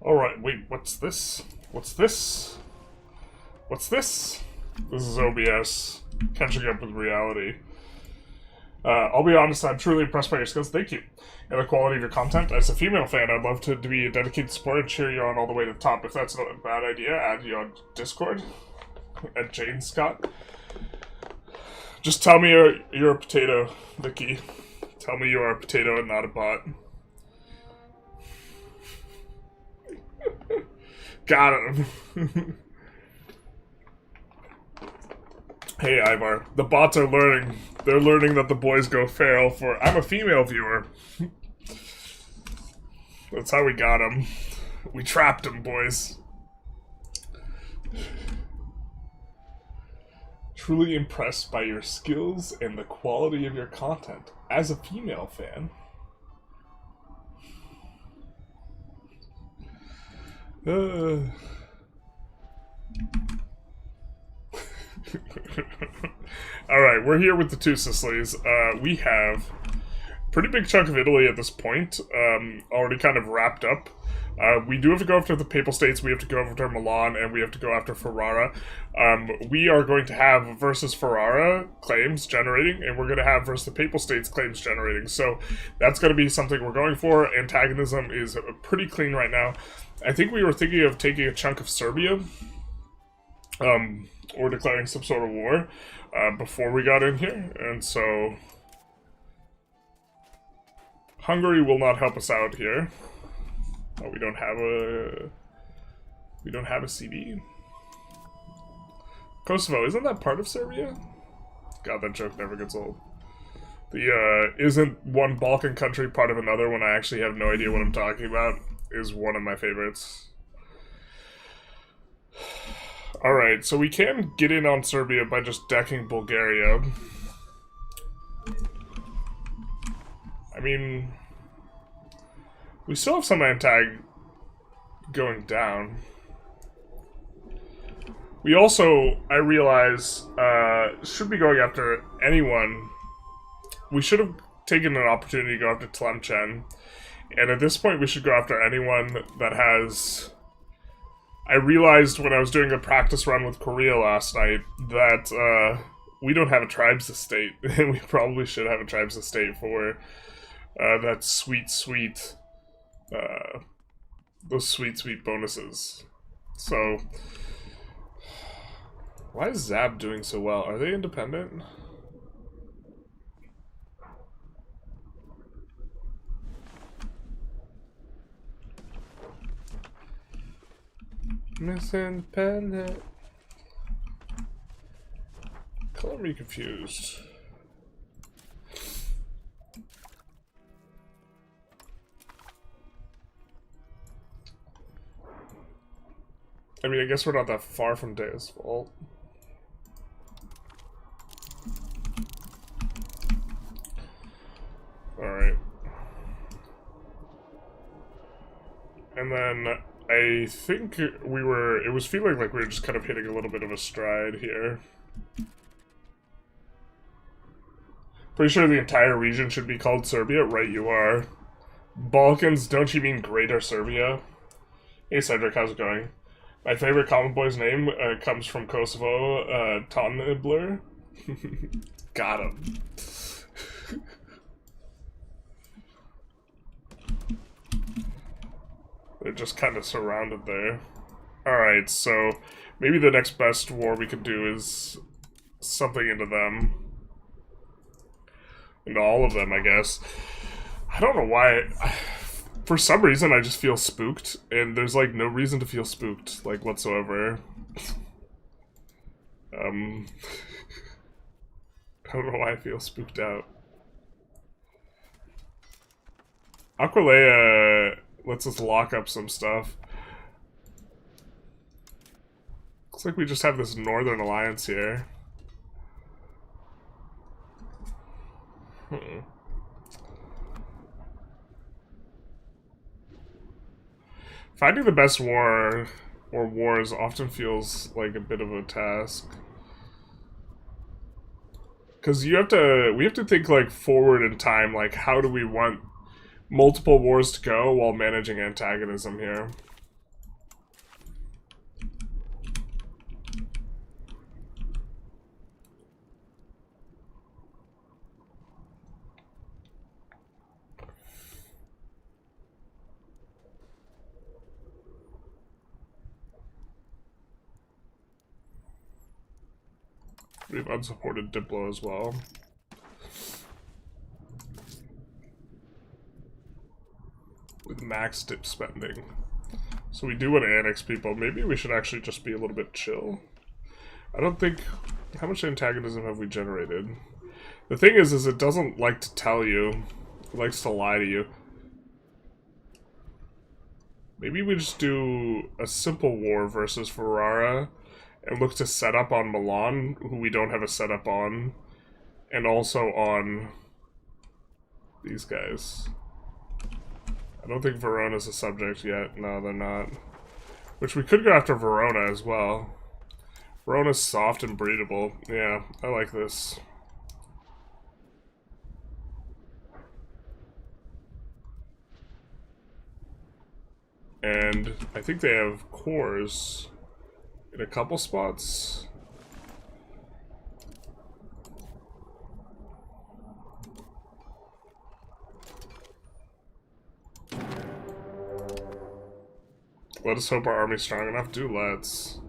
Alright, wait, what's this? What's this? What's this? This is OBS. Catching up with reality. I'll be honest, I'm truly impressed by your skills. Thank you. And the quality of your content. As a female fan, I'd love to be a dedicated supporter and cheer you on all the way to the top. If that's not a bad idea, add you on Discord. At Jane Scott. Just tell me you're a potato, Vicky. Tell me you are a potato and not a bot. Got him. Hey, Ivar. The bots are learning. They're learning that the boys go feral for... I'm a female viewer. That's how we got him. We trapped him, boys. Truly impressed by your skills and the quality of your content. As a female fan... Alright, we're here with the two Sicilies. We have a pretty big chunk of Italy at this point, already kind of wrapped up. We do have to go after the Papal States, we have to go after Milan, and we have to go after Ferrara. We are going to have versus Ferrara claims generating, and we're going to have versus the Papal States claims generating. So that's going to be something we're going for. Antagonism is pretty clean right now. I think we were thinking of taking a chunk of Serbia, or declaring some sort of war, before we got in here, and so... Hungary will not help us out here. Oh, we don't have a... We don't have a CD. Kosovo, isn't that part of Serbia? God, that joke never gets old. The, isn't one Balkan country part of another when I actually have no idea what I'm talking about, is one of my favorites. Alright, so we can get in on Serbia by just decking Bulgaria. I mean... We still have some antag going down. We also, I realize, should be going after anyone. We should have taken an opportunity to go after Tlemcen. And at this point, we should go after anyone that has... I realized when I was doing a practice run with Korea last night that we don't have a tribes estate. And we probably should have a tribes estate for that sweet, sweet... those sweet, sweet bonuses. So... Why is Zab doing so well? Are they independent? Miss Independent. Color me confused. I mean, I guess we're not that far from Dea's fault. Alright. And then I think it was feeling like we were just kind of hitting a little bit of a stride here. Pretty sure the entire region should be called Serbia. Right, you are. Balkans, don't you mean Greater Serbia? Hey Cedric, how's it going? My favorite common boy's name comes from Kosovo, Tonibler. Got him. They're just kind of surrounded there. Alright, so maybe the next best war we could do is something into them. Into all of them, I guess. I don't know why. For some reason, I just feel spooked, and there's, like, no reason to feel spooked, like, whatsoever. I don't know why I feel spooked out. Aquileia lets us lock up some stuff. Looks like we just have this Northern Alliance here. Finding the best war or wars often feels like a bit of a task. Because we have to think like forward in time, like how do we want multiple wars to go while managing antagonism here. We have unsupported Diplo as well. With max dip spending. So we do want to annex people. Maybe we should actually just be a little bit chill. I don't think... How much antagonism have we generated? The thing is it doesn't like to tell you. It likes to lie to you. Maybe we just do a simple war versus Ferrara and look to set up on Milan, who we don't have a setup on, and also on these guys. I don't think Verona's a subject yet. No, they're not. Which we could go after Verona as well. Verona's soft and breedable. Yeah, I like this. And I think they have cores in a couple spots. Let us hope our army's strong enough. Do let's.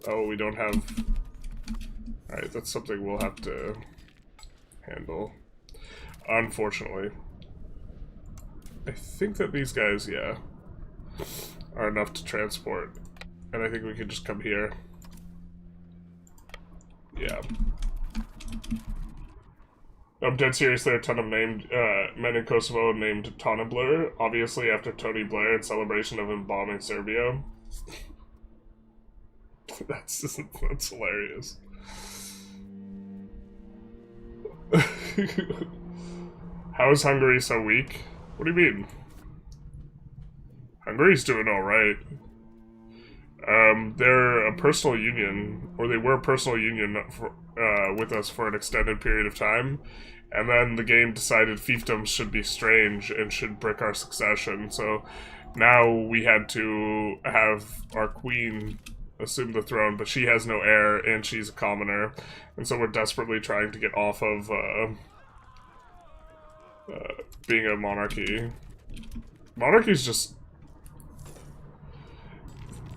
Oh, we don't have... Alright, that's something we'll have to handle. Unfortunately. I think that these guys, yeah, are enough to transport. And I think we can just come here. Yeah. I'm dead serious, there are a ton of named men in Kosovo named Tony Blair, obviously after Tony Blair in celebration of him bombing Serbia. that's hilarious. How is Hungary so weak? What do you mean? Hungary's doing alright. They're a personal union, or they were a personal union for, with us for an extended period of time, and then the game decided fiefdoms should be strange and should brick our succession, so now we had to have our queen assume the throne, but she has no heir, and she's a commoner, and so we're desperately trying to get off of, being a monarchy. Monarchies just...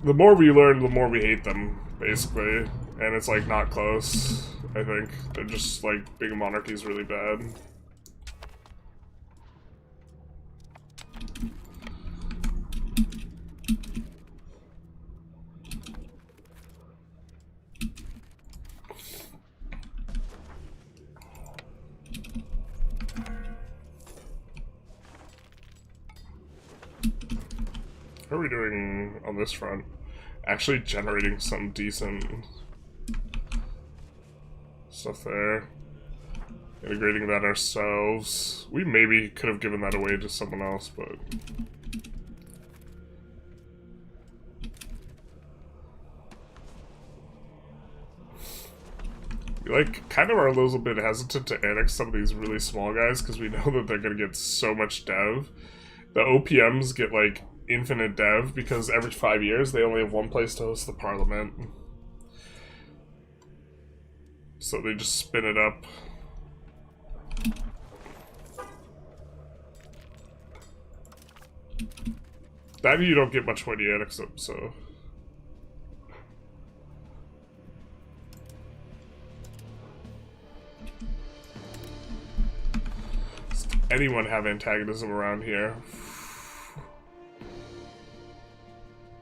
The more we learn, the more we hate them, basically. And it's, like, not close, I think. They're just, like, being a monarchy is really bad. How are we doing on this front? Actually generating some decent stuff there. Integrating that ourselves. We maybe could have given that away to someone else, but... We, like, kind of are a little bit hesitant to annex some of these really small guys, because we know that they're gonna get so much dev. The OPMs get, like, infinite dev because every 5 years they only have one place to host the parliament. So they just spin it up. That you don't get much when you annex them, so... Does anyone have antagonism around here?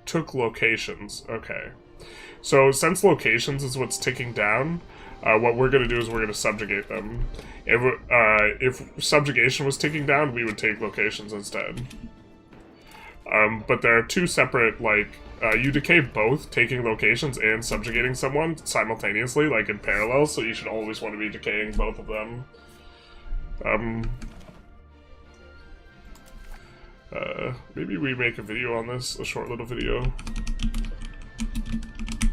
Took locations. Okay. So, since locations is what's ticking down, what we're going to do is we're going to subjugate them. If subjugation was ticking down, we would take locations instead. But there are two separate, like, you decay both taking locations and subjugating someone simultaneously, like in parallel, so you should always want to be decaying both of them. Maybe we make a video on this, a short little video.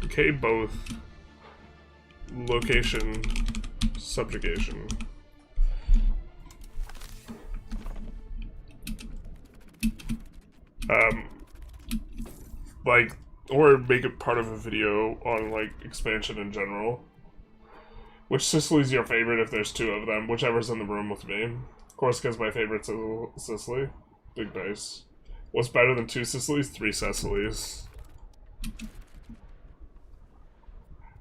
Okay, both. Location, subjugation. Like, or make it part of a video on, like, expansion in general. Which Sicily's your favorite if there's two of them, whichever's in the room with me. Of course, because my favorite's Sicily. Big base. What's better than 2 Sicilies? 3 Sicilies.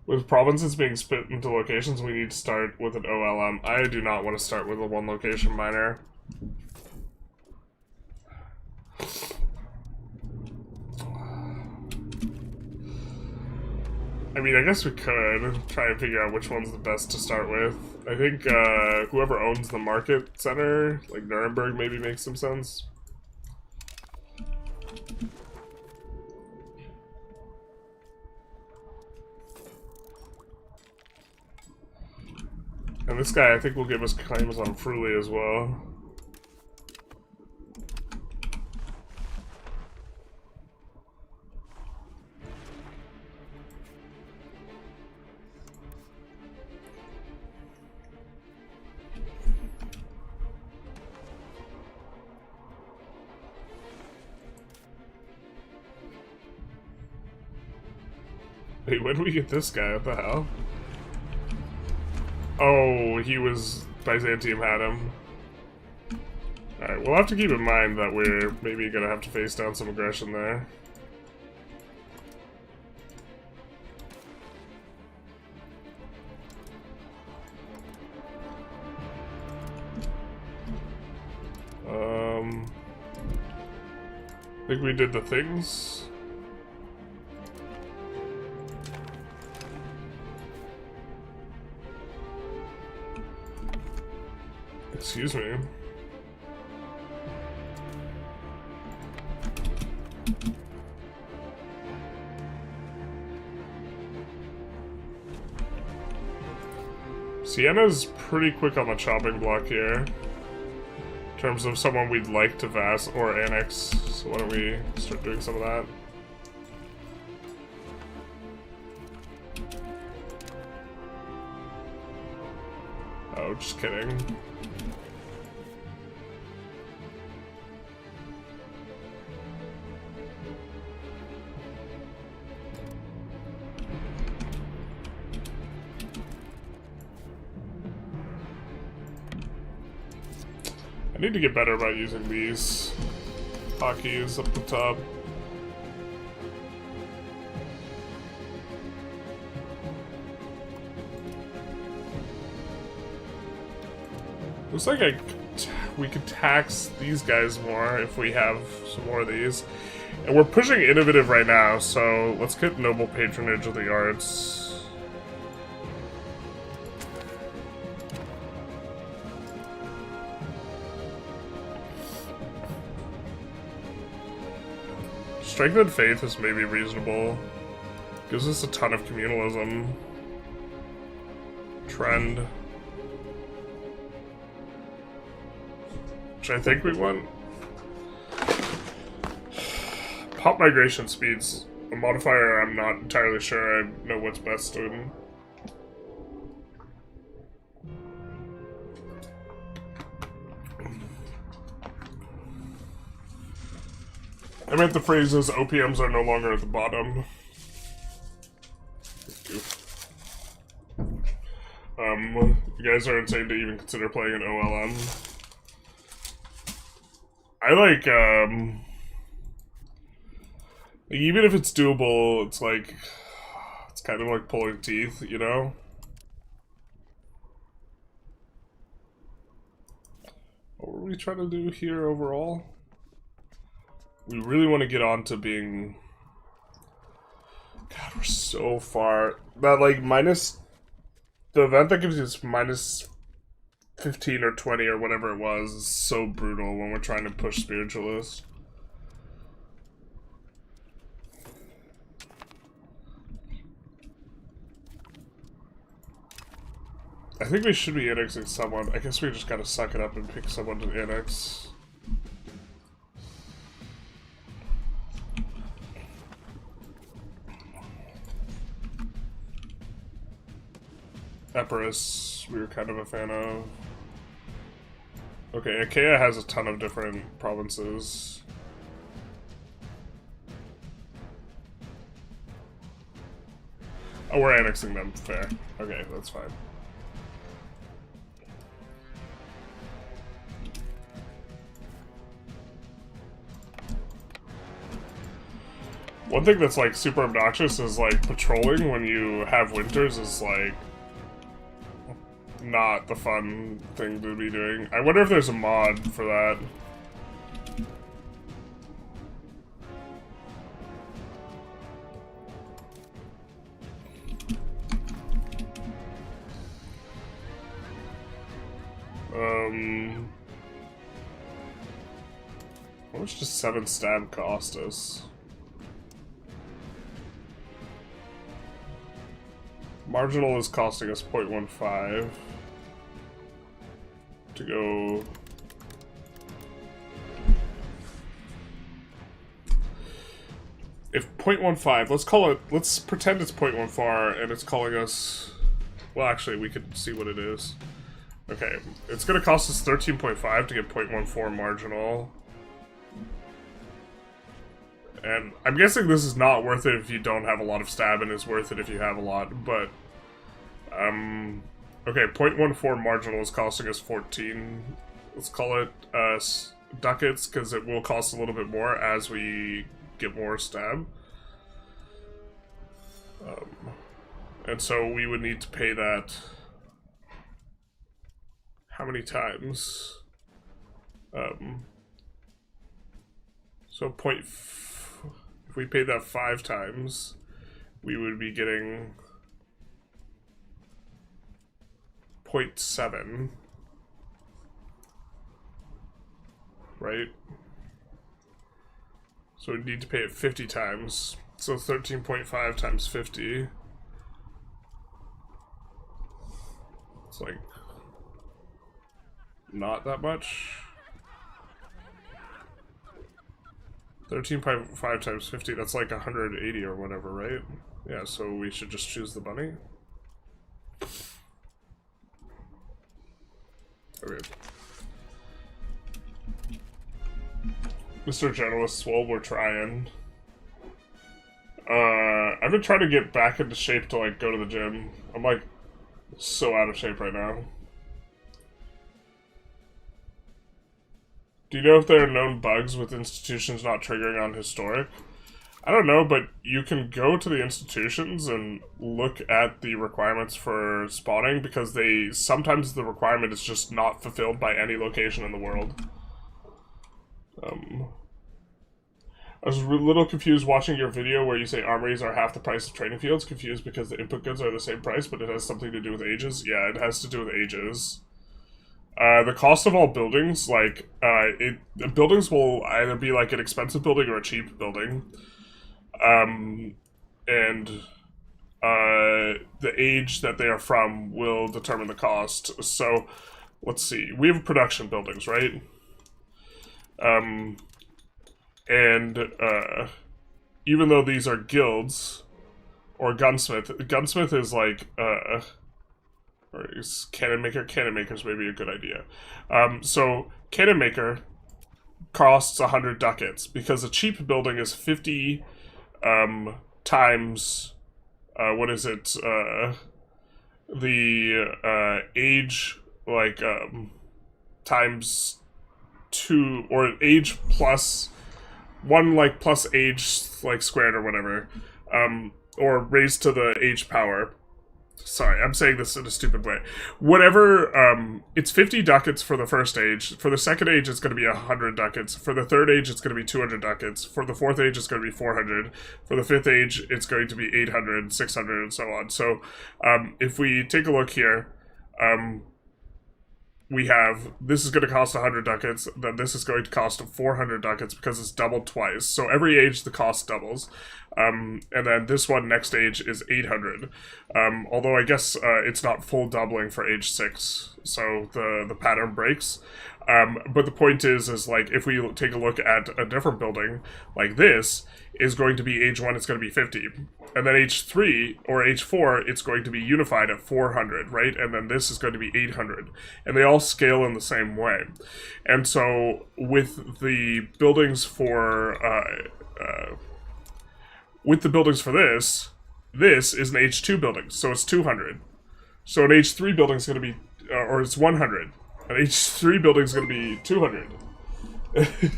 With provinces being split into locations, we need to start with an OLM. I do not want to start with a one location minor. I mean, I guess we could try and figure out which one's the best to start with. I think whoever owns the market center, like Nuremberg, maybe makes some sense. And this guy, I think, will give us claims on Friuli as well. Wait, when do we get this guy? What the hell? Oh, he was... Byzantium had him. Alright, we'll have to keep in mind that we're maybe gonna have to face down some aggression there. I think we did the things. Excuse me. Sienna's pretty quick on the chopping block here. In terms of someone we'd like to vass or annex. So why don't we start doing some of that? Oh, just kidding. I need to get better about using these hotkeys up the top. Looks like we could tax these guys more if we have some more of these. And we're pushing innovative right now, so let's get noble patronage of the arts. Strengthened faith is maybe reasonable. Gives us a ton of communalism. Trend. Which I think we want. Pop migration speeds. A modifier I'm not entirely sure I know what's best in. I meant the phrases, OPMs are no longer at the bottom. You guys are insane to even consider playing an OLM. I like, even if it's doable, it's like, it's kind of like pulling teeth, you know? What were we trying to do here overall? We really want to get on to being... God, we're so far. That, like, minus... The event that gives us minus 15 or 20 or whatever it was is so brutal when we're trying to push Spiritualists. I think we should be annexing someone. I guess we just gotta suck it up and pick someone to annex. Epirus, we were kind of a fan of. Okay, Achaia has a ton of different provinces. Oh, we're annexing them. Fair. Okay, that's fine. One thing that's like super obnoxious is like patrolling when you have winters is like not the fun thing to be doing. I wonder if there's a mod for that. How much does 7 stab cost us? Marginal is costing us 0.15 to go. If 0.15, let's call it, let's pretend it's 0.14 and it's calling us, well actually we could see what it is. Okay, it's gonna cost us 13.5 to get 0.14 marginal. And I'm guessing this is not worth it if you don't have a lot of stab, and is worth it if you have a lot, but... okay, 0.14 marginal is costing us 14. Let's call it, ducats, because it will cost a little bit more as we get more stab. And so we would need to pay that... How many times? So if we paid that 5 times, we would be getting 0.7, right? So we need to pay it 50 times. So 13.5 times 50. It's like not that much. 13.5 times 50, that's like 180 or whatever, right? Yeah, so we should just choose the bunny. Okay. Mr. Journalists, well, we're trying. I've been trying to get back into shape to, like, go to the gym. I'm, like, so out of shape right now. Do you know if there are known bugs with institutions not triggering on historic? I don't know, but you can go to the institutions and look at the requirements for spawning, because sometimes the requirement is just not fulfilled by any location in the world. I was a little confused watching your video where you say armories are half the price of training fields. Confused because the input goods are the same price, but it has something to do with ages. Yeah, it has to do with ages. The cost of all buildings, like, buildings will either be like an expensive building or a cheap building. The age that they are from will determine the cost. So, let's see. We have production buildings, right? Even though these are guilds, or gunsmith is like, or is cannon maker? Cannon maker's maybe a good idea. So cannon maker costs 100 ducats because a cheap building is 50 times what is it? The age, like times 2, or age plus 1, like plus age like squared or whatever, or raised to the age power. Sorry, I'm saying this in a stupid way. Whatever, it's 50 ducats for the first age. For the second age, it's going to be 100 ducats. For the third age, it's going to be 200 ducats. For the fourth age, it's going to be 400. For the fifth age, it's going to be 800, 600, and so on. So, if we take a look here, we have, this is going to cost 100 ducats, then this is going to cost 400 ducats because it's doubled twice. So every age the cost doubles. And then this one, next age, is 800. Although I guess it's not full doubling for age 6, so the pattern breaks. But the point is like, if we take a look at a different building, like this, is going to be age 1, it's going to be 50. And then age 3, or age 4, it's going to be unified at 400, right? And then this is going to be 800. And they all scale in the same way. And so, with the buildings for, this is an age 2 building, so it's 200. So an age 3 building is going to be, or it's 100. An age 3 building is going to be 200.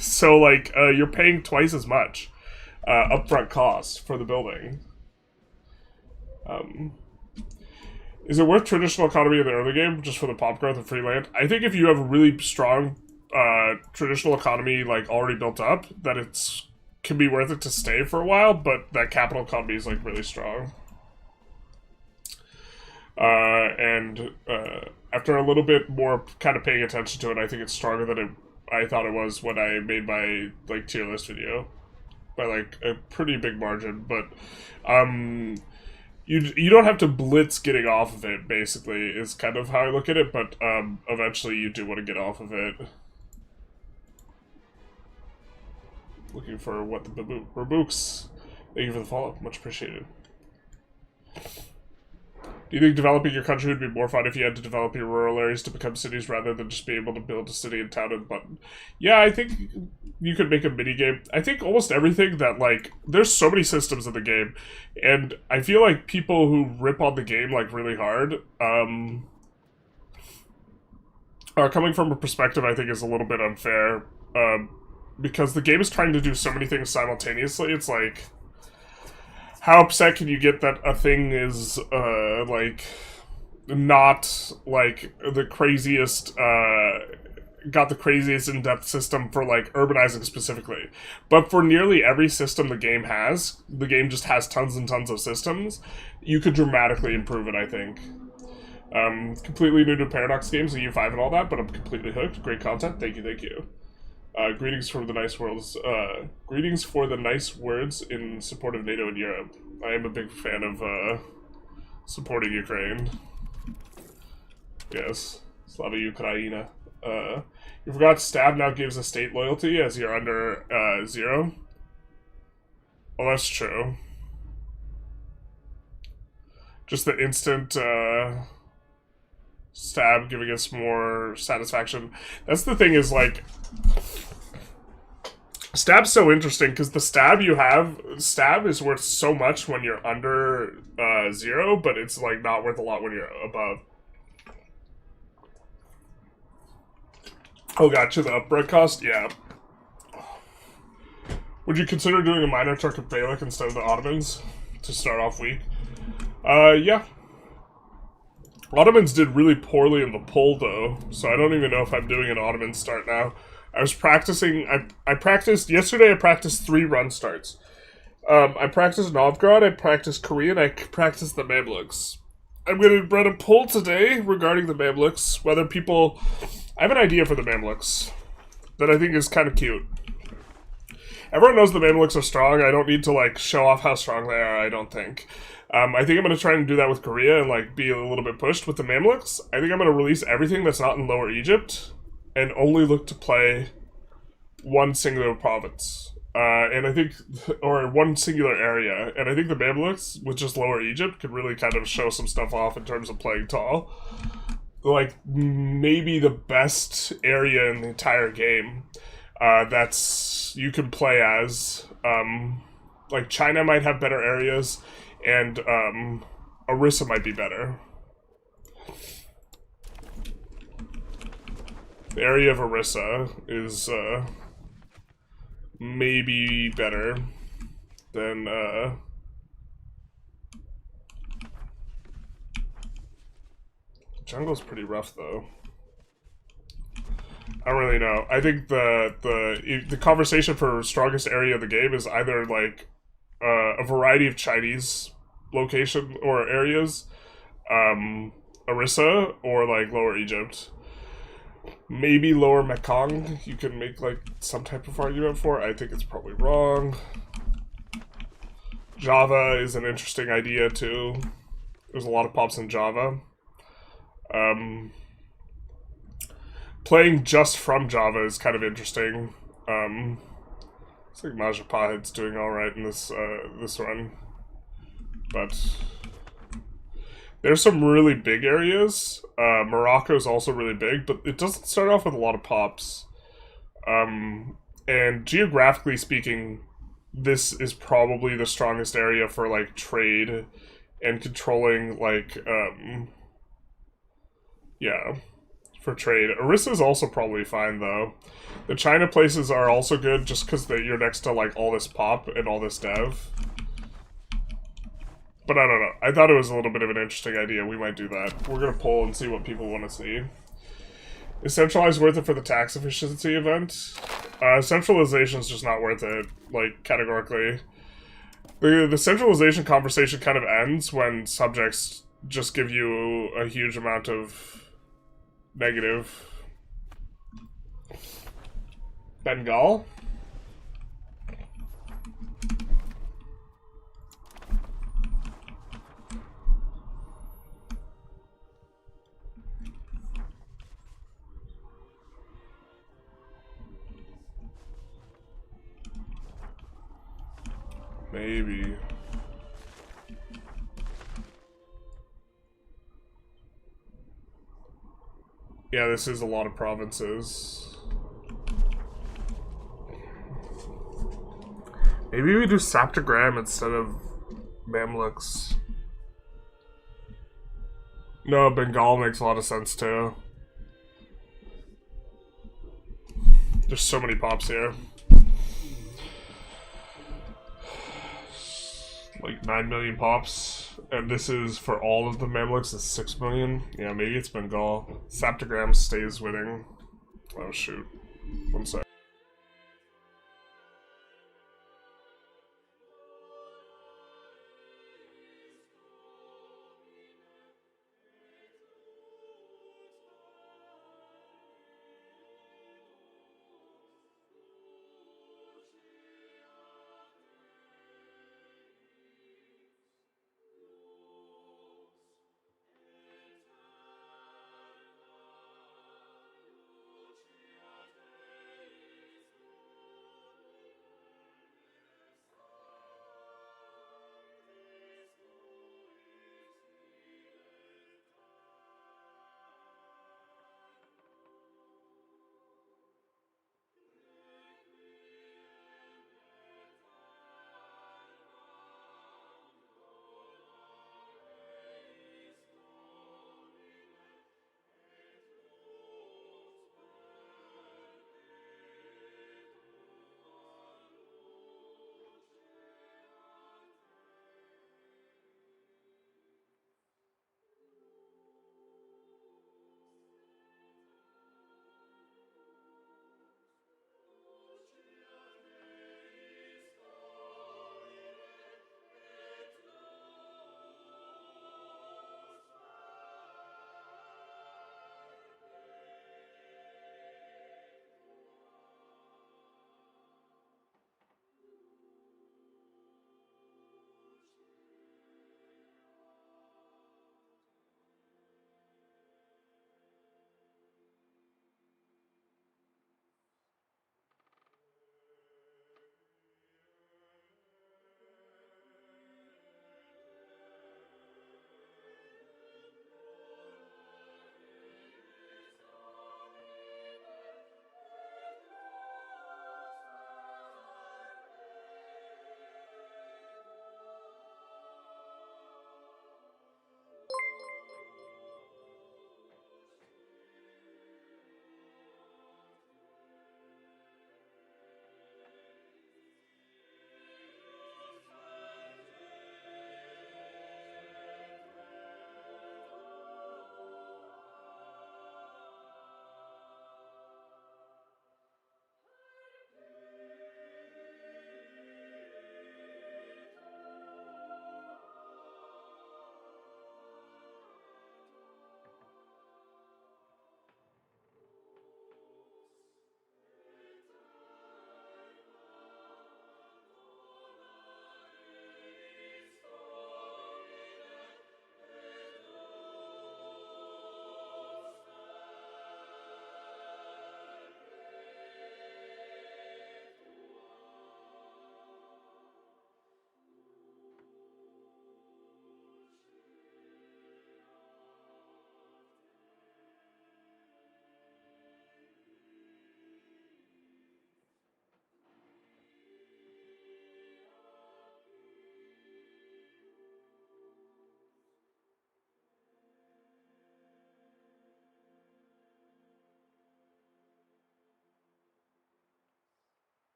So, like, you're paying twice as much. upfront cost for the building. Is it worth traditional economy in the early game just for the pop growth and free land? I think if you have a really strong traditional economy like already built up, that it's can be worth it to stay for a while, but that capital economy is like really strong. And after a little bit more kind of paying attention to it, I think it's stronger than I thought it was when I made my like tier list video by like a pretty big margin. But you don't have to blitz getting off of it. Basically, is kind of how I look at it. But eventually, you do want to get off of it. Looking for what the rebooks. Thank you for the follow-up. Much appreciated. Do you think developing your country would be more fun if you had to develop your rural areas to become cities rather than just be able to build a city and town with a button? Yeah, I think you could make a mini game. I think almost everything that, like, there's so many systems in the game, and I feel like people who rip on the game, like, really hard, are coming from a perspective I think is a little bit unfair, because the game is trying to do so many things simultaneously. It's like, how upset can you get that a thing is, like, not, like, the craziest, got the craziest in-depth system for, like, urbanizing specifically. But for nearly every system the game just has tons and tons of systems. You could dramatically improve it, I think. Completely new to Paradox games, the U5 and all that, but I'm completely hooked. Great content. Thank you, thank you. Greetings for the nice words. Greetings for the nice words in support of NATO and Europe. I am a big fan of supporting Ukraine. Yes, Slava Ukraina. You forgot Stab now gives a state loyalty as you're under 0. Well, that's true. Just the instant Stab giving us more satisfaction. That's the thing is, like, Stab's so interesting because the stab is worth so much when you're under 0, but it's like not worth a lot when you're above. Oh, gotcha, the upgrade cost? Yeah. Would you consider doing a minor Turkophilic instead of the Ottomans to start off weak? Yeah. Ottomans did really poorly in the poll though, so I don't even know if I'm doing an Ottoman start now. I was practicing, I practiced, yesterday I practiced 3 run starts. I practiced Novgorod, I practiced Korean, I practiced the Mamluks. I'm going to run a poll today regarding the Mamluks, whether people, I have an idea for the Mamluks that I think is kind of cute. Everyone knows the Mamluks are strong, I don't need to, like, show off how strong they are, I don't think. I think I'm going to try and do that with Korea and, like, be a little bit pushed with the Mamluks. I think I'm going to release everything that's not in Lower Egypt and only look to play one singular province. And I think, or one singular area. And I think the Mamluks, with just Lower Egypt, could really kind of show some stuff off in terms of playing tall. Like, maybe the best area in the entire game that's you can play as. Like, China might have better areas, and Orissa might be better. The area of Orissa is maybe better than jungle's pretty rough though. I don't really know. I think the conversation for strongest area of the game is either like a variety of Chinese location or areas, Orissa, or like Lower Egypt. Maybe Lower Mekong you can make like some type of argument for. I think it's probably wrong. Java is an interesting idea too. There's a lot of pops in Java. Playing just from Java is kind of interesting. It's like Majapahit's doing alright in this this run. But there's some really big areas. Morocco is also really big, but it doesn't start off with a lot of pops. And geographically speaking, this is probably the strongest area for like trade and controlling like for trade. Orissa is also probably fine, though. The China places are also good just because you're next to, like, all this pop and all this dev. But I don't know. I thought it was a little bit of an interesting idea. We might do that. We're going to poll and see what people want to see. Is centralized worth it for the tax efficiency event? Centralization is just not worth it, like, categorically. The centralization conversation kind of ends when subjects just give you a huge amount of negative. Bengal? Maybe. Yeah, this is a lot of provinces. Maybe we do Saptagram instead of Mamluks. No, Bengal makes a lot of sense too. There's so many pops here. Like 9 million pops, and this is for all of the Mamluks is 6 million. Yeah, maybe it's Bengal. Saptagram stays winning. Oh shoot. One sec.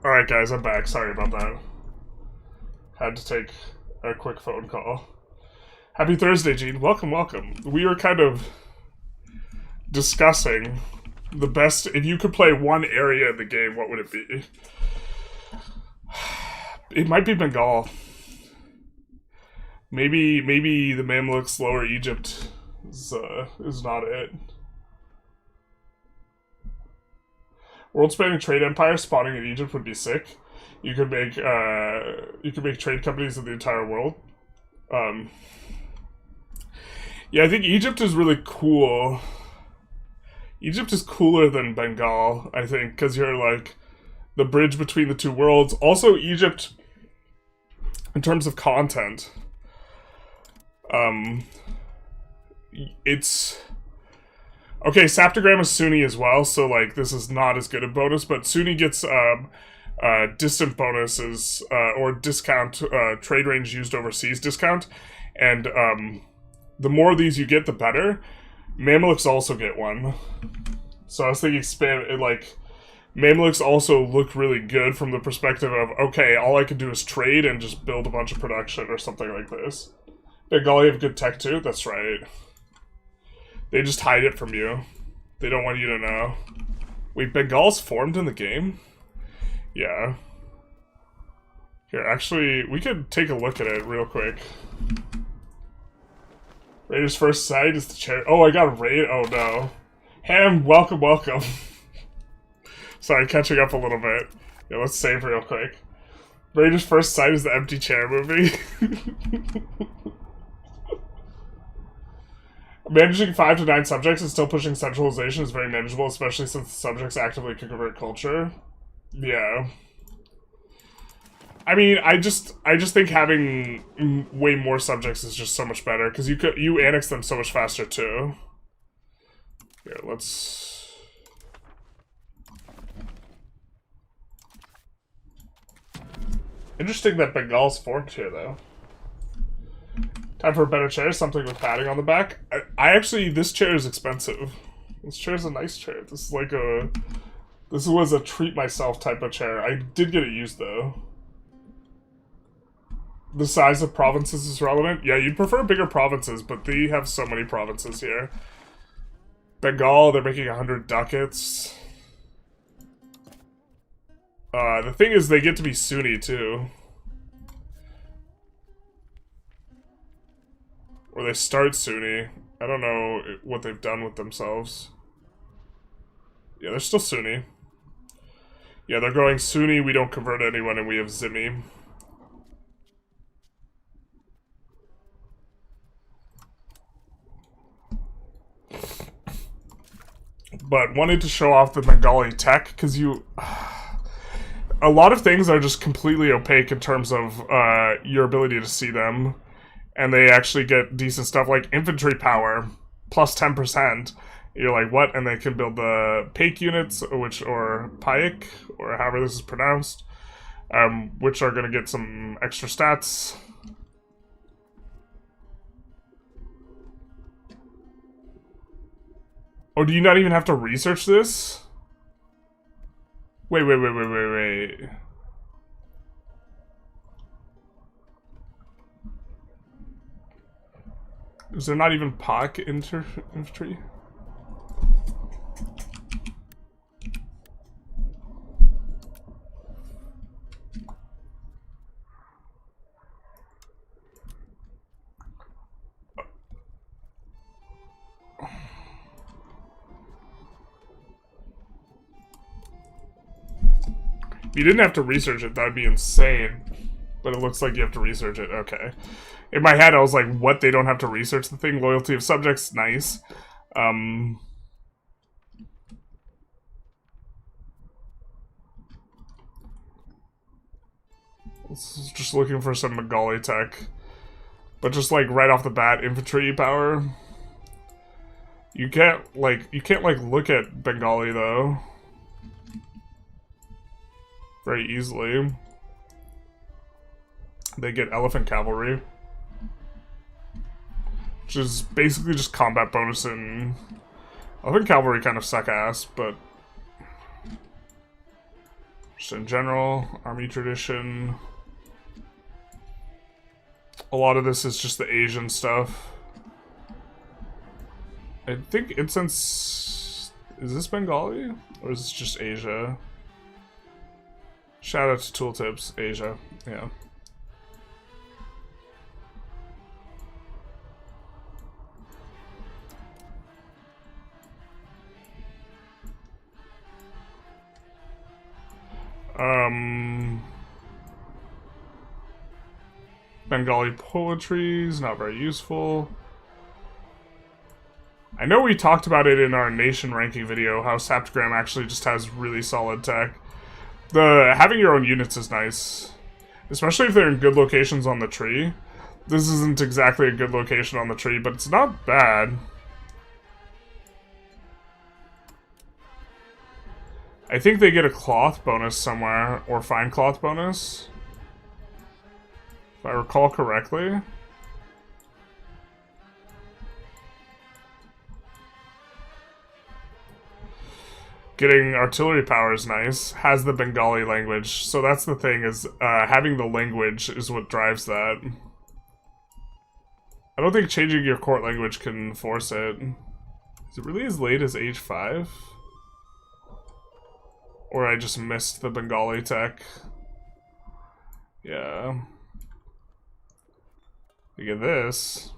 Alright guys, I'm back. Sorry about that. Had to take a quick phone call. Happy Thursday, Gene. Welcome, welcome. We were kind of discussing the best... If you could play one area in the game, what would it be? It might be Bengal. Maybe the Mamluks, Lower Egypt is not it. World-spanning trade empire spawning in Egypt would be sick. You could make trade companies in the entire world. Yeah, I think Egypt is really cool. Egypt is cooler than Bengal, I think, because you're like the bridge between the two worlds. Also, Egypt, in terms of content, it's okay. Saptogram is Sunni as well, so like this is not as good a bonus, but Sunni gets distant bonuses or discount trade range used overseas discount, and the more of these you get, the better. Mamluks also get one, so I was thinking expand it. Like Mamluks also look really good from the perspective of okay, all I can do is trade and just build a bunch of production or something like this. Bengali have good tech too. That's right. They just hide it from you. They don't want you to know. Wait, Bengal's formed in the game? Yeah. Here, actually, we could take a look at it real quick. Raiders first sight is the chair. Oh, I got a raid. Oh no. Ham, welcome, welcome. Sorry, catching up a little bit. Yeah, let's save real quick. Raiders first sight is the empty chair movie. Managing 5 to 9 subjects and still pushing centralization is very manageable, especially since the subjects actively can convert culture. Yeah. I mean, I just think having way more subjects is just so much better because you annex them so much faster too. Here, let's. Interesting that Bengal's formed here though. Time for a better chair, something with padding on the back. I actually, this chair is expensive. This chair is a nice chair. This is like this was a treat myself type of chair. I did get it used though. The size of provinces is relevant. Yeah, you'd prefer bigger provinces, but they have so many provinces here. Bengal, they're making 100 ducats. The thing is, they get to be Sunni too. Or they start Sunni. I don't know what they've done with themselves. Yeah, they're still Sunni. Yeah, they're going Sunni, we don't convert anyone, and we have Zimmi. But wanted to show off the Bengali tech, because a lot of things are just completely opaque in terms of your ability to see them. And they actually get decent stuff like infantry power, plus 10%. You're like, what? And they can build the Paik units, or Paik, or however this is pronounced, which are going to get some extra stats. Oh, do you not even have to research this? Wait. Is there not even Paik infantry? If you didn't have to research it, that would be insane. But it looks like you have to research it. Okay. In my head, I was like, what? They don't have to research the thing? Loyalty of subjects? Nice. Just looking for some Bengali tech. But just like right off the bat, infantry power. You can't look at Bengali though. Very easily. They get elephant cavalry. Which is basically just combat bonus and elephant cavalry kind of suck ass, but Just in general, army tradition. A lot of this is just the Asian stuff. I think incense... Is this Bengali? Or is this just Asia? Shout out to Tooltips, Asia. Yeah. Bengali poetry is not very useful. I know we talked about it in our nation ranking video, how Saptagram actually just has really solid tech. Having your own units is nice, especially if they're in good locations on the tree. This isn't exactly a good location on the tree, but it's not bad. I think they get a cloth bonus somewhere, or fine cloth bonus. If I recall correctly. Getting artillery power is nice. Has the Bengali language. So that's the thing, is having the language is what drives that. I don't think changing your court language can force it. Is it really as late as age 5? Or I just missed the Bengali tech. Yeah. Look at this.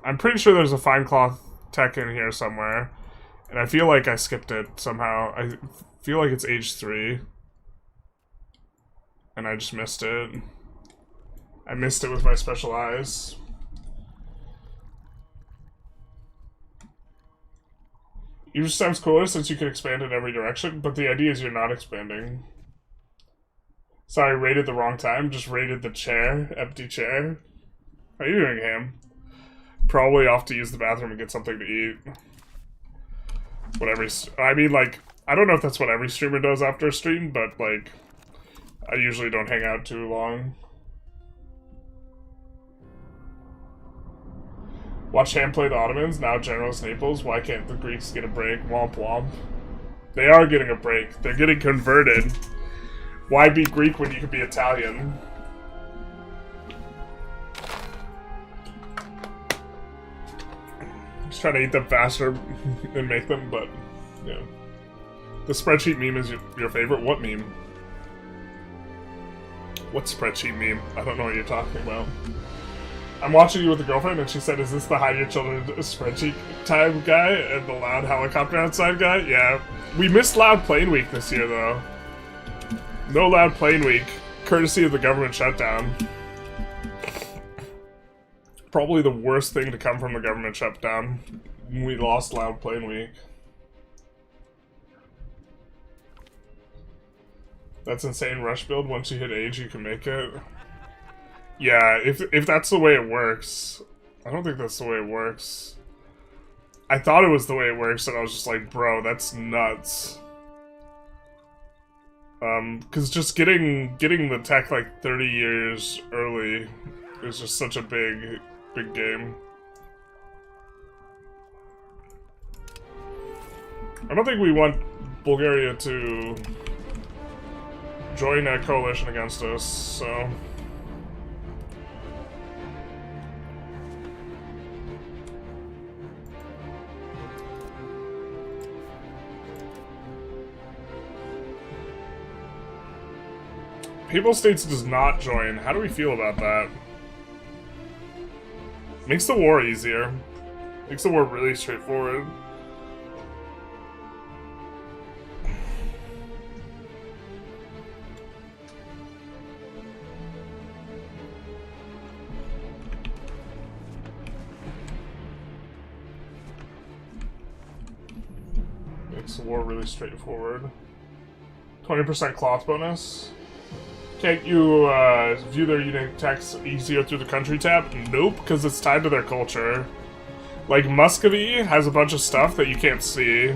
I'm pretty sure there's a fine cloth tech in here somewhere. And I feel like I skipped it somehow. I feel like it's age 3. And I just missed it. I missed it with my special eyes. It just sounds cooler since you can expand in every direction, but the idea is you're not expanding. Sorry, raided the wrong time. Just raided the chair. Empty chair. How are you doing, Ham? Probably off to use the bathroom and get something to eat. Whatever. I mean, like, I don't know if that's what every streamer does after a stream, but, like, I usually don't hang out too long. Watch Ham play the Ottomans, now generals Naples. Why can't the Greeks get a break? Womp womp. They are getting a break. They're getting converted. Why be Greek when you could be Italian? Just trying to eat them faster and make them, but, yeah. The spreadsheet meme is your favorite? What meme? What spreadsheet meme? I don't know what you're talking about. I'm watching you with a girlfriend, and she said, is this the hide your children spreadsheet time guy and the loud helicopter outside guy? Yeah. We missed loud plane week this year, though. No loud plane week, courtesy of the government shutdown. Probably the worst thing to come from the government shutdown. We lost loud plane week. That's insane rush build. Once you hit age, you can make it. Yeah, if that's the way it works. I don't think that's the way it works. I thought it was the way it works, and I was just like, bro, that's nuts. Cause just getting the tech like 30 years early is just such a big game. I don't think we want Bulgaria to join a coalition against us, so... Papal States does not join. How do we feel about that? Makes the war easier. Makes the war really straightforward. Makes the war really straightforward. 20% cloth bonus. Can't you view their unique text easier through the country tab? Nope, because it's tied to their culture. Like, Muscovy has a bunch of stuff that you can't see.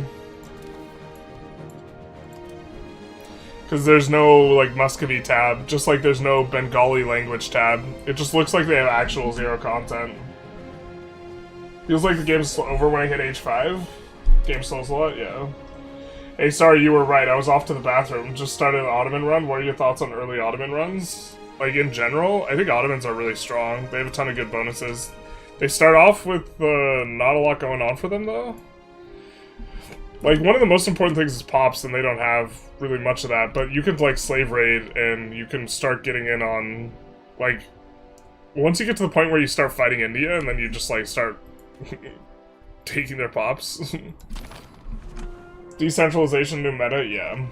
Because there's no, like, Muscovy tab, just like there's no Bengali language tab. It just looks like they have actual zero content. Feels like the game's over when I hit age 5. Game slows a lot, yeah. Hey, sorry, you were right. I was off to the bathroom. Just started an Ottoman run. What are your thoughts on early Ottoman runs? Like, in general, I think Ottomans are really strong. They have a ton of good bonuses. They start off with not a lot going on for them, though. Like, one of the most important things is pops, and they don't have really much of that. But you can, like, slave raid, and you can start getting in on, like... Once you get to the point where you start fighting India, and then you just, like, start taking their pops. Decentralization, new meta, yeah.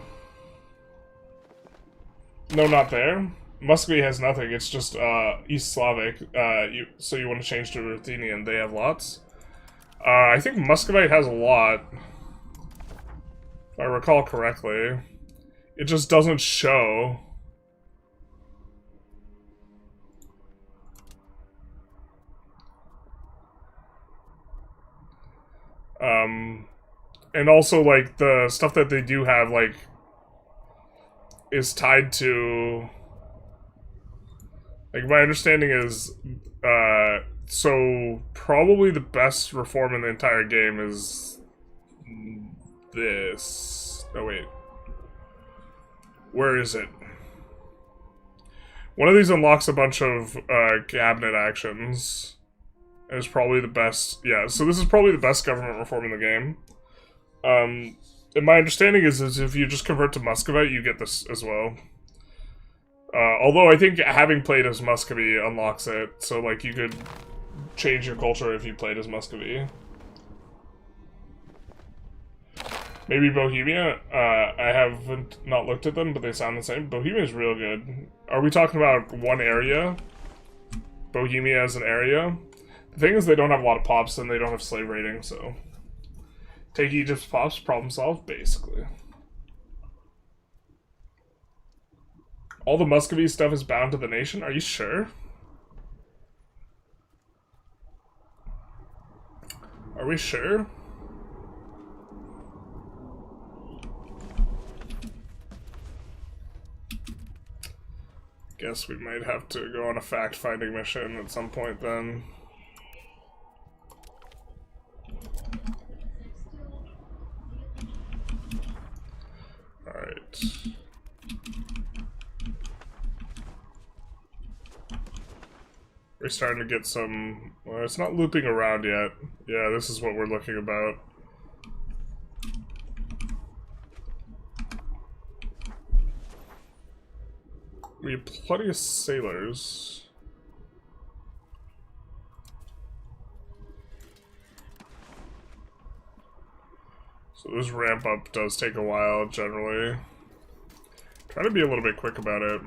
No, not there. Muscovy has nothing, it's just East Slavic. So you want to change to Ruthenian, they have lots. I think Muscovite has a lot. If I recall correctly. It just doesn't show. And also, like, the stuff that they do have, like, is tied to... Like, my understanding is, so probably the best reform in the entire game is this. Oh, wait. Where is it? One of these unlocks a bunch of, cabinet actions. And it's probably the best, yeah, so this is probably the best government reform in the game. And my understanding is if you just convert to Muscovite, you get this as well. Although I think having played as Muscovy unlocks it, so like you could change your culture if you played as Muscovy. Maybe Bohemia? I haven't not looked at them, but they sound the same. Bohemia is real good. Are we talking about one area? Bohemia as an area? The thing is they don't have a lot of pops and they don't have slave raiding, so... Take Egypt's pops, problem solved, basically. All the Muscovy stuff is bound to the nation? Are you sure? Are we sure? Guess we might have to go on a fact-finding mission at some point then. Alright. We're starting to get some... Well, it's not looping around yet. Yeah, this is what we're looking about. We have plenty of sailors. So this ramp up does take a while, generally. Try to be a little bit quick about it.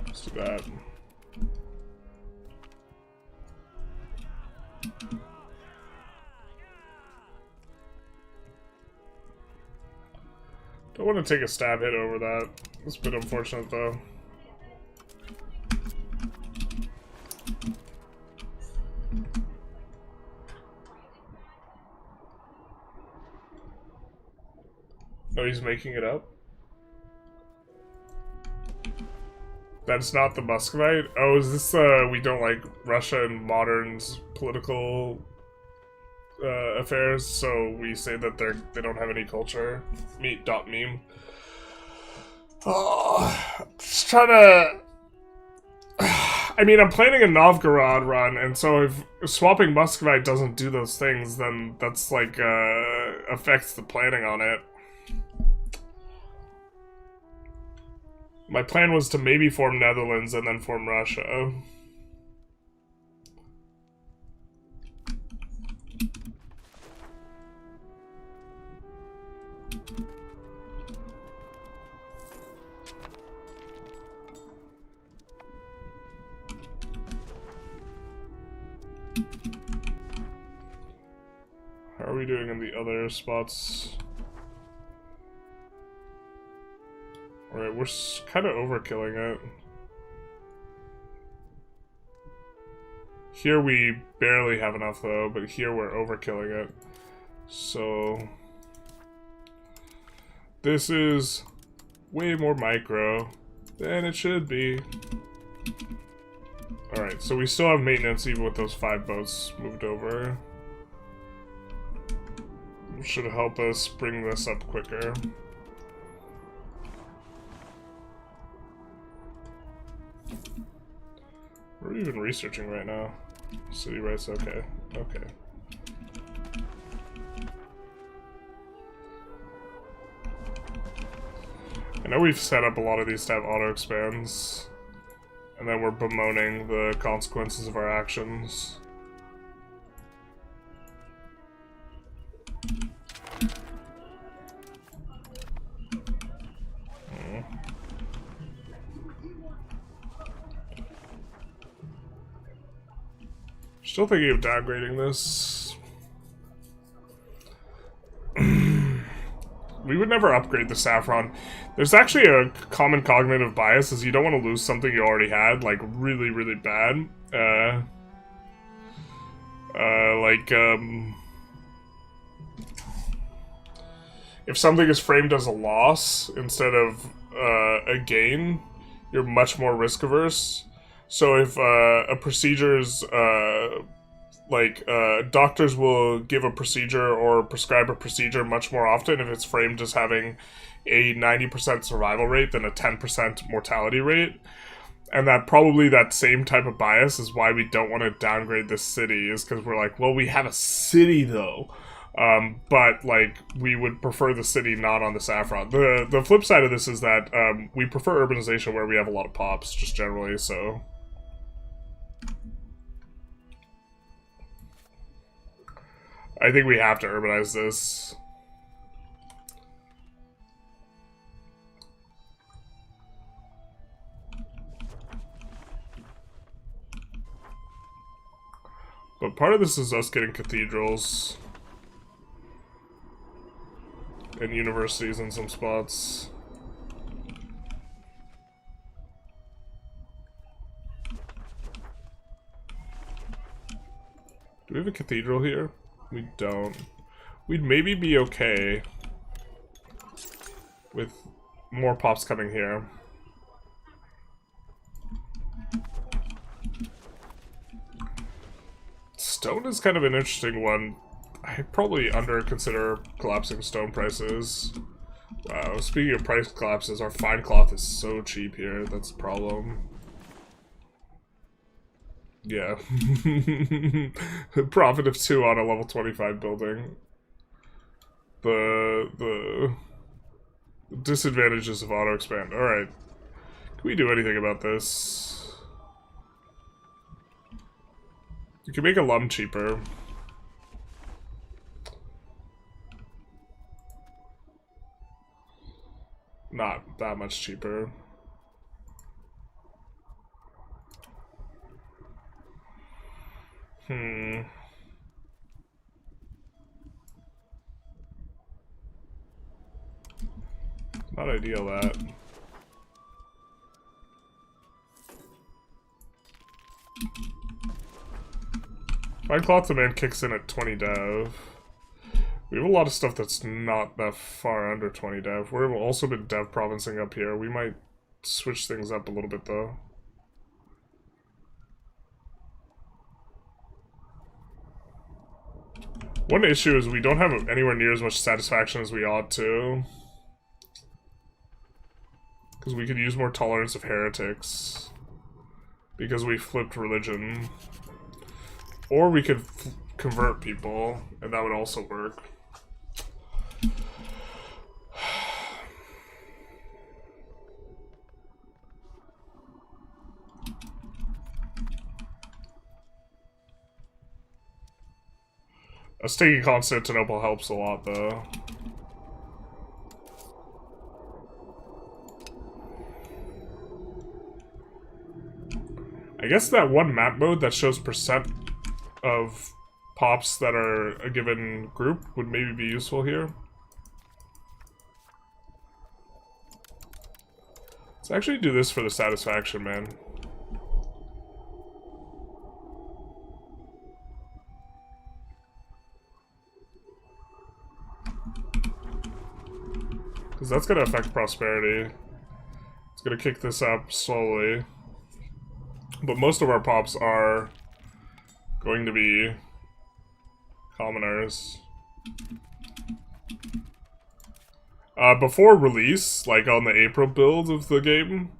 Let's do that. Don't want to take a stab hit over that. It's a bit unfortunate, though. Oh, he's making it up? That's not the Muscovite? Oh, is this, we don't like Russia and modern's political affairs, so we say that they don't have any culture. Meet.meme. Oh, just trying to... I mean, I'm planning a Novgorod run, and so if swapping Muscovite doesn't do those things, then that's like, affects the planning on it. My plan was to maybe form Netherlands and then form Russia. How are we doing in the other spots? Alright, we're kind of overkilling it. Here we barely have enough though, but here we're overkilling it. So this is way more micro than it should be. Alright, so we still have maintenance even with those 5 boats moved over. Should help us bring this up quicker. We're even researching right now. City rights, okay. Okay. I know we've set up a lot of these to have auto expands, and then we're bemoaning the consequences of our actions. Still thinking of downgrading this. We would never upgrade the saffron. There's actually a common cognitive bias is you don't want to lose something you already had, like really, really bad. If something is framed as a loss instead of a gain, you're much more risk averse. So if a procedure's, doctors will give a procedure or prescribe a procedure much more often if it's framed as having a 90% survival rate than a 10% mortality rate. And that probably that same type of bias is why we don't want to downgrade this city, is because we're like, well, we have a city though. But like we would prefer the city not on the saffron. The flip side of this is that we prefer urbanization where we have a lot of pops just generally, so I think we have to urbanize this. But part of this is us getting cathedrals and universities in some spots. Do we have a cathedral here? We don't. We'd maybe be okay with more pops coming here. Stone is kind of an interesting one. I probably under-consider collapsing stone prices. Wow, speaking of price collapses, our fine cloth is so cheap here. That's a problem. Yeah. Profit of 2 on a level 25 building. The disadvantages of auto expand. Alright. Can we do anything about this? You can make a lum cheaper. Not that much cheaper. Not ideal, that. Fine cloth demand kicks in at 20 dev. We have a lot of stuff that's not that far under 20 dev. We've also been dev provincing up here. We might switch things up a little bit though. One issue is we don't have anywhere near as much satisfaction as we ought to. Because we could use more tolerance of heretics. Because we flipped religion. Or we could convert people, and that would also work. Us taking Constantinople helps a lot, though. I guess that one map mode that shows percent of pops that are a given group would maybe be useful here. Let's actually do this for the satisfaction, man. Because that's going to affect prosperity. It's going to kick this up slowly. But most of our pops are going to be commoners. Before release, like on the April build of the game,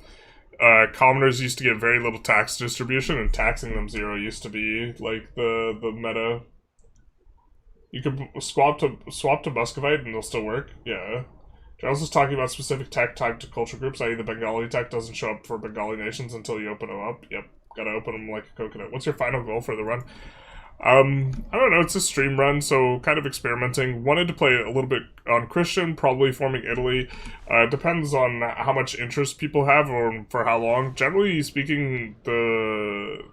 commoners used to get very little tax distribution, and taxing them 0 used to be like the meta. You could swap to Muscovite and they'll still work. Yeah. Giles is talking about specific tech type to culture groups, i.e. the Bengali tech doesn't show up for Bengali nations until you open them up. Yep, gotta open them like a coconut. What's your final goal for the run? I don't know, it's a stream run, so kind of experimenting. Wanted to play a little bit on Christian, probably forming Italy. Depends on how much interest people have or for how long. Generally speaking, the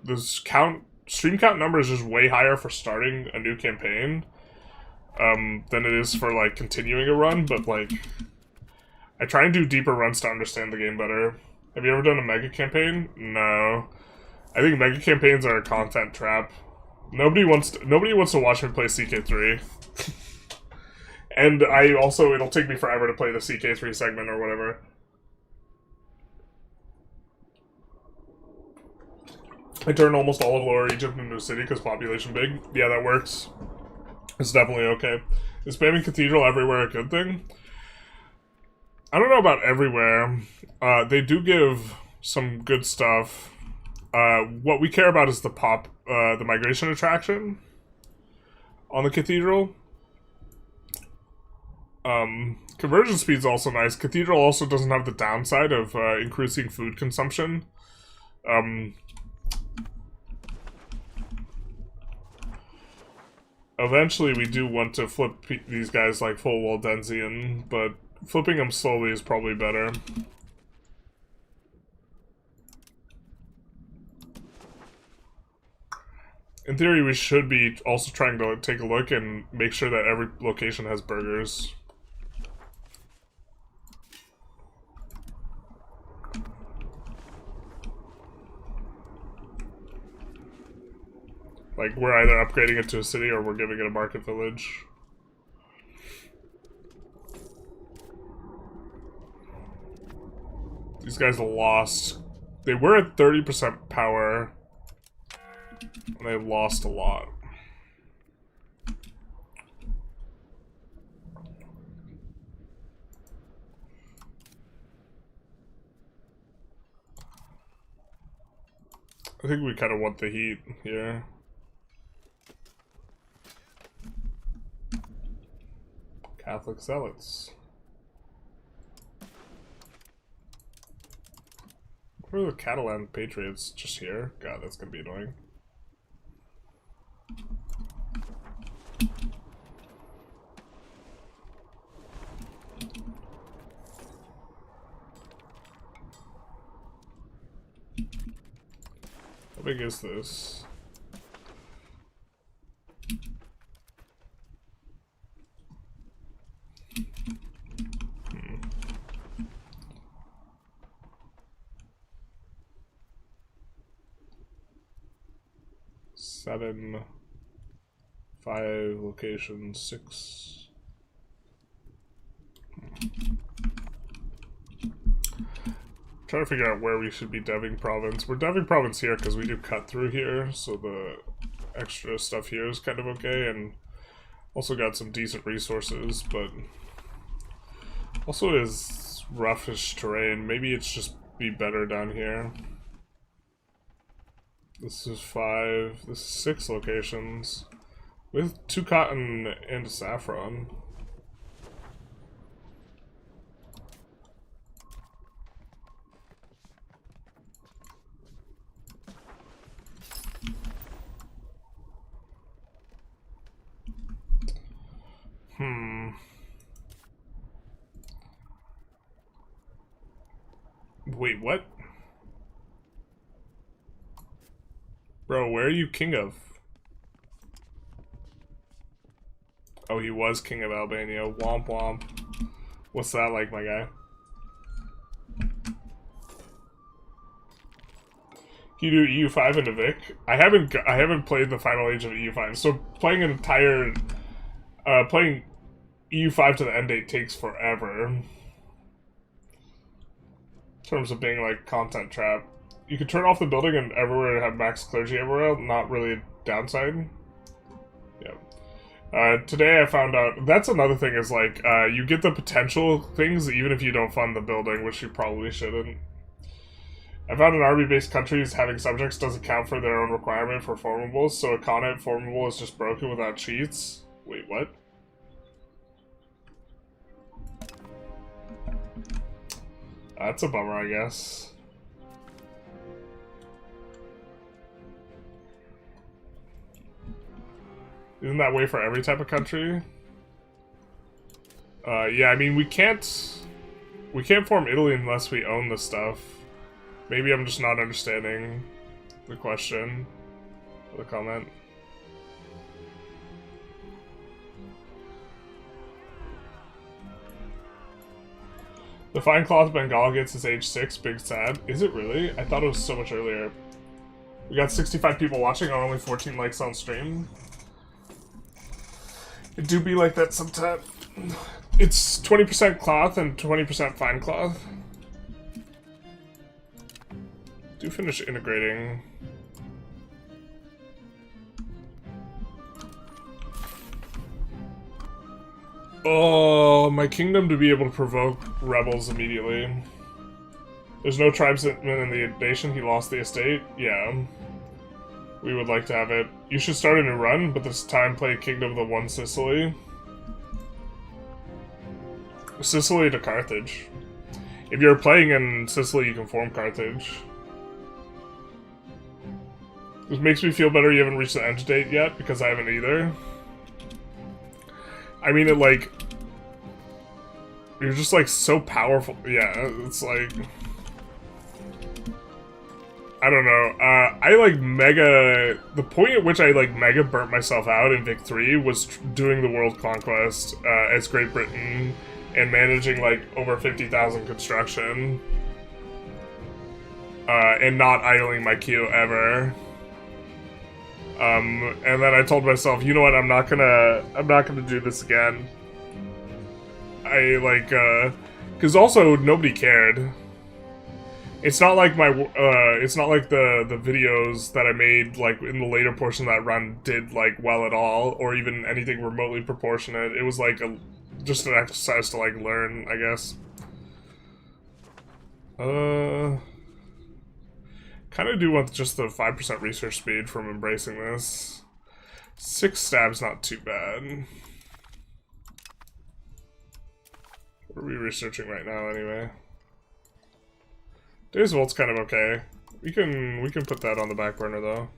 stream count number is just way higher for starting a new campaign than it is for like continuing a run, but like I try and do deeper runs to understand the game better. Have you ever done a mega campaign? No. I think mega campaigns are a content trap. Nobody wants to watch me play CK3. And it'll take me forever to play the CK3 segment or whatever. I turned almost all of Lower Egypt into a city because population big. Yeah, that works. It's definitely okay. Is spamming cathedral everywhere a good thing? I don't know about everywhere. They do give some good stuff. What we care about is the migration attraction on the cathedral. Conversion speed's also nice. Cathedral also doesn't have the downside of increasing food consumption. Eventually we do want to flip these guys like full Waldensian, but flipping them slowly is probably better. In theory, we should be also trying to take a look and make sure that every location has burgers. Like, we're either upgrading it to a city or we're giving it a market village. These guys lost. They were at 30% power. And they lost a lot. I think we kind of want the heat here. Catholic zealots. Where are the Catalan patriots? Just here? God, that's gonna be annoying. How big is this? Seven, 5 locations, 6. Trying to figure out where we should be deving province. We're deving province here because we do cut through here, so the extra stuff here is kind of okay, and also got some decent resources, but also is roughish terrain. Maybe it's just be better down here. This is 5, this is 6 locations with 2 cotton and a saffron. Wait, what? Bro, where are you king of? Oh, he was king of Albania. Womp womp. What's that like, my guy? Can you do EU5 into Vic? I haven't played the final age of EU5, so playing playing EU5 to the end date takes forever. terms of being like content trap. You could turn off the building and everywhere have max clergy everywhere, not really a downside. Yeah. Today I found out, that's another thing is like, you get the potential things even if you don't fund the building, which you probably shouldn't. I found in army-based countries having subjects doesn't count for their own requirement for formables, so a Khanate formable is just broken without cheats. Wait, what? That's a bummer, I guess. Isn't that way for every type of country? Yeah, I mean, we can't form Italy unless we own the stuff. Maybe I'm just not understanding the question or the comment. The fine cloth Bengal gets is age 6, big sad. Is it really? I thought it was so much earlier. We got 65 people watching on only 14 likes on stream. It do be like that sometimes. It's 20% cloth and 20% fine cloth. Do finish integrating. Oh, my kingdom to be able to provoke rebels immediately. There's no tribesman in the nation, he lost the estate? Yeah. We would like to have it. You should start a new run, but this time play Kingdom of the One Sicily. Sicily to Carthage. If you're playing in Sicily, you can form Carthage. This makes me feel better you haven't reached the end date yet, because I haven't either. I mean, it like... You're just like so powerful. Yeah, it's like... I don't know. I like mega... The point at which I like mega burnt myself out in Vic 3 was doing the world conquest as Great Britain and managing like over 50,000 construction. And not idling my queue ever. And then I told myself, you know what, I'm not gonna do this again. I like, cause also nobody cared. It's not like it's not like the videos that I made, like, in the later portion of that run did, like, well at all, or even anything remotely proportionate. It was like just an exercise to, like, learn, I guess. Kind of do want just the 5% research speed from embracing this. 6 stabs, not too bad. What are we researching right now, anyway? Days Volt's kind of okay. We can put that on the back burner, though.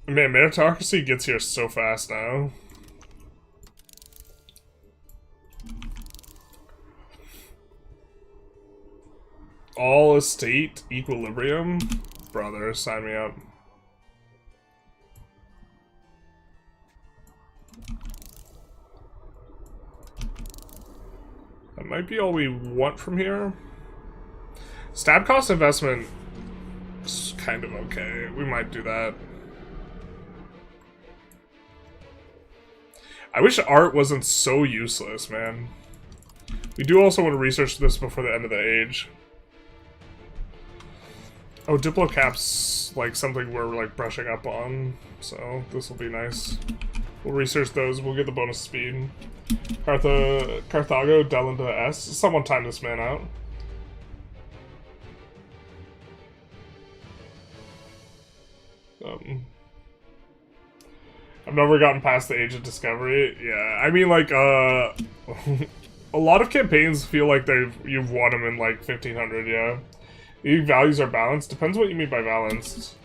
Man, meritocracy gets here so fast now. All estate equilibrium? Brother, sign me up. That might be all we want from here. Stab cost investment is kind of okay. We might do that. I wish art wasn't so useless, man. We do also want to research this before the end of the age. Oh, Diplocap's like something we're like brushing up on, so this will be nice. We'll research those, we'll get the bonus speed. Carthago, Del into S. Someone time this man out. I've never gotten past the age of discovery. Yeah, I mean, like, a lot of campaigns feel like you've won them in, like, 1500, yeah. The values are balanced. Depends what you mean by balanced.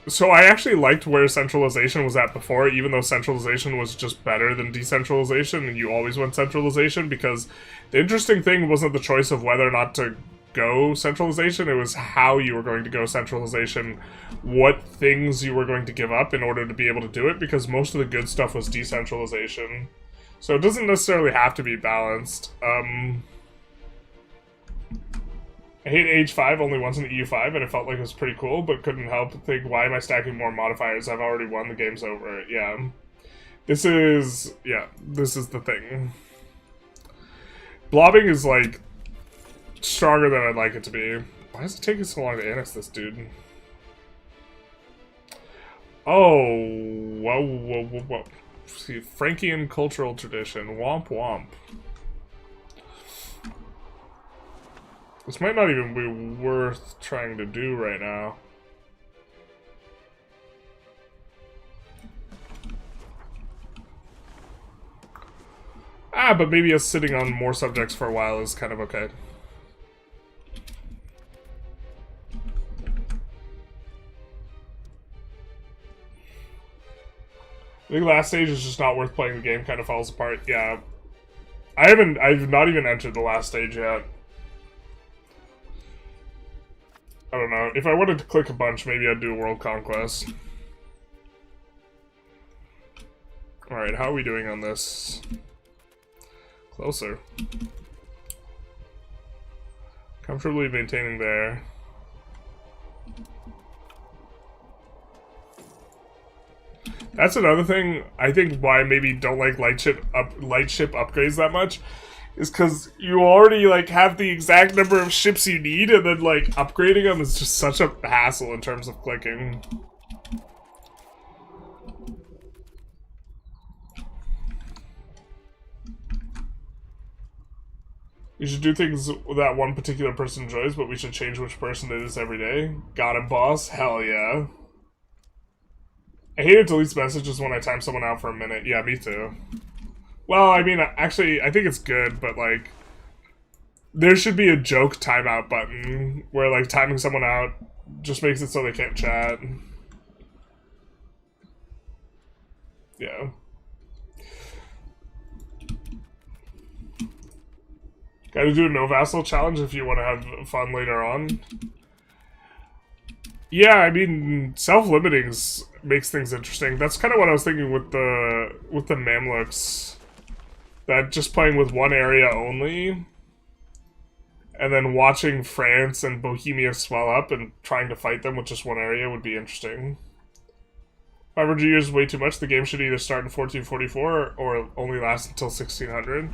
So I actually liked where centralization was at before, even though centralization was just better than decentralization, and you always went centralization, because the interesting thing wasn't the choice of whether or not to go centralization, it was how you were going to go centralization, what things you were going to give up in order to be able to do it, because most of the good stuff was decentralization. So it doesn't necessarily have to be balanced. I hate Age 5 only once in EU5, and it felt like it was pretty cool, but couldn't help but think, why am I stacking more modifiers? I've already won, the game's over. Yeah. This is the thing. Blobbing is, like, stronger than I'd like it to be. Why is it taking so long to annex this dude? Oh, whoa. See, Frankian cultural tradition. Womp womp. This might not even be worth trying to do right now. But maybe us sitting on more subjects for a while is kind of okay. I think last stage is just not worth playing. The game kind of falls apart. Yeah. I've not even entered the last stage yet. I don't know. If I wanted to click a bunch, maybe I'd do a world conquest. Alright, how are we doing on this? Closer. Comfortably maintaining there. That's another thing, I think, why I maybe don't like lightship upgrades that much, is because you already, like, have the exact number of ships you need, and then, like, upgrading them is just such a hassle in terms of clicking. We should do things that one particular person enjoys, but we should change which person it is every day. Got it, boss? Hell yeah. I hate it deletes messages when I time someone out for a minute. Yeah, me too. Well, I mean, actually, I think it's good, but, like, there should be a joke timeout button where, like, timing someone out just makes it so they can't chat. Yeah. Gotta do a no vassal challenge if you want to have fun later on. Yeah, I mean, self-limiting makes things interesting. That's kind of what I was thinking with the Mamluks. That just playing with one area only, and then watching France and Bohemia swell up and trying to fight them with just one area would be interesting. 500 years is way too much. The game should either start in 1444 or only last until 1600.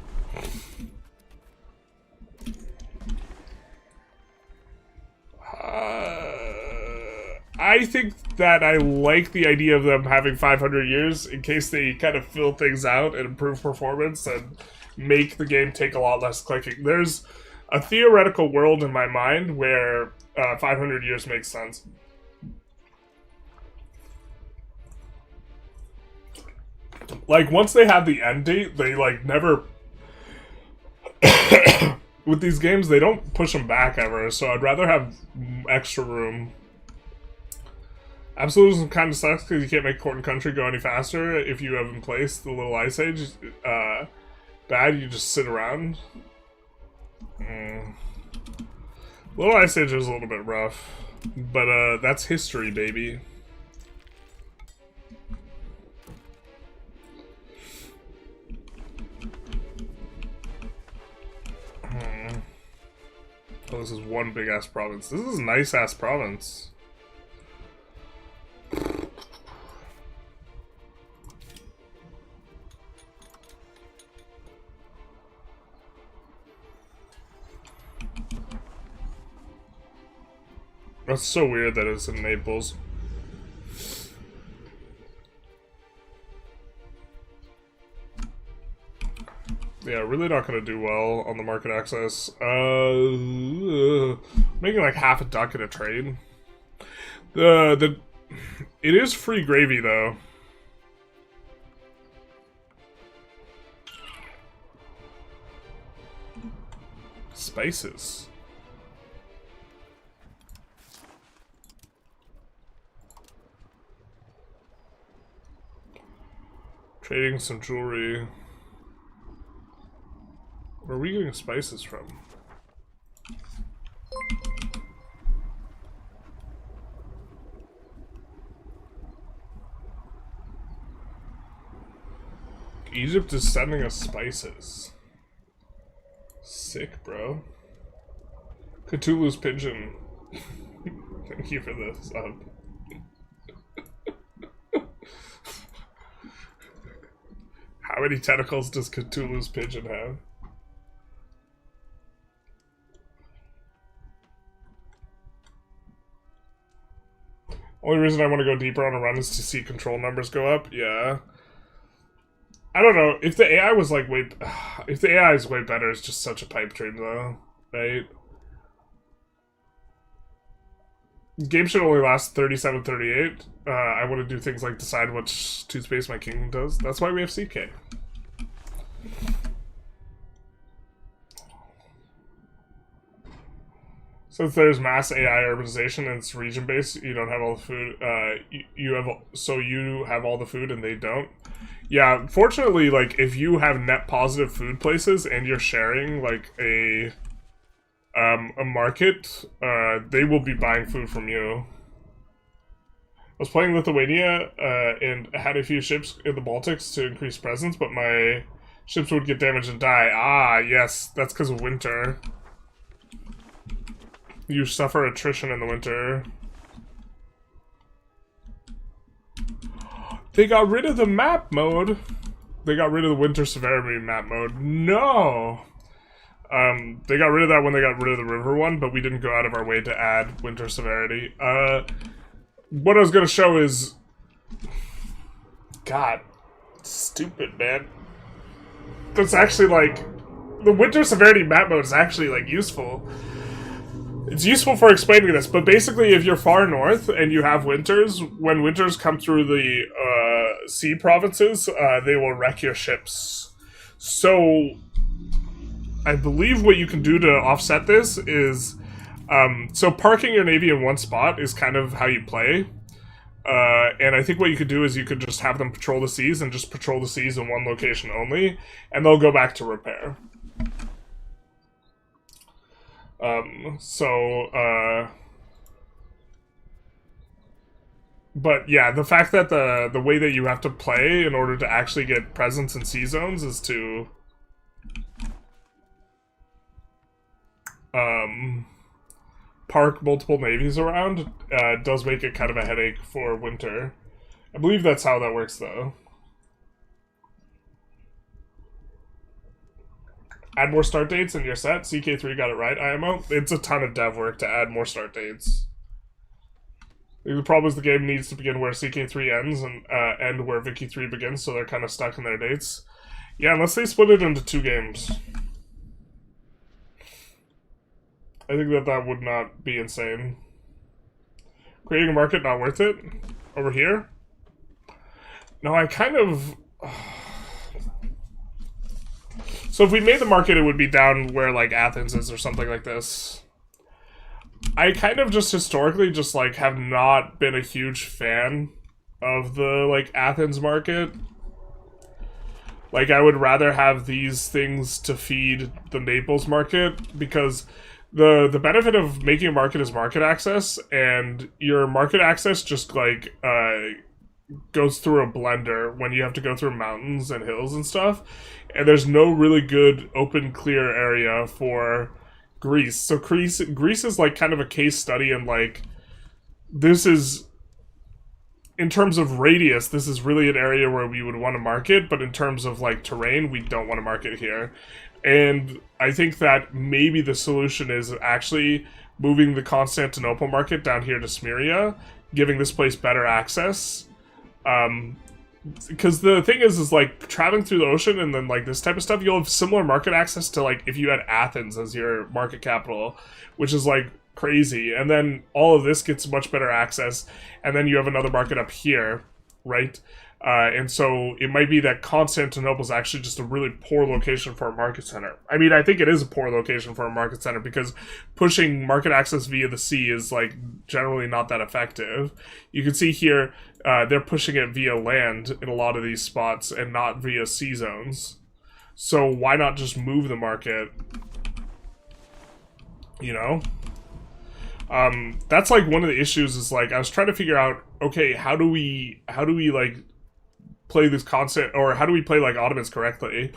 I think that I like the idea of them having 500 years in case they kind of fill things out and improve performance and make the game take a lot less clicking. There's a theoretical world in my mind where 500 years makes sense. Like, once they have the end date, they, like, never... With these games, they don't push them back ever, so I'd rather have extra room. Absolutism kind of sucks because you can't make court and country go any faster if you have in place the little ice age. Bad, you just sit around. Little ice age is a little bit rough, but that's history, baby. Oh, this is one big ass province. This is a nice ass province. That's so weird that it's in Naples. Yeah, really not gonna do well on the market access. Making like half a duck in a trade. It is free gravy though. Spices. Trading some jewelry. Where are we getting spices from? Egypt is sending us spices. Sick, bro. Cthulhu's pigeon. Thank you for the sub. How many tentacles does Cthulhu's pigeon have? Only reason I want to go deeper on a run is to see control numbers go up. Yeah. I don't know. If the AI was like way... If the AI is way better, it's just such a pipe dream though. Right? Game should only last 37, 38. I want to do things like decide which toothpaste my kingdom does. That's why we have CK. Since there's mass AI urbanization and it's region-based, you don't have all the food. You have all the food and they don't. Yeah, fortunately, like if you have net positive food places and you're sharing like a market, they will be buying food from you. I was playing Lithuania and had a few ships in the Baltics to increase presence, but my ships would get damaged and die. Ah, yes, that's because of winter. You suffer attrition in the winter. They got rid of the map mode. They got rid of the winter severity map mode. No! They got rid of that when they got rid of the river one, but we didn't go out of our way to add winter severity. What I was gonna show is... God. Stupid, man. That's actually, like... The winter severity map mode is actually, like, useful. It's useful for explaining this, but basically if you're far north and you have winters, when winters come through the sea provinces, they will wreck your ships. So, I believe what you can do to offset this is, so parking your navy in one spot is kind of how you play. And I think what you could do is you could just have them patrol the seas and just patrol the seas in one location only, and they'll go back to repair. But yeah, the fact that the way that you have to play in order to actually get presence in sea zones is to park multiple navies around does make it kind of a headache for winter. I believe that's how that works though. Add more start dates and you're set. CK3 got it right, IMO. It's a ton of dev work to add more start dates. The problem is the game needs to begin where CK3 ends and end where Vicky 3 begins, so they're kind of stuck in their dates. Yeah, unless they split it into 2 games. I think that would not be insane. Creating a market, not worth it? Over here? No, I kind of... So if we made the market, it would be down where, like, Athens is or something like this. I kind of just historically just, like, have not been a huge fan of the, like, Athens market. Like, I would rather have these things to feed the Naples market, because the benefit of making a market is market access, and your market access just, like, goes through a blender when you have to go through mountains and hills and stuff, and there's no really good open clear area for Greece. So Greece is like kind of a case study, and like this is, in terms of radius, this is really an area where we would want to market, but in terms of like terrain, we don't want to market here. And I think that maybe the solution is actually moving the Constantinople market down here to Smyrna, giving this place better access. Because the thing is like traveling through the ocean and then like this type of stuff, you'll have similar market access to like if you had Athens as your market capital, which is like crazy. And then all of this gets much better access, and then you have another market up here, right? And so it might be that Constantinople is actually just a really poor location for a market center. I mean, I think it is a poor location for a market center because pushing market access via the sea is like generally not that effective. You can see here, they're pushing it via land in a lot of these spots and not via sea zones. So why not just move the market? You know? That's like one of the issues is like, I was trying to figure out, okay, how do we like play this concept, or how do we play like Ottomans correctly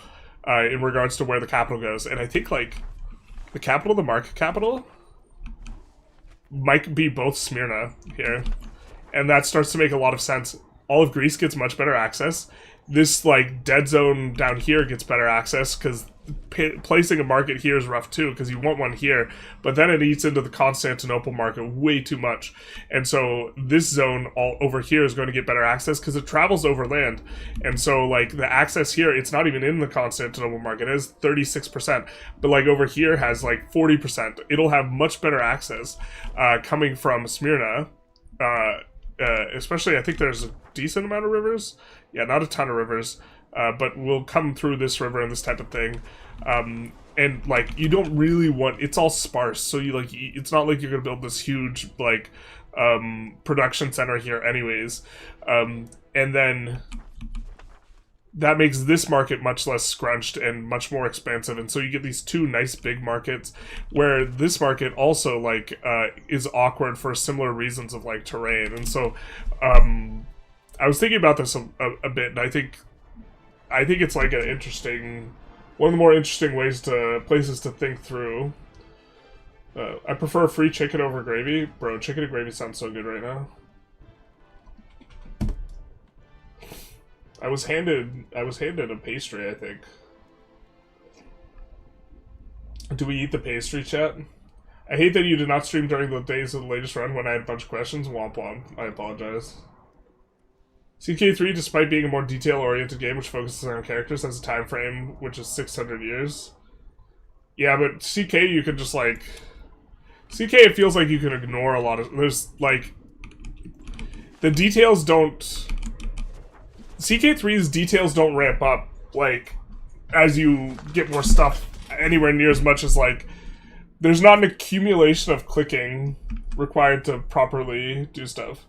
in regards to where the capital goes? And I think like the capital, the market capital, might be both Smyrna here, and that starts to make a lot of sense. All of Greece gets much better access. This like dead zone down here gets better access because placing a market here is rough too, because you want one here, but then it eats into the Constantinople market way too much. And so this zone all over here is going to get better access because it travels overland. And so like the access here, it's not even in the Constantinople market. It is 36%, but like over here has like 40%. It'll have much better access coming from Smyrna. Especially I think there's a decent amount of rivers. Yeah, not a ton of rivers. But we'll come through this river and this type of thing. And like you don't really want, it's all sparse, so you like, it's not like you're gonna build this huge like production center here anyways. And then that makes this market much less scrunched and much more expansive, and so you get these two nice big markets, where this market also like is awkward for similar reasons of like terrain. And so I was thinking about this a bit, and I think it's like an interesting, one of the more interesting places to think through. I prefer free chicken over gravy. Bro, chicken and gravy sounds so good right now. I was handed a pastry, I think. Do we eat the pastry, chat? I hate that you did not stream during the days of the latest run when I had a bunch of questions. Womp womp. I apologize. CK3, despite being a more detail-oriented game which focuses on characters, has a time frame which is 600 years. Yeah, but CK, you can just like... CK, it feels like you can ignore a lot of... There's, like... The details don't... CK3's details don't ramp up, like, as you get more stuff anywhere near as much as, like... There's not an accumulation of clicking required to properly do stuff.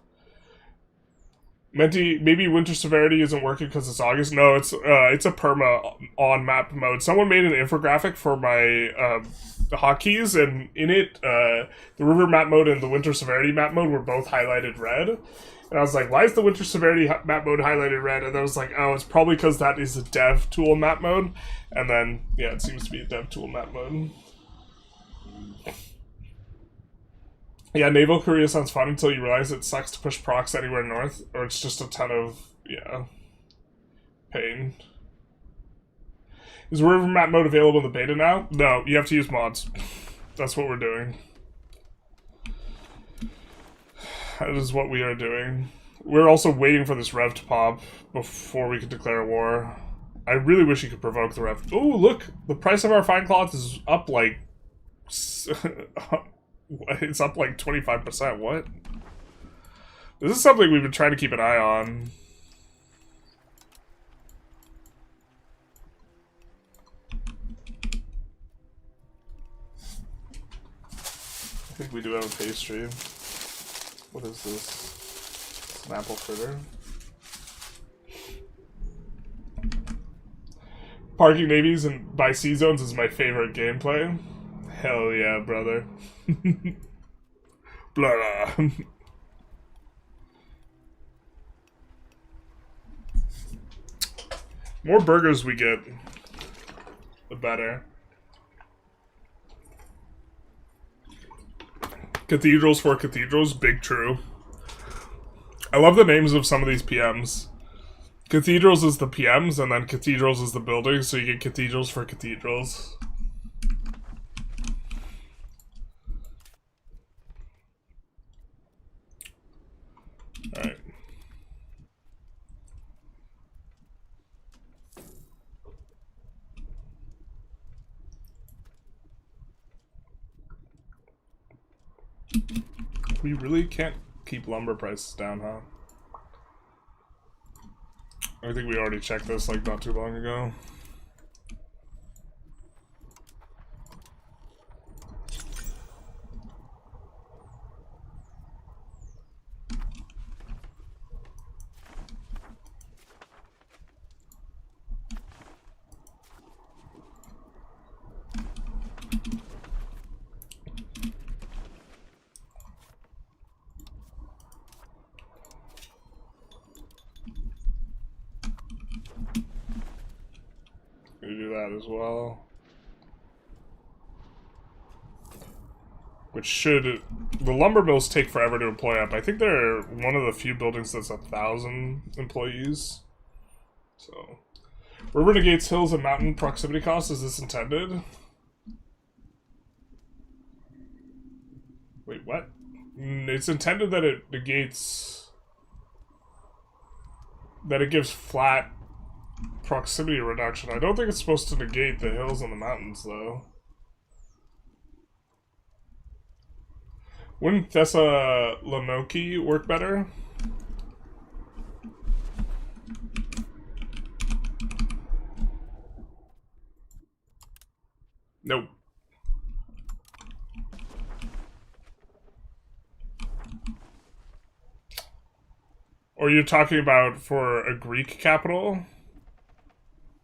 Menti, maybe winter severity isn't working because it's August. No, it's a perma on map mode. Someone made an infographic for my hotkeys, and in it, the river map mode and the winter severity map mode were both highlighted red. And I was like, why is the winter severity map mode highlighted red? And I was like, oh, it's probably because that is a dev tool map mode. And then, yeah, it seems to be a dev tool map mode. Yeah, naval Korea sounds fun until you realize it sucks to push procs anywhere north, or it's just a ton of, yeah, pain. Is river map mode available in the beta now? No, you have to use mods. That's what we're doing. That is what we are doing. We're also waiting for this rev to pop before we can declare war. I really wish you could provoke the rev. Oh, look! The price of our fine cloth is up like... It's up like 25%. What? This is something we've been trying to keep an eye on. I think we do have a pastry. What is this? It's an apple fritter. Parking navies and by sea zones is my favorite gameplay. Hell yeah, brother. Blah, blah. More burgers we get, the better. Cathedrals for cathedrals, big true. I love the names of some of these PMs. Cathedrals is the PMs, and then cathedrals is the buildings, so you get cathedrals for cathedrals. Alright. We really can't keep lumber prices down, huh? I think we already checked this like not too long ago. Do that as well. Which should... The lumber mills take forever to employ up. I think they're one of the few buildings that's 1,000 employees. So... River negates hills and mountain proximity costs. Is this intended? Wait, what? It's intended that it negates... that it gives flat proximity reduction. I don't think it's supposed to negate the hills and the mountains, though. Wouldn't Thessaloniki work better? Nope. Or you're talking about for a Greek capital?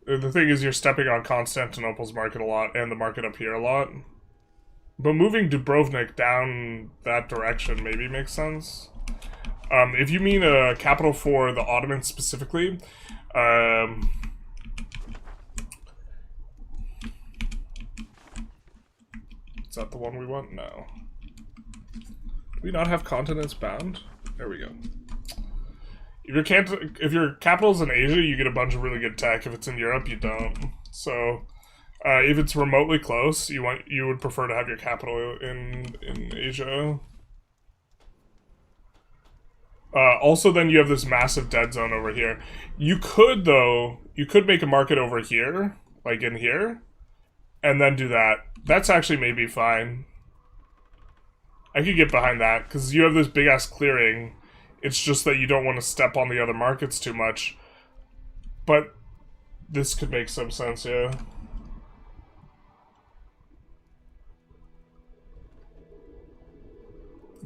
The thing is, you're stepping on Constantinople's market a lot, and the market up here a lot. But moving Dubrovnik down that direction maybe makes sense. If you mean a capital for the Ottomans specifically, is that the one we want? No. Do we not have continents bound? There we go. If your capital's in Asia, you get a bunch of really good tech. If it's in Europe, you don't. So, if it's remotely close, you would prefer to have your capital in Asia. Also, then you have this massive dead zone over here. You could make a market over here, like in here, and then do that. That's actually maybe fine. I could get behind that, because you have this big-ass clearing. It's just that you don't want to step on the other markets too much. But this could make some sense, yeah.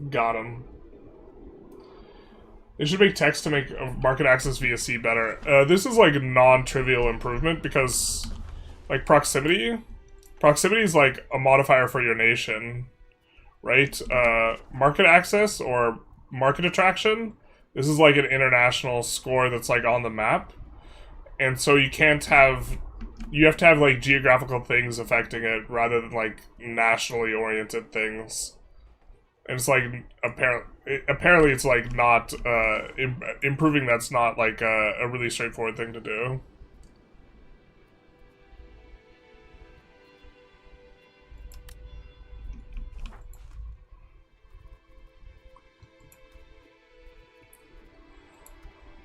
Got him. They should make text to make market access via C better. This is like a non-trivial improvement because, like, proximity is like a modifier for your nation, right? Market access or market attraction, this is like an international score that's like on the map, and so you have to have like geographical things affecting it rather than like nationally oriented things. And it's like apparently it's like not improving. That's not like a really straightforward thing to do.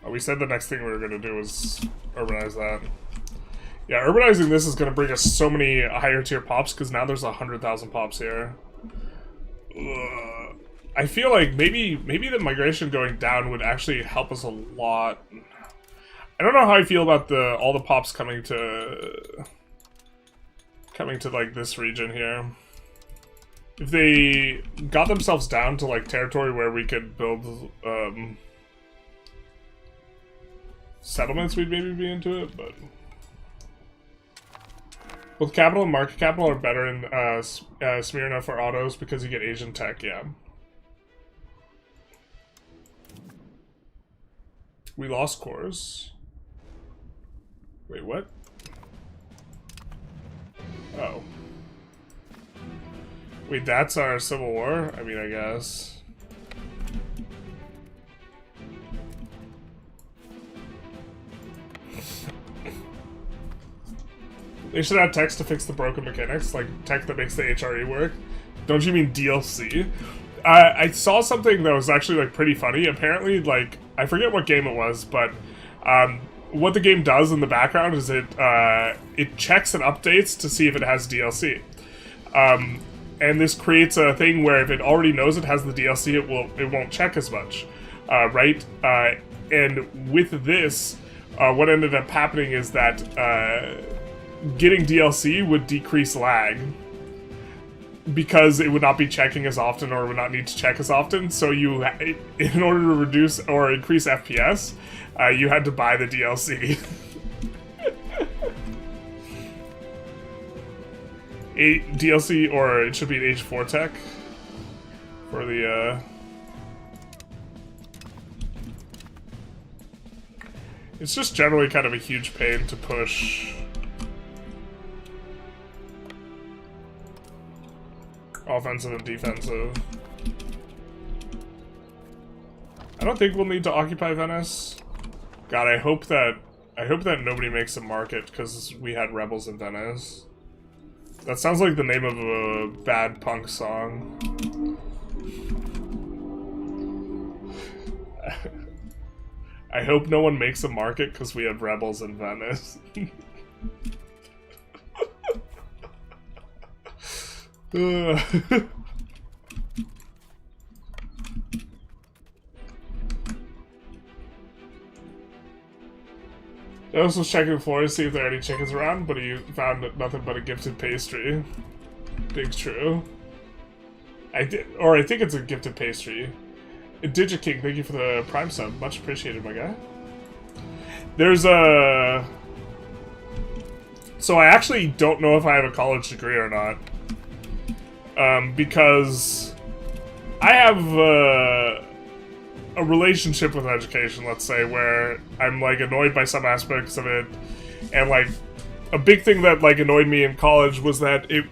We said the next thing we were going to do was urbanize that. Yeah, urbanizing this is going to bring us so many higher tier pops, because now there's 100,000 pops here. I feel like maybe the migration going down would actually help us a lot. I don't know how I feel about all the pops coming to like this region here. If they got themselves down to like territory where we could build settlements, we'd maybe be into it, but both capital and market capital are better in Smyrna for autos because you get Asian tech, yeah. We lost cores. Wait, what? Oh. Wait, that's our civil war? I mean, I guess. They should add text to fix the broken mechanics, like tech that makes the HRE work. Don't you mean DLC? I saw something that was actually like pretty funny. Apparently, like, I forget what game it was, but what the game does in the background is it checks and updates to see if it has DLC. And this creates a thing where if it already knows it has the DLC, it won't check as much, right? And with this, what ended up happening is that getting DLC would decrease lag because it would not be checking as often or would not need to check as often. So in order to reduce or increase FPS, you had to buy the DLC. DLC, or it should be an H4 tech for the it's just generally kind of a huge pain to push offensive and defensive. I don't think we'll need to occupy Venice. God, I hope that I hope that nobody makes a market because we had rebels in Venice. That sounds like the name of a bad punk song. I hope no one makes a market because we have rebels in Venice. I also was checking the floor to see if there are any chickens around, but he found nothing but a gifted pastry. Big true. I think it's a gifted pastry. Digiking, thank you for the Prime sub. Much appreciated, my guy. There's a... So I actually don't know if I have a college degree or not. Because I have a relationship with education, let's say, where I'm, like, annoyed by some aspects of it. And, like, a big thing that, like, annoyed me in college was that a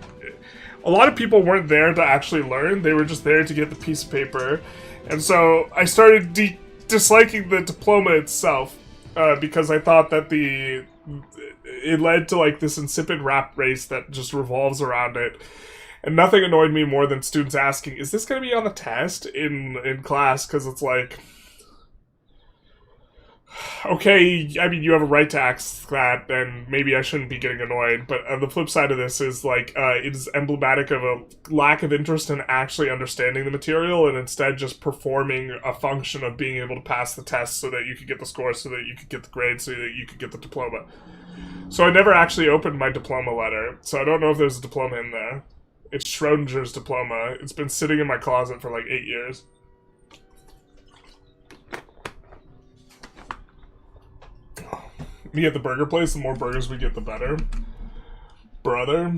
lot of people weren't there to actually learn. They were just there to get the piece of paper. And so I started disliking the diploma itself because I thought that it led to like this insipid rat race that just revolves around it. And nothing annoyed me more than students asking, "Is this going to be on the test in class?" Because it's like, okay, I mean, you have a right to ask that, and maybe I shouldn't be getting annoyed, but the flip side of this is, like, it is emblematic of a lack of interest in actually understanding the material, and instead just performing a function of being able to pass the test so that you could get the score, so that you could get the grade, so that you could get the diploma. So I never actually opened my diploma letter, so I don't know if there's a diploma in there. It's Schrodinger's diploma. It's been sitting in my closet for, like, 8 years. Me at the burger place, the more burgers we get, the better. Brother.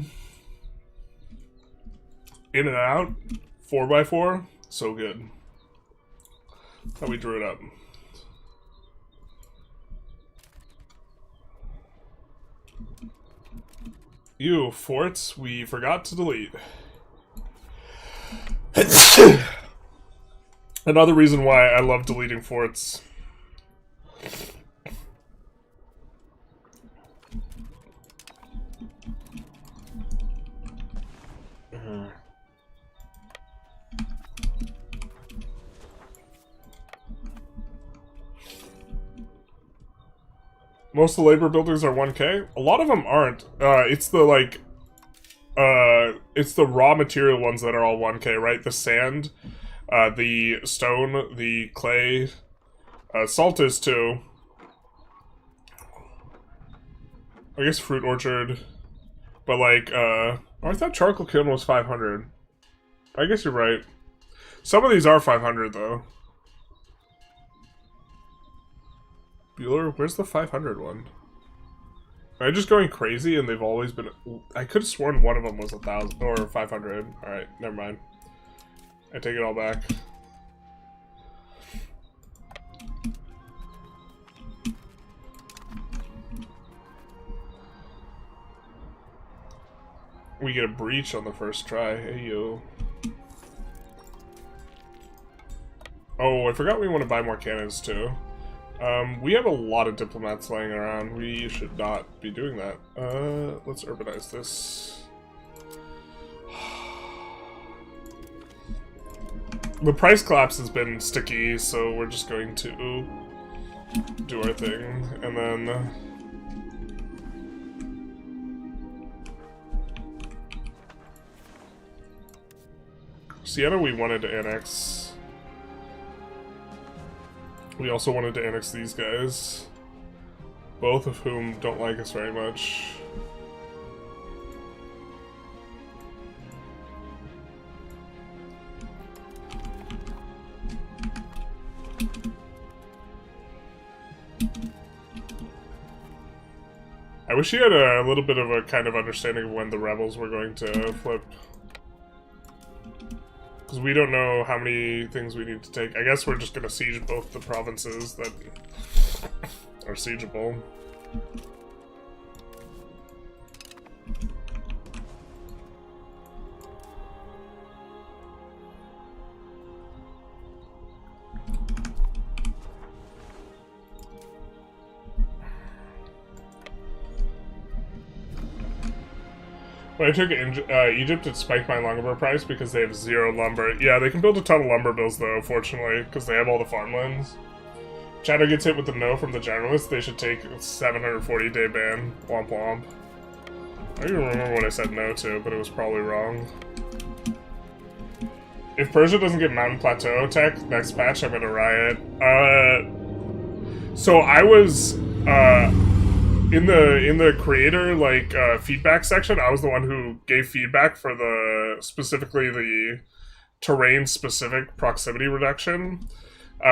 In and out. 4x4. So good. How we drew it up. Ew, forts we forgot to delete. Another reason why I love deleting forts. Most of the labor buildings are 1K. A lot of them aren't. It's the, like, it's the raw material ones that are all 1K, right? The sand, the stone, the clay, salt is too. I guess fruit orchard. But, like, oh, I thought charcoal kiln was 500. I guess you're right. Some of these are 500, though. Bueller, where's the 500 one? Am I just going crazy and they've always been... I could have sworn one of them was 1,000 or 500. Alright, never mind. I take it all back. We get a breach on the first try. Hey, yo. Oh, I forgot we want to buy more cannons, too. We have a lot of diplomats laying around. We should not be doing that. Let's urbanize this. The price collapse has been sticky, so we're just going to do our thing. And then... Siena we wanted to annex. We also wanted to annex these guys, both of whom don't like us very much. I wish you had a little bit of a kind of understanding of when the rebels were going to flip. Because we don't know how many things we need to take. I guess we're just going to siege both the provinces that are siegeable. When I took Egypt, it spiked my lumber price because they have 0 lumber. Yeah, they can build a ton of lumber bills though, fortunately, because they have all the farmlands. Chatter gets hit with the no from the generalists. They should take 740-day ban. Womp womp. I don't even remember what I said no to, but it was probably wrong. If Persia doesn't get Mountain Plateau tech next patch, I'm gonna riot. So I was in the creator feedback section. I was the one who gave feedback for specifically the terrain specific proximity reduction,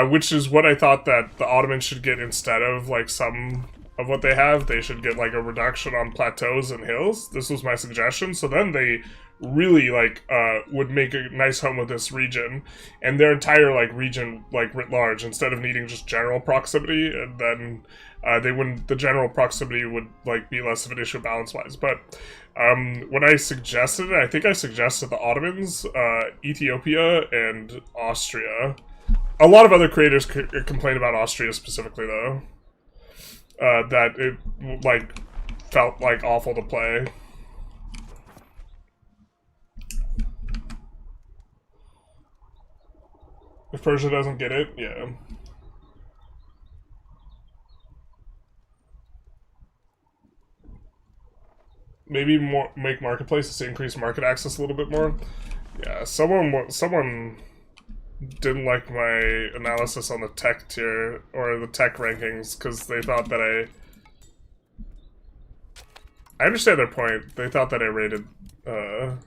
which is what I thought that the Ottomans should get instead of like some of what they have. They should get like a reduction on plateaus and hills. This was my suggestion. So then they really would make a nice home with this region and their entire region writ large, instead of needing just general proximity, and then the general proximity would be less of an issue balance wise. But when I suggested it, I think I suggested the Ottomans, Ethiopia, and Austria. A lot of other creators complained about Austria specifically though, that it felt awful to play. If Persia doesn't get it, yeah. Maybe make marketplaces to increase market access a little bit more. Yeah, someone didn't like my analysis on the tech tier or the tech rankings because they thought that I understand their point. They thought that I rated the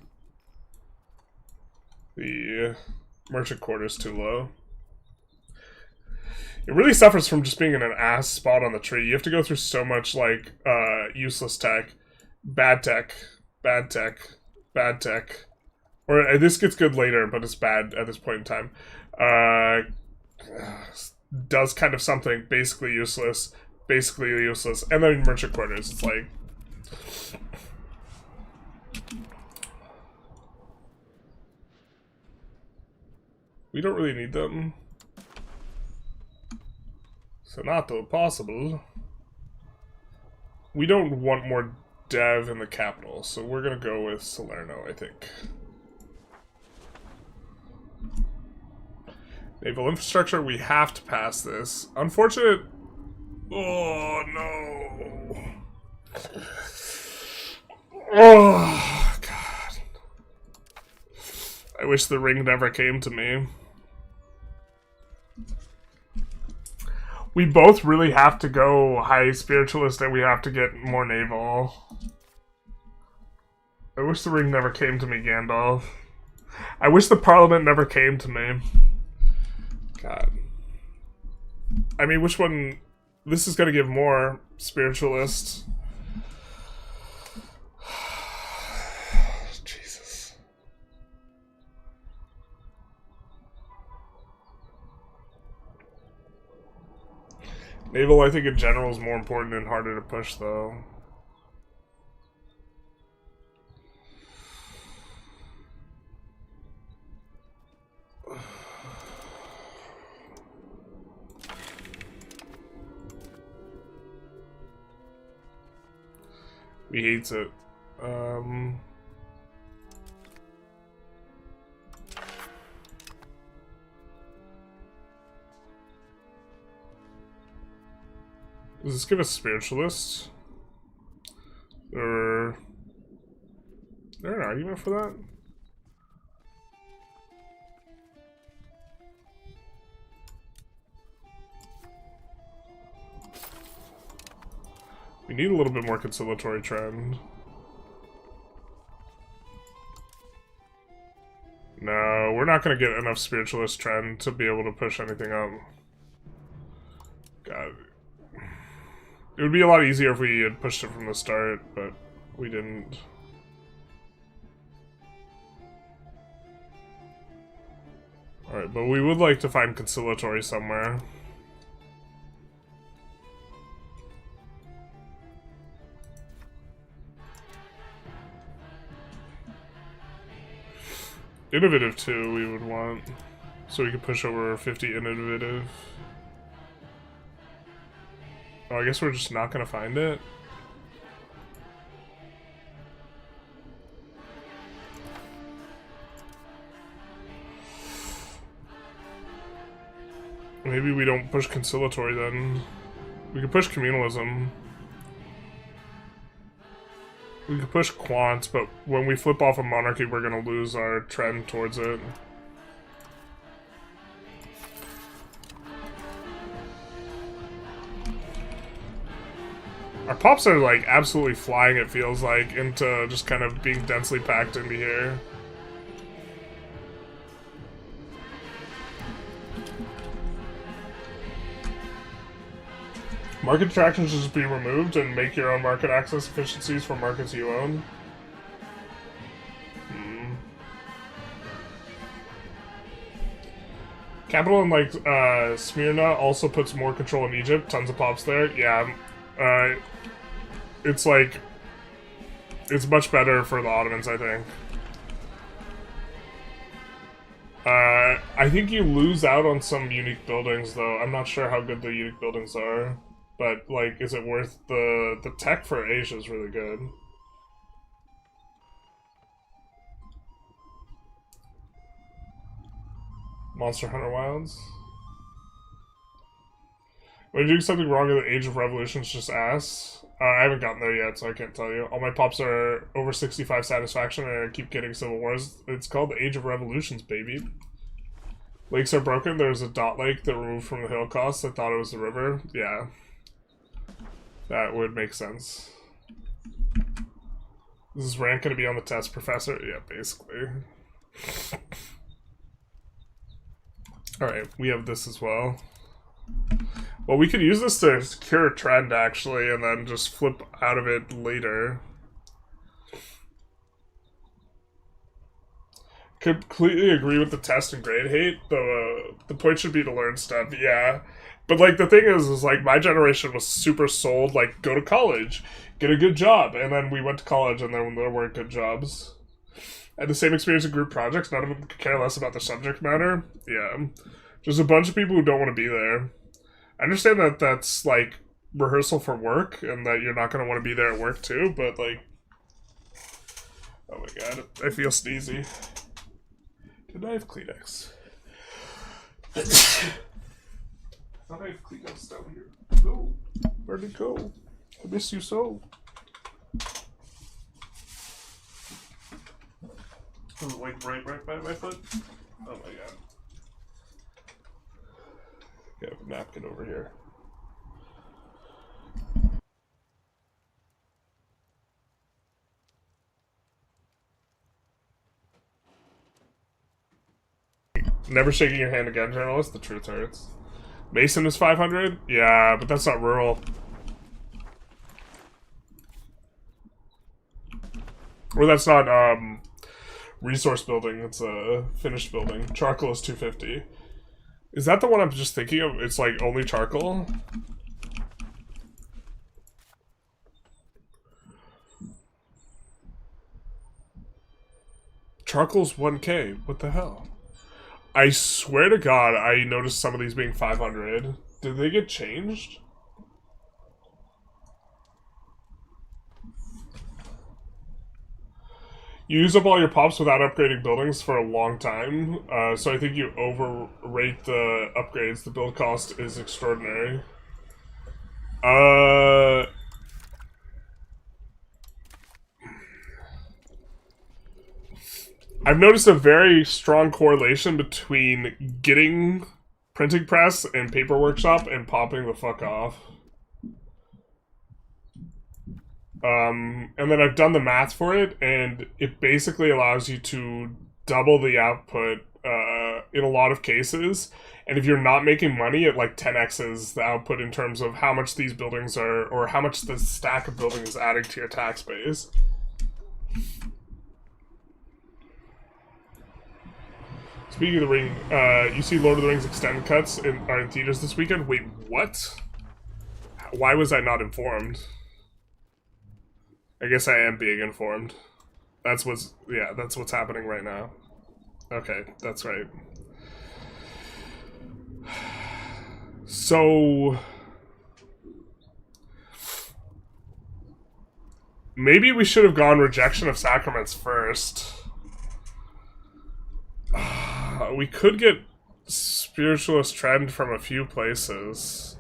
merchant quarters too low. It really suffers from just being in an ass spot on the tree. You have to go through so much useless tech, bad tech, bad tech, bad tech. Or this gets good later, but it's bad at this point in time. Does kind of something, basically useless, and then merchant quarters. It's like we don't really need them. Senato, possible. We don't want more dev in the capital, so we're gonna go with Salerno, I think. Naval infrastructure, we have to pass this. Unfortunate. Oh no. Oh god. I wish the ring never came to me. We both really have to go high spiritualist and we have to get more naval. I wish the ring never came to me, Gandalf. I wish the parliament never came to me. God. I mean, which one? This is gonna give more spiritualist. Jesus. Naval, I think in general, is more important and harder to push, though. He hates it. Does this give us spiritualists? Or is there an argument for that? We need a little bit more conciliatory trend. No, we're not going to get enough spiritualist trend to be able to push anything up. God. It would be a lot easier if we had pushed it from the start, but we didn't. Alright, but we would like to find conciliatory somewhere. Innovative too, we would want. So we could push over 50 innovative. Oh, I guess we're just not gonna find it. maybe we don't push conciliatory then. We could push communalism. We could push quant, but when we flip off a monarchy, we're gonna lose our trend towards it. Our pops are like absolutely flying, it feels like, into just kind of being densely packed into here. Market attractions should just be removed and make your own market access efficiencies for markets you own. Capital in like Smyrna also puts more control in Egypt. Tons of pops there. Yeah. It's like, it's much better for the Ottomans, I think. I think you lose out on some unique buildings, though. I'm not sure how good the unique buildings are. But, like, is it worth the tech for Asia is really good. Monster Hunter Wilds. When you do something wrong in the Age of Revolutions, just ask. I haven't gotten there yet, so I can't tell you. All my pops are over 65 satisfaction, and I keep getting civil wars. It's called the Age of Revolutions, baby. Lakes are broken. There's a dot lake that removed from the hill coast. I thought it was the river. Yeah. That would make sense. This is rank going to be on the test, Professor? Yeah, basically. Alright, we have this as well. Well, we could use this to secure a trend, actually, and then just flip out of it later. Completely agree with the test and grade hate, though the point should be to learn stuff, yeah. But, like, the thing is, like, my generation was super sold, like, go to college, get a good job, and then we went to college, and then there weren't good jobs. I had the same experience in group projects, none of them could care less about the subject matter. Yeah. Just a bunch of people who don't want to be there. I understand that that's, like, rehearsal for work, and that you're not going to want to be there at work, too, but, like... Oh my god, I feel sneezy. Did I have Kleenex? I thought I have Kleenex down here. No. Where'd it go? I miss you so. Was it, like, right by my foot? Oh my god. I have a napkin over here. Never shaking your hand again, journalist. The truth hurts. Mason is 500? Yeah, but that's not rural. Or that's not, resource building. It's a finished building. Charcoal is 250. Is that the one I'm just thinking of? It's like only charcoal? Charcoal's 1K. What the hell? I swear to God, I noticed some of these being 500. Did they get changed? You use up all your pops without upgrading buildings for a long time, so I think you overrate the upgrades. The build cost is extraordinary. I've noticed a very strong correlation between getting printing press and paper workshop and popping the fuck off. And then I've done the math for it, and it basically allows you to double the output in a lot of cases. And if you're not making money, it like 10x's the output in terms of how much these buildings are, or how much the stack of buildings is adding to your tax base. Speaking of the ring, you see Lord of the Rings extended cuts are in theaters this weekend? Wait, what? Why was I not informed? I guess I am being informed. That's what's happening right now. Okay, that's right. So... maybe we should have gone rejection of sacraments first. We could get spiritualist trend from a few places.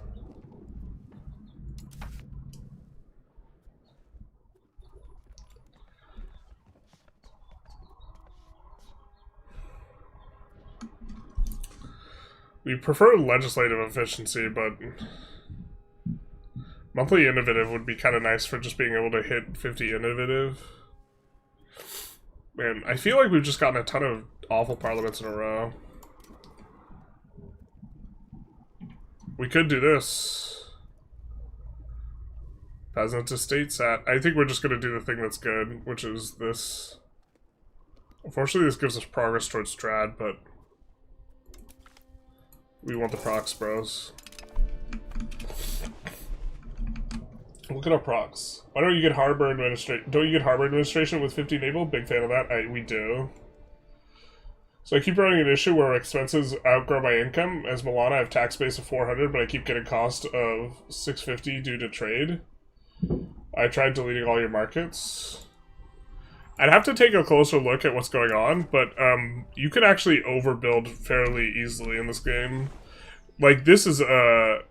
We prefer legislative efficiency, but monthly innovative would be kind of nice for just being able to hit 50 innovative. Man, I feel like we've just gotten a ton of awful parliaments in a row. We could do this. Peasant to state sat. I think we're just going to do the thing that's good, which is this. Unfortunately, this gives us progress towards Strad, but we want the procs, bros. Look at our procs. Why don't you get harbor administration? Don't you get harbor administration with 50 naval? Big fan of that. We do. So I keep running an issue where expenses outgrow my income. As Milan, I have tax base of 400, but I keep getting cost of 650 due to trade. I tried deleting all your markets. I'd have to take a closer look at what's going on, but you can actually overbuild fairly easily in this game. Like, this is the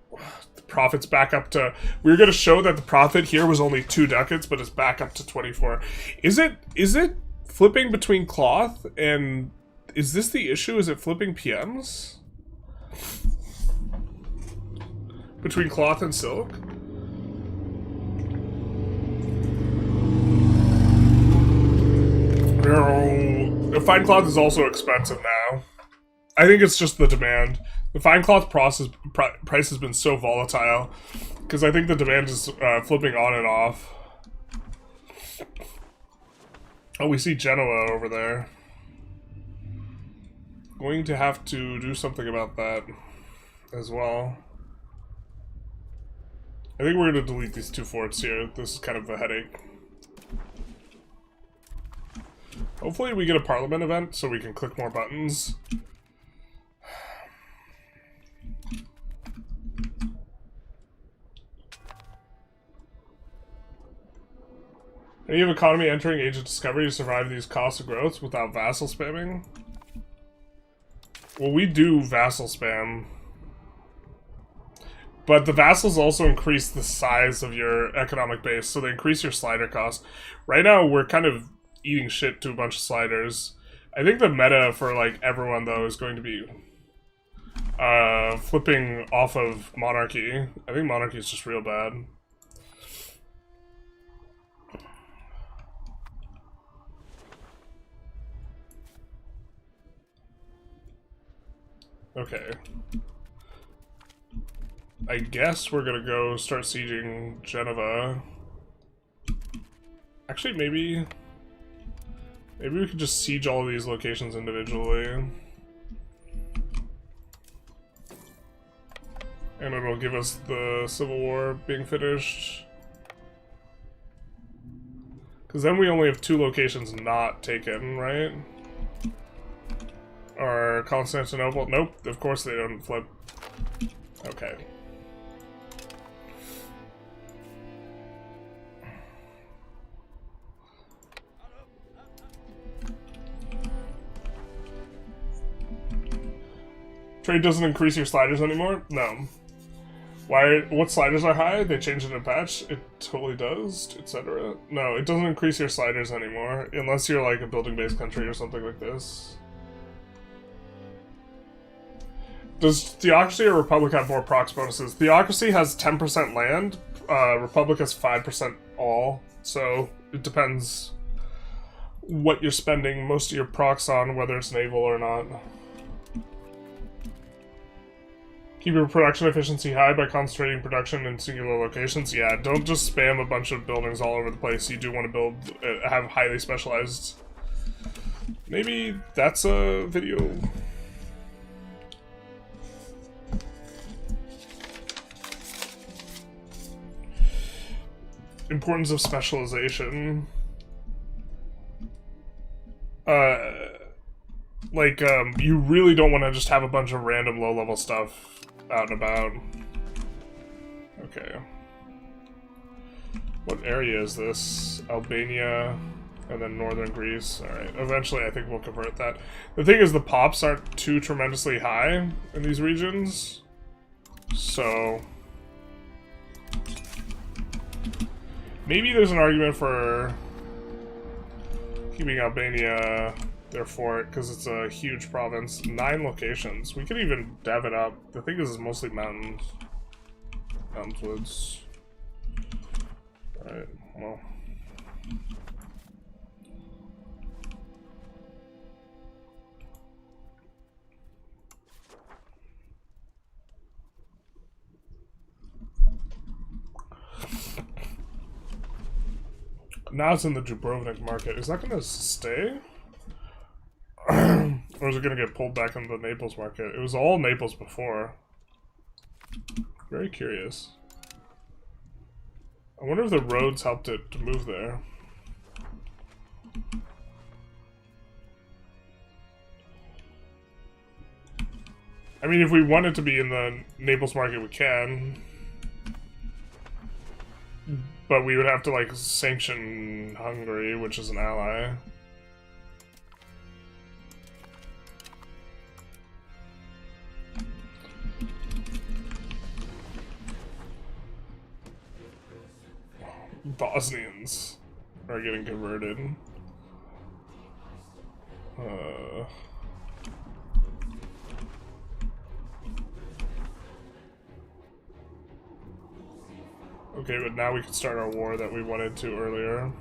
profit's back up to... We were going to show that the profit here was only 2 ducats, but it's back up to 24. Is it flipping between cloth and... Is this the issue? Is it flipping PMs? Between cloth and silk? No. The fine cloth is also expensive now. I think it's just the demand. The fine cloth price has been so volatile because I think the demand is flipping on and off. Oh, we see Genoa over there. Going to have to do something about that as well. I think we're going to delete these 2 forts here. This is kind of a headache. Hopefully we get a parliament event so we can click more buttons. Any of economy entering age of discovery to survive these costs of growth without vassal spamming? Well, we do vassal spam. But the vassals also increase the size of your economic base, so they increase your slider cost. Right now, we're kind of eating shit to a bunch of sliders. I think the meta for, like, everyone, though, is going to be flipping off of Monarchy. I think Monarchy is just real bad. Okay. I guess we're gonna go start sieging Genova. Actually, maybe we could just siege all of these locations individually. And it'll give us the Civil War being finished. Because then we only have 2 locations not taken, right? Or Constantinople? Nope, of course they don't flip. Okay. Trade doesn't increase your sliders anymore? No. Why? What sliders are high? They changed it in a patch? It totally does, etc. No, it doesn't increase your sliders anymore, unless you're like a building-based country or something like this. Does Theocracy or Republic have more procs bonuses? Theocracy has 10% land, Republic has 5% all, so it depends what you're spending most of your procs on, whether it's naval or not. Keep your production efficiency high by concentrating production in singular locations. Yeah, don't just spam a bunch of buildings all over the place. You do want to build, have highly specialized. Maybe that's a video. Importance of specialization. You really don't want to just have a bunch of random low-level stuff out and about. Okay. What area is this? Albania. And then northern Greece. Alright, eventually I think we'll convert that. The thing is the pops aren't too tremendously high in these regions. So... maybe there's an argument for keeping Albania there for it, because it's a huge province. 9 locations. We could even dev it up. The thing is it's mostly mountains. Mountains, woods. Alright, well... now it's in the Dubrovnik market. Is that going to stay? Or is it going to get pulled back into the Naples market? It was all Naples before. Very curious. I wonder if the roads helped it to move there. I mean, if we want it to be in the Naples market, we can. But we would have to, like, sanction Hungary, which is an ally. Bosnians are getting converted. Okay, but now we can start our war that we wanted to earlier.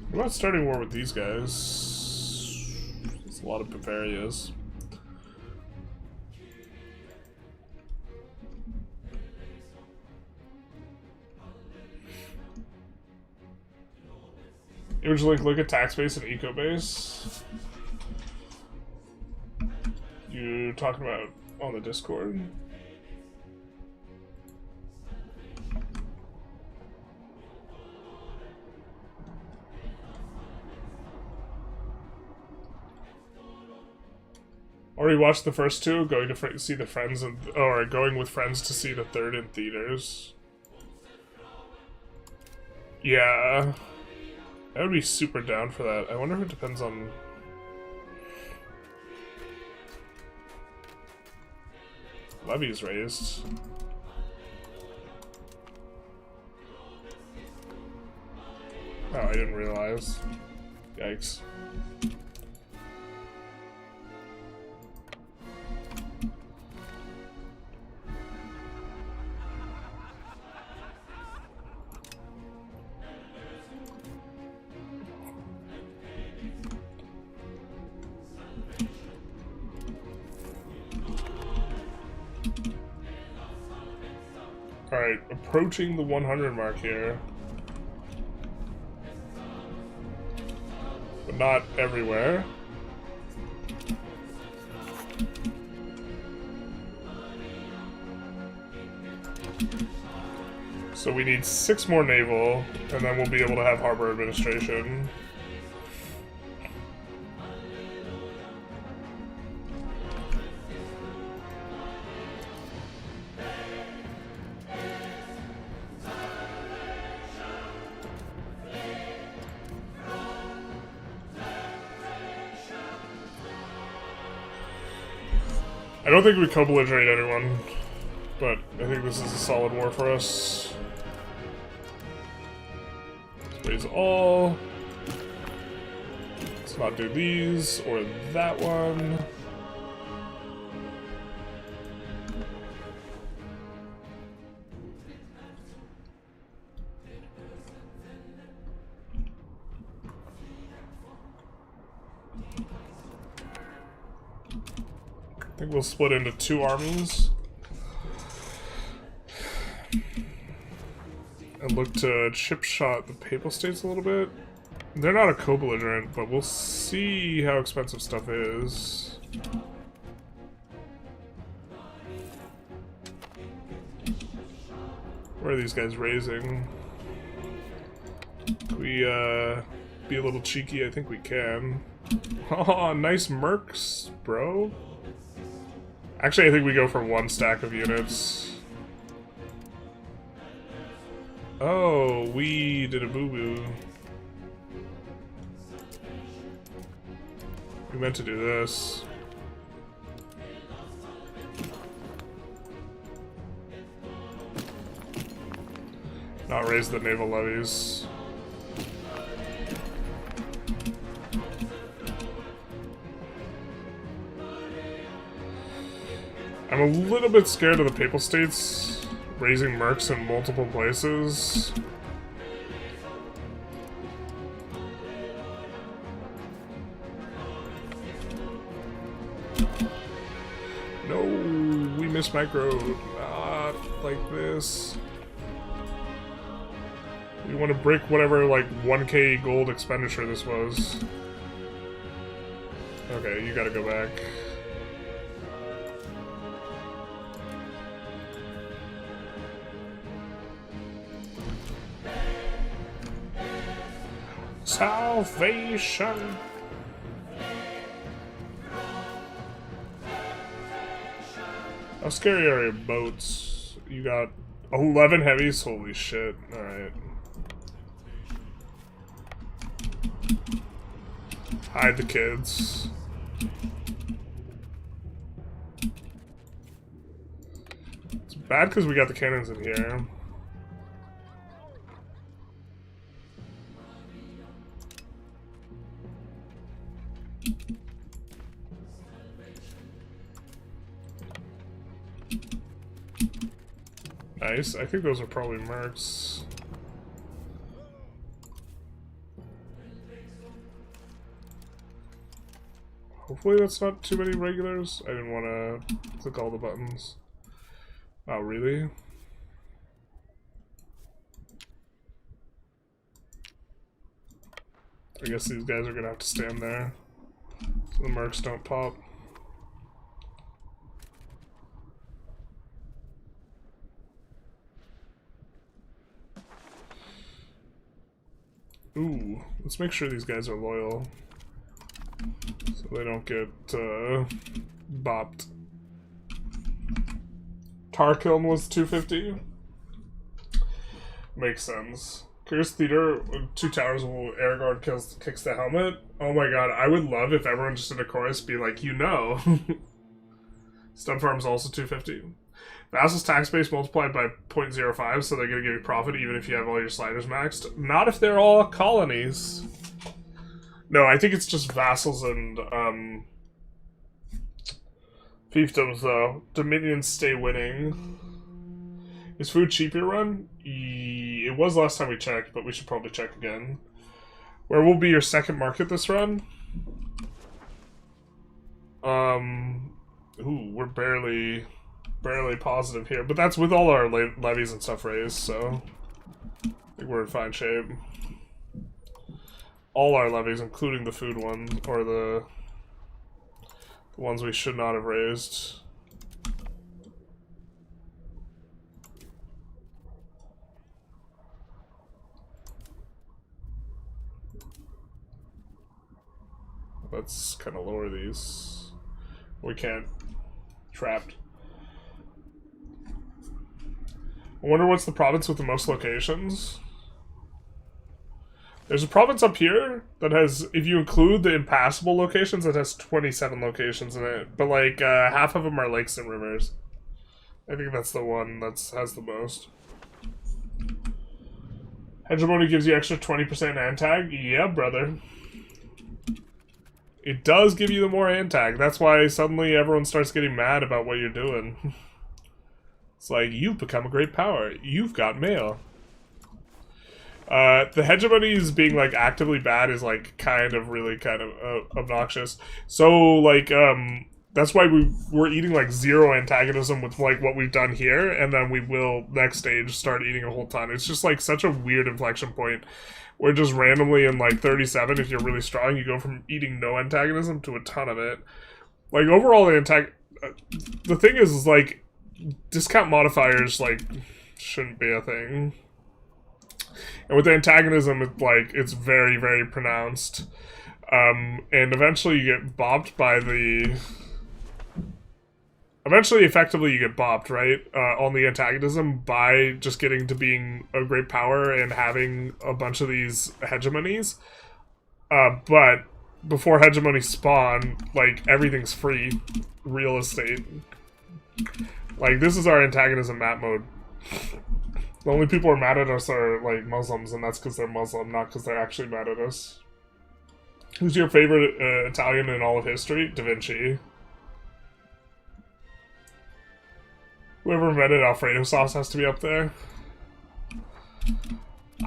What about starting war with these guys? It's a lot of Bavarias. Image link, look at tax base and eco base. You talking about on the Discord? Already watched the first two. Going to see the friends, or going with friends to see the third in theaters. Yeah, I would be super down for that. I wonder if it depends on. Levy's raised. Oh, I didn't realize. Yikes. Alright, approaching the 100 mark here. But not everywhere. So we need 6 more naval, and then we'll be able to have harbor administration. I don't think we co-belligerate anyone, but I think this is a solid war for us. Let's raise all. Let's not do these or that one. I think we'll split into 2 armies and look to chip-shot the Papal States a little bit. They're not a co-belligerant, but we'll see how expensive stuff is. Where are these guys raising? Can we be a little cheeky? I think we can. Oh, nice mercs, bro. Actually, I think we go for 1 stack of units. Oh, we did a boo-boo. We meant to do this. Not raise the naval levies. I'm a little bit scared of the Papal States raising mercs in multiple places. No, we mismicroed. Not like this. We want to break whatever, like, 1k gold expenditure this was. Okay, you gotta go back. Salvation! How scary are your boats? You got 11 heavies? Holy shit. Alright. Hide the kids. It's bad because we got the cannons in here. Nice. I think those are probably mercs. Hopefully that's not too many regulars. I didn't want to click all the buttons. Oh, really? I guess these guys are gonna have to stand there so the mercs don't pop. Ooh, let's make sure these guys are loyal so they don't get bopped. Tarkiln was 250. Makes sense. Curious Theater, 2 towers while Aragorn kicks the helmet. Oh my god, I would love if everyone just in a chorus be like, you know. Stud Farm's also 250. Vassal's tax base multiplied by 0.05, so they're gonna give you profit even if you have all your sliders maxed. Not if they're all colonies. No, I think it's just vassals and fiefdoms though. Dominions stay winning. Is food cheap your run? It was last time we checked, but we should probably check again. Where will be your second market this run? Ooh, we're barely positive here, but that's with all our levies and stuff raised, so I think we're in fine shape. All our levies, including the food ones, or the ones we should not have raised. Let's kind of lower these. We can't. Trapped. I wonder what's the province with the most locations. There's a province up here that has, if you include the impassable locations, it has 27 locations in it. But like, half of them are lakes and rivers. I think that's the one that has the most. Hegemony gives you extra 20% antag? Yeah, brother. It does give you the more antag. That's why suddenly everyone starts getting mad about what you're doing. It's like, you've become a great power. You've got mail. The hegemonies being, like, actively bad is, like, really obnoxious. So, like, that's why we're eating, like, 0 antagonism with, like, what we've done here, and then we will, next stage, start eating a whole ton. It's just, like, such a weird inflection point. Where just randomly in, like, 37, if you're really strong, you go from eating no antagonism to a ton of it. Like, overall, the thing is, like, discount modifiers, like, shouldn't be a thing. And with antagonism, it's very, very pronounced. And eventually you get bopped by the eventually, effectively, you get bopped, right? On the antagonism by just getting to being a great power and having a bunch of these hegemonies. But before hegemony spawn, like, everything's free. Real estate. Like, this is our antagonism map mode. The only people who are mad at us are, like, Muslims, and that's because they're Muslim, not because they're actually mad at us. Who's your favorite Italian in all of history? Da Vinci. Whoever invented Alfredo sauce has to be up there.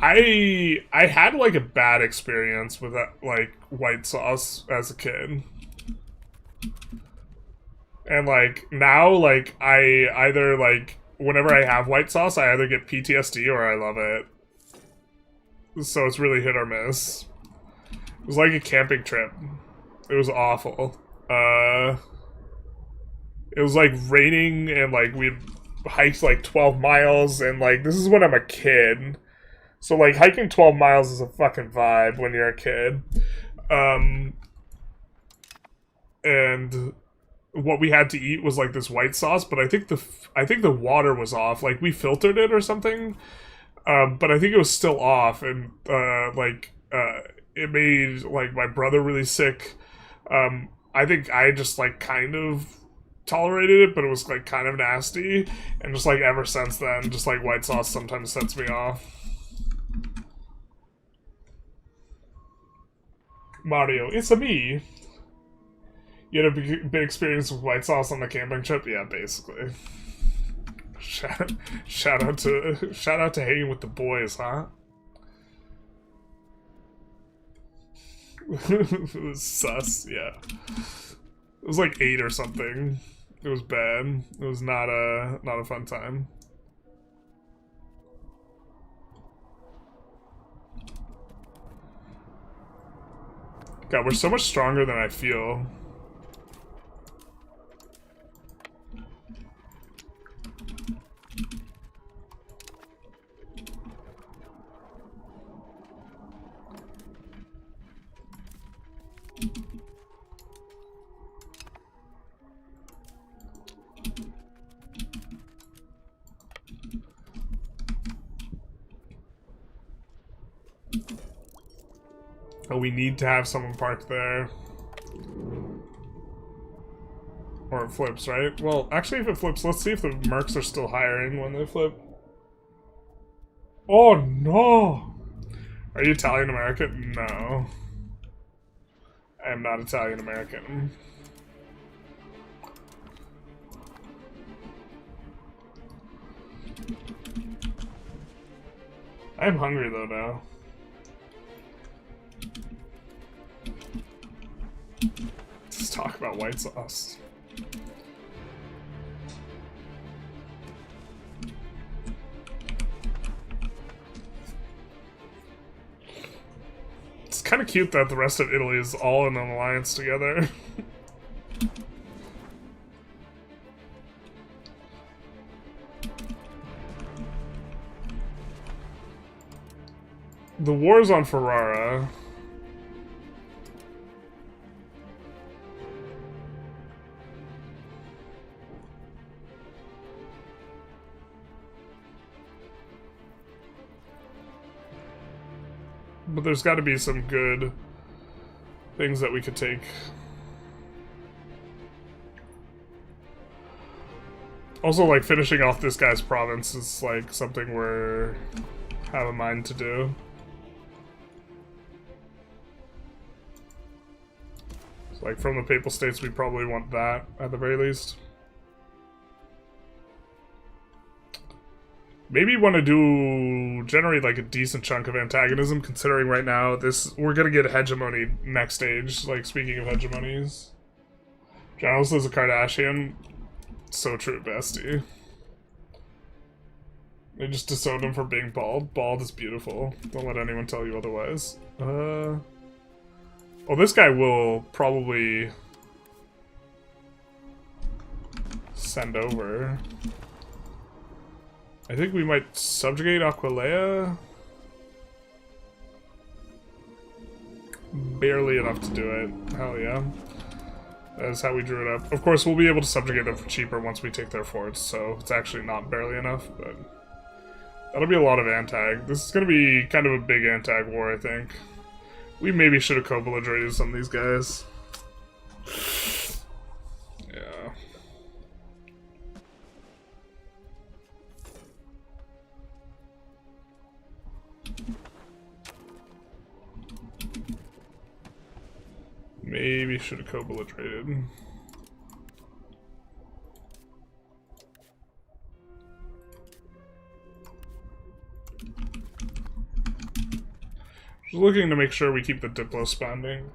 I had, like, a bad experience with that, like, white sauce as a kid. And, like, now, like, I either, like, whenever I have white sauce, I either get PTSD or I love it. So it's really hit or miss. It was like a camping trip. It was awful. It was, like, raining and, like, we hiked, like, 12 miles and, like, this is when I'm a kid. So, like, hiking 12 miles is a fucking vibe when you're a kid. And what we had to eat was, like, this white sauce, but I think the water was off. Like, we filtered it or something, but I think it was still off, and, it made, like, my brother really sick. I think I just, like, kind of tolerated it, but it was, like, kind of nasty, and just, like, ever since then, just, like, white sauce sometimes sets me off. Mario, it's a me. You had a big experience with white sauce on the camping trip? Yeah, basically. Shout out to hanging with the boys, huh? It was sus, yeah. It was like 8 or something. It was bad. It was not a fun time. God, we're so much stronger than I feel. Oh, we need to have someone parked there. Or it flips, right? Well, actually, if it flips, let's see if the mercs are still hiring when they flip. Oh, no! Are you Italian-American? No. I am not Italian-American. I am hungry, though, now. Let's talk about white sauce. It's kind of cute that the rest of Italy is all in an alliance together. The war's on Ferrara. But there's got to be some good things that we could take. Also, like, finishing off this guy's province is, like, something we're have a mind to do. So, like, from the Papal States, we probably want that, at the very least. Maybe want to generate like a decent chunk of antagonism, considering right now we're gonna get hegemony next stage. Like, speaking of hegemonies, Giles is a Kardashian. So true, bestie. They just disowned him for being bald. Bald is beautiful. Don't let anyone tell you otherwise. Well, this guy will probably send over. I think we might subjugate Aquileia. Barely enough to do it. Hell yeah. That's how we drew it up. Of course, we'll be able to subjugate them for cheaper once we take their forts, so it's actually not barely enough, but that'll be a lot of antag. This is going to be kind of a big antag war, I think. We maybe should have co-belligerated some of these guys. Yeah. Maybe should have co-belligerated. Just looking to make sure we keep the Diplo spending.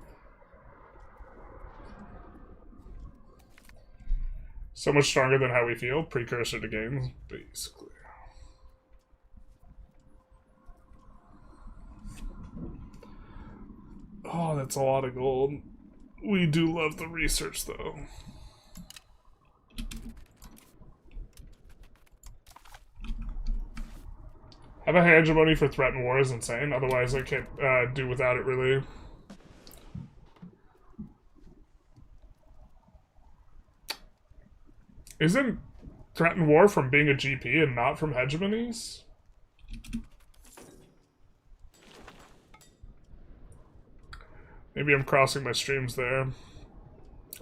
So much stronger than how we feel. Precursor to games, basically. Oh, that's a lot of gold. We do love the research, though. Have a hegemony for threat and war is insane. Otherwise, I can't do without it, really. Isn't threat and war from being a GP and not from hegemonies? Maybe I'm crossing my streams there.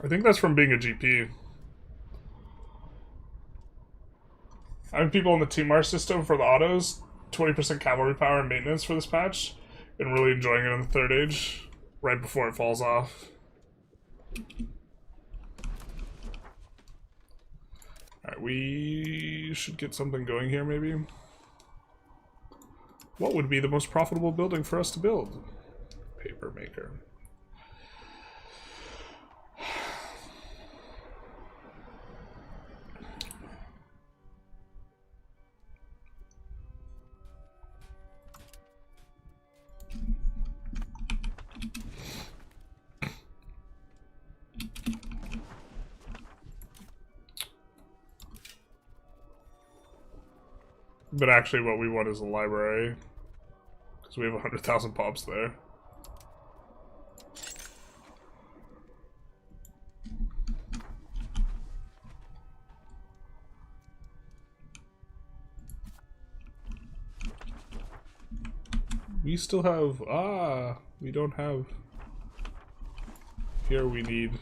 I think that's from being a GP. Having people in the TMAR system for the autos, 20% cavalry power and maintenance for this patch. Been really enjoying it in the third age, right before it falls off. Alright, we should get something going here, maybe. What would be the most profitable building for us to build? Paper maker. But actually what we want is a library, because we have 100,000 pops there. We still have, we don't have, here we need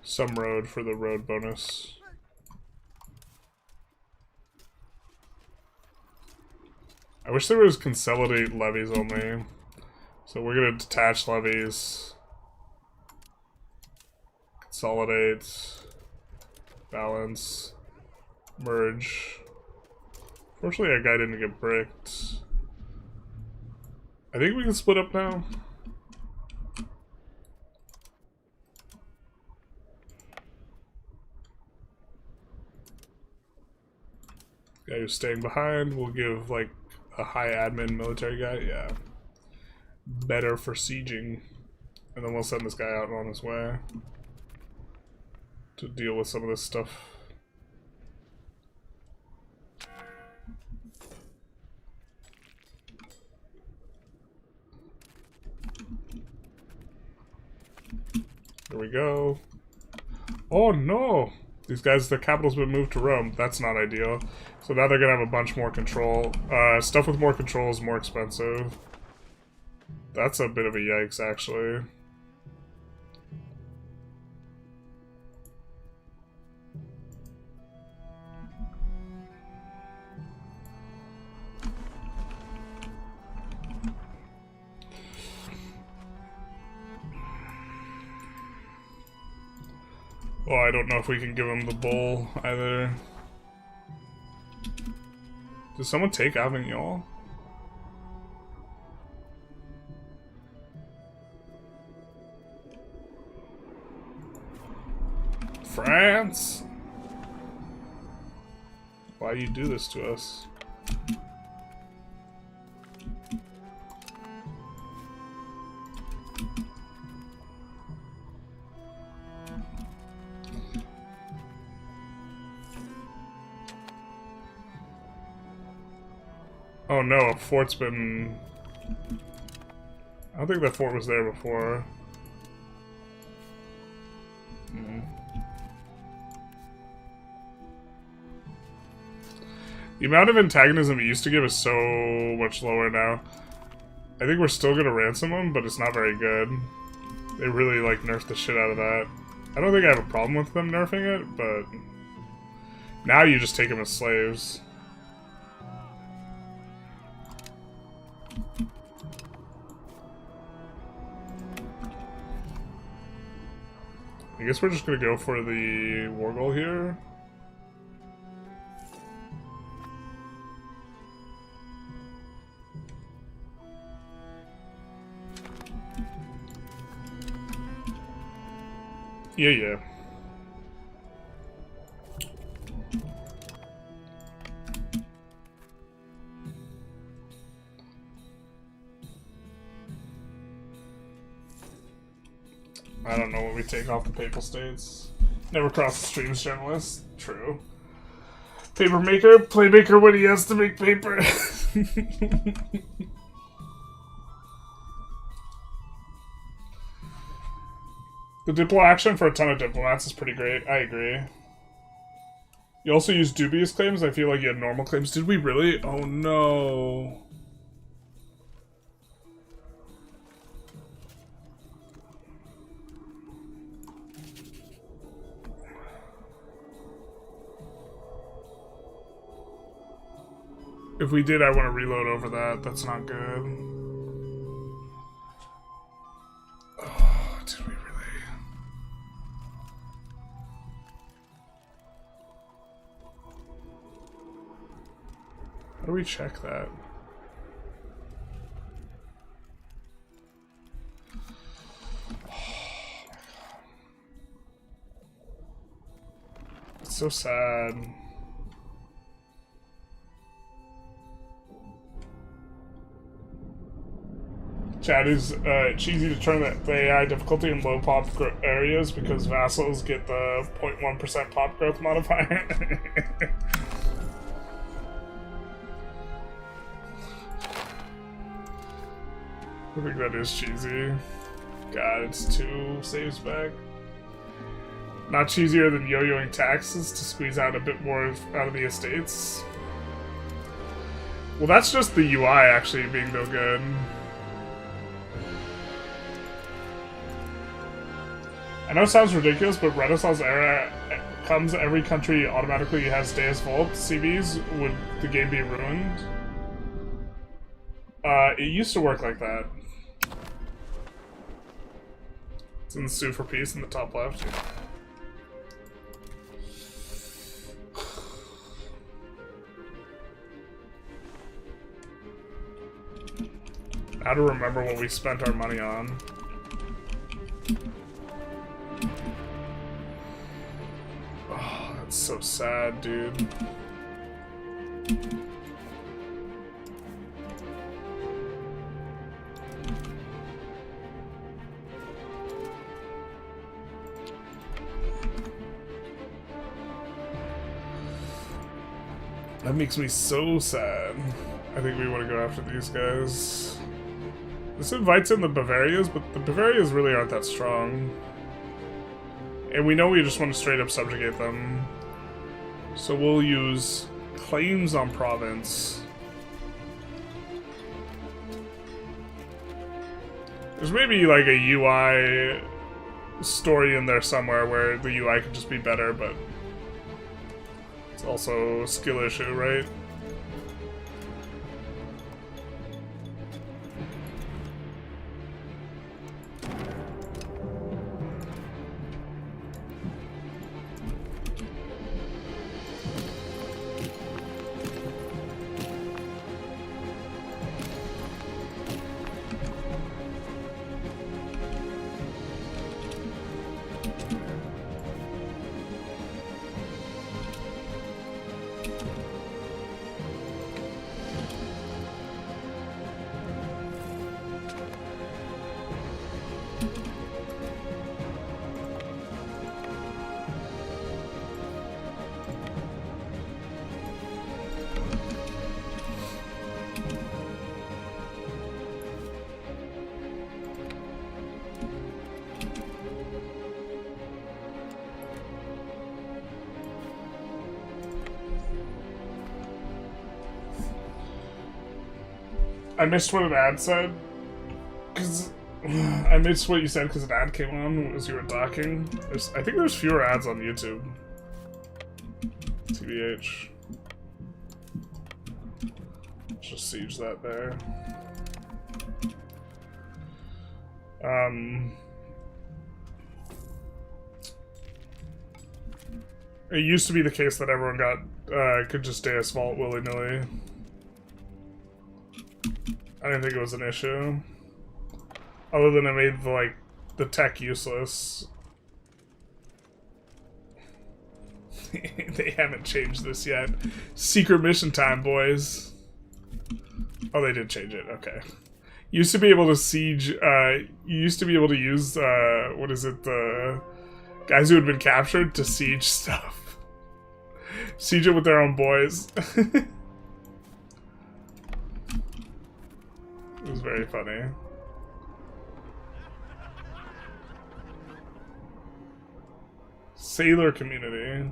some road for the road bonus. I wish there was consolidate levies only. So we're gonna detach levies. Consolidate. Balance. Merge. Fortunately, our guy didn't get bricked. I think we can split up now. Guy who's staying behind, we'll give like a high admin military guy, yeah. Better for sieging. And then we'll send this guy out on his way to deal with some of this stuff. Here we go. Oh no! These guys, their capital's been moved to Rome. That's not ideal. So now they're gonna have a bunch more control. Stuff with more control is more expensive. That's a bit of a yikes, actually. Well, I don't know if we can give him the bull either. Did someone take Avignon? France? Why do you do this to us? Oh no, a fort's been... I don't think that fort was there before. The amount of antagonism it used to give is so much lower now. I think we're still gonna ransom them, but it's not very good. They really, like, nerfed the shit out of that. I don't think I have a problem with them nerfing it, but... now you just take them as slaves. I guess we're just gonna go for the war goal here. Yeah. I don't know what we take off the Papal States. Never cross the streams, journalist. True. Paper maker, playmaker when he has to make paper. The diplo action for a ton of diplomats is pretty great. I agree. You also use dubious claims. I feel like you had normal claims. Did we really? Oh no. If we did, I want to reload over that. That's not good. Oh, did we really? How do we check that? It's so sad. Chat is cheesy to turn the AI difficulty in low pop areas because vassals get the 0.1% pop growth modifier. I think that is cheesy. God, it's 2 saves back. Not cheesier than yo-yoing taxes to squeeze out a bit more out of the estates. Well, that's just the UI actually being no good. I know it sounds ridiculous, but Renaissance era comes, every country automatically has Deus Vult CVs. Would the game be ruined? It used to work like that. It's in the Sue for Peace in the top left. How to remember what we spent our money on. Oh, that's so sad, dude. That makes me so sad. I think we want to go after these guys. This invites in the Bavarias, but the Bavarias really aren't that strong. And we know we just want to straight up subjugate them. So we'll use claims on province. There's maybe like a UI story in there somewhere where the UI could just be better, but it's also a skill issue, right? I missed what an ad said. Because I missed what you said because an ad came on as you were talking. I think there's fewer ads on YouTube. TBH. Just siege that there. It used to be the case that everyone could just Deus Vault willy-nilly. I didn't think it was an issue. Other than it made the tech useless. They haven't changed this yet. Secret mission time, boys. Oh, they did change it. Okay. You used to be able to siege, you used to be able to use, what is it, the guys who had been captured to siege stuff. Siege it with their own boys. It was very funny. Sailor community.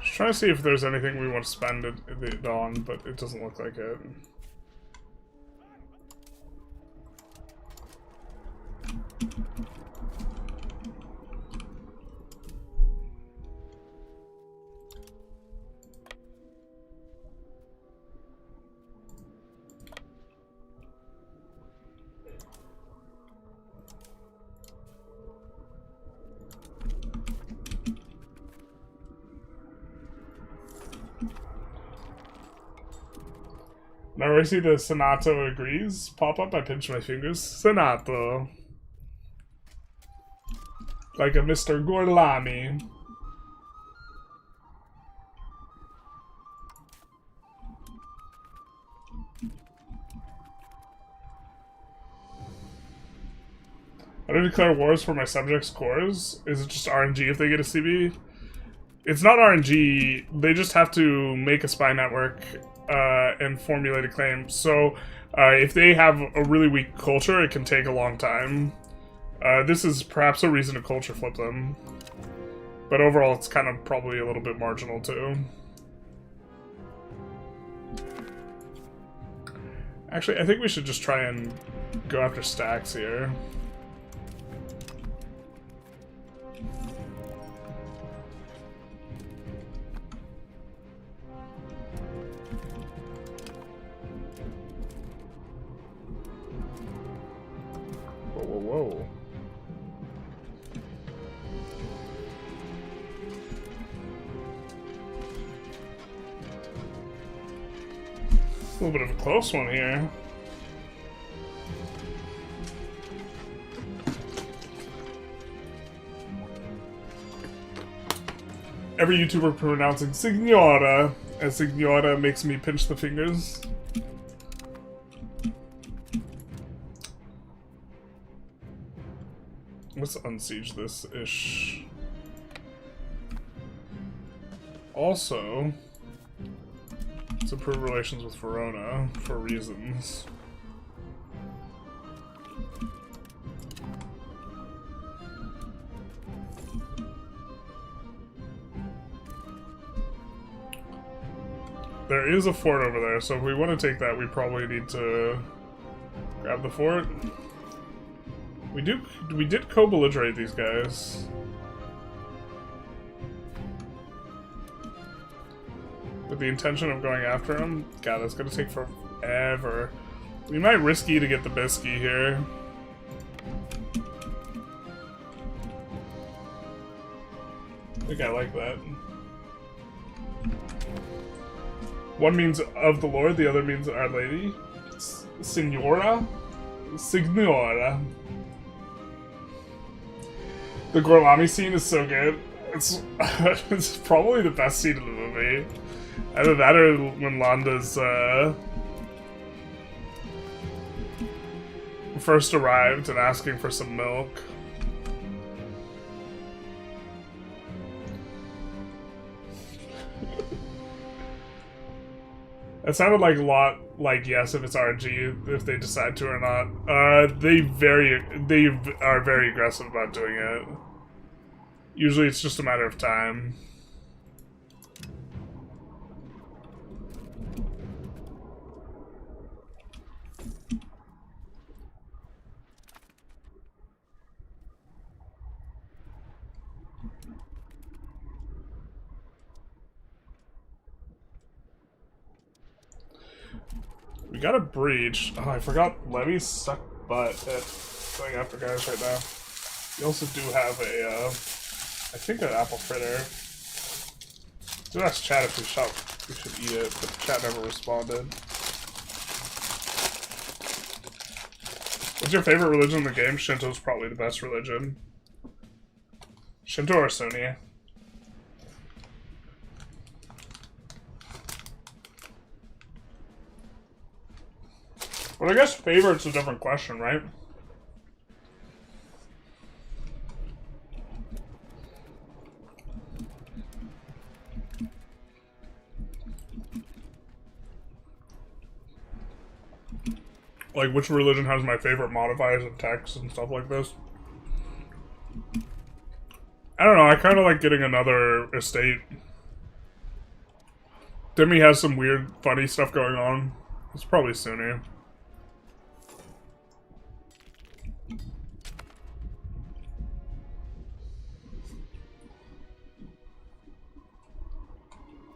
Trying to see if there's anything we want to spend it on, but it doesn't look like it. Now I see the Senato agrees pop up, I pinch my fingers. Senato. Like a Mr. Gorlami. I don't declare wars for my subjects' cores. Is it just RNG if they get a CB? It's not RNG, they just have to make a spy network and formulate a claim. So if they have a really weak culture, it can take a long time. This is perhaps a reason to culture flip them. But overall, it's kind of probably a little bit marginal too. Actually, I think we should just try and go after stacks here. Whoa. A little bit of a close one here. Every YouTuber pronouncing Signora, as Signora makes me pinch the fingers. Let's unsiege this-ish. Also, let's improve relations with Verona for reasons. There is a fort over there, so if we want to take that, we probably need to grab the fort. We did co-belligerate these guys. With the intention of going after them. God, that's gonna take forever. We might risky to get the biscuit here. I think I like that. One means of the Lord, the other means Our Lady. Signora? Signora. The Gorlami scene is so good. It's probably the best scene in the movie. Either that or when Landa's first arrived and asking for some milk. It sounded like a lot like yes if it's RNG, if they decide to or not. They are very aggressive about doing it. Usually it's just a matter of time. We got a breach. Oh, I forgot levies suck butt at going after guys right now. We also do have a, I think an apple fritter. Do ask chat if we should eat it, but chat never responded. What's your favorite religion in the game? Shinto's probably the best religion. Shinto or Sunni? Well, I guess favorite's a different question, right? Like, which religion has my favorite modifiers and texts and stuff like this? I don't know, I kind of like getting another estate. Demi has some weird, funny stuff going on. It's probably Sunni.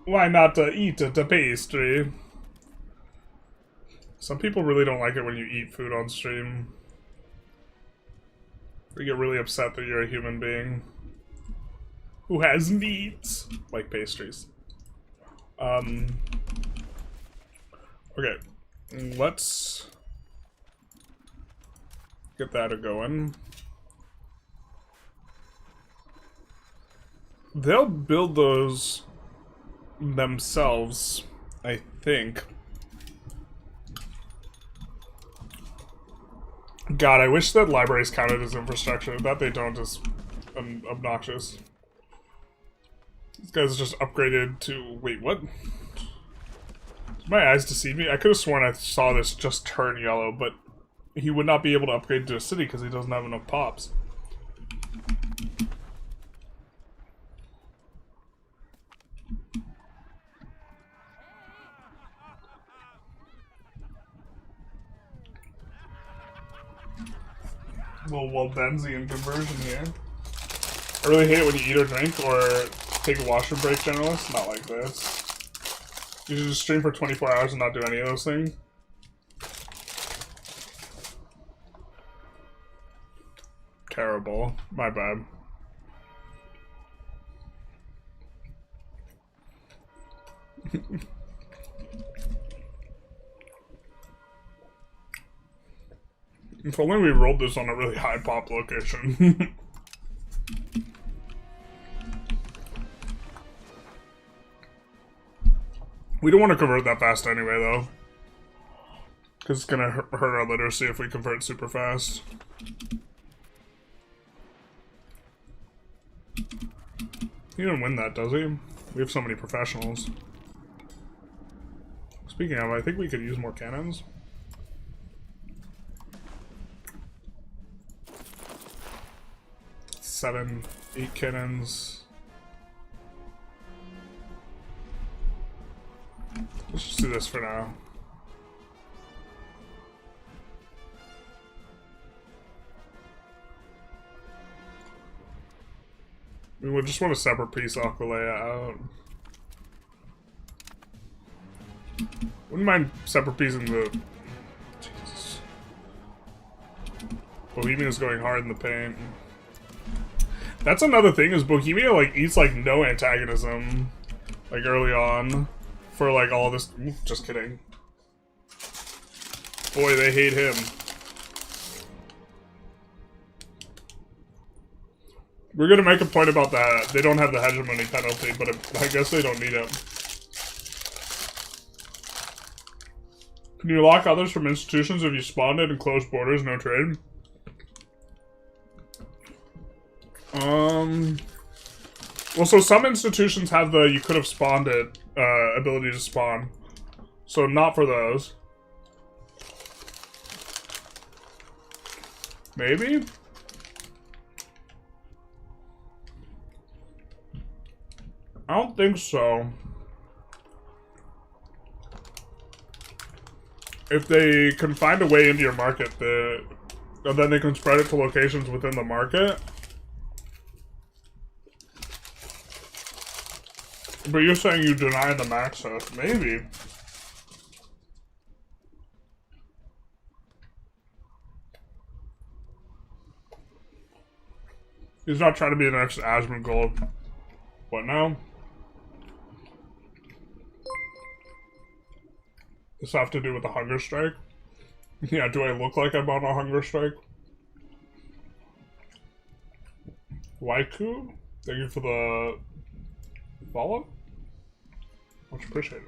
Why not eat the pastry? Some people really don't like it when you eat food on stream. They get really upset that you're a human being who has needs, like pastries. Okay, let's get that going. They'll build those themselves, I think. God, I wish that libraries counted as infrastructure. That they don't is obnoxious. These guys just upgraded to... Wait, what? Did my eyes deceive me? I could have sworn I saw this just turn yellow, but he would not be able to upgrade to a city because he doesn't have enough pops. Little Waldensian conversion here. I really hate it when you eat or drink or take a washroom break, generalist. Not like this. You should just stream for 24 hours and not do any of those things. Terrible. My bad. If only we rolled this on a really high pop location. We don't want to convert that fast anyway, though. Because it's gonna hurt our literacy if we convert super fast. He didn't win that, does he? We have so many professionals. Speaking of, I think we could use more cannons. Seven, 8 cannons. Let's just do this for now. We would just want a separate piece Aquilea out. Wouldn't mind separate piecing the... Jesus. Bohemia's going hard in the paint. That's another thing, is Bohemia, like, eats, like, no antagonism, like, early on, for, like, all this... Just kidding. Boy, they hate him. We're gonna make a point about that. They don't have the hegemony penalty, but I guess they don't need it. Can you lock others from institutions if you spawned it and close borders, no trade? Well, so some institutions have the you could have spawned it ability to spawn. So not for those. Maybe? I don't think so. If they can find a way into your market, and then they can spread it to locations within the market. But you're saying you deny them access. Maybe. He's not trying to be the next Asmund Gold. What now? Does this have to do with the hunger strike? Yeah, do I look like I'm on a hunger strike? Waiku? Thank you for the follow? Much appreciated.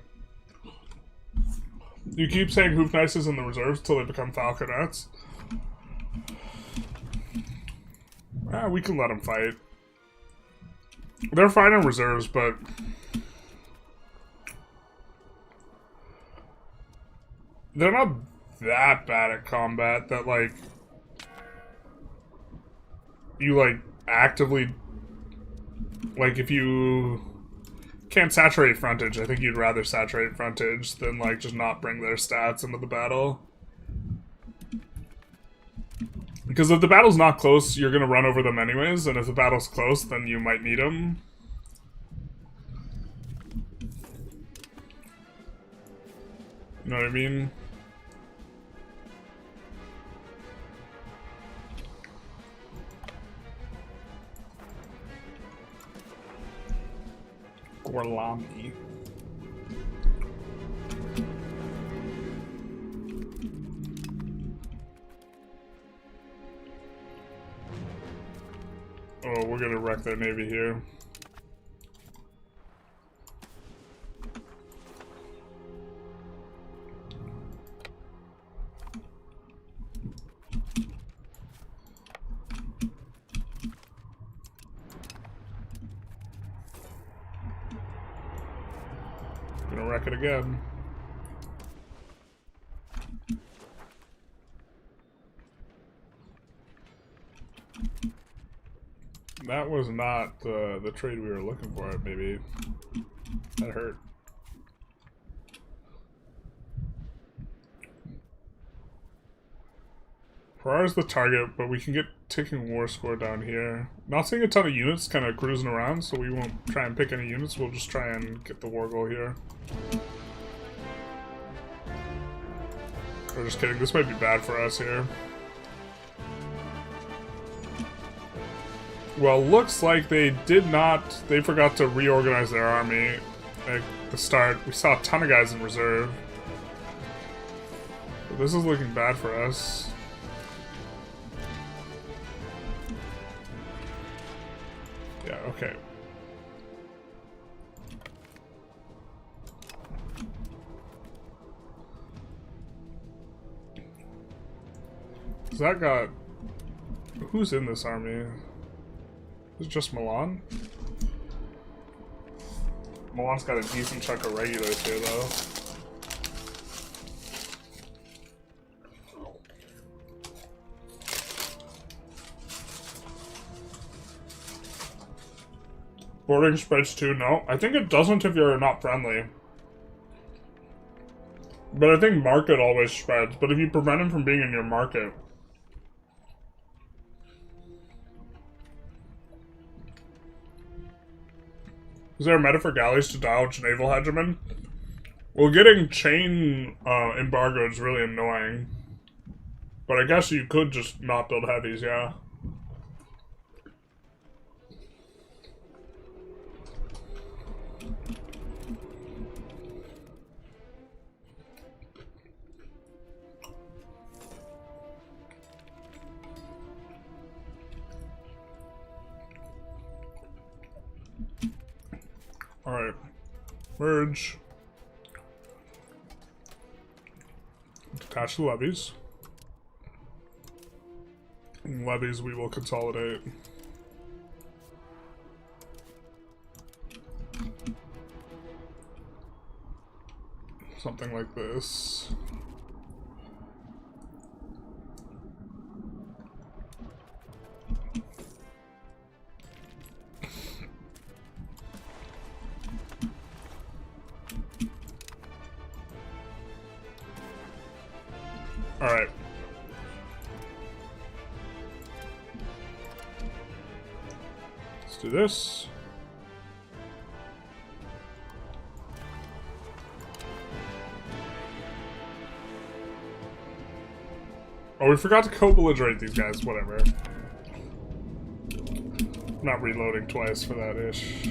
You keep saying Hoof Nice is in the reserves till they become Falconets. We can let them fight. They're fine in reserves, but they're not that bad at combat that, like, you, like, actively, like, if you can't saturate frontage, I think you'd rather saturate frontage than, like, just not bring their stats into the battle. Because if the battle's not close, you're gonna run over them anyways, and if the battle's close, then you might need them. You know what I mean? Gorlami. Oh, we're gonna wreck their navy here. Gonna wreck it again. That was not the trade we were looking for, maybe. That hurt. Ferrara's the target, but we can get ticking war score down here. Not seeing a ton of units kind of cruising around, so we won't try and pick any units. We'll just try and get the war goal here. We're just kidding. This might be bad for us here. Well, looks like they did not... They forgot to reorganize their army at the start. We saw a ton of guys in reserve. But this is looking bad for us. Yeah, okay. So that got... Who's in this army? Is it just Milan? Milan's got a decent chunk of regulars here, though. Boarding spreads too? No. I think it doesn't if you're not friendly. But I think market always spreads. But if you prevent him from being in your market... Is there a meta for galleys to dodge naval hegemon? Well, getting chain embargo is really annoying. But I guess you could just not build heavies, yeah. merge. Detach the levies. And levies we will consolidate. Something like this. Alright. Let's do this. Oh, we forgot to co-belligerate these guys, whatever. Not reloading twice for that ish.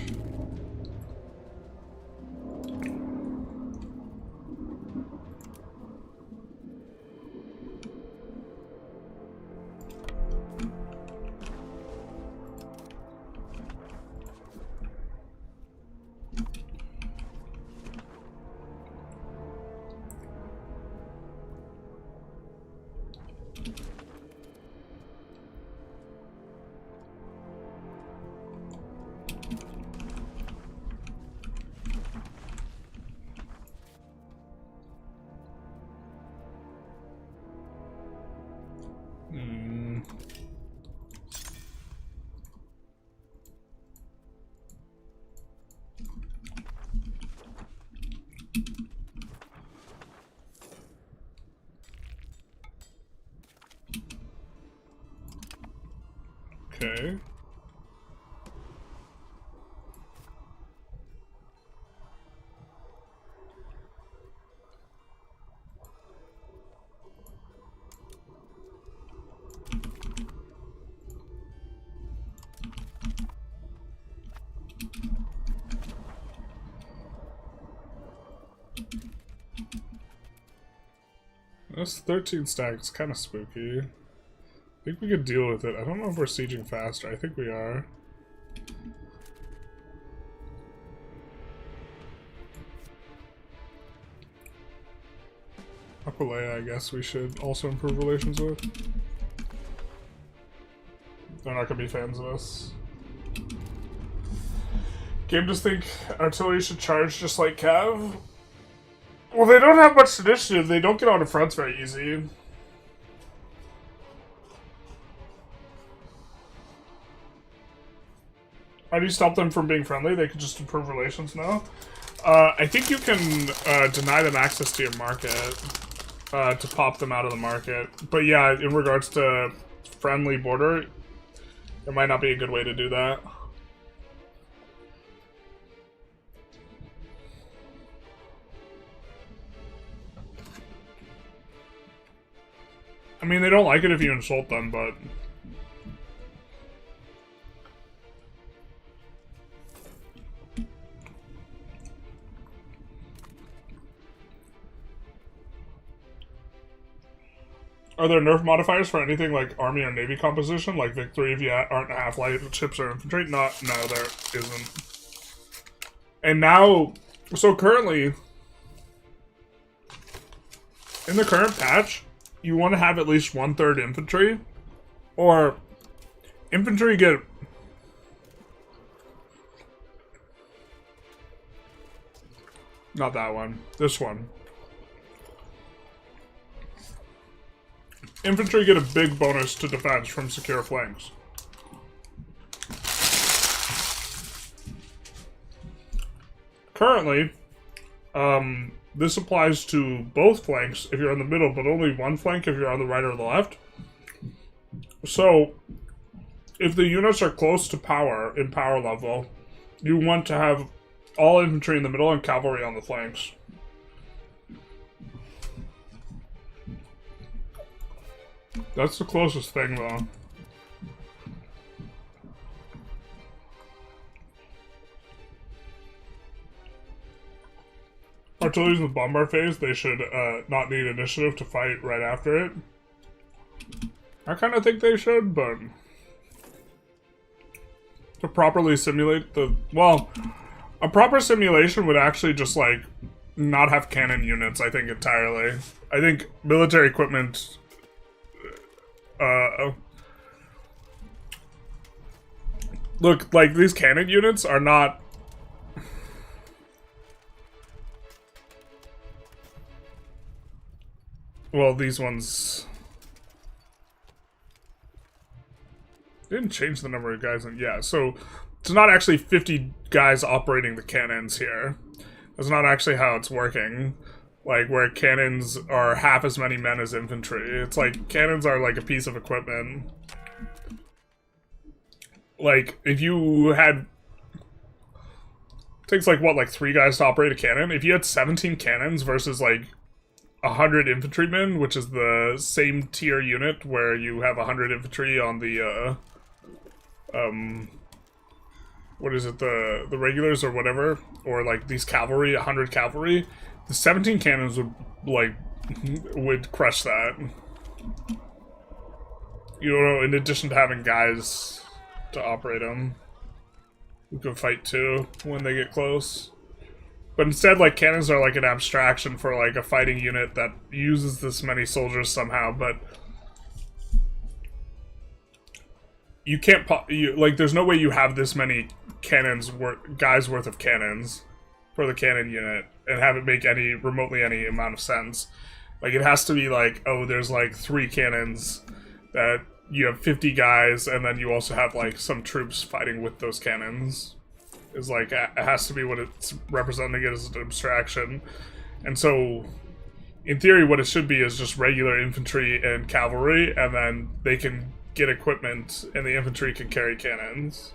Okay. That's 13 stacks, kind of spooky. I think we could deal with it. I don't know if we're sieging faster. I think we are. Aquilea, I guess we should also improve relations with. They're not gonna be fans of us. Game just think artillery should charge just like Cav. Well, they don't have much initiative. They don't get on the fronts very easy. How do you stop them from being friendly? They could just improve relations now. I think you can deny them access to your market to pop them out of the market. But yeah, in regards to friendly border, it might not be a good way to do that. I mean, they don't like it if you insult them, but... Are there nerf modifiers for anything like army or navy composition? Like victory if you aren't half-light ships or infantry? No, there isn't. And now... So currently... In the current patch... You want to have at least 1/3 infantry, or infantry get... Not that one. This one. Infantry get a big bonus to defense from secure flanks. Currently, this applies to both flanks if you're in the middle, but only one flank if you're on the right or the left. So, if the units are close to power, in power level, you want to have all infantry in the middle and cavalry on the flanks. That's the closest thing, though. Artillery's in the bombard phase, they should not need initiative to fight right after it. I kind of think they should, but... To properly simulate the... Well, A proper simulation would actually just, like, not have cannon units, I think, entirely. I think military equipment... Look, like, these cannon units are not... Well, these ones... Didn't change the number of guys in... Yeah, so... It's not actually 50 guys operating the cannons here. That's not actually how it's working. Like, where cannons are half as many men as infantry. It's like, cannons are like a piece of equipment. Like, if you had... It takes like, what, like 3 guys to operate a cannon? If you had 17 cannons versus like 100 infantrymen, which is the same tier unit where you have 100 infantry on the, what is it, the regulars or whatever, or like these cavalry, 100 cavalry, the 17 cannons would, like, would crush that. You know, in addition to having guys to operate them, who can fight too when they get close. But instead, like, cannons are like an abstraction for like a fighting unit that uses this many soldiers somehow, but you can't, like, there's no way you have this many cannons, guys worth of cannons for the cannon unit and have it make any, remotely any amount of sense. Like, it has to be like, oh, there's like 3 cannons that you have 50 guys, and then you also have like some troops fighting with those cannons. Is like, it has to be what it's representing as an abstraction. And so, in theory, what it should be is just regular infantry and cavalry, and then they can get equipment, and the infantry can carry cannons.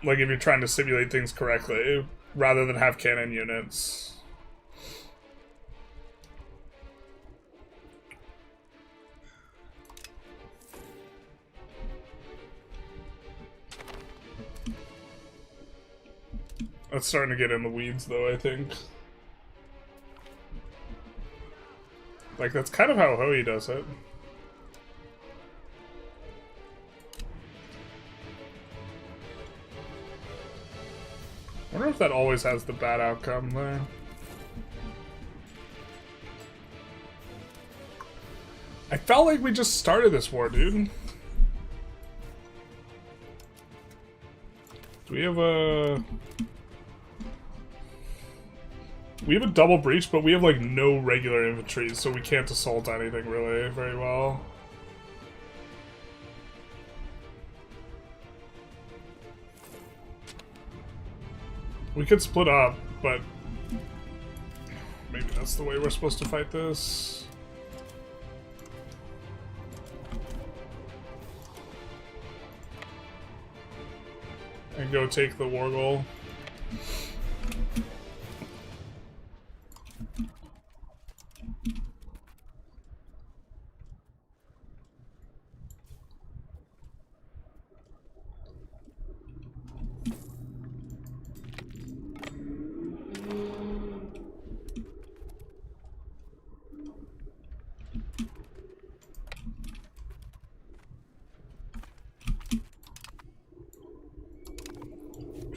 Like, if you're trying to simulate things correctly, rather than have cannon units. That's starting to get in the weeds, though, I think. Like, that's kind of how Hoey does it. I wonder if that always has the bad outcome there. I felt like we just started this war, dude. Do we have a... We have a double breach, but we have, like, no regular infantry, so we can't assault anything, really, very well. We could split up, but maybe that's the way we're supposed to fight this. And go take the war goal.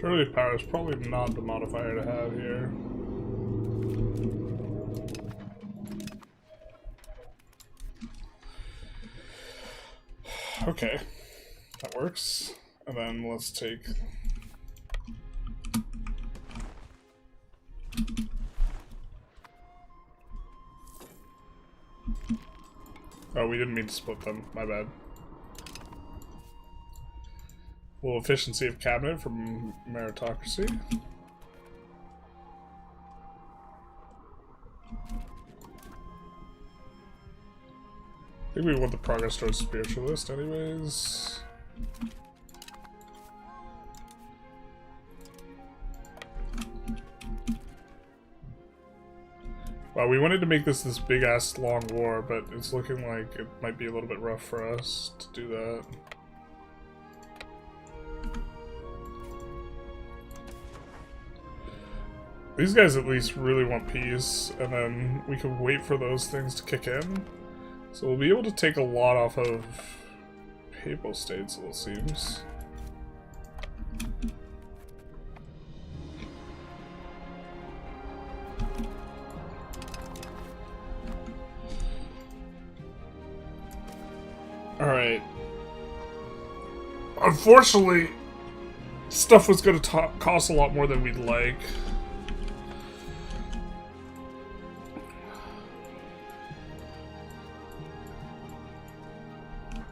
Early power is probably not the modifier to have here. Okay, that works. And then let's take... Oh, we didn't mean to split them. My bad. Little efficiency of cabinet from meritocracy. I think we want the progress towards spiritualist anyways. Wow, we wanted to make this big ass long war, but it's looking like it might be a little bit rough for us to do that. These guys at least really want peace, and then we can wait for those things to kick in. So we'll be able to take a lot off of Papal States, it seems. Alright. Unfortunately, stuff was going to cost a lot more than we'd like.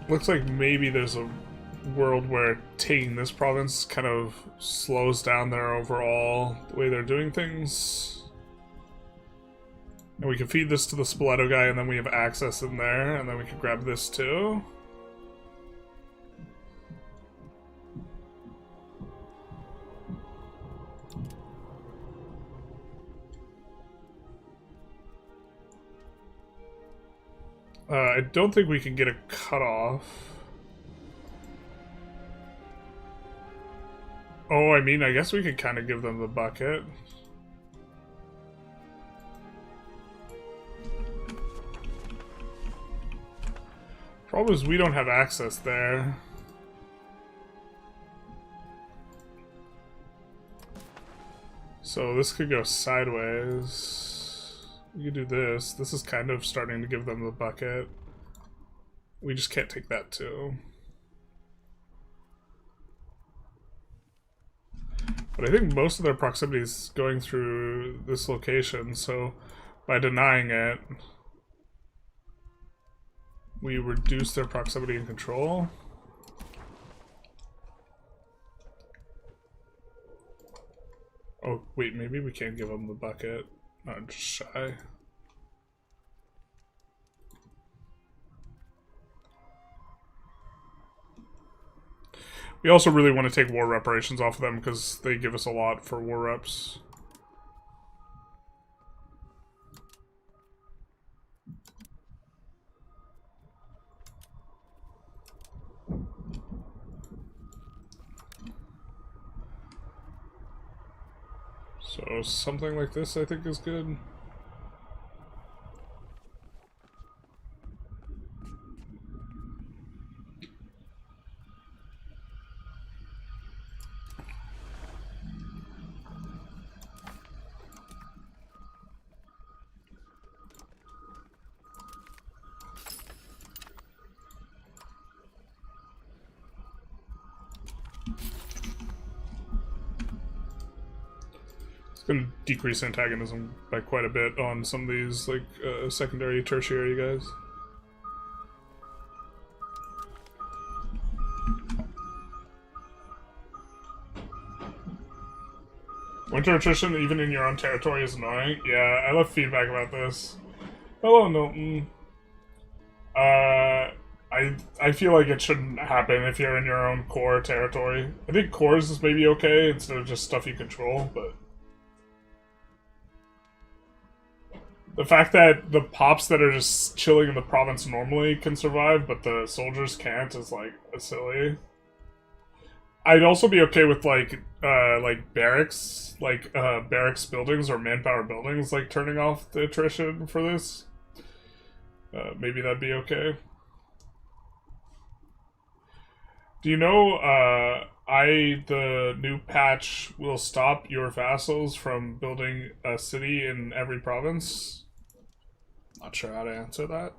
Looks like maybe there's a world where taking this province kind of slows down their overall the way they're doing things. And we can feed this to the Spoleto guy, and then we have access in there, and then we can grab this too. I don't think we can get a cutoff. Oh, I mean, I guess we could kind of give them the bucket. Problem is we don't have access there. So this could go sideways. You do this. This is kind of starting to give them the bucket. We just can't take that too. But I think most of their proximity is going through this location, so by denying it, we reduce their proximity and control. Oh, wait, maybe we can't give them the bucket. I'm just shy. We also really want to take war reparations off of them because they give us a lot for war reps. So something like this I think is good. Going to decrease antagonism by quite a bit on some of these, like, secondary, tertiary guys. Winter attrition, even in your own territory, is annoying. Yeah, I love feedback about this. Hello, Milton. I feel like it shouldn't happen if you're in your own core territory. I think cores is maybe okay instead of just stuff you control, but... The fact that the pops that are just chilling in the province normally can survive, but the soldiers can't is, like, silly. I'd also be okay with, like barracks, barracks buildings or manpower buildings, like, turning off the attrition for this. Maybe that'd be okay. Do you know, the new patch will stop your vassals from building a city in every province? Not sure how to answer that.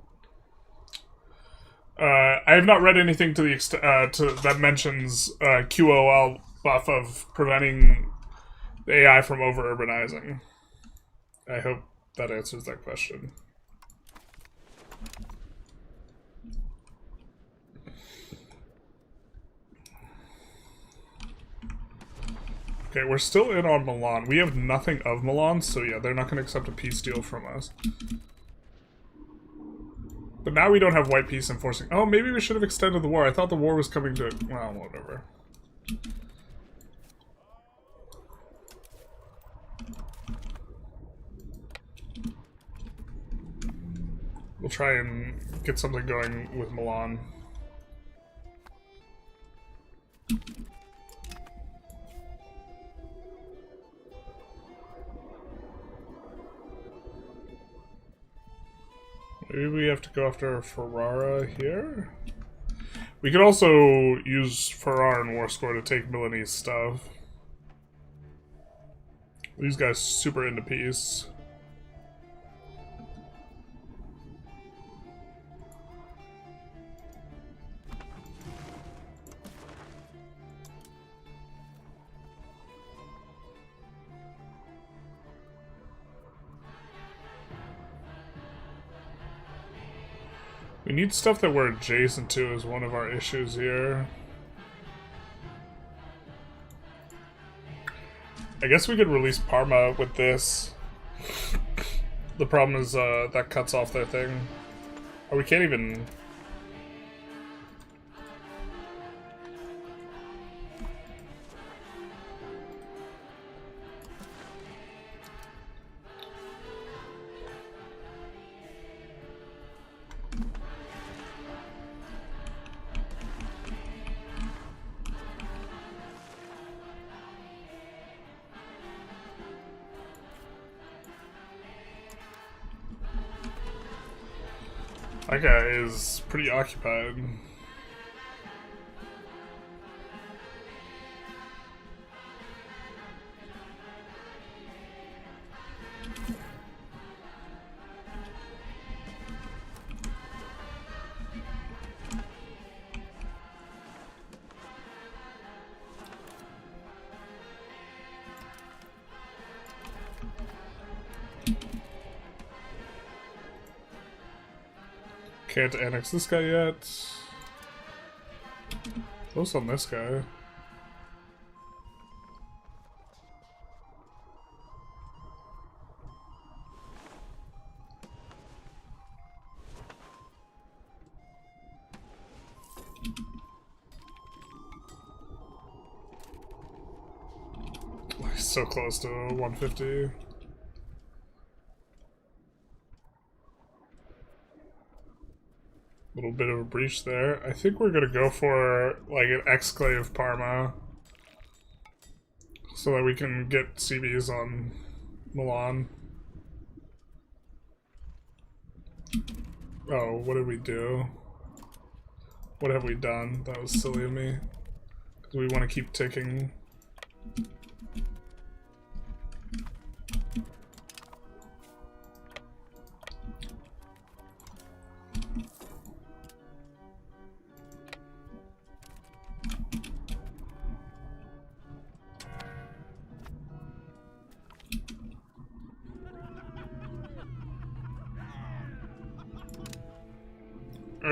I have not read anything to the extent that mentions QOL buff of preventing the AI from over-urbanizing. I hope that answers that question. Okay, we're still in on Milan. We have nothing of Milan, so yeah, they're not going to accept a peace deal from us. But now we don't have white peace enforcing. Oh, maybe we should have extended the war. I thought the war was coming to... Well, whatever. We'll try and get something going with Milan. Maybe we have to go after Ferrara here? We could also use Ferrara and War Score to take Milanese stuff. These guys super into peace. We need stuff that we're adjacent to is one of our issues here. I guess we could release Parma with this. The problem is that cuts off their thing. Oh, we can't even... That guy is pretty occupied. Can't annex this guy yet. Close on this guy. He's so close to 150. Little bit of a breach there. I think we're gonna go for like an exclave Parma so that we can get CBs on Milan. Oh, what did we do? What have we done? That was silly of me. Because we want to keep ticking.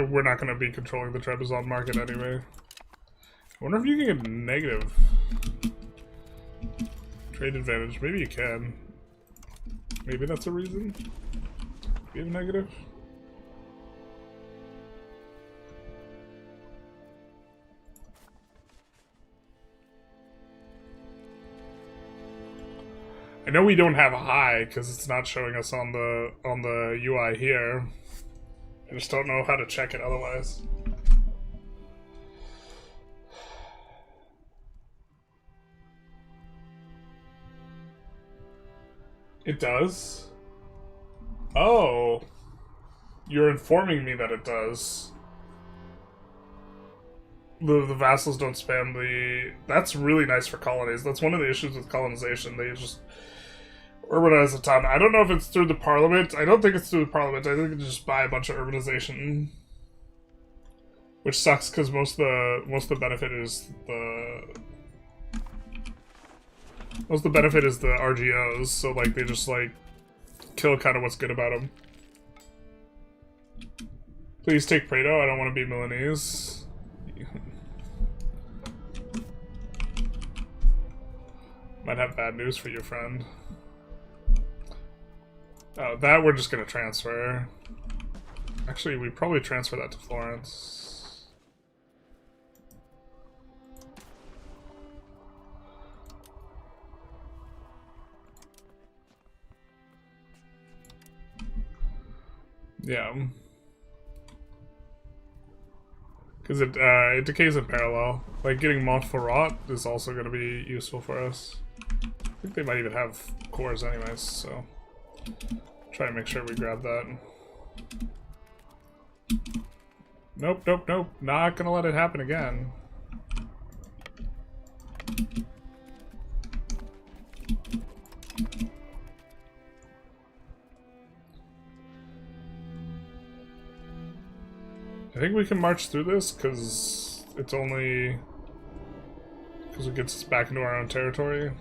We're not going to be controlling the Trebizond market anyway. I wonder if you can get negative trade advantage. Maybe you can. Maybe that's a reason. We have negative. I know we don't have a high because it's not showing us on the UI here. I just don't know how to check it otherwise. It does? Oh. You're informing me that it does. The vassals don't spam the... That's really nice for colonies. That's one of the issues with colonization. They just urbanize a ton. I don't know if it's through the parliament. I don't think it's through the parliament. I think you just buy a bunch of urbanization. Which sucks because most of the benefit is the benefit is the RGOs, so like they just like kill kind of what's good about them. Please take Prato, I don't want to be Milanese. Might have bad news for your friend. Oh, that we're just gonna transfer. Actually, we probably transfer that to Florence. Yeah. Because it decays in parallel. Like, getting Montferrat is also going to be useful for us. I think they might even have cores anyways, so... Try and make sure we grab that. Nope, nope, nope. Not gonna let it happen again. I think we can march through this because it's only... because it gets us back into our own territory.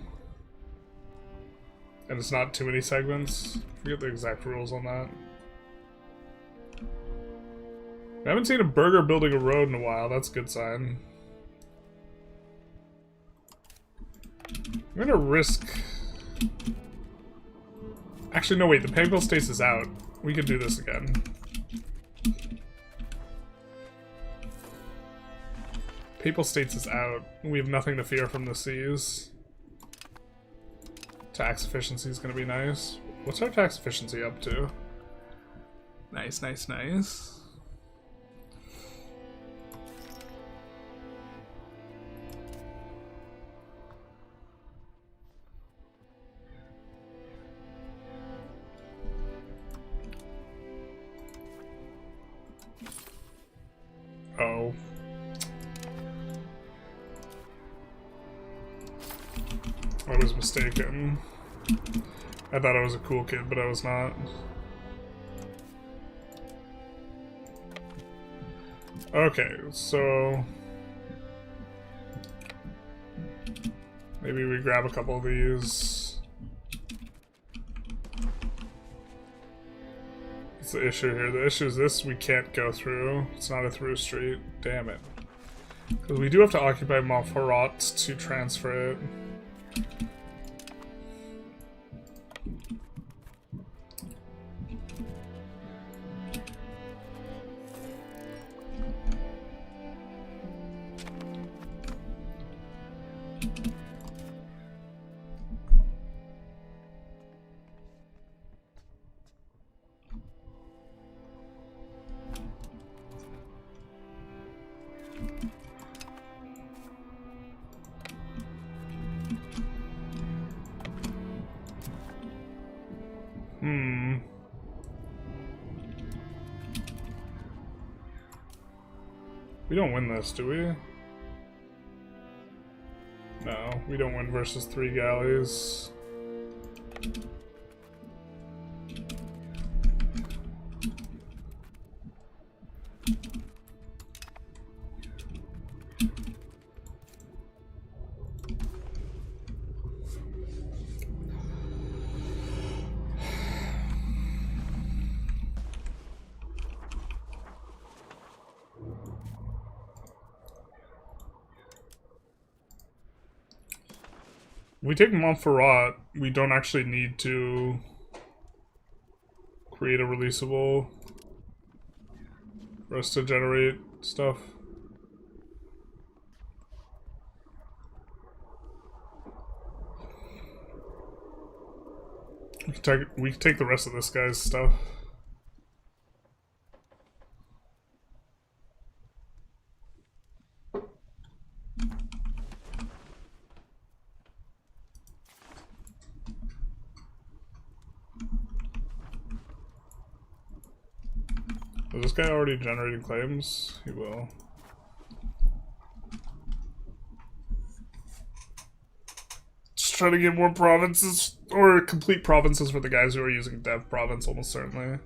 And it's not too many segments. I forget the exact rules on that. I haven't seen a burger building a road in a while. That's a good sign. I'm gonna risk... Actually, no, wait. The Papal States is out. We could do this again. Papal States is out. We have nothing to fear from the seas. Tax efficiency is gonna be nice. What's our tax efficiency up to? Nice, nice, nice. Oh. I was mistaken. I thought I was a cool kid, but I was not. Okay, so... maybe we grab a couple of these. What's the issue here? The issue is this we can't go through. It's not a through street. Damn it. Because we do have to occupy Montferrat to transfer it. We don't win this, do we? No, we don't win versus 3 galleys. If we take Montferrat, we don't actually need to create a releasable for us to generate stuff. We can take the rest of this guy's stuff. Is this guy already generating claims? He will. Just trying to get more provinces, or complete provinces for the guys who are using dev province, almost certainly.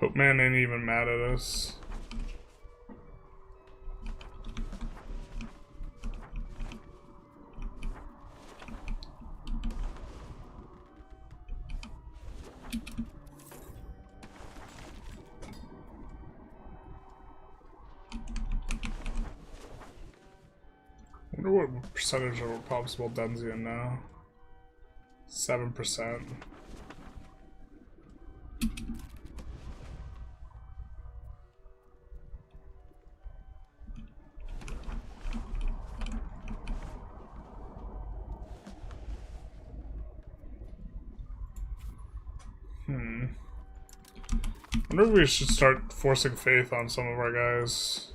Pope Man ain't even mad at us. I wonder what percentage of possible Dunsian now. 7%. I wonder if we should start forcing faith on some of our guys.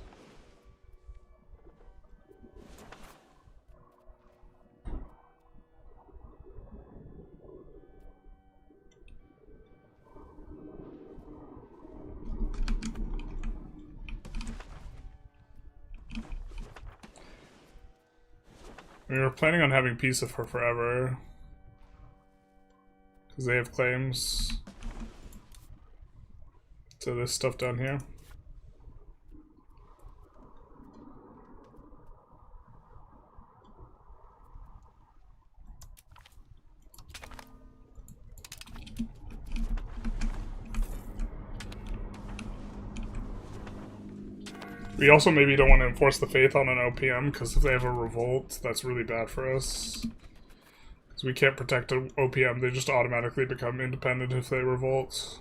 We were planning on having peace with her forever. Because they have claims to this stuff down here. We also maybe don't want to enforce the faith on an OPM, because if they have a revolt, that's really bad for us. Because we can't protect an OPM, they just automatically become independent if they revolt.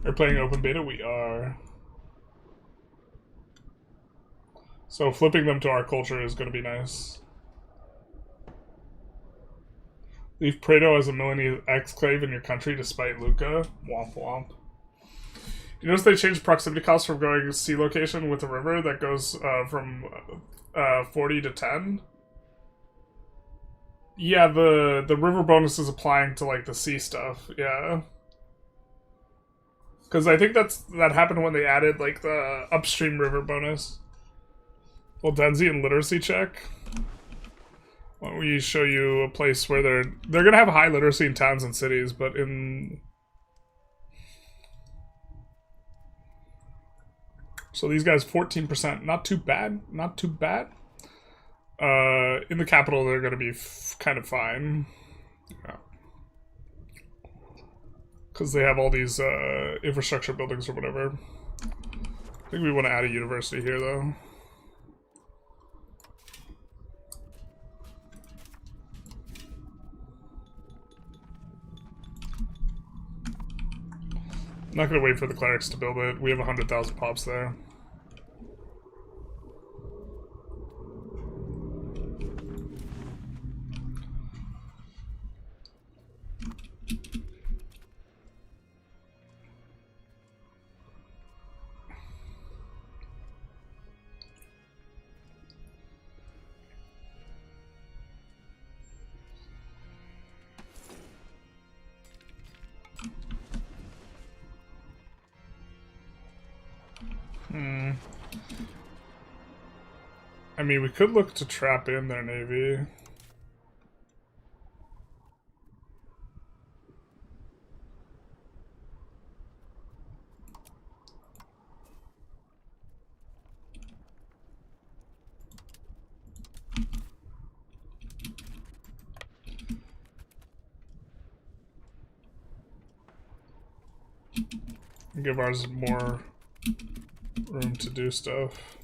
We're playing open beta? We are. So flipping them to our culture is going to be nice. Leave Prado as a Milanese exclave in your country despite Lucca. Womp womp. You notice they changed proximity costs from going sea location with a river that goes from 40 to 10? Yeah, the river bonus is applying to like the sea stuff, yeah. Because I think that happened when they added like the upstream river bonus. Well, Denzi and literacy check. Why don't we show you a place where they're gonna have high literacy in towns and cities, but in so these guys 14%, not too bad, not too bad. In the capital they're gonna be kind of fine. Yeah. Because they have all these infrastructure buildings or whatever. I think we want to add a university here, though. I'm not going to wait for the clerics to build it. We have 100,000 pops there. I mean, we could look to trap in their navy. Give ours more room to do stuff.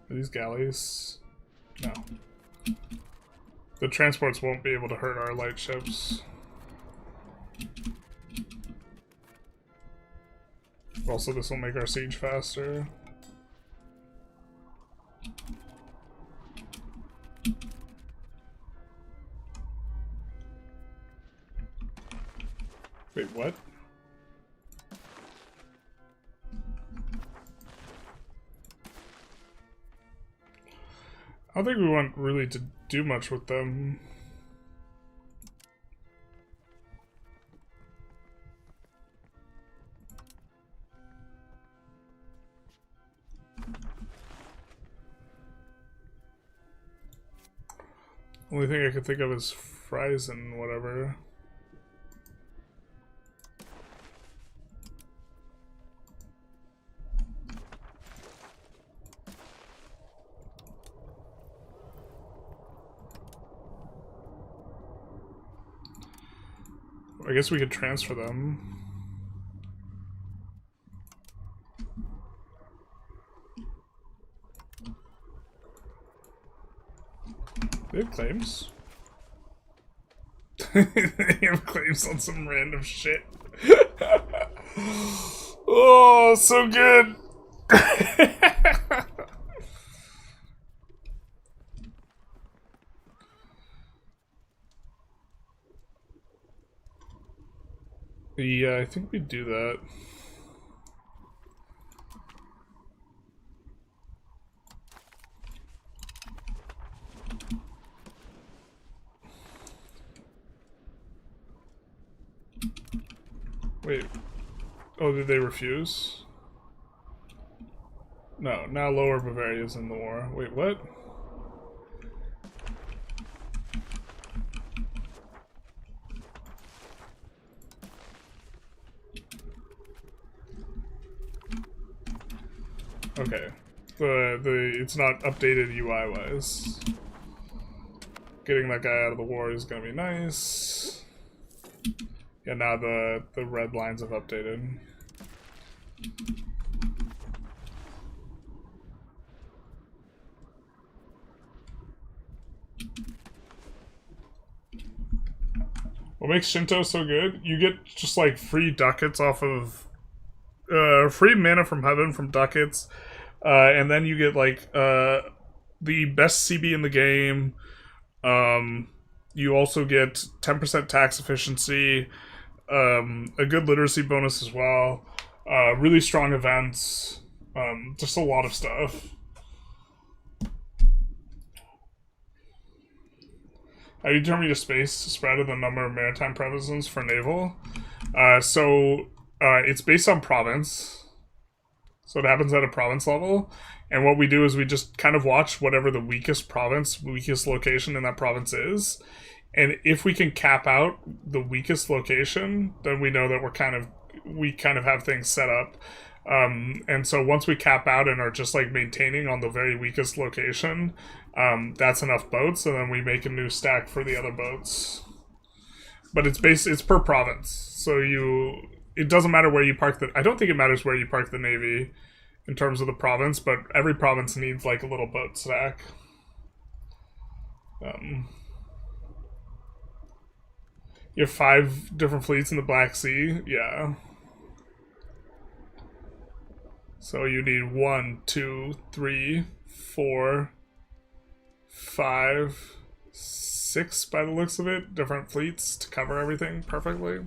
Are these galleys? No. The transports won't be able to hurt our light ships. Also, this will make our siege faster. Wait, what? I don't think we want really to do much with them. Only thing I could think of is fries and whatever. I guess we could transfer them. They have claims. They have claims on some random shit. Oh, so good. Yeah, I think we do that. Wait. Oh, did they refuse? No, now Lower Bavaria's in the war. Wait, what? Okay. It's not updated UI wise. getting that guy out of the war is gonna be nice. Yeah, now the red lines have updated. What makes Shinto so good? You get just like free ducats off of free mana from heaven from ducats, and then you get like the best CB in the game. You also get 10% tax efficiency, a good literacy bonus as well, really strong events, just a lot of stuff. How do you determine your space spread of the number of maritime provinces for naval? It's based on province. So it happens at a province level. And what we do is we just kind of watch whatever the weakest province, weakest location in that province is. And if we can cap out the weakest location, then we know that we kind of have things set up. And so once we cap out and are just like maintaining on the very weakest location, that's enough boats, and then we make a new stack for the other boats. But it's per province. So it doesn't matter where you park I don't think it matters where you park the navy in terms of the province, but every province needs like a little boat stack. You have 5 different fleets in the Black Sea? Yeah. So you need 1, 2, 3, 4, 5, 6 by the looks of it, different fleets to cover everything perfectly.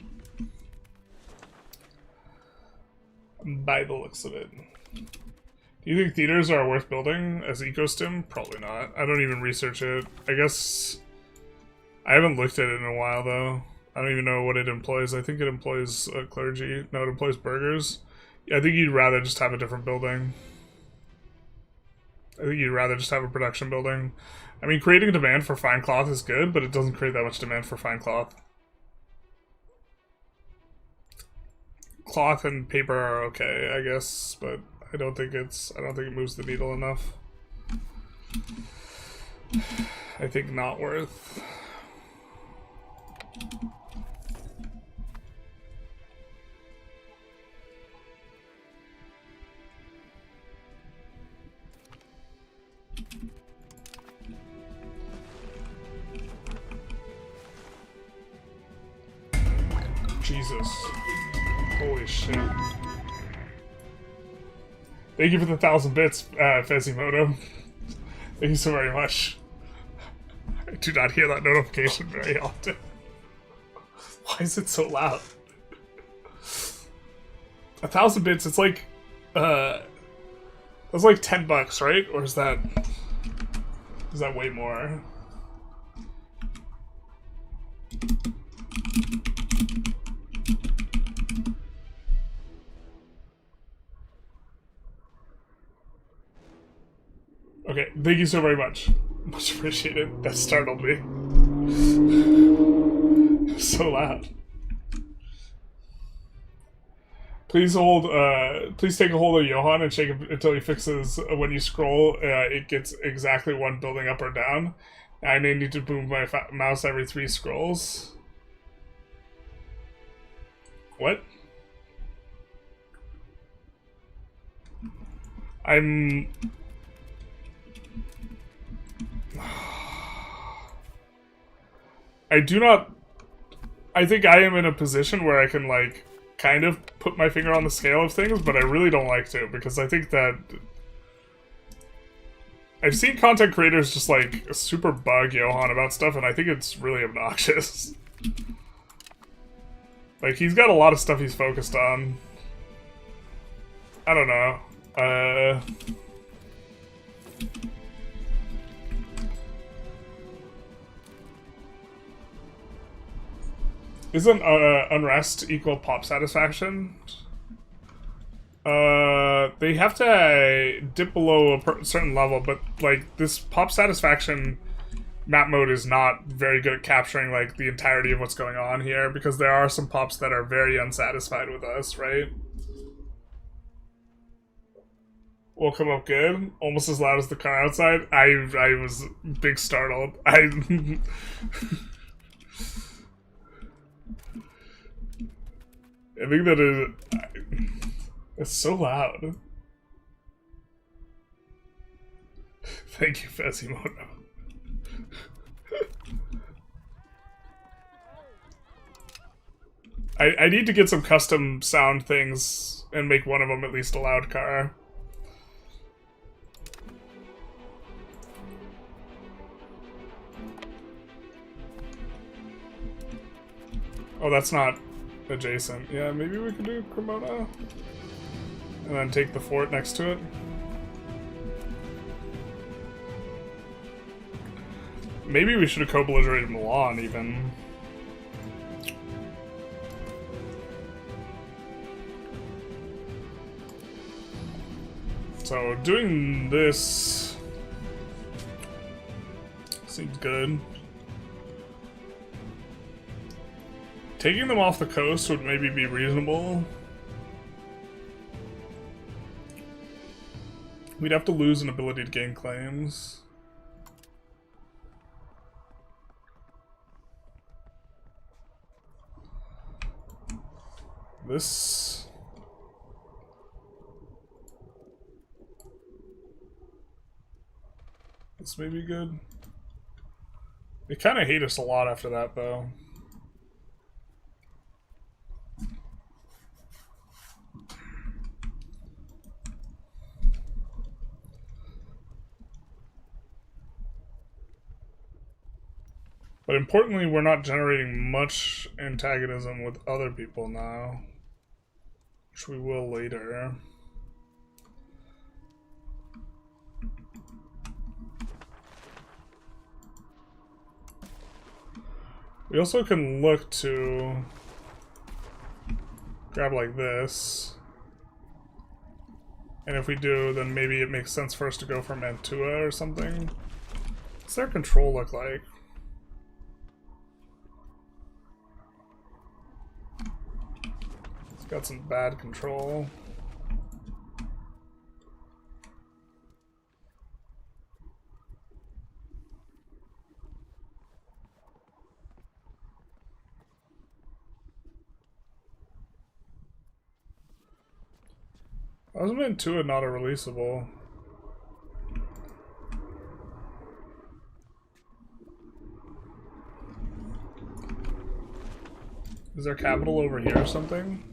By the looks of it. Do you think theaters are worth building as ecosystem? Probably not. I don't even research it. I guess I haven't looked at it in a while though. I don't even know what it employs. I think it employs clergy. No, it employs burghers. Yeah, I think you'd rather just have a different building. I think you'd rather just have a production building. I mean, creating a demand for fine cloth is good, but it doesn't create that much demand for fine cloth. Cloth and paper are okay, I guess, but I don't think it moves the needle enough. I think not worth. Jesus. Holy shit. Thank you for the 1,000 bits, Fezimoto. Thank you so very much. I do not hear that notification very often. Why is it so loud? 1,000 bits, it's like, that's like $10, right? Or is that way more? Okay, thank you so very much. Much appreciated. That startled me. So loud. Please take a hold of Johan and shake him until he fixes when you scroll, it gets exactly one building up or down. I may need to move my mouse every 3 scrolls. What? I think I am in a position where I can, like, kind of put my finger on the scale of things, but I really don't like to, because I think that I've seen content creators just, like, super bug Johan about stuff, and I think it's really obnoxious. Like, he's got a lot of stuff he's focused on. I don't know. Isn't unrest equal pop satisfaction? They have to dip below a certain level, but like this pop satisfaction map mode is not very good at capturing like the entirety of what's going on here, because there are some pops that are very unsatisfied with us, right? will come up good, almost as loud as the car outside. I was big startled. I think that it's so loud. Thank you, Fezimoto. I need to get some custom sound things and make one of them at least a loud car. Oh, that's not adjacent. Yeah, maybe we could do Cremona. And then take the fort next to it. Maybe we should have co-belligerated Milan, even. So, doing this seems good. Taking them off the coast would maybe be reasonable. We'd have to lose an ability to gain claims. This may be good. They kind of hate us a lot after that, though. But importantly, we're not generating much antagonism with other people now, which we will later. We also can look to grab like this. And if we do, then maybe it makes sense for us to go for Mantua or something. What's their control look like? It's got some bad control. I was Mantua not a releasable. Is there capital over here or something?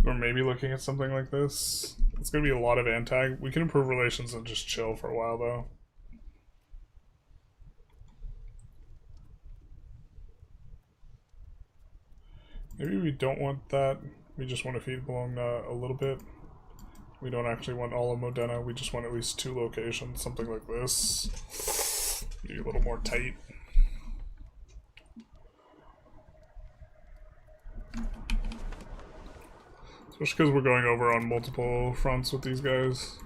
Or maybe looking at something like this. It's gonna be a lot of antag. We can improve relations and just chill for a while, though. Maybe we don't want that. We just want to feed Bologna a little bit. We don't actually want all of Modena. We just want at least 2 locations, something like this. Maybe a little more tight. Especially because we're going over on multiple fronts with these guys.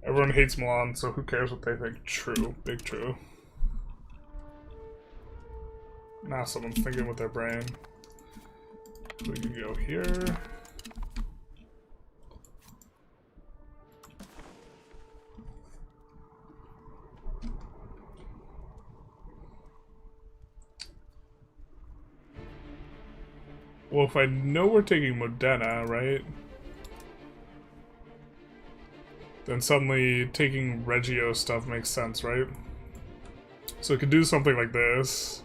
Everyone hates Milan, so who cares what they think? True. Big true. Now someone's thinking with their brain. We can go here. Well, if I know we're taking Modena, right? then suddenly taking Reggio stuff makes sense, right? So it could do something like this.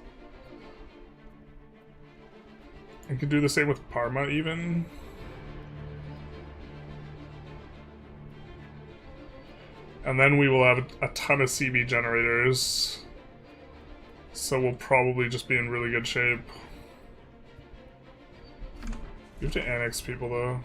It could do the same with Parma, even. And then we will have a ton of CB generators. So we'll probably just be in really good shape. You have to annex people, though.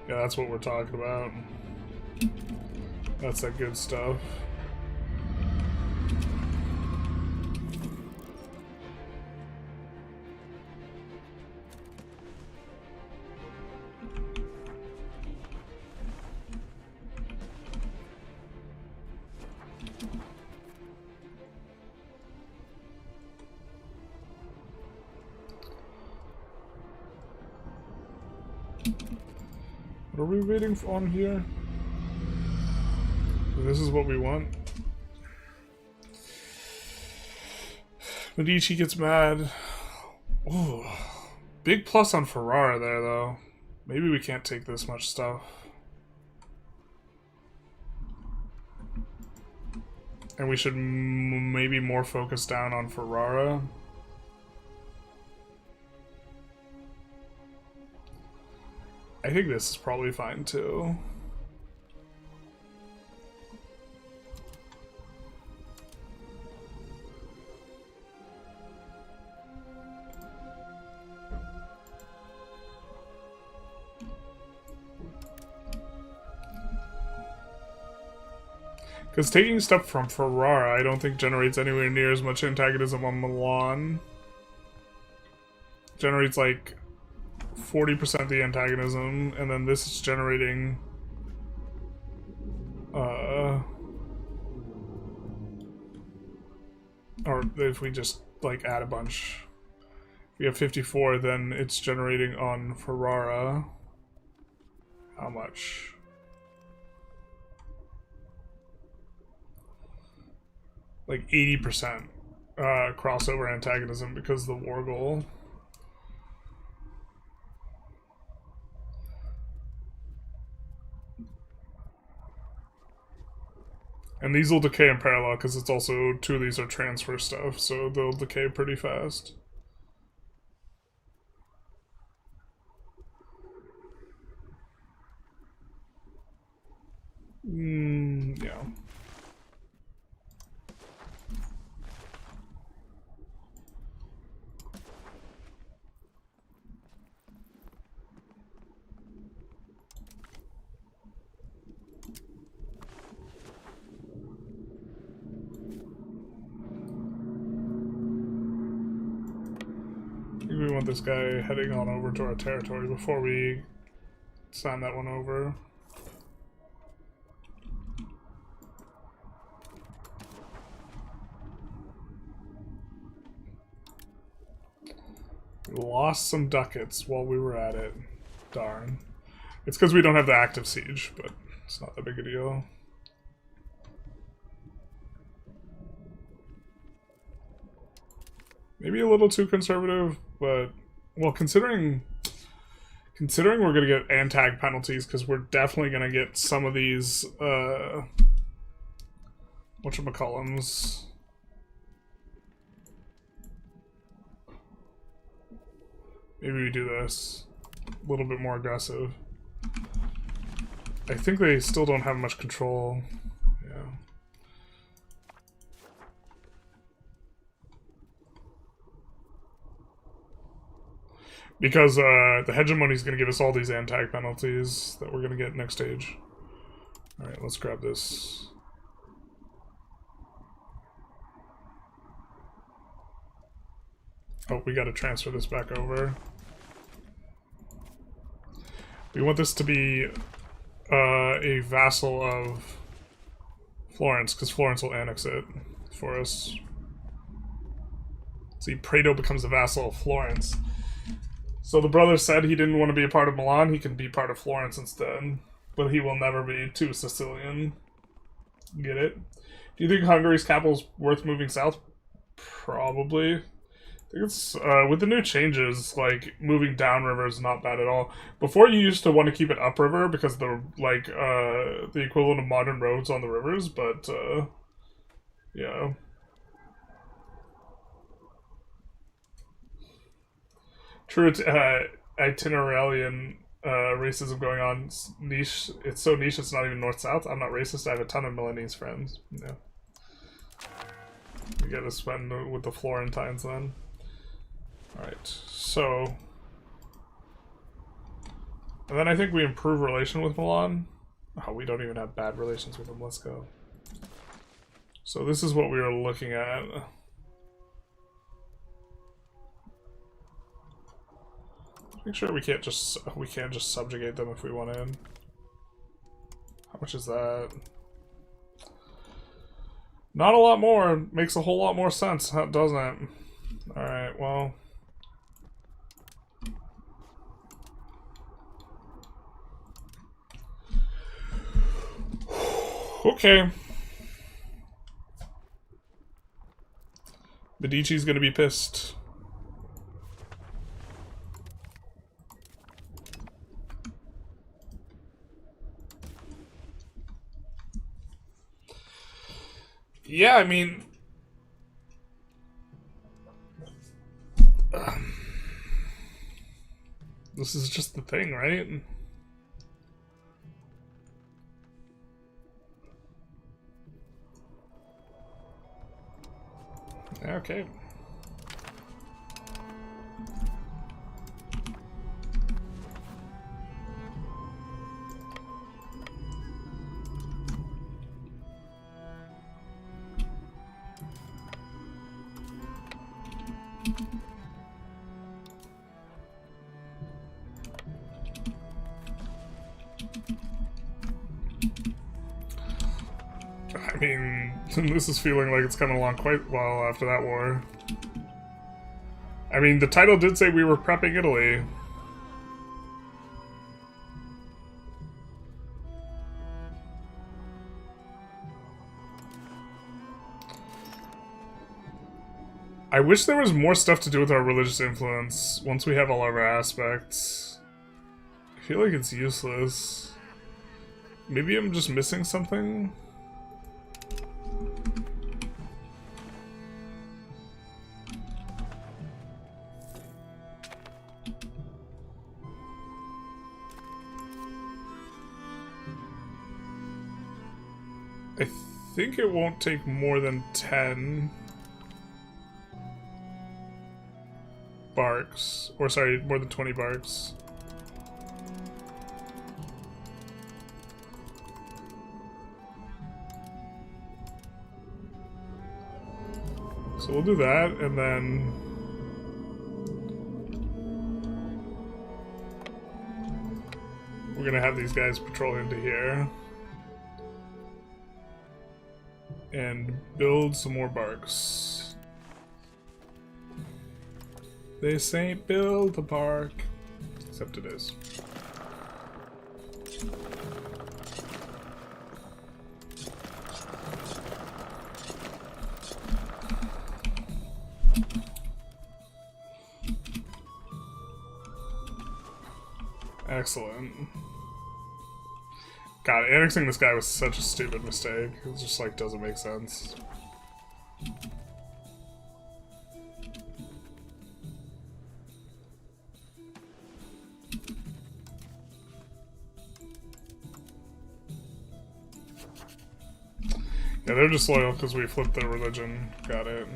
Yeah, that's what we're talking about. That's that good stuff. What are we waiting for on here? This is what we want. Medici gets mad. Ooh. Big plus on Ferrara there, though. Maybe we can't take this much stuff. And we should maybe more focus down on Ferrara. I think this is probably fine too. Because taking stuff from Ferrara, I don't think generates anywhere near as much antagonism on Milan. Generates like 40% of the antagonism, and then this is generating or if we just like add a bunch, if we have 54, then it's generating on Ferrara how much? Like 80% crossover antagonism because of the war goal. And these will decay in parallel because it's also 2 of these are transfer stuff, so they'll decay pretty fast. Yeah. We want this guy heading on over to our territory before we sign that one over. We lost some ducats while we were at it. Darn. It's because we don't have the active siege, but it's not that big a deal. Maybe a little too conservative, but well, considering we're gonna get antag penalties, because we're definitely gonna get some of these whatchamacallums. Maybe we do this a little bit more aggressive. I think they still don't have much control. Yeah. Because the hegemony is going to give us all these antag penalties that we're going to get next stage. Alright, let's grab this. Oh, we got to transfer this back over. We want this to be a vassal of Florence, because Florence will annex it for us. See, Prato becomes a vassal of Florence. So the brother said he didn't want to be a part of Milan, he can be part of Florence instead. but he will never be too Sicilian. Get it? Do you think Hungary's capital's worth moving south? Probably. I think it's, with the new changes, like, moving downriver is not bad at all. Before, you used to want to keep it upriver because the, like, the equivalent of modern roads on the rivers, but, yeah. True, itinerarian racism going on. It's niche. It's so niche it's not even north-south. I'm not racist. I have a ton of Milanese friends. Yeah. You get to spend with the Florentines then. Alright, so... And then I think we improve relation with Milan. Oh, we don't even have bad relations with them. Let's go. So this is what we were looking at. Make sure we can't just subjugate them if we want in. How much is that? Not a lot more. Makes a whole lot more sense, doesn't it? Alright, well. Okay. Medici's gonna be pissed. Yeah, I mean... this is just the thing, right? Okay. I mean, this is feeling like it's coming along quite well after that war. I mean, the title did say we were prepping Italy. I wish there was more stuff to do with our religious influence once we have all of our aspects. I feel like it's useless. Maybe I'm just missing something? I think it won't take more than 10 barks. Or sorry, more than 20 barks. So we'll do that, and then... we're gonna have these guys patrol into here. And build some more barks. This ain't build a bark. Except it is. Excellent. God, annexing this guy was such a stupid mistake. It just, like, doesn't make sense. Yeah, they're just loyal because we flipped their religion. Got it.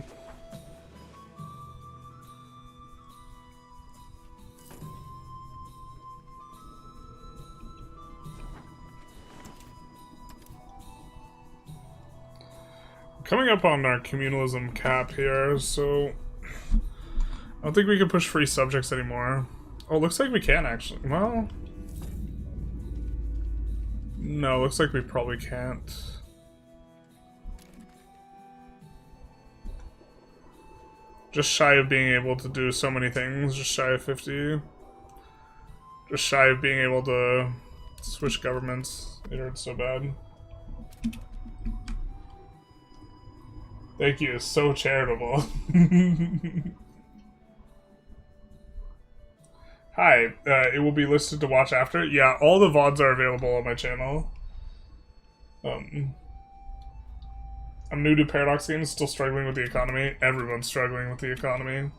Coming up on our communalism cap here, so I don't think we can push free subjects anymore. Oh, looks like we can actually. Well, no, looks like we probably can't. Just shy of being able to do so many things, just shy of 50. Just shy of being able to Switch governments. It hurts so bad. Thank you. So charitable. Hi. It will be listed to watch after. Yeah, all the VODs are available on my channel. I'm new to Paradox games, still struggling with the economy. Everyone's struggling with the economy.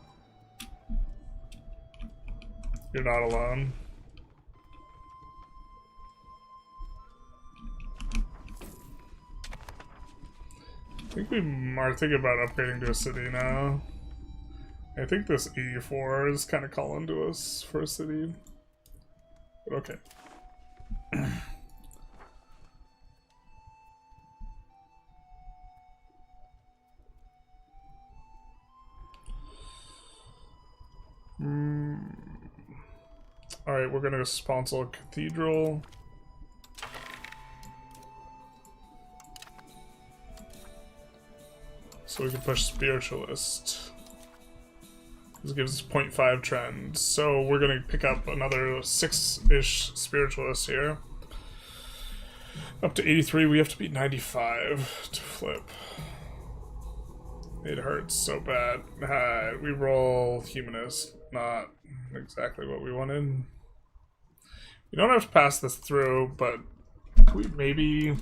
You're not alone. I think we are thinking about upgrading to a city now. I think this E4 is kind of calling to us for a city. But okay. Alright, we're gonna sponsor a cathedral. So we can push spiritualist. This gives us 0.5 trend. So we're gonna pick up another 6-ish spiritualists here. Up to 83, we have to beat 95 to flip. It hurts so bad. We roll humanist. Not exactly what we wanted. We don't have to pass this through, but can we maybe...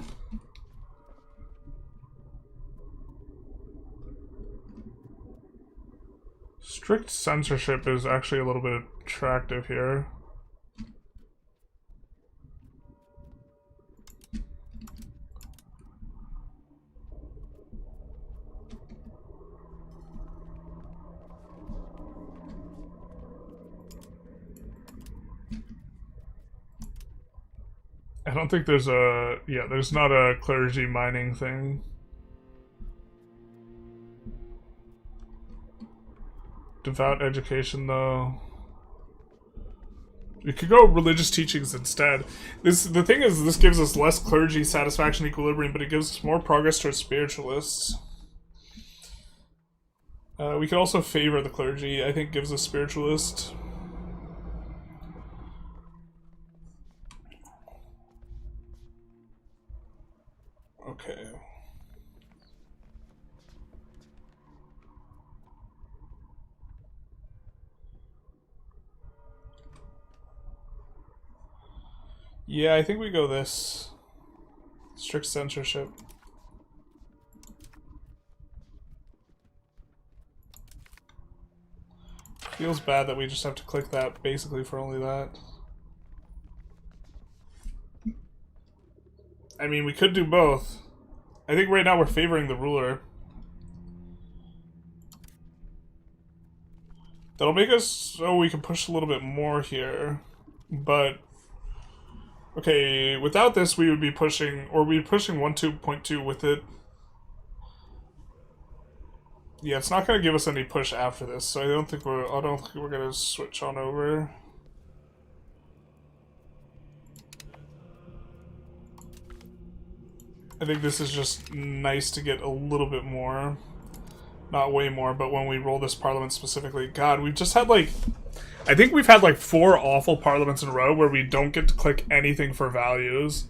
Strict censorship is actually a little bit attractive here. I don't think there's a... Yeah, there's not a clergy mining thing. Devout education, though. We could go religious teachings instead. The thing is, this gives us less clergy satisfaction equilibrium, but it gives us more progress towards spiritualists. We could also favor the clergy. I think gives us spiritualist. Okay. Yeah, I think we go this. Strict censorship. Feels bad that we just have to click that basically for only that. I mean, we could do both. I think right now we're favoring the ruler. That'll make us so we can push a little bit more here. But... Okay, without this we would be pushing, or we'd be pushing 1.2 with it. Yeah, it's not going to give us any push after this, so I don't think we're going to switch on over. I think this is just nice to get a little bit more. Not way more, but when we roll this parliament specifically, God, we've just had like... I think we've had like 4 awful parliaments in a row where we don't get to click anything for values.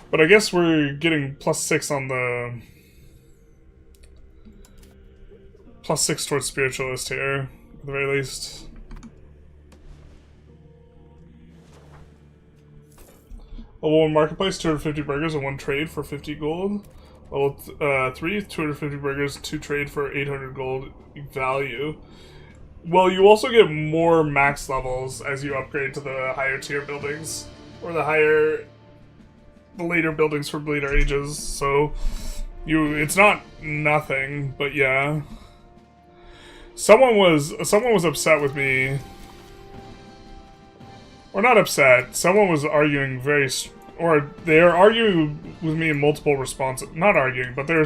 But I guess we're getting +6 on the... +6 towards spiritualist here, at the very least. Level 1 marketplace, 250 burgers and 1 trade for 50 gold. Level 3, 250 burgers, 2 trade for 800 gold value. Well, you also get more max levels as you upgrade to the higher tier buildings, or the later buildings from later ages. So, it's not nothing, but yeah. Someone was upset with me, or not upset. Someone was arguing they're arguing with me in multiple responses. Not arguing, but they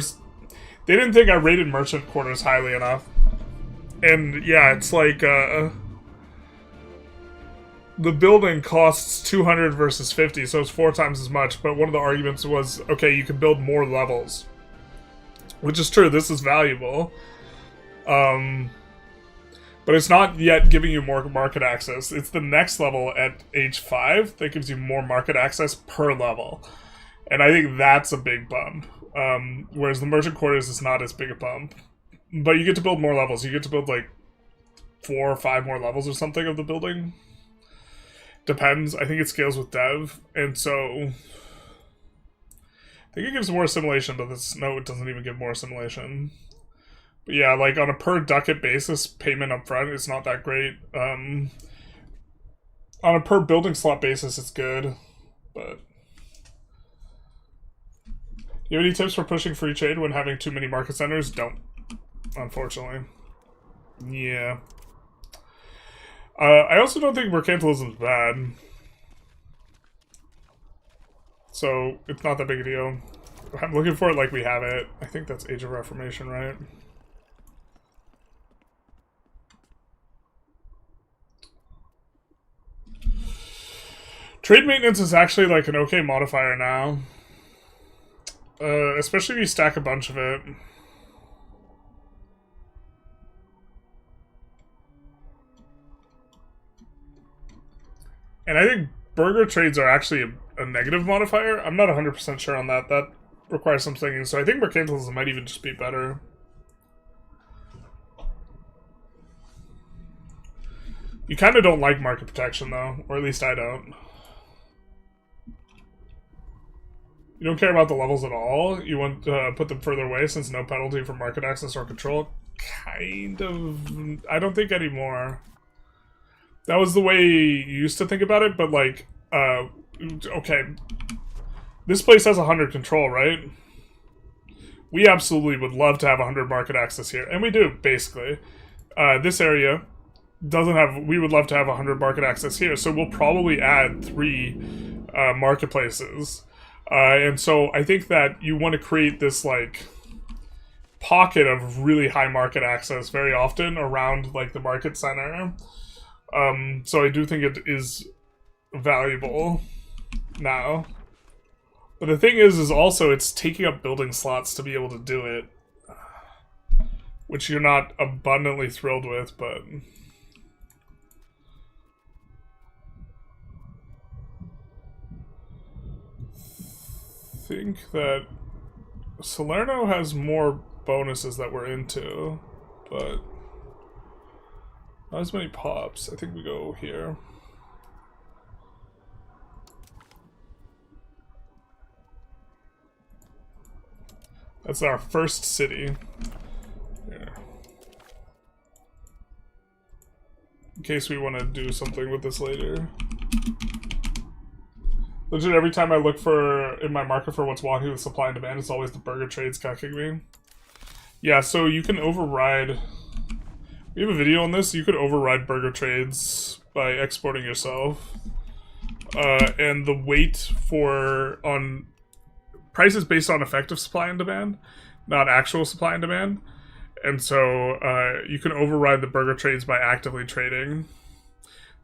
didn't think I rated merchant quarters highly enough. And yeah, it's like, the building costs 200 versus 50, so it's 4 times as much, but one of the arguments was, okay, you can build more levels. Which is true, this is valuable. But But it's not yet giving you more market access. It's the next level at age 5 that gives you more market access per level. And I think that's a big bump. Whereas the merchant quarters is not as big a bump. But you get to build more levels. You get to build like 4 or 5 more levels or something of the building. Depends. I think it scales with dev. And so I think it gives more assimilation, but no, it doesn't even give more assimilation. But yeah, like on a per ducat basis, payment up front is not that great. On a per building slot basis, it's good. But you have any tips for pushing free trade when having too many market centers? Don't. Unfortunately. Yeah. I also don't think mercantilism is bad. So, it's not that big a deal. I'm looking for it like we have it. I think that's Age of Reformation, right? Trade maintenance is actually like an okay modifier now. Especially if you stack a bunch of it. And I think burger trades are actually a negative modifier. I'm not 100% sure on that. That requires some thinking. So I think mercantilism might even just be better. You kind of don't like market protection, though. Or at least I don't. You don't care about the levels at all? You want to put them further away since no penalty for market access or control? Kind of. I don't think anymore. That was the way you used to think about it, but like, okay. This place has 100 control, right? We absolutely would love to have 100 market access here, and we do, basically. This area doesn't have, we would love to have 100 market access here, so we'll probably add 3 marketplaces. And so I think that you want to create this, like, pocket of really high market access very often around, like, the market center. So I do think it is valuable now. But the thing is also it's taking up building slots to be able to do it. Which you're not abundantly thrilled with, but... I think that Salerno has more bonuses that we're into, but... not as many pops. I think we go here. That's our first city. Here. In case we want to do something with this later. Legit, every time I look for in my market for what's walking with supply and demand, it's always the burger trades cucking me. Yeah, so you can override... we have a video on this. You could override burger trades by exporting yourself. And the weight for on prices based on effective supply and demand, not actual supply and demand. And so you can override the burger trades by actively trading.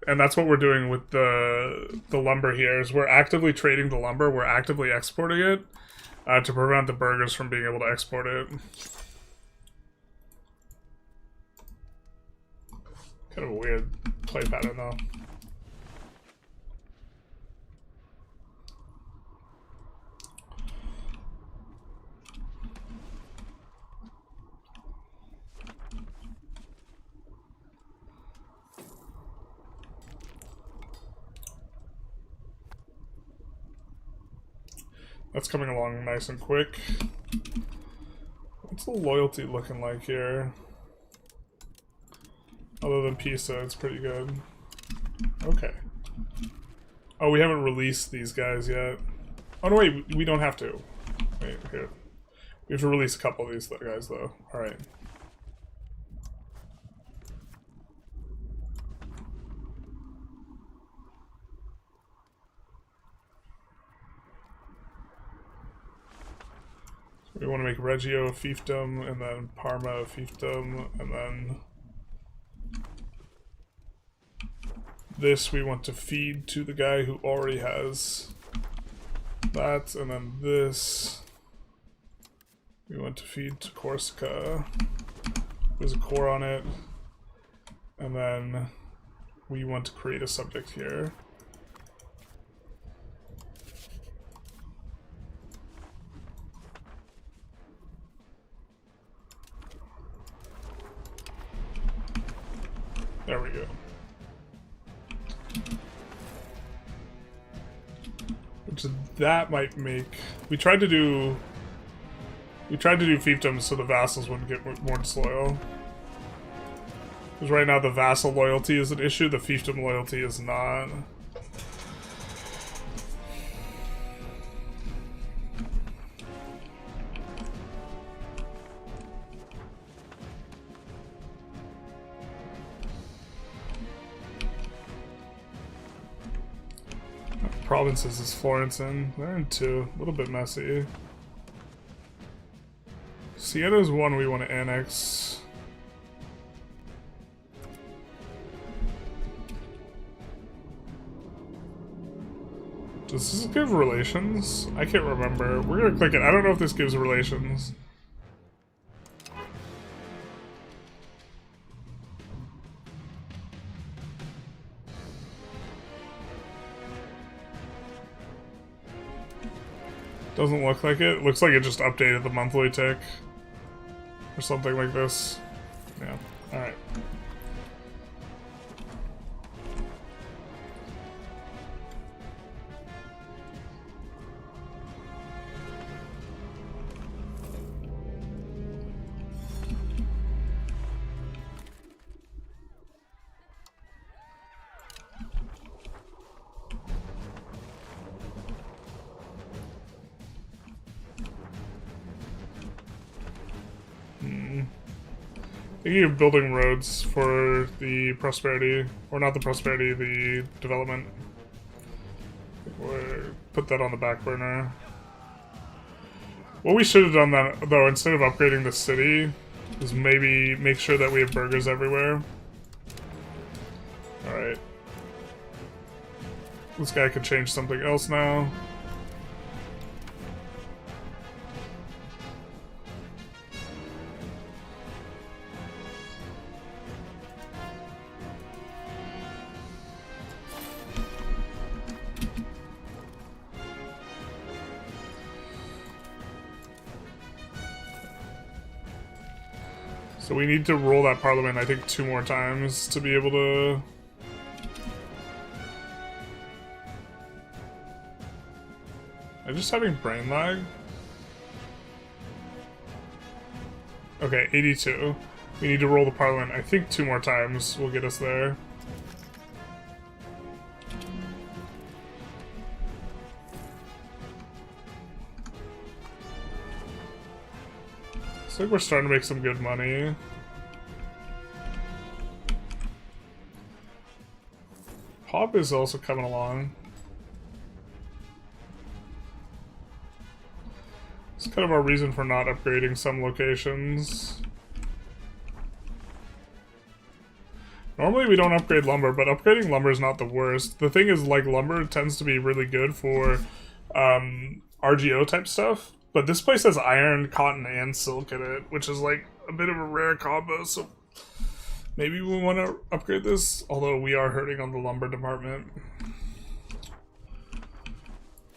And that's what we're doing with the lumber here, is we're actively trading the lumber, we're actively exporting it to prevent the burgers from being able to export it. Kind of a weird play pattern, though. That's coming along nice and quick. What's the loyalty looking like here? Other than Pisa, it's pretty good. Okay. Oh, we haven't released these guys yet. Oh, no, wait, we don't have to. Wait, here. We have to release a couple of these guys, though. Alright. So we want to make Reggio a fiefdom, and then Parma a fiefdom, and then... this we want to feed to the guy who already has that, and then this we want to feed to Corsica. There's a core on it. And then we want to create a subject here. There we go. Which that might make... We tried to do fiefdoms so the vassals wouldn't get more disloyal. Because right now the vassal loyalty is an issue, the fiefdom loyalty is not. Provinces is Florence in. They're in 2. A little bit messy. Siena is 1 we want to annex. Does this give relations? I can't remember. We're gonna click it. I don't know if this gives relations. Doesn't look like it. Looks like it just updated the monthly tick. Or something like this. Yeah. Alright. I think you're building roads for the prosperity, or not the prosperity, the development. We'll put that on the back burner. What we should have done that, though, instead of upgrading the city, is maybe make sure that we have burgers everywhere. Alright. This guy could change something else now. So we need to roll that parliament, I think, 2 more times to be able to... Am I just having brain lag? Okay, 82. We need to roll the parliament, I think 2 more times will get us there. Looks like we're starting to make some good money. Pop is also coming along. It's kind of our reason for not upgrading some locations. Normally we don't upgrade lumber, but upgrading lumber is not the worst. The thing is, like, lumber tends to be really good for RGO type stuff. But this place has iron, cotton, and silk in it, which is like a bit of a rare combo, so maybe we want to upgrade this, although we are hurting on the lumber department.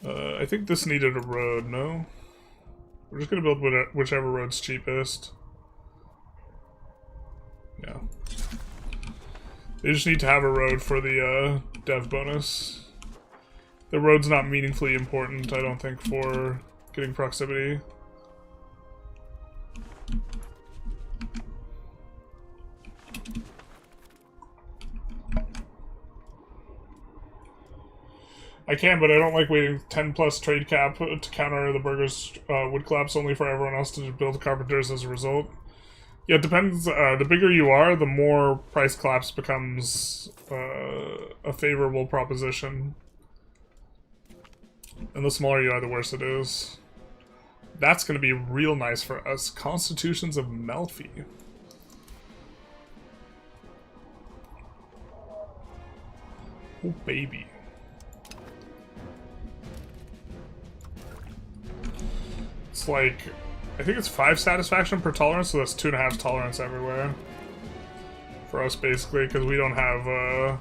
I think this needed a road, no? We're just going to build whichever road's cheapest. Yeah. They just need to have a road for the dev bonus. The road's not meaningfully important, I don't think, for... getting proximity. I can, but I don't like waiting 10 plus trade cap to counter the burgers wood collapse only for everyone else to build carpenters as a result. Yeah, it depends. The bigger you are, the more price collapse becomes a favorable proposition. And the smaller you are, the worse it is. That's going to be real nice for us. Constitutions of Melfi. Oh, baby. It's like... I think it's 5 satisfaction per tolerance, so that's 2.5 tolerance everywhere. for us, basically, because we don't have,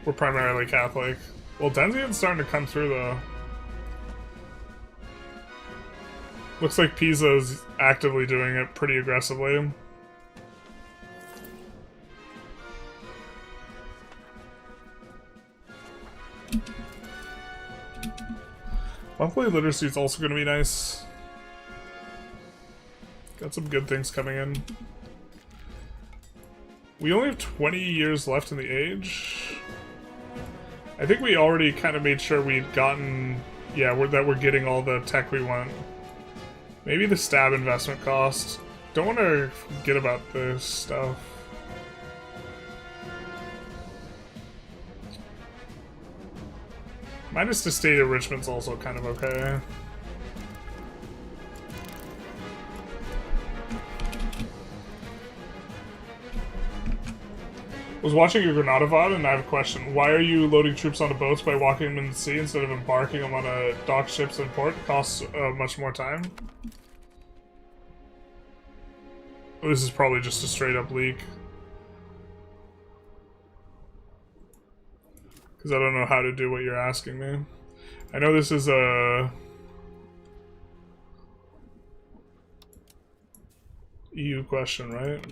we're primarily Catholic. Well, Denzian's starting to come through, though. Looks like Pisa's actively doing it pretty aggressively. Monthly literacy is also going to be nice. Got some good things coming in. We only have 20 years left in the age. I think we already kind of made sure we'd gotten... Yeah, that we're getting all the tech we want. Maybe the stab investment cost. Don't want to forget about this stuff. Minus the state enrichment's also kind of okay. I was watching your Granada VOD and I have a question. Why are you loading troops onto boats by walking them in the sea instead of embarking them on a dock ships in port? It costs much more time. Oh, this is probably just a straight up leak. Because I don't know how to do what you're asking me. I know this is a... EU question, right?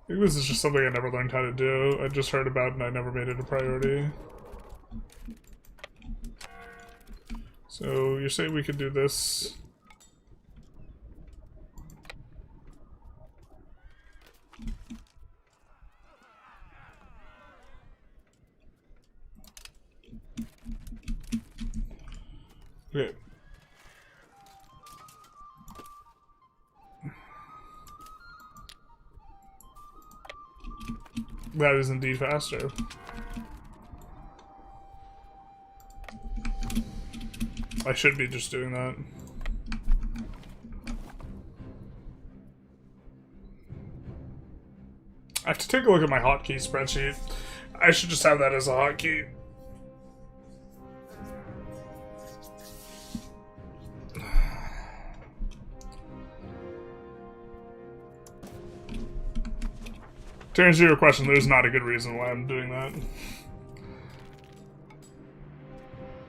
I think this is just something I never learned how to do. I just heard about it and I never made it a priority. So you're saying we could do this? Okay. That is indeed faster. I should be just doing that. I have to take a look at my hotkey spreadsheet. I should just have that as a hotkey. To answer your question, there's not a good reason why I'm doing that.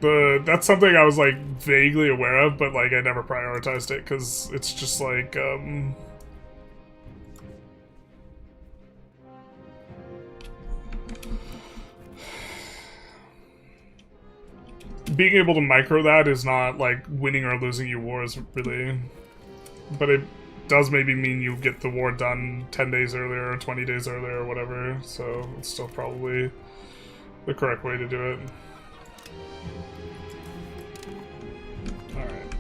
But that's something I was, like, vaguely aware of, but, like, I never prioritized it, because it's just, like, being able to micro that is not, like, winning or losing your wars, really. But it does maybe mean you get the war done 10 days earlier or 20 days earlier or whatever, so it's still probably the correct way to do it. Alright.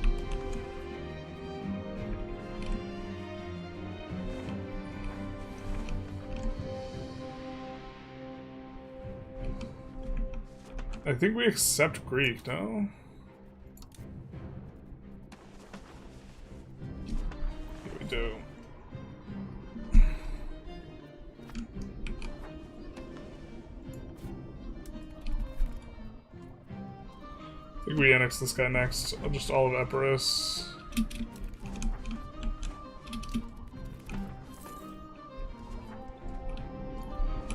I think we accept Greek, no? Do. I think we annex this guy next. Just all of Epirus.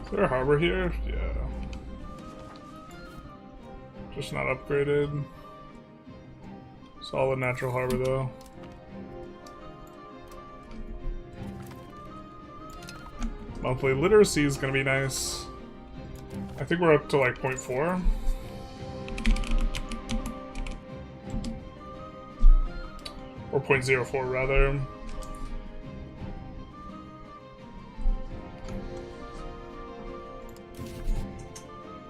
Is there a harbor here? Yeah. Just not upgraded. Solid natural harbor though. Monthly literacy is gonna be nice. I think we're up to like 0.4. Or 0.04 rather.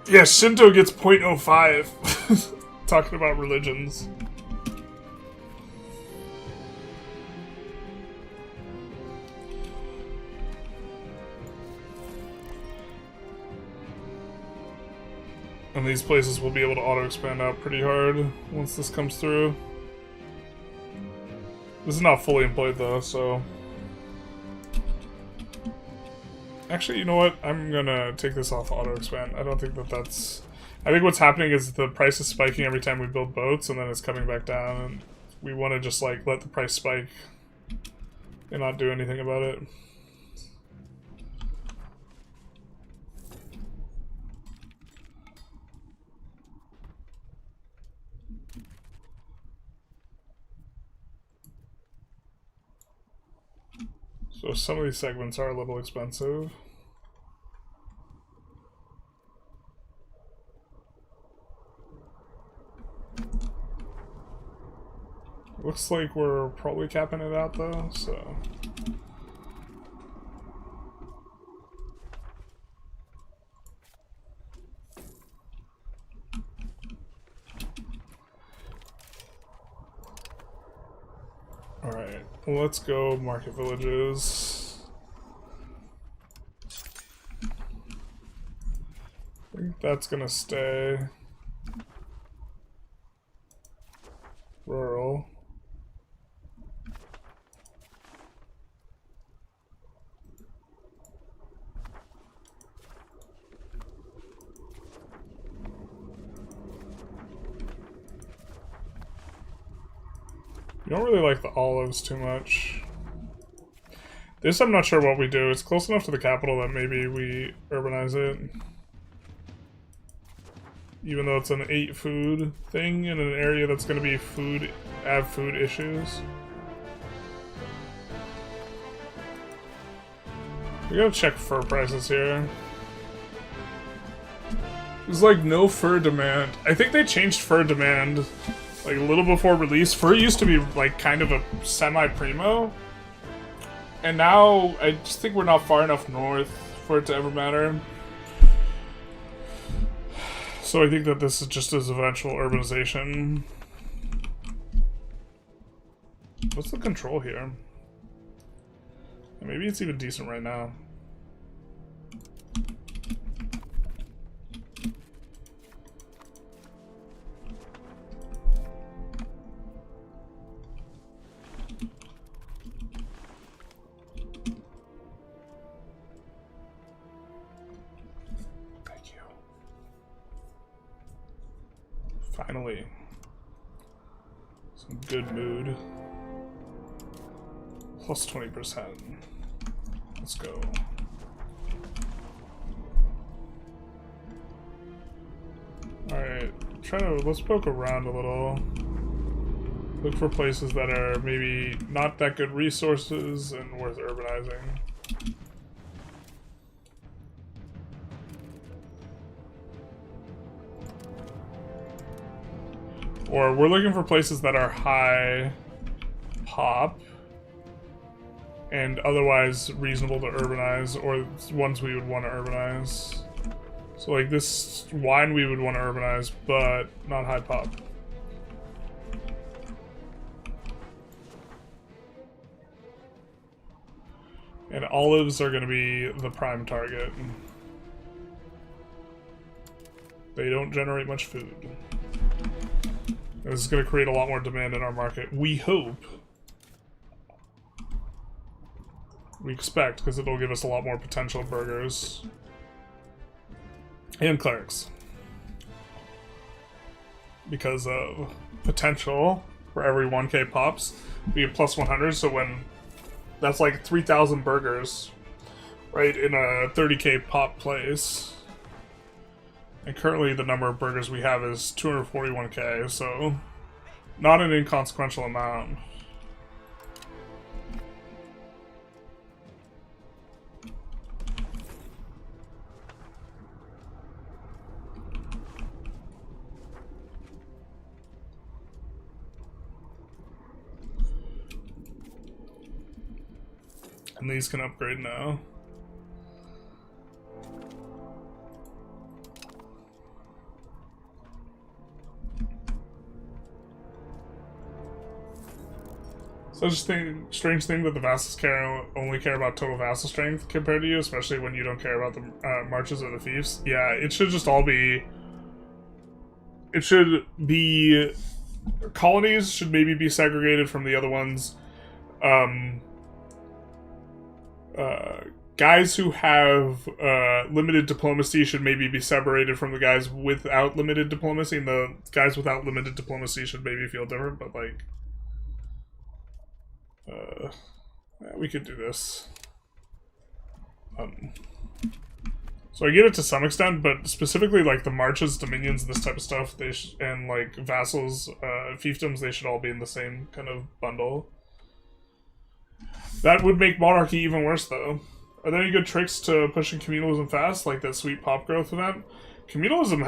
Yeah, Shinto gets 0.05. Talking about religions. And these places will be able to auto-expand out pretty hard once this comes through. This is not fully employed though, so... Actually, you know what? I'm gonna take this off auto-expand. I don't think that that's... I think what's happening is the price is spiking every time we build boats, and then it's coming back down, and we want to just, like, let the price spike and not do anything about it. So some of these segments are a little expensive. Looks like we're probably capping it out though, so. Alright, well, let's go market villages. I think that's gonna stay rural. I don't really like the olives too much. This I'm not sure what we do. It's close enough to the capital that maybe we urbanize it. Even though it's an 8 food thing in an area that's going to be have food issues. We gotta check fur prices here. There's like no fur demand. I think they changed fur demand like a little before release. Fur used to be like kind of a semi-primo. And now I just think we're not far enough north for it to ever matter. So I think that this is just as eventual urbanization. What's the control here? Maybe it's even decent right now. Finally, some good mood. Plus 20%. Let's go. Alright, let's poke around a little. Look for places that are maybe not that good resources and worth urbanizing. Or we're looking for places that are high pop and otherwise reasonable to urbanize, or ones we would want to urbanize. So like this wine we would want to urbanize, but not high pop. And olives are going to be the prime target. They don't generate much food. This is going to create a lot more demand in our market. We hope. We expect, because it'll give us a lot more potential burgers. And clerics. Because of potential, for every 1k pops, we get plus 100, so when... That's like 3,000 burgers, right, in a 30k pop place. And currently the number of burgers we have is 241k, so not an inconsequential amount. And these can upgrade now. Such a strange thing that the vassals only care about total vassal strength compared to you, especially when you don't care about the marches or the fiefs. Yeah, it should just all be... It should be... Colonies should maybe be segregated from the other ones. Guys who have limited diplomacy should maybe be separated from the guys without limited diplomacy, and the guys without limited diplomacy should maybe feel different, but like... yeah, we could do this. So I get it to some extent, but specifically like the marches, dominions, this type of stuff, and like vassals, fiefdoms, they should all be in the same kind of bundle. That would make Monarchy even worse, though. Are there any good tricks to pushing communalism fast, like that sweet pop growth event? Communalism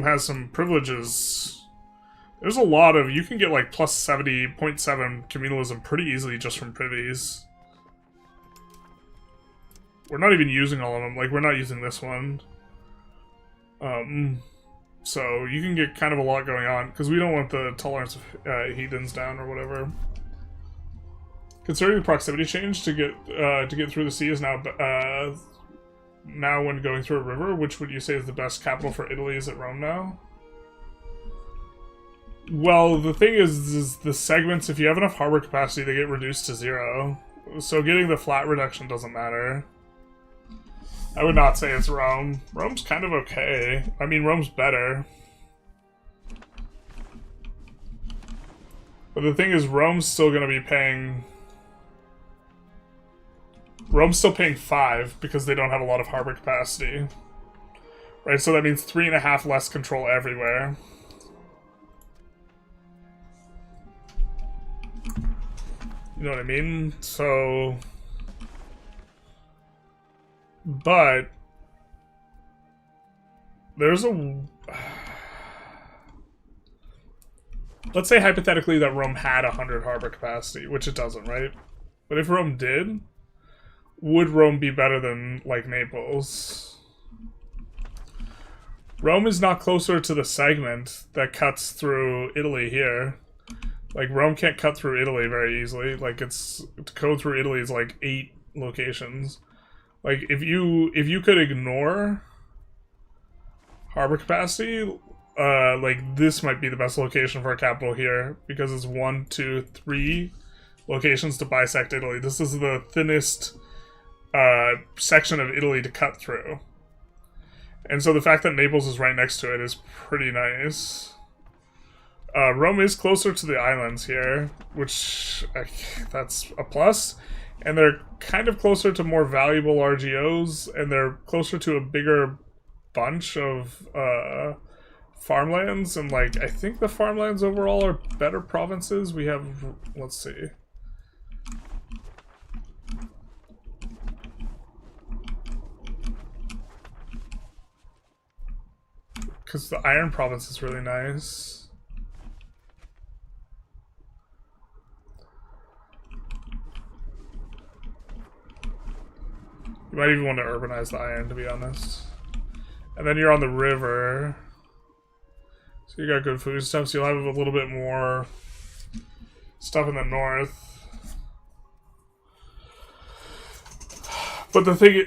has some privileges. There's a lot of... You can get like plus 70.7 communalism pretty easily just from privies. We're not even using all of them. Like, we're not using this one. So you can get kind of a lot going on, because we don't want the tolerance of heathens down or whatever. Considering the proximity change to get through the sea is now when going through a river, which would you say is the best capital for Italy? Is it Rome now? Well, the thing is the segments, if you have enough harbor capacity, they get reduced to 0. So getting the flat reduction doesn't matter. I would not say it's Rome. Rome's kind of okay. I mean, Rome's better. But the thing is, Rome's still going to be paying... Rome's still paying 5 because they don't have a lot of harbor capacity. Right, so that means 3.5 less control everywhere. You know what I mean? So... But... There's a... Let's say hypothetically that Rome had 100 harbor capacity, which it doesn't, right? But if Rome did... Would Rome be better than, like, Naples? Rome is not closer to the segment that cuts through Italy here. Like, Rome can't cut through Italy very easily. Like, it's... To go through Italy is, like, 8 locations. Like, if you could ignore harbor capacity, like, this might be the best location for a capital here. Because it's 1, 2, 3 locations to bisect Italy. This is the thinnest... section of Italy to cut through. And so the fact that Naples is right next to it is pretty nice. Rome is closer to the islands here, which that's a plus. And they're kind of closer to more valuable RGOs, and they're closer to a bigger bunch of farmlands. And like, I think the farmlands overall are better provinces. We have, let's see. Because the Iron Province is really nice. You might even want to urbanize the iron, to be honest. And then you're on the river. So you got good food stuff, so you'll have a little bit more stuff in the north. But the thing...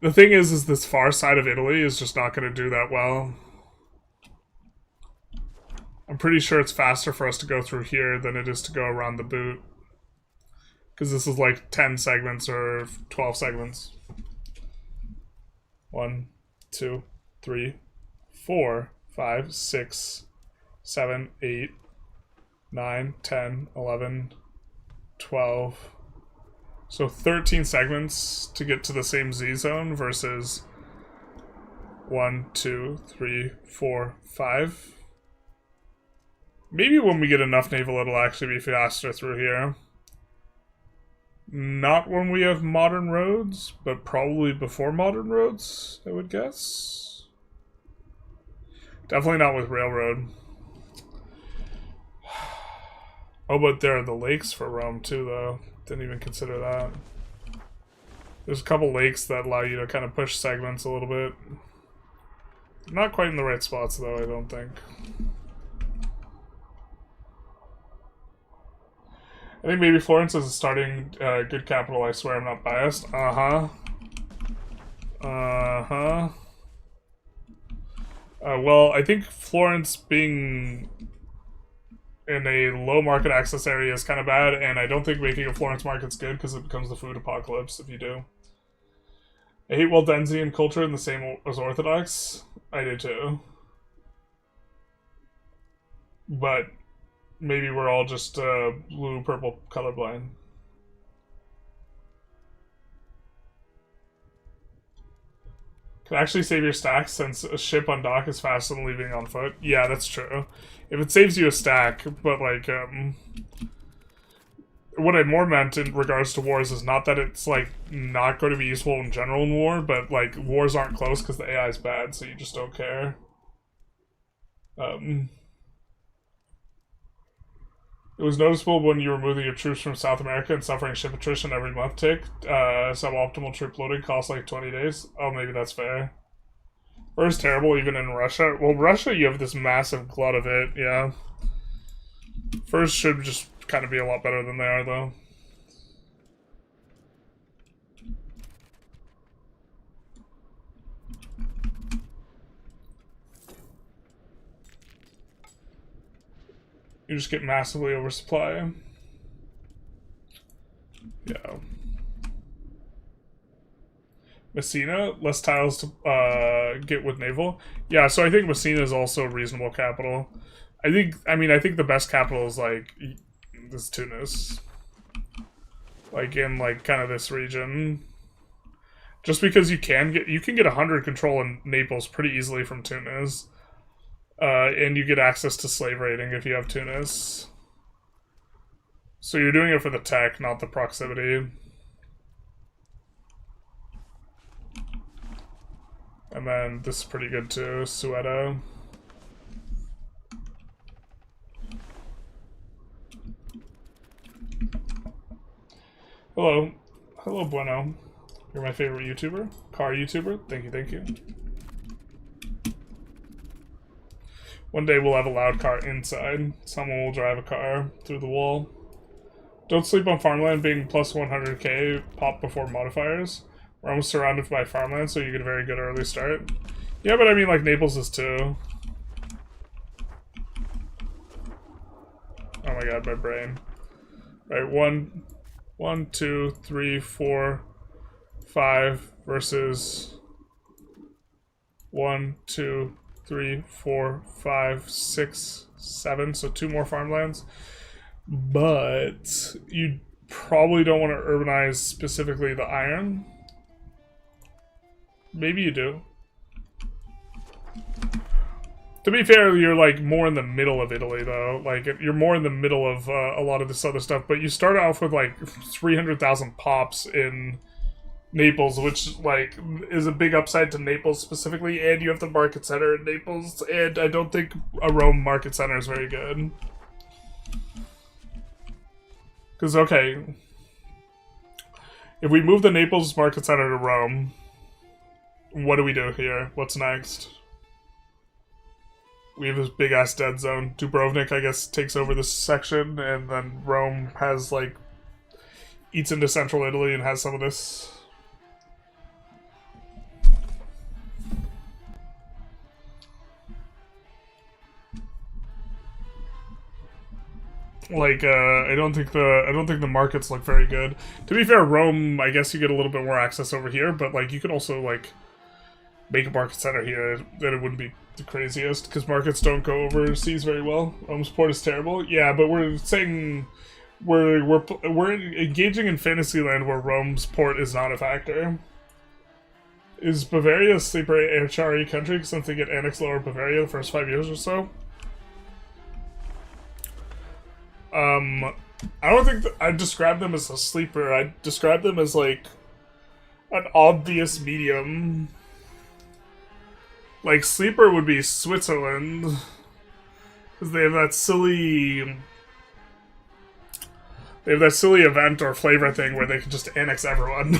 The thing is this far side of Italy is just not going to do that well. I'm pretty sure it's faster for us to go through here than it is to go around the boot. Because this is like 10 segments or 12 segments. 1, 2, 3, 4, 5, 6, 7, 8, 9, 10, 11, 12... So 13 segments to get to the same Z zone versus 1, 2, 3, 4, 5. Maybe when we get enough naval, it'll actually be faster through here. Not when we have modern roads, but probably before modern roads, I would guess. Definitely not with railroad. Oh, but there are the lakes for Rome too, though. Didn't even consider that. There's a couple lakes that allow you to kind of push segments a little bit. Not quite in the right spots, though, I don't think. I think maybe Florence is a starting good capital. I swear I'm not biased. Well, I think Florence being in a low market access area is kind of bad, and I don't think making a Florence market's good because it becomes the food apocalypse if you do. I hate Waldensian culture in the same as Orthodox. I do too. But maybe we're all just blue-purple colorblind. Can actually save your stack since a ship on dock is faster than leaving on foot. Yeah, that's true. If it saves you a stack, but like, what I more meant in regards to wars is not that it's like not going to be useful in general in war, but like wars aren't close because the AI is bad, so you just don't care. It was noticeable when you were moving your troops from South America and suffering ship attrition every month tick. Suboptimal troop loading costs like 20 days. Oh, maybe that's fair. Or is terrible even in Russia? Well, Russia, you have this massive glut of it, yeah. Furs should just kind of be a lot better than they are, though. You just get massively oversupply. Yeah. Messina, less tiles to get with naval. Yeah, so I think Messina is also a reasonable capital. I think the best capital is like this Tunis. Like in like kind of this region. Just because you can get 100 control in Naples pretty easily from Tunis. And you get access to slave raiding if you have Tunis. So you're doing it for the tech, not the proximity. And then this is pretty good too, Suez. Hello. Hello, Bueno. You're my favorite YouTuber. Car YouTuber. Thank you, thank you. One day we'll have a loud car inside. Someone will drive a car through the wall. Don't sleep on farmland being plus 100k pop before modifiers. We're almost surrounded by farmland, so you get a very good early start. Yeah, but I mean, like, Naples is too. Oh my god, my brain. Right, 1, 2, 3, 4, 5 versus 1, 2, 3, 4, 5, 6, 7. So 2 more farmlands. But you probably don't want to urbanize specifically the iron. Maybe you do. To be fair, you're like more in the middle of Italy, though. Like you're more in the middle of a lot of this other stuff. But you start off with like 300,000 pops in Naples, which like is a big upside to Naples specifically. And you have the market center in Naples, and I don't think a Rome market center is very good. Because okay, if we move the Naples market center to Rome. What do we do here? What's next? We have this big ass dead zone. Dubrovnik, I guess, takes over this section, and then Rome has like eats into central Italy and has some of this. Like, I don't think the markets look very good. To be fair, Rome, I guess you get a little bit more access over here, but like you could also like make a market center here, then it wouldn't be the craziest, because markets don't go overseas very well. Rome's port is terrible. Yeah, but we're saying we're engaging in fantasy land where Rome's port is not a factor. Is Bavaria a sleeper HRE country since they get annexed Lower Bavaria the first 5 years or so? I don't think I'd describe them as a sleeper. I'd describe them as like an obvious medium. Like, sleeper would be Switzerland. Because they have that silly... They have that silly event or flavor thing where they can just annex everyone.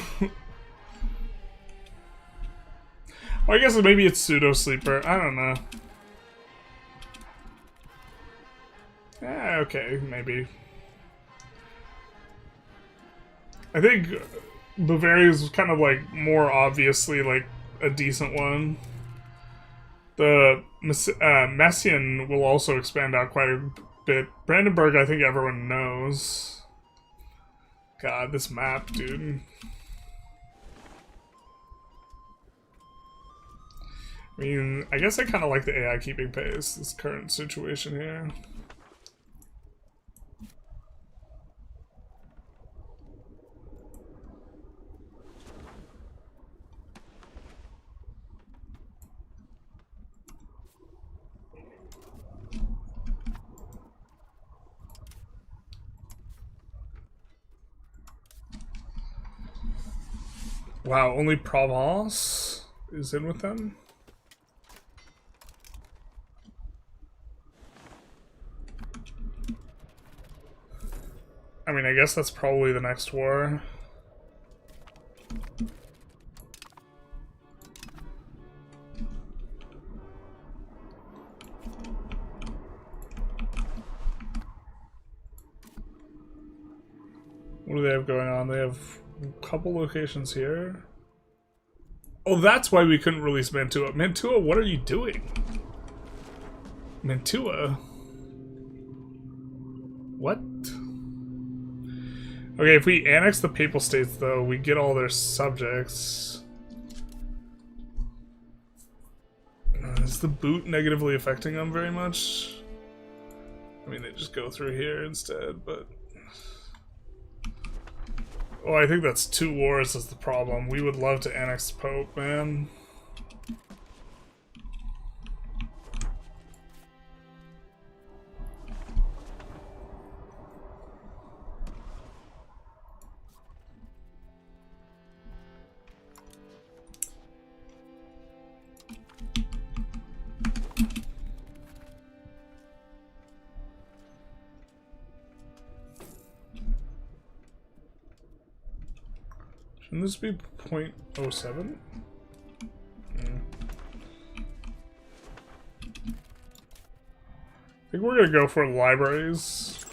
Well, I guess maybe it's pseudo-sleeper. I don't know. Okay, maybe. I think Bavaria is kind of like more obviously like a decent one. The Messian will also expand out quite a bit. Brandenburg, I think everyone knows. God, this map, dude. I mean, I guess I kind of like the AI keeping pace, this current situation here. Wow, only Provence is in with them? I mean, I guess that's probably the next war. What do they have going on? They have a couple locations here. Oh, that's why we couldn't release Mantua. Mantua, what are you doing? Mantua? What? Okay, if we annex the Papal States, though, we get all their subjects. Is the boot negatively affecting them very much? I mean, they just go through here instead, but... Oh, I think that's 2 wars is the problem. We would love to annex the Pope, man. Shouldn't this be 0.07? I think we're gonna go for libraries.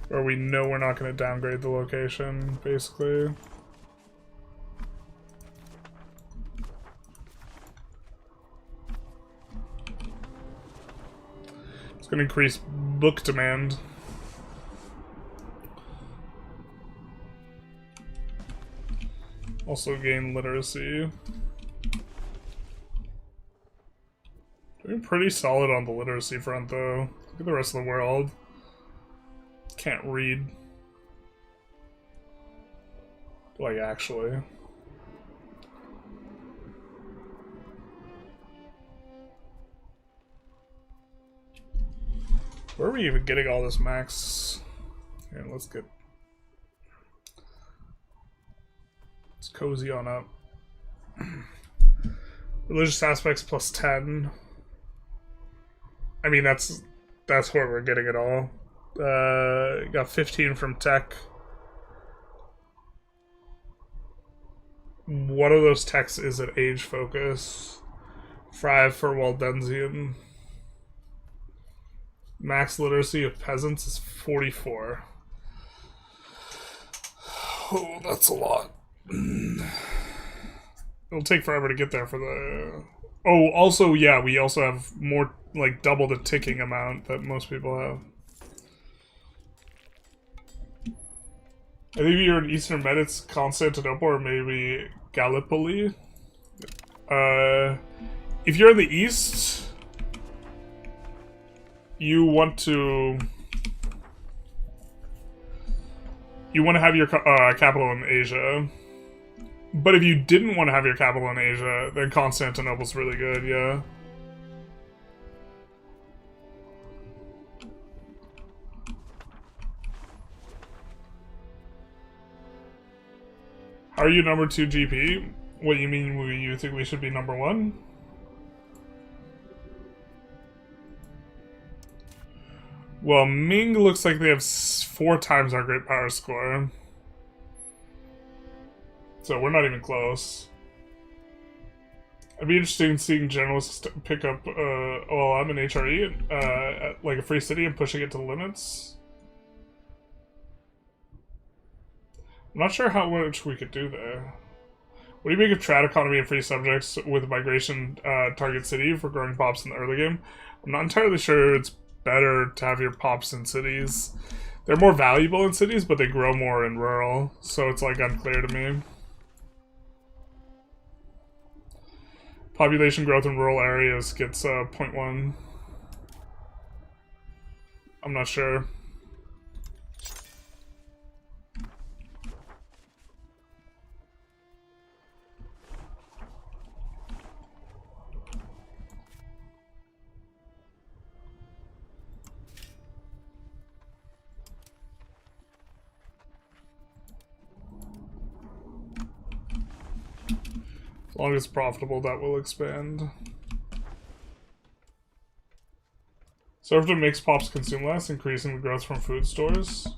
Where we know we're not gonna downgrade the location, basically. It's gonna increase book demand. Also gain literacy. Doing pretty solid on the literacy front, though. Look at the rest of the world. Can't read. Like, actually. Where are we even getting all this max? Here, let's get... Let's cozy on up. Religious aspects plus 10. I mean, that's where we're getting it all. Got 15 from tech. One of those techs is an age focus. 5 for Waldensian. Max literacy of peasants is 44. Oh, that's a lot. It'll take forever to get there for the... Oh, also, yeah, we also have more, like, double the ticking amount that most people have. I think if you're in Eastern Med, it's Constantinople or maybe Gallipoli. If you're in the East... You want to have your capital in Asia. But if you didn't want to have your capital in Asia, then Constantinople's really good, yeah. How are you number 2 GP? What you mean, you think we should be number 1? Well, Ming looks like they have 4 times our great power score. So we're not even close. It'd be interesting seeing generalists pick up OLM and HRE at like a free city and pushing it to the limits. I'm not sure how much we could do there. What do you make of trad economy and free subjects with migration target city for growing pops in the early game? I'm not entirely sure it's better to have your pops in cities. They're more valuable in cities, but they grow more in rural, so it's like unclear to me. Population growth in rural areas gets 0.1. I'm not sure. long as it's profitable, that will expand. Serfdom makes pops consume less, increasing the growth from food stores.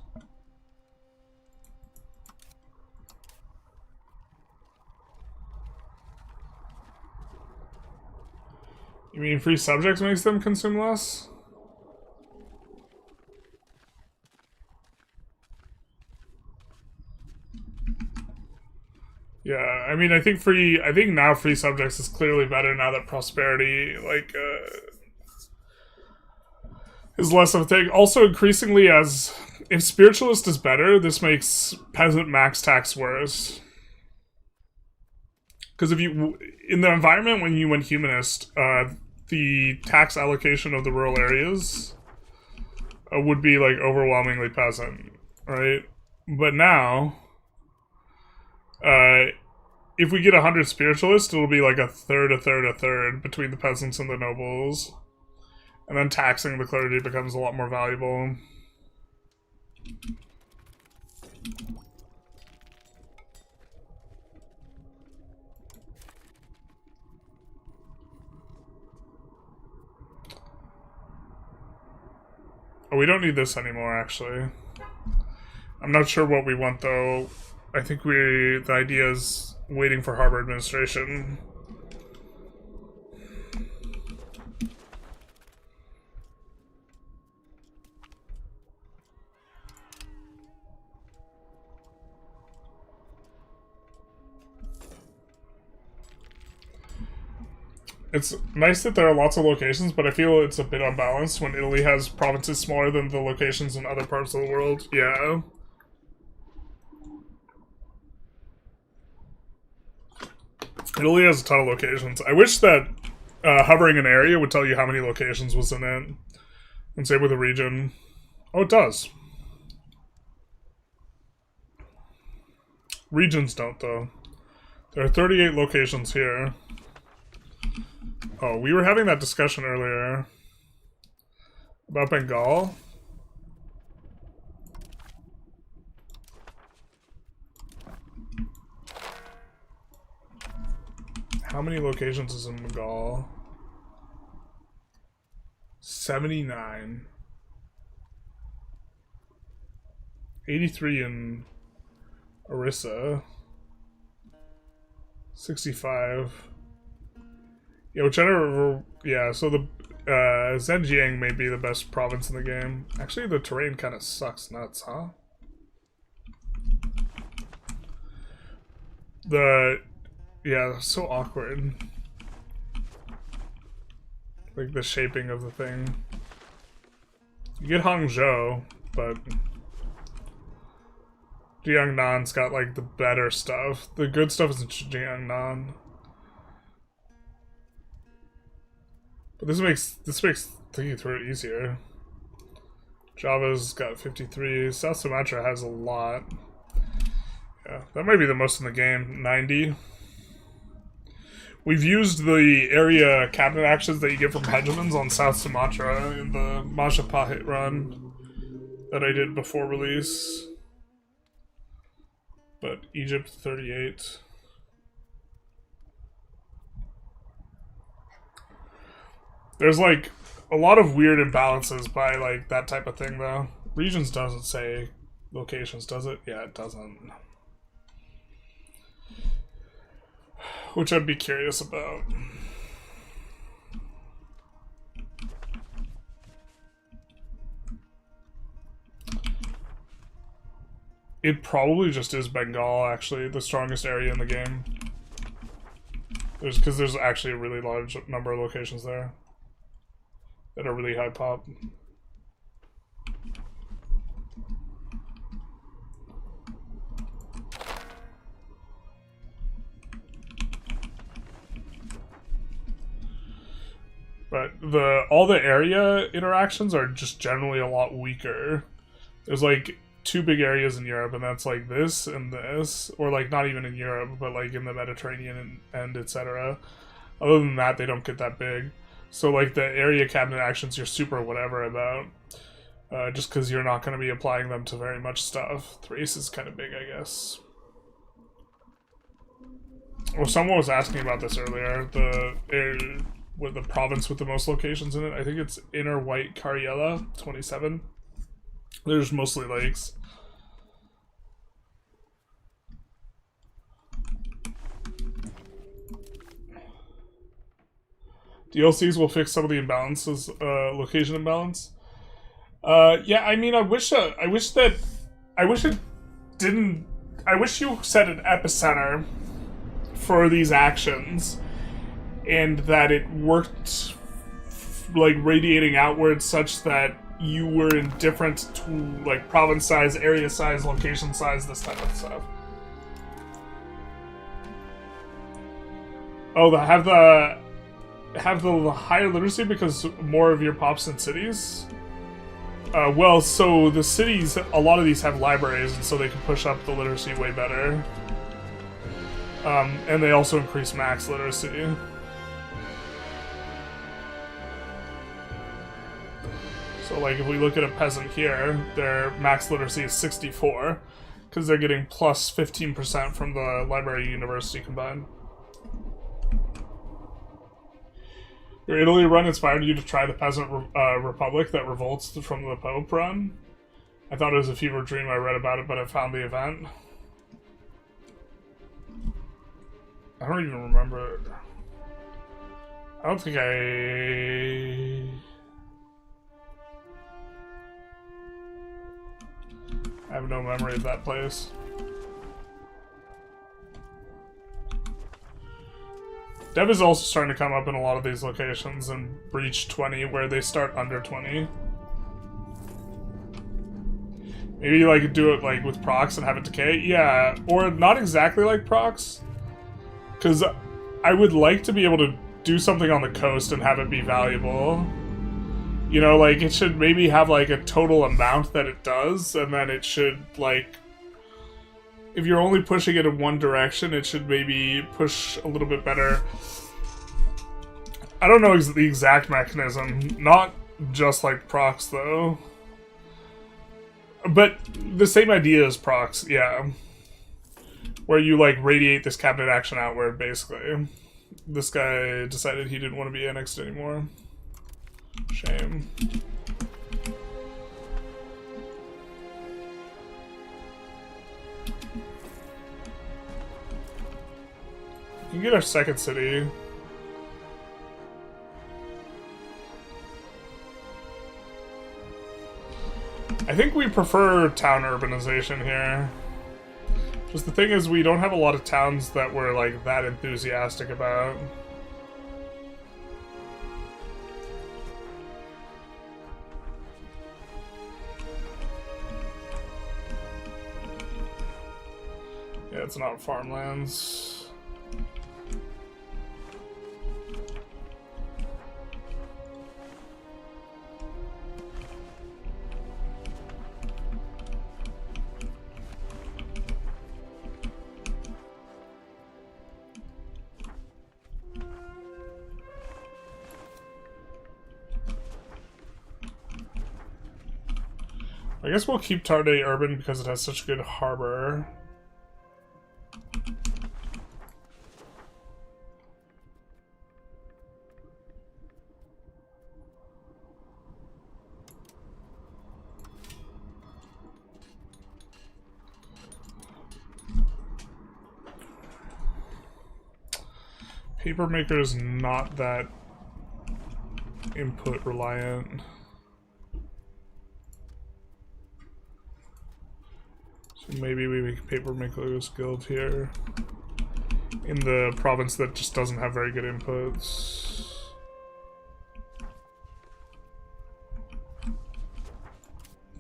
You mean free subjects makes them consume less? Yeah, I mean, I think now free subjects is clearly better now that prosperity, like, is less of a thing. Also, increasingly, if spiritualist is better, this makes peasant max tax worse. Because in the environment when you went humanist, the tax allocation of the rural areas would be, like, overwhelmingly peasant, right? But now, if we get 100 spiritualists, it'll be like a third between the peasants and the nobles. And then taxing the clergy becomes a lot more valuable. Oh, we don't need this anymore, actually. I'm not sure what we want, though. I think the idea is waiting for harbor administration. It's nice that there are lots of locations, but I feel it's a bit unbalanced when Italy has provinces smaller than the locations in other parts of the world. Yeah. Italy has a ton of locations. I wish that hovering an area would tell you how many locations was in it. And same with a region. Oh, it does. Regions don't, though. There are 38 locations here. Oh, we were having that discussion earlier. About Bengal. How many locations is in Bengal? 79. 83 in Orissa. 65. Yeah, whichever. Yeah, so the Zhejiang may be the best province in the game. Actually, the terrain kind of sucks nuts, huh? Yeah, so awkward. Like the shaping of the thing. You get Hangzhou, but Jiangnan's got like the better stuff. The good stuff is in Jiangnan. But this makes thinking through it easier. Java's got 53. South Sumatra has a lot. Yeah, that might be the most in the game. 90. We've used the area cabinet actions that you get from hegemons on South Sumatra in the Majapahit run that I did before release. But Egypt 38. There's like a lot of weird imbalances by like that type of thing though. Regions doesn't say locations, does it? Yeah, it doesn't. Which I'd be curious about. It probably just is Bengal, actually, the strongest area in the game. Because there's actually a really large number of locations there that are really high pop. But all the area interactions are just generally a lot weaker. There's like 2 big areas in Europe, and that's like this and this, or like not even in Europe, but like in the Mediterranean and etc. Other than that, they don't get that big. So like the area cabinet actions, you're super whatever about, just because you're not going to be applying them to very much stuff. Thrace is kind of big, I guess. Well, someone was asking about this earlier. With the province with the most locations in it, I think it's Inner White Cariella, 27. There's mostly lakes. DLCs will fix some of the imbalances, location imbalance. Yeah, I mean, I wish it didn't. I wish you set an epicenter for these actions, and that it worked like radiating outwards, such that you were indifferent to like province size, area size, location size, this type of stuff. Oh, have the higher literacy because more of your pops in cities? Well, so the cities, a lot of these have libraries, and so they can push up the literacy way better. And they also increase max literacy. So, like, if we look at a peasant here, their max literacy is 64, because they're getting plus 15% from the library university combined. Your Italy run inspired you to try the peasant republic that revolts from the Pope run? I thought it was a fever dream. I read about it, but I found the event. I don't even remember it. I don't think I have no memory of that place. Dev is also starting to come up in a lot of these locations and breach 20 where they start under 20. Maybe like do it like with procs and have it decay? Yeah, or not exactly like procs. Because I would like to be able to do something on the coast and have it be valuable. You know, like it should maybe have like a total amount that it does, and then it should like, if you're only pushing it in one direction, it should maybe push a little bit better. I don't know the exact mechanism. Not just like procs, though. But the same idea as procs, yeah. Where you, like, radiate this cabinet action outward, basically. This guy decided he didn't want to be annexed anymore. Shame. You can get our second city. I think we prefer town urbanization here. Just the thing is, we don't have a lot of towns that we're like that enthusiastic about. Yeah, it's not farmlands. I guess we'll keep Tarde urban because it has such a good harbor. Papermaker is not that input reliant. So maybe we make Papermaker's Guild here in the province that just doesn't have very good inputs.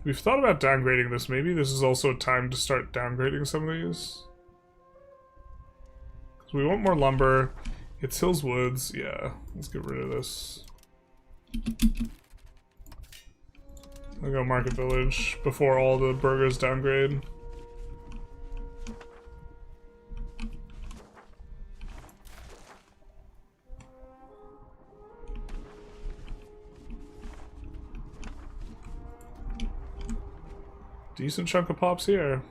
We've thought about downgrading this. Maybe this is also a time to start downgrading some of these. Because we want more lumber. It's Hills Woods. Yeah, let's get rid of this. I'll go Market Village before all the burgers downgrade. Decent chunk of pops here.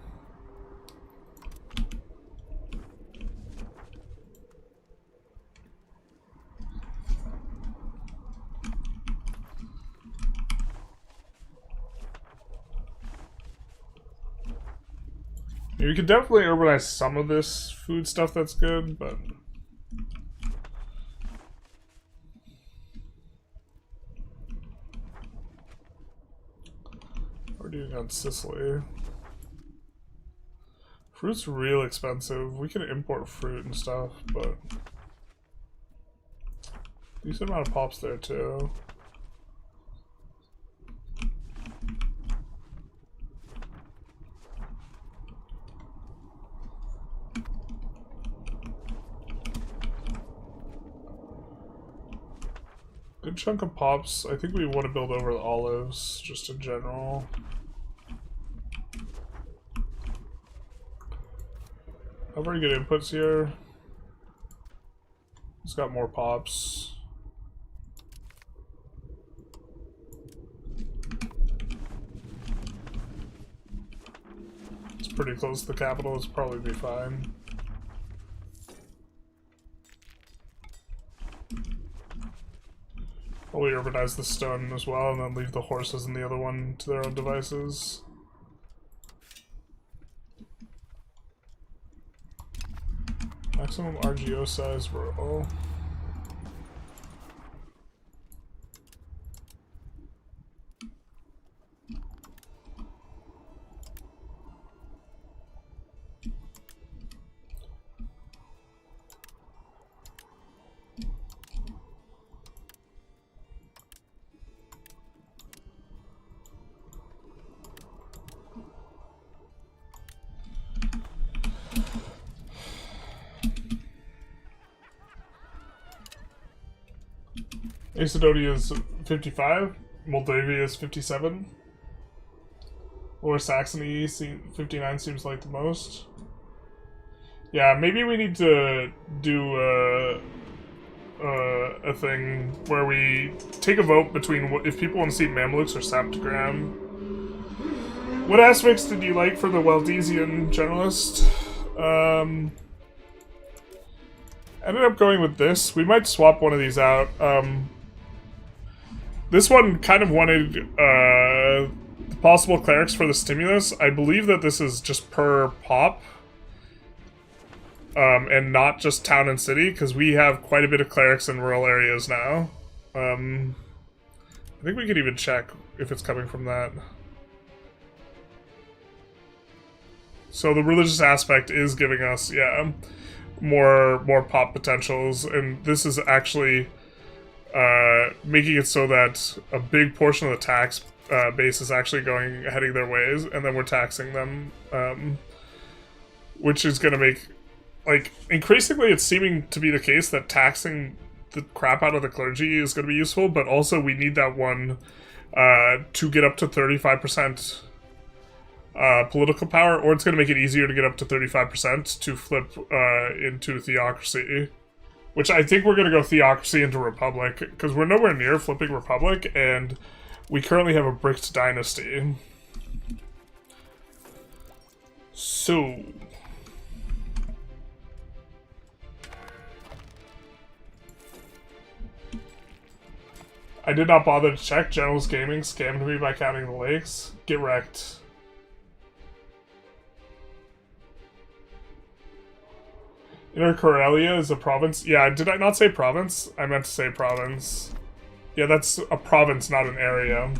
We could definitely urbanize some of this food stuff that's good, but... We're doing on Sicily. Fruit's real expensive. We can import fruit and stuff, but... Decent amount of pops there, too. Good chunk of pops. I think we want to build over the olives, just in general. Have very good inputs here. It's got more pops. It's pretty close to the capital. It's probably be fine. Probably urbanize the stone as well, and then leave the horses and the other one to their own devices. Maximum RGO size rural. Macedonia is 55, Moldavia is 57, Lower Saxony 59 seems like the most. Yeah, maybe we need to do a thing where we take a vote between if people want to see Mamluks or Saptagram. What aspects did you like for the Waldesian generalist? Ended up going with this. We might swap one of these out. This one kind of wanted possible clerics for the stimulus. I believe that this is just per pop. And not just town and city, because we have quite a bit of clerics in rural areas now. I think we could even check if it's coming from that. So the religious aspect is giving us, yeah, more pop potentials, and this is actually making it so that a big portion of the tax base is actually heading their ways, and then we're taxing them, which is going to make, like, increasingly it's seeming to be the case that taxing the crap out of the clergy is going to be useful, but also we need that one to get up to 35% political power, or it's going to make it easier to get up to 35% to flip into theocracy. Which I think we're going to go theocracy into republic, because we're nowhere near flipping republic, and we currently have a bricked dynasty. So... I did not bother to check. General's Gaming scammed me by counting the lakes. Get wrecked. Inner Karelia is a province. Yeah, did I not say province? I meant to say province. Yeah, that's a province, not an area.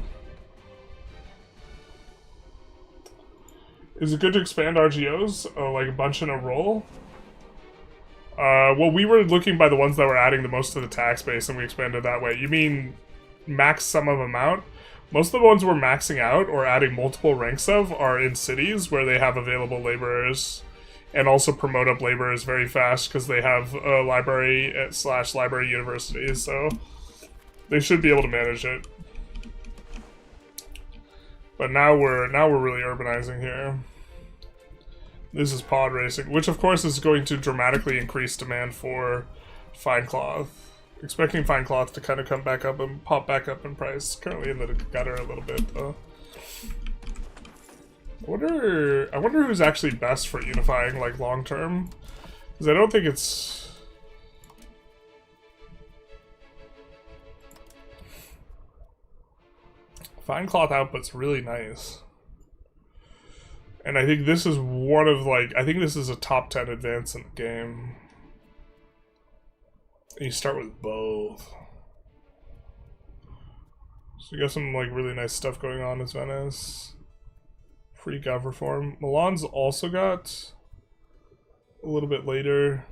Is it good to expand RGOs? Like a bunch in a roll? Well, we were looking by the ones that were adding the most to the tax base, and we expanded that way. You mean max some of them out? Most of the ones we're maxing out, or adding multiple ranks of, are in cities where they have available laborers. And also promote up laborers very fast because they have a library / library universities, so they should be able to manage it. But now we're really urbanizing here. This is pod racing, which of course is going to dramatically increase demand for fine cloth. Expecting fine cloth to kind of come back up and pop back up in price. Currently in the gutter a little bit though. I wonder who's actually best for unifying, like, long-term. Because I don't think it's... Fine cloth output's really nice. And I think this is one of, like, I think this is a top 10 advance in the game. And you start with both. So you got some, like, really nice stuff going on as Venice. Free gov reform. Milan's also got a little bit later.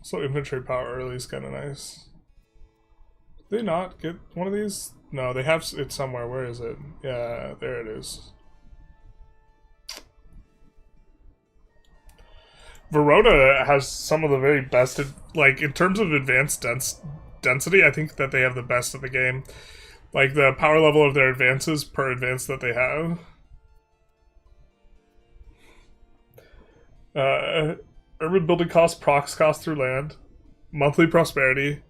So infantry power early is kind of nice. Did they not get one of these? No, they have it somewhere. Where is it? Yeah, there it is. Verona has some of the very best, like, in terms of advanced density, I think that they have the best of the game. Like, the power level of their advances per advance that they have. Urban building cost, prox cost through land. Monthly prosperity.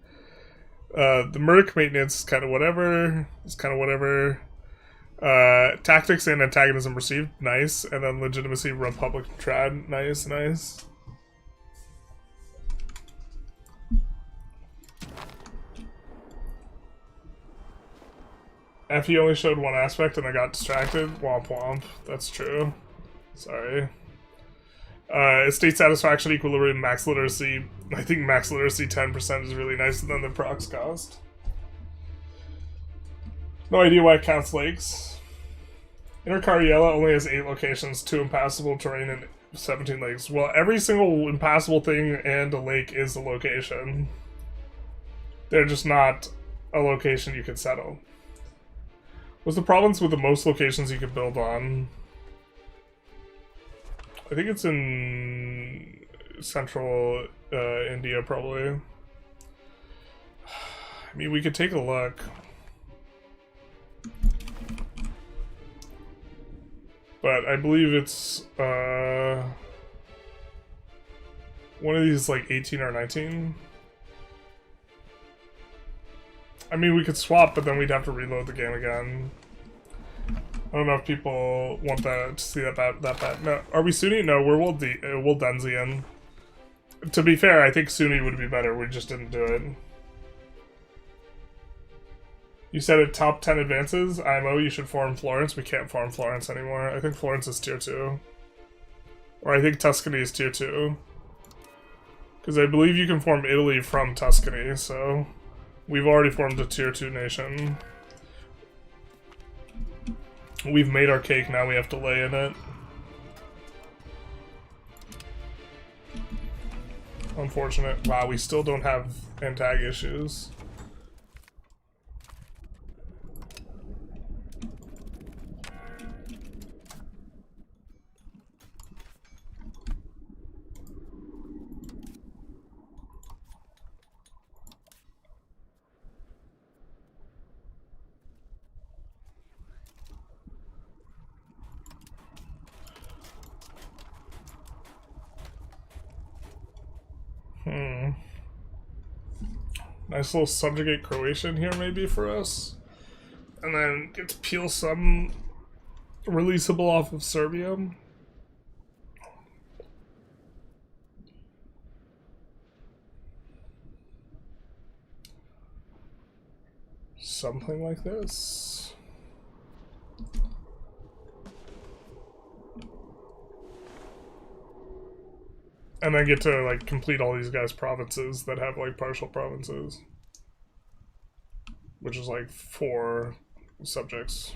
The Merc maintenance is kind of whatever. Tactics and antagonism received, nice. And then legitimacy, Republic trad, nice. FE only showed one aspect and I got distracted. Womp womp. That's true. Sorry. Estate satisfaction, equilibrium, max literacy. I think max literacy 10% is really nicer than the prox cost. No idea why it counts lakes. Inner Cariella only has 8 locations, 2 impassable terrain, and 17 lakes. Well, every single impassable thing and a lake is a location. They're just not a location you can settle. What's the province with the most locations you could build on? I think it's in central India, probably. I mean, we could take a look. But I believe it's one of these, like 18 or 19. I mean, we could swap, but then we'd have to reload the game again. I don't know if people want that to see that bad. No, are we Sunni? No, we're Waldensian. To be fair, I think Sunni would be better. We just didn't do it. You said it top 10 advances. IMO, you should farm Florence. We can't farm Florence anymore. I think Florence is tier 2. Or I think Tuscany is tier 2. Because I believe you can form Italy from Tuscany, so we've already formed a tier 2 nation. We've made our cake, now we have to lay in it. Unfortunate. Wow, we still don't have antag issues. Nice little subjugate Croatian here maybe for us. And then get to peel some releasable off of Serbia. Something like this. And then get to, like, complete all these guys' provinces that have, like, partial provinces. Which is, like, 4 subjects.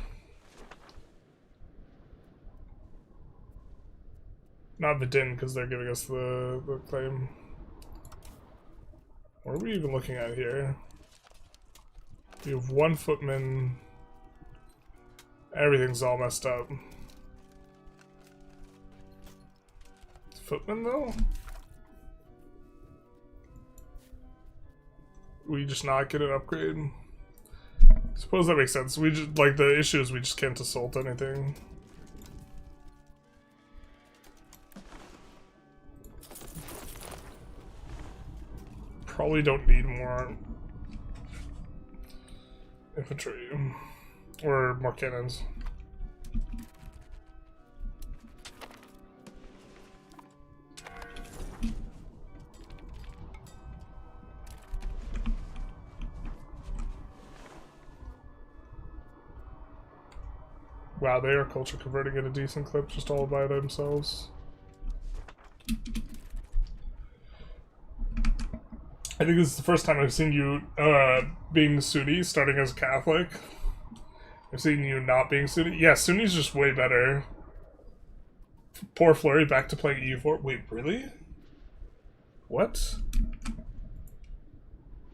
Not Vidin, because they're giving us the claim. What are we even looking at here? We have 1 footman. Everything's all messed up. Footman, though? We just not get an upgrade? I suppose that makes sense. We just, like, the issue is we just can't assault anything. Probably don't need more infantry. Or more cannons. Wow, they are culture converting at a decent clip just all by themselves. I think this is the first time I've seen you being Sunni, starting as Catholic. I've seen you not being Sunni. Yeah, Sunni's just way better. Poor Flurry back to playing E4. Wait, really? What?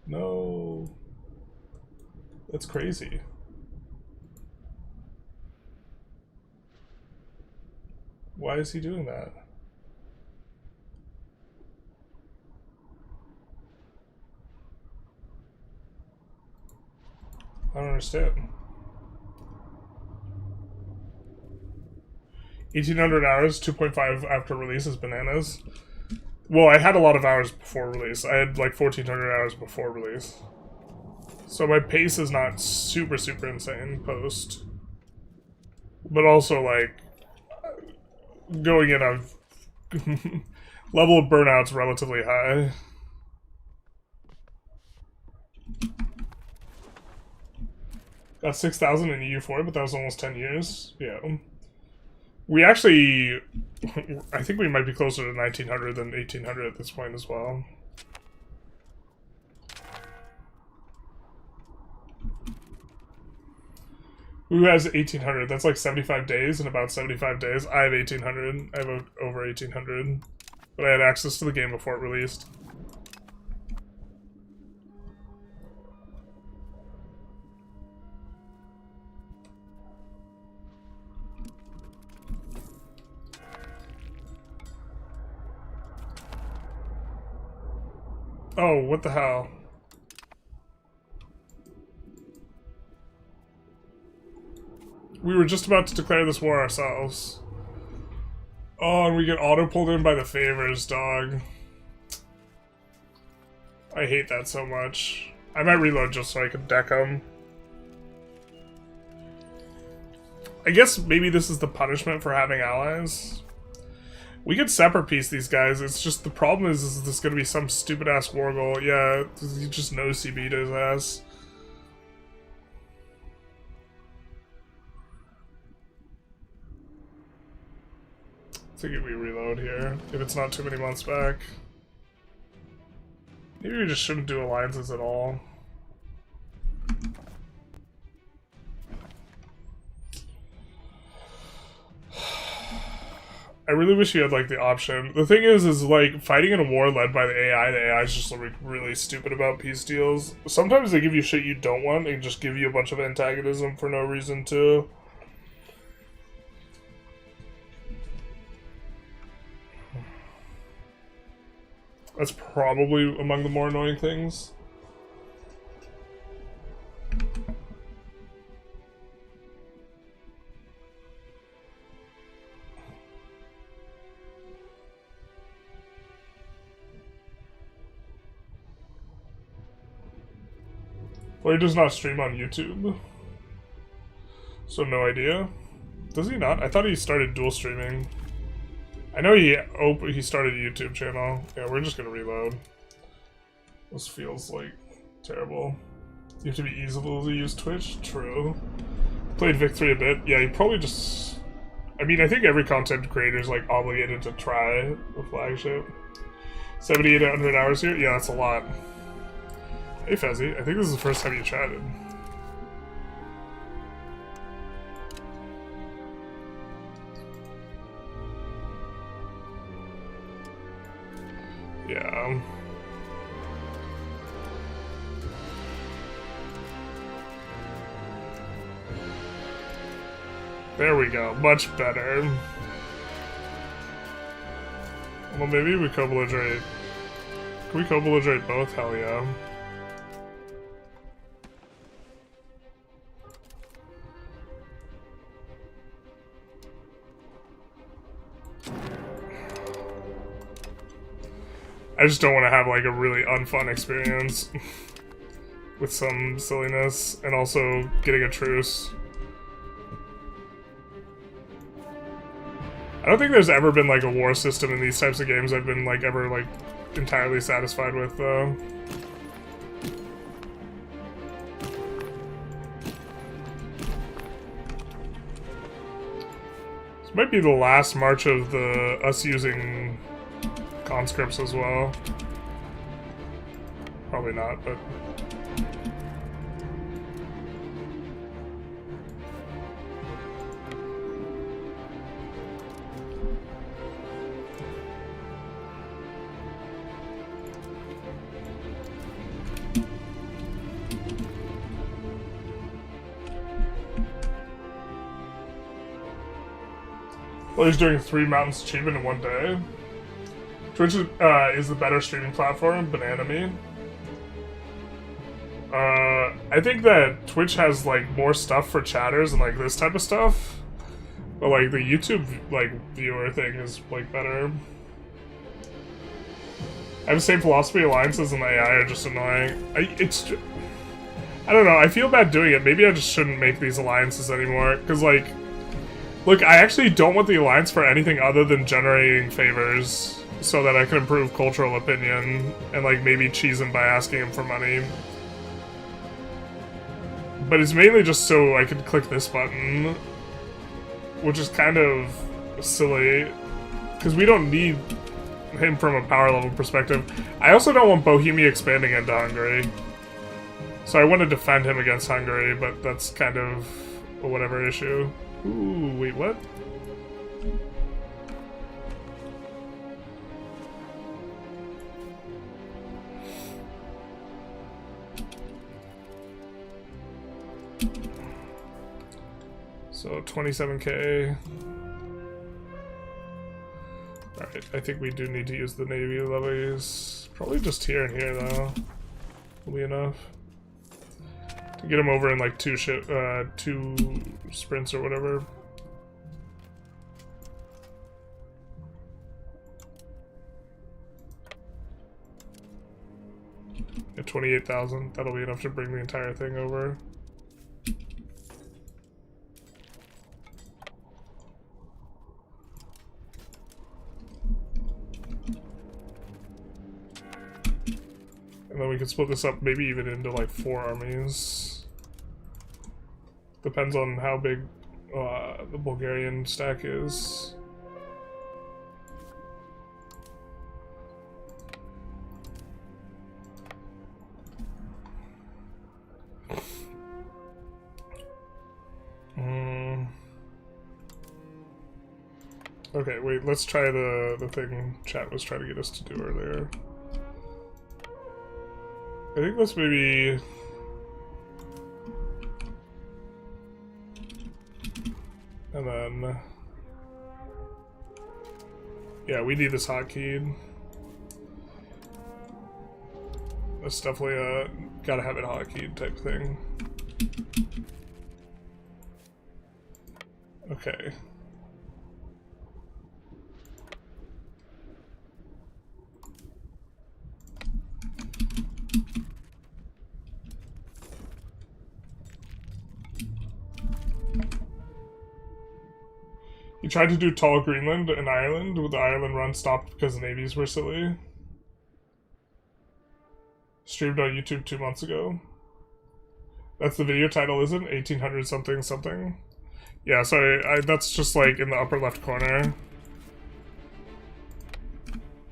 No. That's crazy. Why is he doing that? I don't understand. 1,800 hours, 2.5 after release is bananas. Well, I had a lot of hours before release. I had like 1,400 hours before release. So my pace is not super insane post. But also like going in on level of burnout's relatively high. Got 6,000 in EU4, but that was almost 10 years. Yeah. We actually, I think we might be closer to 1,900 than 1,800 at this point as well. Who has 1,800? That's like 75 days in about 75 days. I have 1,800. I have over 1,800. But I had access to the game before it released. Oh, what the hell? We were just about to declare this war ourselves. Oh, and we get auto-pulled in by the favors, dog. I hate that so much. I might reload just so I can deck them. I guess maybe this is the punishment for having allies. We could separate piece these guys. It's just the problem is this gonna be some stupid ass war goal. Yeah, you just know CB'd his ass. I think we reload here if it's not too many months back. Maybe we just shouldn't do alliances at all. I really wish you had, like, the option. The thing is like, fighting in a war led by the AI is just like, really stupid about peace deals. Sometimes they give you shit you don't want and just give you a bunch of antagonism for no reason, too. That's probably among the more annoying things. Well, he does not stream on YouTube. So no idea. Does he not? I thought he started dual streaming. I know he started a YouTube channel. Yeah, we're just gonna reload. This feels like terrible. You have to be easy to use Twitch? True. Played Vic 3 a bit. Yeah, you probably just... I mean, I think every content creator is like obligated to try the flagship. 7,800 hours here? Yeah, that's a lot. Hey Fezzy, I think this is the first time you chatted. Yeah. There we go, much better. Well, maybe we co-belligerate. Can we co-belligerate both? Hell yeah. I just don't want to have like a really unfun experience with some silliness and also getting a truce. I don't think there's ever been like a war system in these types of games I've been like ever like entirely satisfied with though. Might be the last march of the us using conscripts as well. Probably not, but... Well, he's doing 3 mountains achievement in one day. Twitch is the better streaming platform, banana me. I think that Twitch has, like, more stuff for chatters and, like, this type of stuff. But, like, the YouTube, like, viewer thing is, like, better. I have the same philosophy. Alliances and AI are just annoying. I don't know. I feel bad doing it. Maybe I just shouldn't make these alliances anymore. Because, like... Look, I actually don't want the alliance for anything other than generating favors so that I can improve cultural opinion and, like, maybe cheese him by asking him for money. But it's mainly just so I can click this button, which is kind of silly, because we don't need him from a power level perspective. I also don't want Bohemia expanding into Hungary, so I want to defend him against Hungary, but that's kind of a whatever issue. Ooh, wait, what? So 27k. Alright, I think we do need to use the Navy levies. Probably just here and here though. Will be enough. To get him over in like 2 sprints or whatever. At 28,000, that'll be enough to bring the entire thing over. And then we can split this up maybe even into like 4 armies. Depends on how big the Bulgarian stack is. Okay, wait, let's try the thing chat was trying to get us to do earlier. I think let's maybe... And then... Yeah, we need this hotkeyed. That's definitely a gotta have it hotkeyed type thing. Okay. He tried to do Tall Greenland and Ireland, with the Ireland run stopped because the navies were silly. Streamed on YouTube 2 months ago. That's the video title, isn't it? 1800 something something. Yeah, sorry, that's just like in the upper left corner.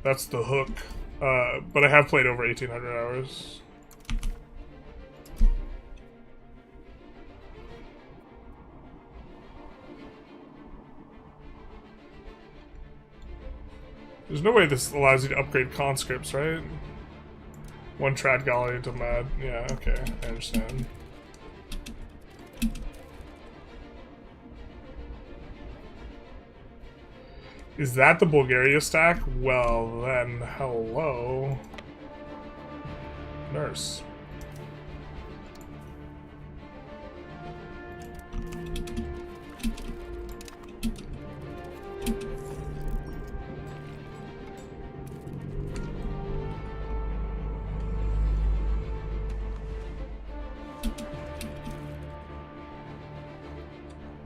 That's the hook. But I have played over 1800 hours. There's no way this allows you to upgrade conscripts, right? 1 trad galley to mad. Yeah, okay, I understand. Is that the Bulgaria stack? Well, then, hello. Nurse.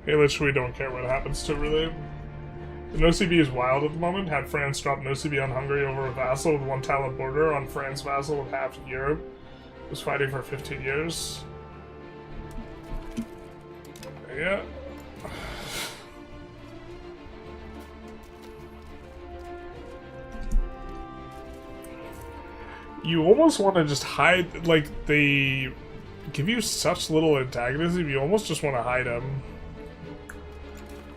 Hey, literally don't care what happens to really. The NoCB is wild at the moment. Had France drop NoCB on Hungary over a vassal with 1 tile of border on France vassal with half Europe. Was fighting for 15 years. Yeah. You almost want to just hide, like, they give you such little antagonism, you almost just want to hide them.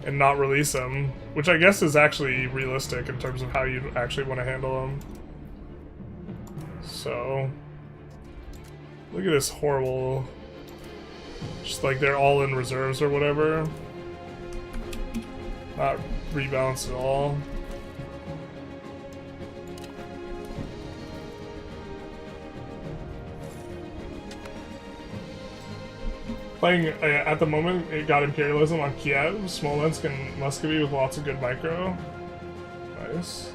And not release them, which I guess is actually realistic in terms of how you actually want to handle them. So, look at this horrible, just like they're all in reserves or whatever. Not rebalanced at all. Playing, at the moment, it got Imperialism on Kiev, Smolensk, and Muscovy with lots of good micro. Nice.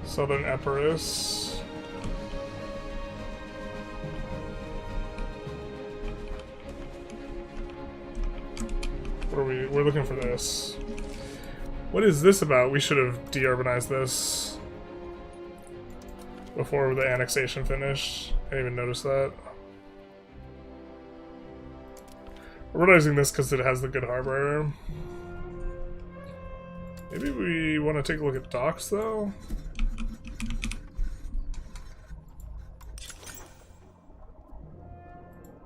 Southern Epirus. What are we? We're looking for this. What is this about? We should have de-urbanized this before the annexation finished. I didn't even notice that. Urbanizing this because it has the good harbor. Maybe we want to take a look at docks though.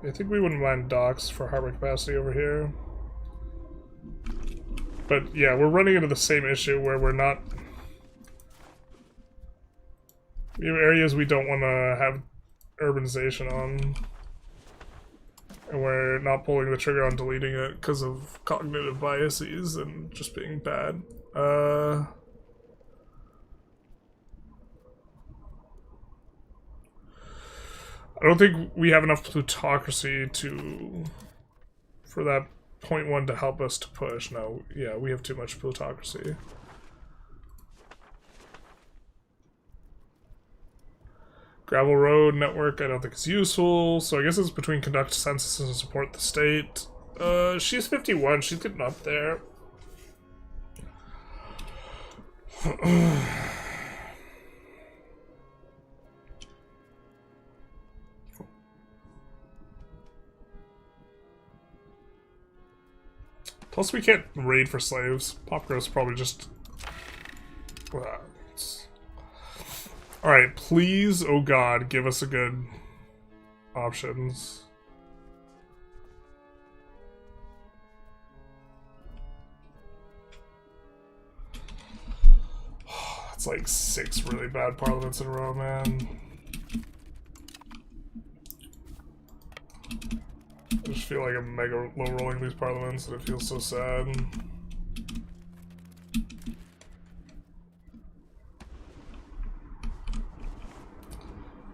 I think we wouldn't mind docks for harbor capacity over here. But yeah, we're running into the same issue where we're not... We have areas we don't want to have urbanization on. And we're not pulling the trigger on deleting it because of cognitive biases and just being bad. I don't think we have enough plutocracy for that 0.1 to help us to push. No, yeah, we have too much plutocracy. Gravel road network, I don't think it's useful, so I guess it's between conduct census and support the state. She's 51, she's getting up there. Plus we can't raid for slaves. Popgrowth's probably just... Alright, please, oh god, give us a good options. That's like 6 really bad parliaments in a row, man. I just feel like I'm mega low rolling these parliaments and it feels so sad.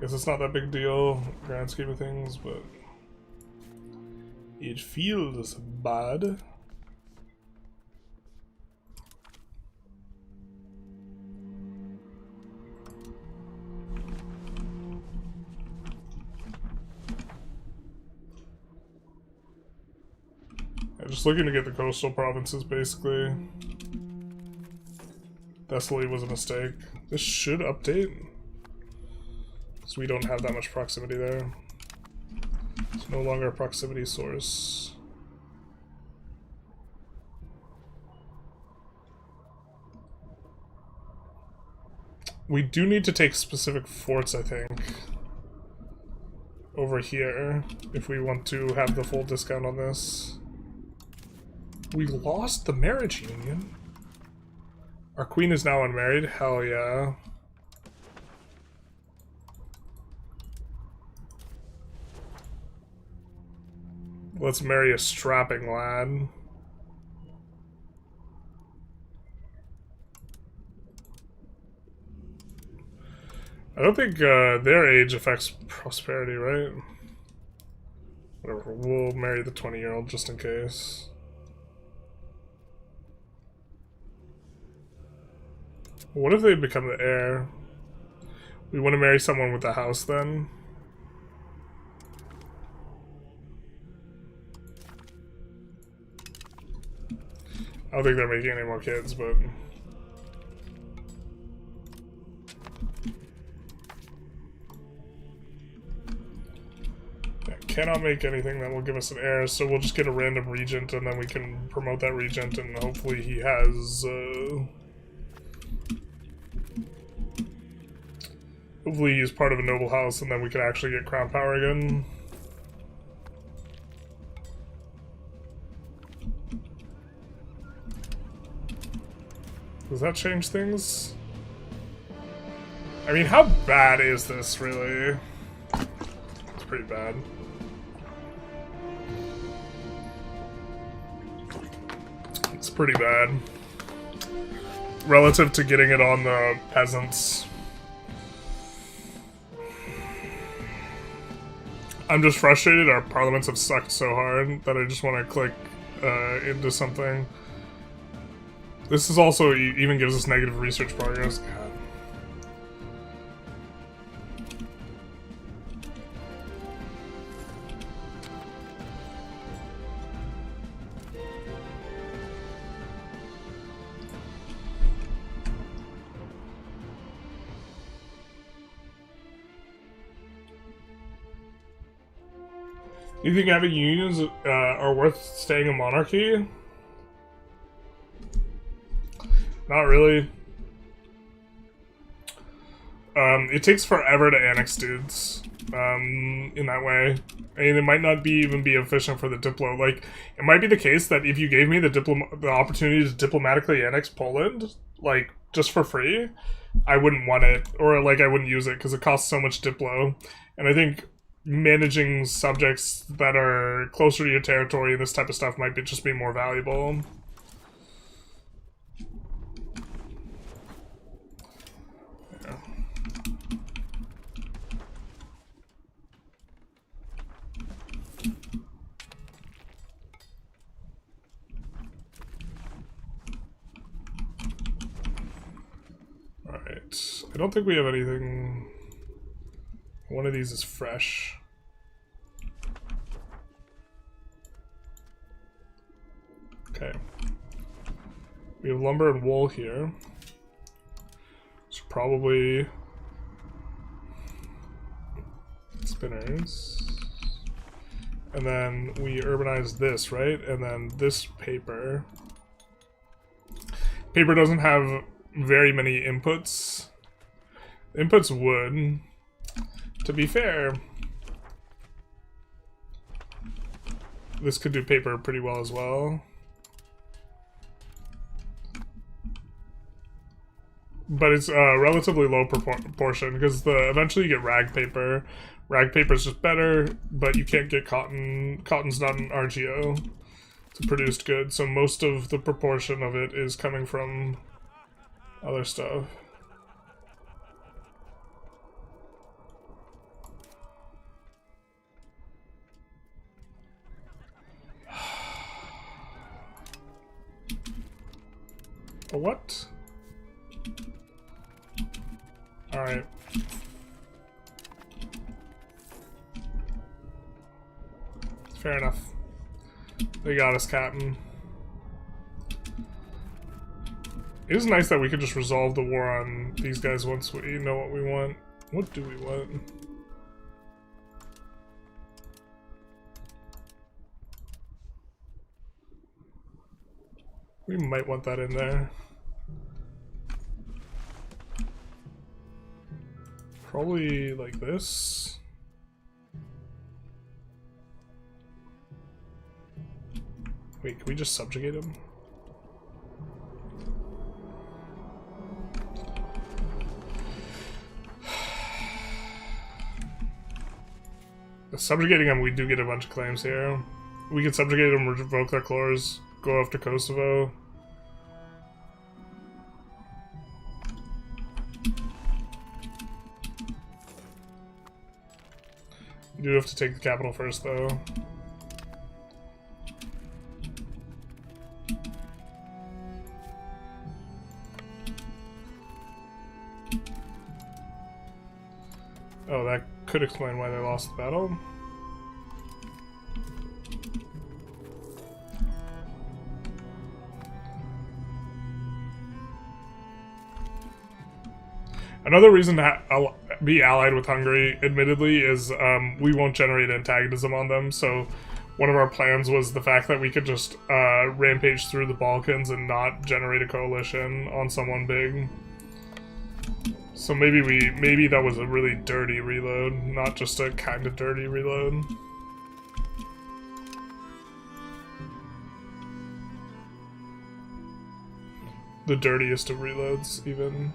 Guess it's not that big deal, grand scheme of things, but it feels bad. Yeah, just looking to get the coastal provinces, basically. Thessaly was a mistake. This should update. So we don't have that much proximity there. It's no longer a proximity source. We do need to take specific forts, I think, over here, if we want to have the full discount on this. We lost the marriage union. Our queen is now unmarried? Hell yeah. Let's marry a strapping lad. I don't think their age affects prosperity, right? Whatever, we'll marry the 20-year-old just in case. What if they become the heir? We want to marry someone with a house then? I don't think they're making any more kids, but... Yeah, cannot make anything that will give us an heir, so we'll just get a random regent, and then we can promote that regent, and hopefully he has, hopefully he's part of a noble house, and then we can actually get crown power again. Does that change things? I mean, how bad is this, really? It's pretty bad. It's pretty bad. Relative to getting it on the peasants. I'm just frustrated. Our parliaments have sucked so hard that I just want to click into something. This is also even gives us negative research progress. God. Do you think having unions are worth staying a monarchy? Not really. It takes forever to annex dudes, in that way. And it might not even be efficient for the diplo. Like, it might be the case that if you gave me the opportunity to diplomatically annex Poland, like, just for free, I wouldn't want it. Or, like, I wouldn't use it, because it costs so much diplo. And I think managing subjects that are closer to your territory and this type of stuff might just be more valuable. Alright, I don't think we have anything. One of these is fresh. Okay. We have lumber and wool here. So probably spinners. And then we urbanize this, right? And then this paper. Paper doesn't have very many inputs. Inputs would. To be fair, this could do paper pretty well as well. But it's a relatively low proportion because eventually you get rag paper. Rag paper is just better, but you can't get cotton. Cotton's not an RGO. It's a produced good, so most of the proportion of it is coming from other stuff. A what? Alright. Fair enough. They got us, Captain. It is nice that we could just resolve the war on these guys once we know what we want. What do we want? We might want that in there. Probably like this. Wait, can we just subjugate him? Subjugating them, we do get a bunch of claims here. We can subjugate them, revoke their clause, go after Kosovo. You do have to take the capital first, though. Oh, that could explain why they lost the battle. Another reason to be allied with Hungary, admittedly, is we won't generate antagonism on them. So one of our plans was the fact that we could just rampage through the Balkans and not generate a coalition on someone big. So maybe that was a really dirty reload, not just a kind of dirty reload. The dirtiest of reloads, even.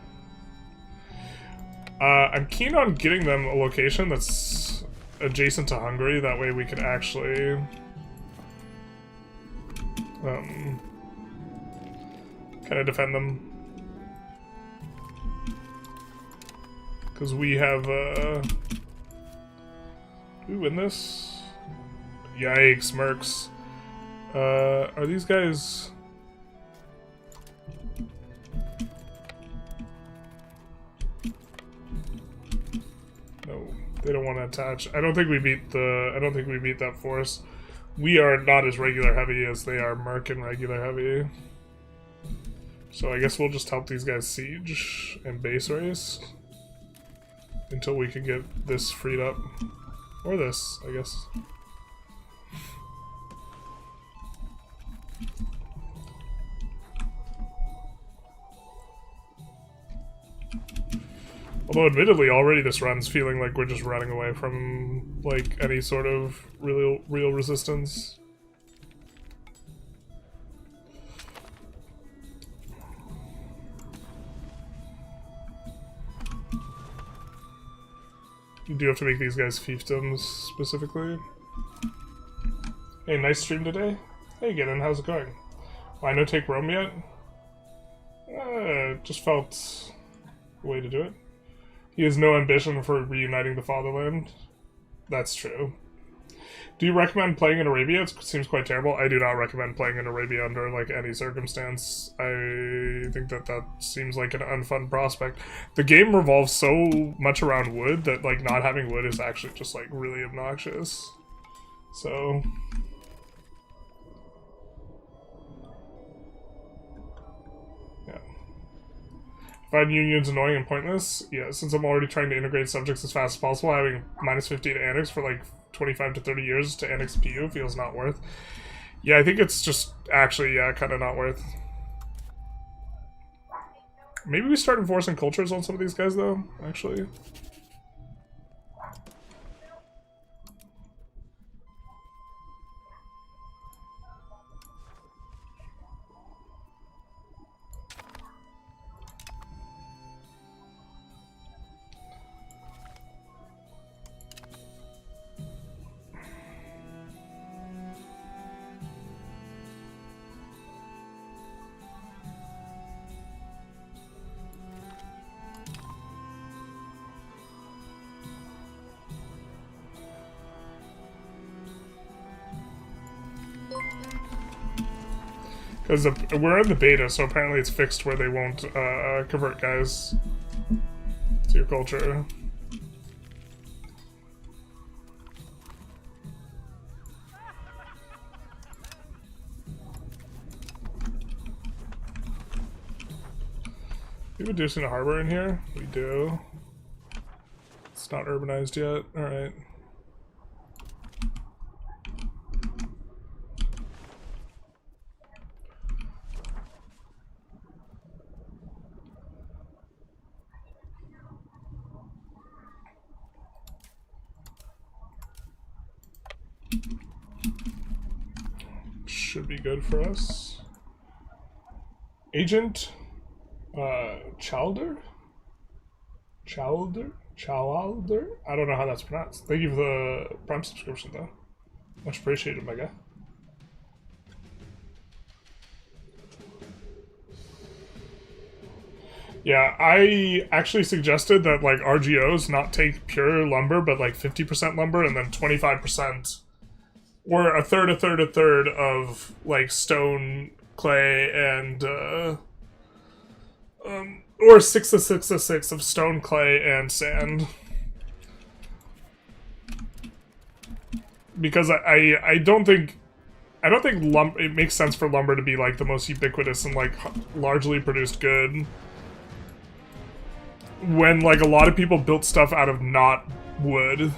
I'm keen on getting them a location that's adjacent to Hungary, that way we could actually kind of defend them. Because we have, do we win this? Yikes, mercs. Are these guys... No, they don't want to attach. I don't think we beat that force. We are not as regular heavy as they are merc and regular heavy. So I guess we'll just help these guys siege and base race until we can get this freed up. Or this, I guess. Although admittedly already this run's feeling like we're just running away from like any sort of real resistance. You do have to make these guys fiefdoms, specifically. Hey, nice stream today? Hey, Gideon, how's it going? Why no take Rome yet? Just felt a way to do it. He has no ambition for reuniting the fatherland. That's true. Do you recommend playing in Arabia? It seems quite terrible. I do not recommend playing in Arabia under, like, any circumstance. I think that seems like an unfun prospect. The game revolves so much around wood that, like, not having wood is actually just, like, really obnoxious. So... yeah. Find unions annoying and pointless? Yeah, since I'm already trying to integrate subjects as fast as possible, having -50 to annex for, like, 25 to 30 years to annex PU feels not worth. Yeah, I think it's just actually, yeah, kind of not worth. Maybe we start enforcing cultures on some of these guys, though, actually. Because we're in the beta, so apparently it's fixed where they won't convert guys to your culture. We reducing a harbor in here? We do. It's not urbanized yet. Alright. Should be good for us. Agent Chowder? Chowder? I don't know how that's pronounced. Thank you for the Prime subscription, though. Much appreciated, my guy. Yeah, I actually suggested that, like, RGOs not take pure lumber, but, like, 50% lumber and then 25%, or a third of, like, stone, clay, and, or 6 to 6 to 6 of stone, clay, and sand. Because I don't think it makes sense for lumber to be, like, the most ubiquitous and, like, largely produced good. when, like, a lot of people built stuff out of not wood.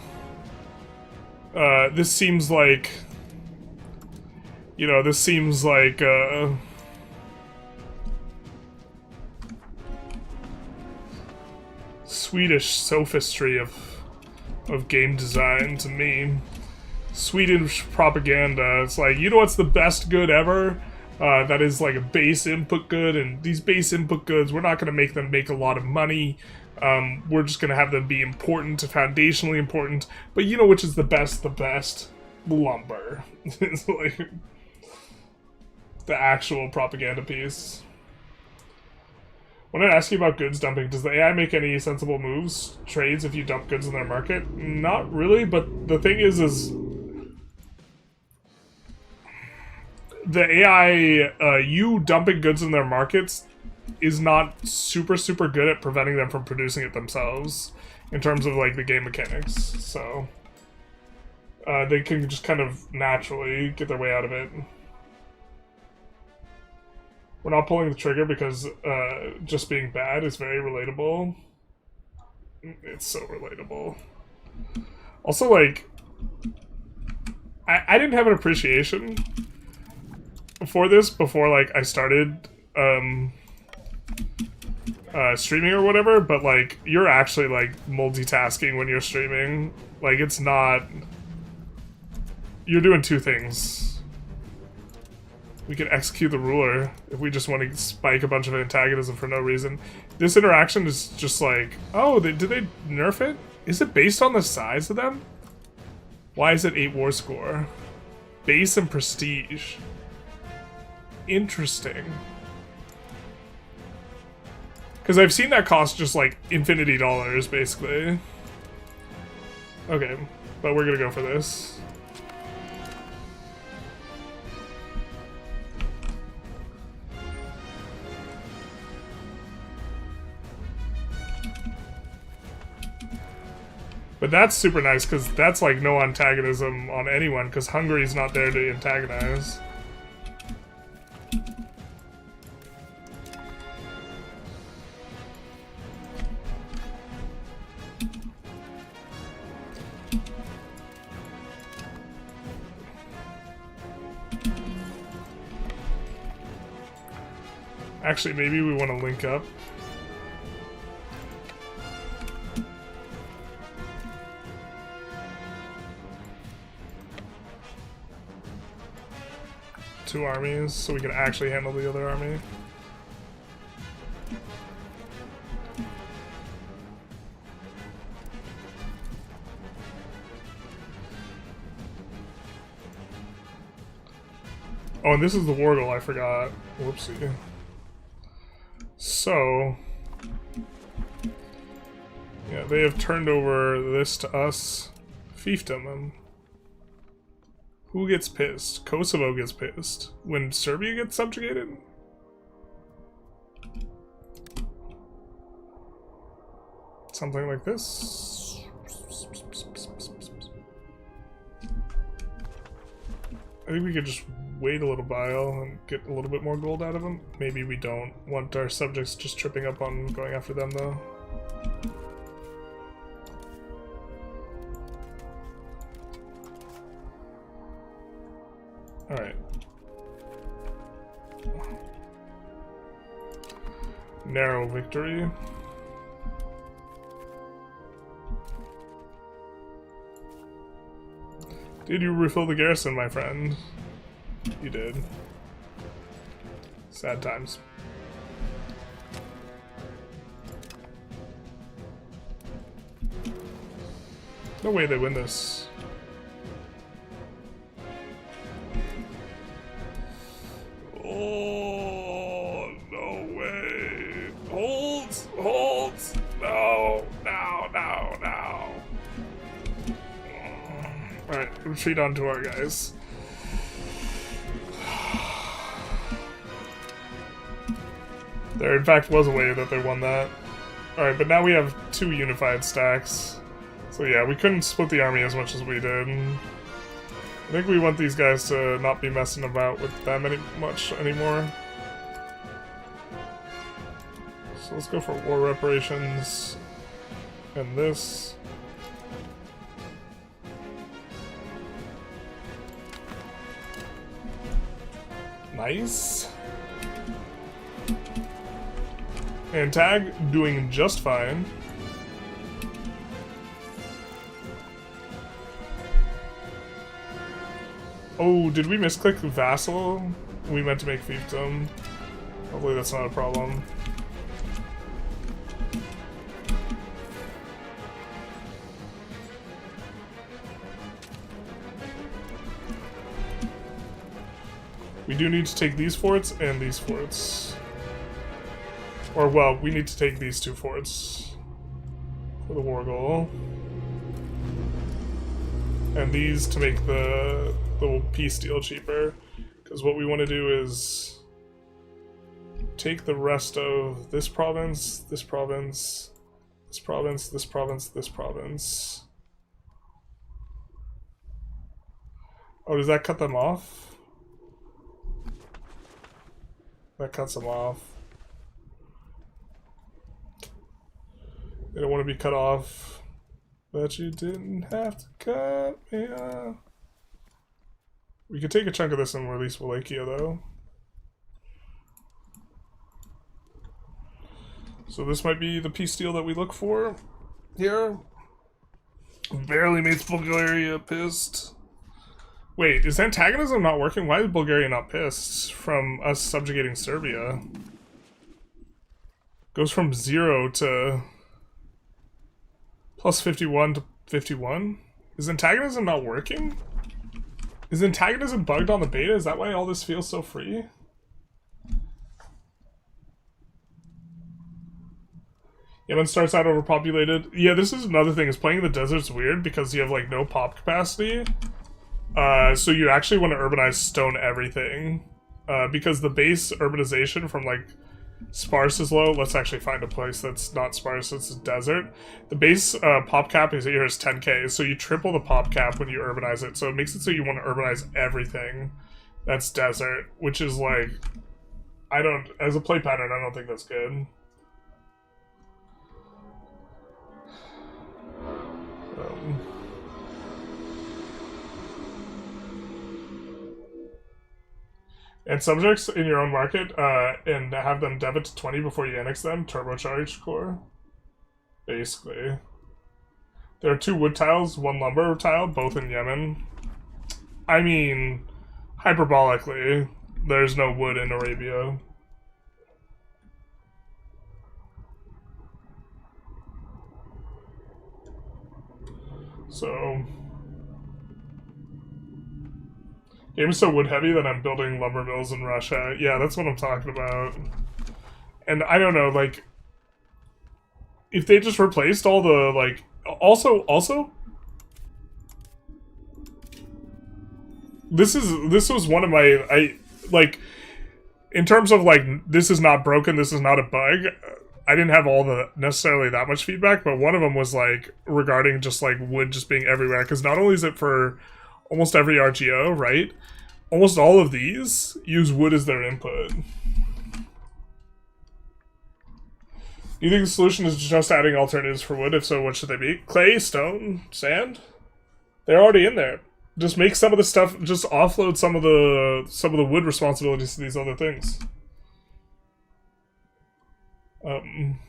This seems like... You know, this seems like, Swedish sophistry of game design to me. Swedish propaganda. It's like, you know what's the best good ever? That is like a base input good, and these base input goods, we're not going to make them make a lot of money. We're just going to have them be important, foundationally important. But you know which is the best? The best? Lumber. It's like the actual propaganda piece. When I ask you about goods dumping, does the AI make any sensible moves, trades, if you dump goods in their market? Not really, but the thing is the AI, you dumping goods in their markets is not super good at preventing them from producing it themselves, in terms of, like, the game mechanics, so... they can just kind of naturally get their way out of it. We're not pulling the trigger because just being bad is very relatable. It's so relatable. Also, like, I didn't have an appreciation for this before, like, I started streaming or whatever, but, like, you're actually, like, multitasking when you're streaming. Like, it's not... You're doing two things. We can execute the ruler if we just want to spike a bunch of antagonism for no reason. This interaction is just like, oh, did they nerf it? Is it based on the size of them? Why is it 8 war score? Base and prestige. Interesting. Because I've seen that cost just like infinity dollars, basically. Okay, but we're gonna go for this. But that's super nice, because that's like no antagonism on anyone, because Hungary's not there to antagonize. Actually, maybe we want to link up. Two armies, so we can actually handle the other army. Oh, and this is the Wargle, I forgot. Whoopsie. So... yeah, they have turned over this to us. Fiefdom. Who gets pissed? Kosovo gets pissed. When Serbia gets subjugated? Something like this. I think we could just wait a little while and get a little bit more gold out of them. Maybe we don't want our subjects just tripping up on going after them, though. Alright. Narrow victory. Did you refill the garrison, my friend? You did. Sad times. No way they win this. Oh, no way. Hold, hold. No, no, no, no. Alright, retreat onto our guys. There, in fact, was a way that they won that. Alright, but now we have 2 unified stacks. So yeah, we couldn't split the army as much as we did. I think we want these guys to not be messing about with them much anymore. So let's go for war reparations and this. Nice. And tag doing just fine. Oh, did we misclick vassal? We meant to make fiefdom. Hopefully that's not a problem. We do need to take these forts and these forts. Or, well, we need to take these 2 forts for the war goal. And these to make the peace deal cheaper. Because what we want to do is take the rest of this province, this province, this province, this province, this province. Oh, does that cut them off? That cuts them off. They don't want to be cut off. But you didn't have to cut me off. We could take a chunk of this and release Wallachia, though. So this might be the peace deal that we look for here. Barely makes Bulgaria pissed. Wait, is antagonism not working? Why is Bulgaria not pissed from us subjugating Serbia? Goes from 0 to plus 51 to 51? Is antagonism not working? Is antagonism bugged on the beta? Is that why all this feels so free? Yemen starts out overpopulated. Yeah, this is another thing, is playing in the desert's weird because you have like no pop capacity. So you actually want to urbanize stone everything. Because the base urbanization from like sparse is low. Let's actually find a place that's not sparse, it's a desert. The base pop cap is 10k, so you triple the pop cap when you urbanize it. So it makes it so you want to urbanize everything that's desert, which is like, as a play pattern, I don't think that's good. And subjects in your own market, and have them debit to 20 before you annex them, turbocharged core. Basically. There are 2 wood tiles, 1 lumber tile, both in Yemen. I mean, hyperbolically, there's no wood in Arabia. So... game is so wood heavy that I'm building lumber mills in Russia. Yeah, that's what I'm talking about. And I don't know, like, if they just replaced all the, like, also, this was one of my, like, in terms of, like, this is not broken, this is not a bug, I didn't have all the, necessarily that much feedback, but one of them was, like, regarding just, like, wood just being everywhere, because not only is it for almost every RGO, right? Almost all of these use wood as their input. You think the solution is just adding alternatives for wood? If so, what should they be? Clay, stone, sand? They're already in there. Just make some of the stuff, just offload some of the wood responsibilities to these other things. Iron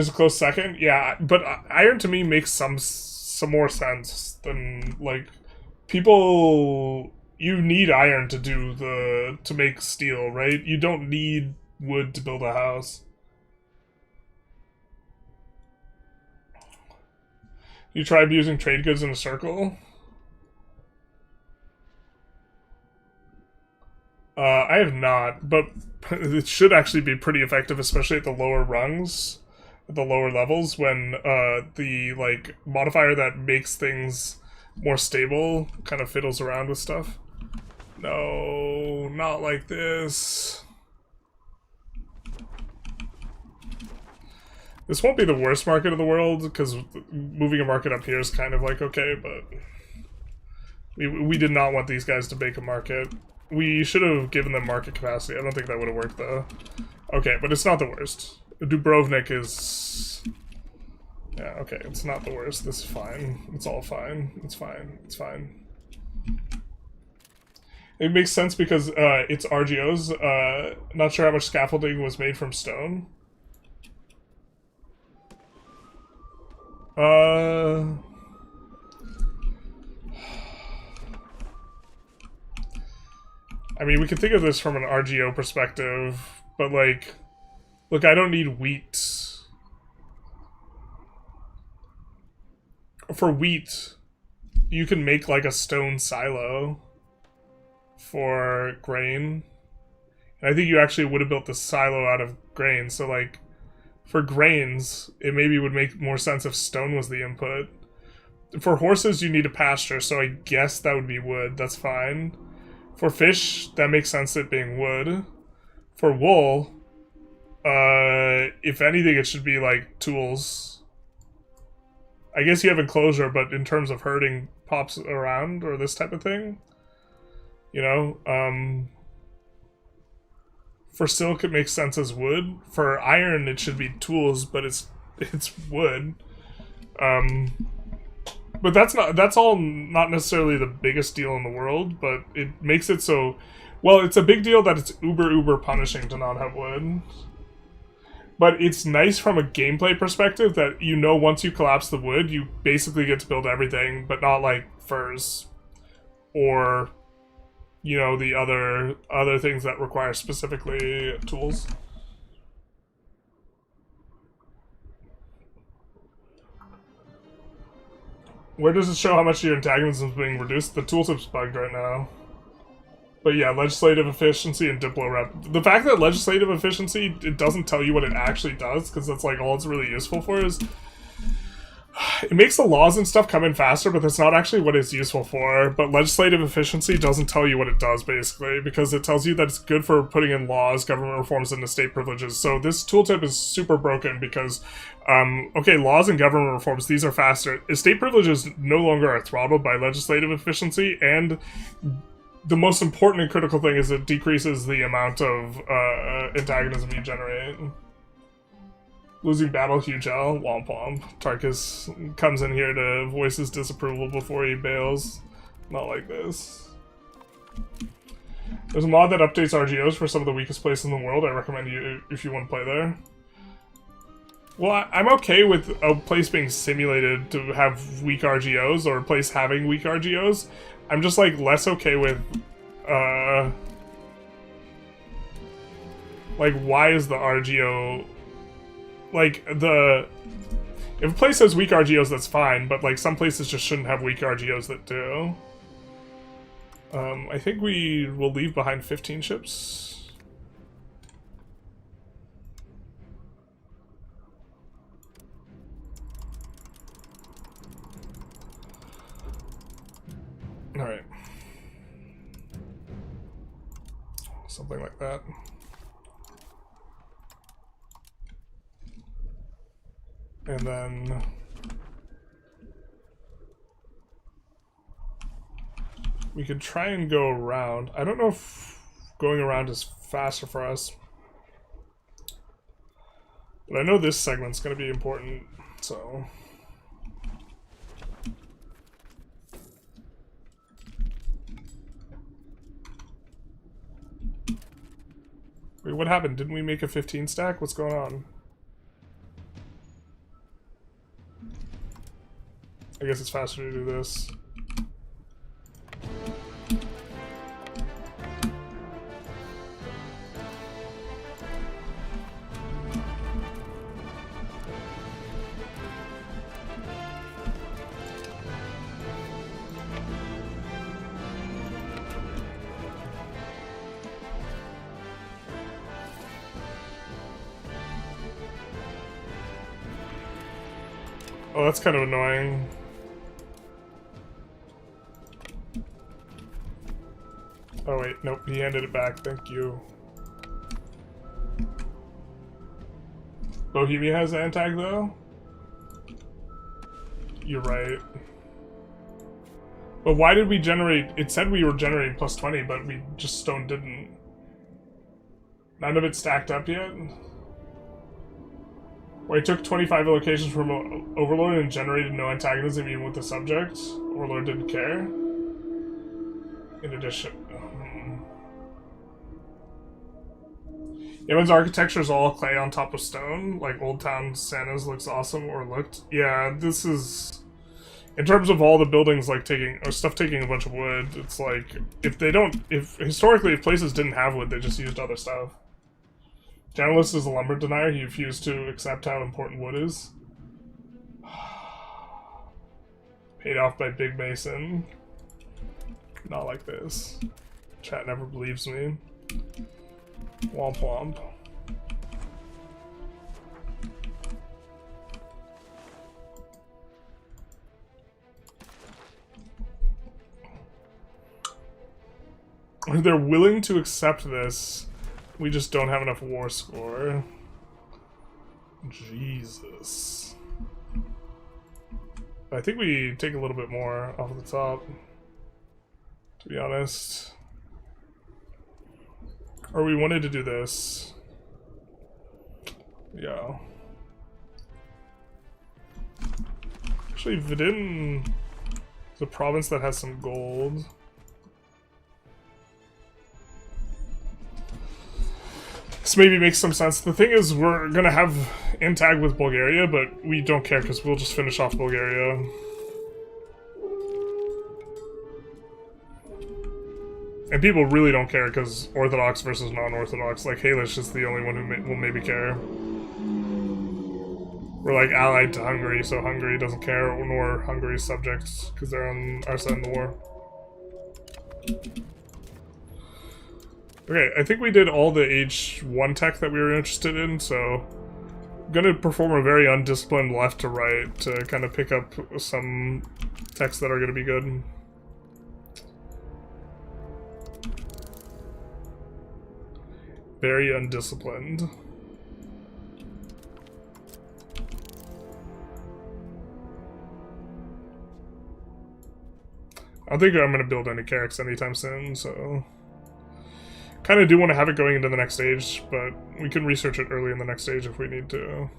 is a close second? Yeah, but iron to me makes some more sense than, like, people, you need iron to do to make steel, right? You don't need wood to build a house. You tried using trade goods in a circle? I have not, but it should actually be pretty effective, especially at the lower rungs. The lower levels, when the like modifier that makes things more stable kind of fiddles around with stuff. No, not like this. This won't be the worst market in the world, because moving a market up here is kind of like okay, but we did not want these guys to make a market. We should have given them market capacity. I don't think that would have worked though. Okay, but it's not the worst. Dubrovnik is... Yeah, okay, it's not the worst. This is fine. It's all fine. It's fine. It's fine. It makes sense because it's RGOs. Not sure how much scaffolding was made from stone. I mean, we can think of this from an RGO perspective, but like, look, I don't need wheat. For wheat, you can make like a stone silo for grain. And I think you actually would have built the silo out of grain, so like, for grains, it maybe would make more sense if stone was the input. For horses, you need a pasture, so I guess that would be wood. That's fine. For fish, that makes sense it being wood. For wool, if anything, it should be like tools. I guess you have enclosure, but in terms of herding pops around or this type of thing, you know, for silk, it makes sense as wood. For iron, it should be tools, but it's wood. But that's all not necessarily the biggest deal in the world, but it makes it so... Well, it's a big deal that it's uber punishing to not have wood. But it's nice from a gameplay perspective that you know once you collapse the wood, you basically get to build everything, but not like furs. Or, you know, the other things that require specifically tools. Where does it show how much your antagonism is being reduced? The tooltip's bugged right now. But yeah, legislative efficiency and diplo rep. The fact that legislative efficiency, it doesn't tell you what it actually does, because that's like all it's really useful for is... It makes the laws and stuff come in faster, but that's not actually what it's useful for. But legislative efficiency doesn't tell you what it does, basically, because it tells you that it's good for putting in laws, government reforms, and estate privileges. So this tooltip is super broken because, okay, laws and government reforms, these are faster. Estate privileges no longer are throttled by legislative efficiency, and the most important and critical thing is it decreases the amount of antagonism you generate. Losing battle, huge L, womp womp. Tarkus comes in here to voice his disapproval before he bails. Not like this. There's a mod that updates RGOs for some of the weakest places in the world. I recommend you if you want to play there. Well, I'm okay with a place being simulated to have weak RGOs, or a place having weak RGOs. I'm just, like, less okay with, like, why is the RGO... Like, if a place has weak RGOs, that's fine, but, like, some places just shouldn't have weak RGOs that do. I think we will leave behind 15 ships. Alright. Something like that. And then... we could try and go around. I don't know if going around is faster for us. But I know this segment's going to be important, so... Wait, what happened? Didn't we make a 15 stack? What's going on? I guess it's faster to do this. Oh, that's kind of annoying. Oh wait, nope, he handed it back, thank you. Bohemia has Antag though? You're right. But why did we generate... It said we were generating plus 20, but we just didn't. None of it stacked up yet. Where he took 25 allocations from Overlord and generated no antagonism even with the subject. Overlord didn't care. In addition... Yemen's architecture is all clay on top of stone. Like Old Town Santa's looks awesome, or looked. Yeah, this is... In terms of all the buildings, like, stuff taking a bunch of wood, it's like, historically, if places didn't have wood, they just used other stuff. Generalist is a lumber denier. He refused to accept how important wood is. Paid off by Big Mason. Not like this. Chat never believes me. Womp womp. They're willing to accept this. We just don't have enough war score. Jesus. I think we take a little bit more off the top, to be honest. Or we wanted to do this. Yeah. Actually, Vidin is a province that has some gold. This maybe makes some sense. The thing is, we're gonna have Antag with Bulgaria, but we don't care because we'll just finish off Bulgaria. And people really don't care because Orthodox versus non-Orthodox. Like, Halish is the only one who will maybe care. We're like allied to Hungary, so Hungary doesn't care, nor Hungary's subjects because they're on our side in the war. Okay, I think we did all the H1 tech that we were interested in, so I'm gonna perform a very undisciplined left to right to kind of pick up some techs that are gonna be good. Very undisciplined. I don't think I'm gonna build any Carracks anytime soon, so... Kind of do want to have it going into the next stage, but we can research it early in the next stage if we need to.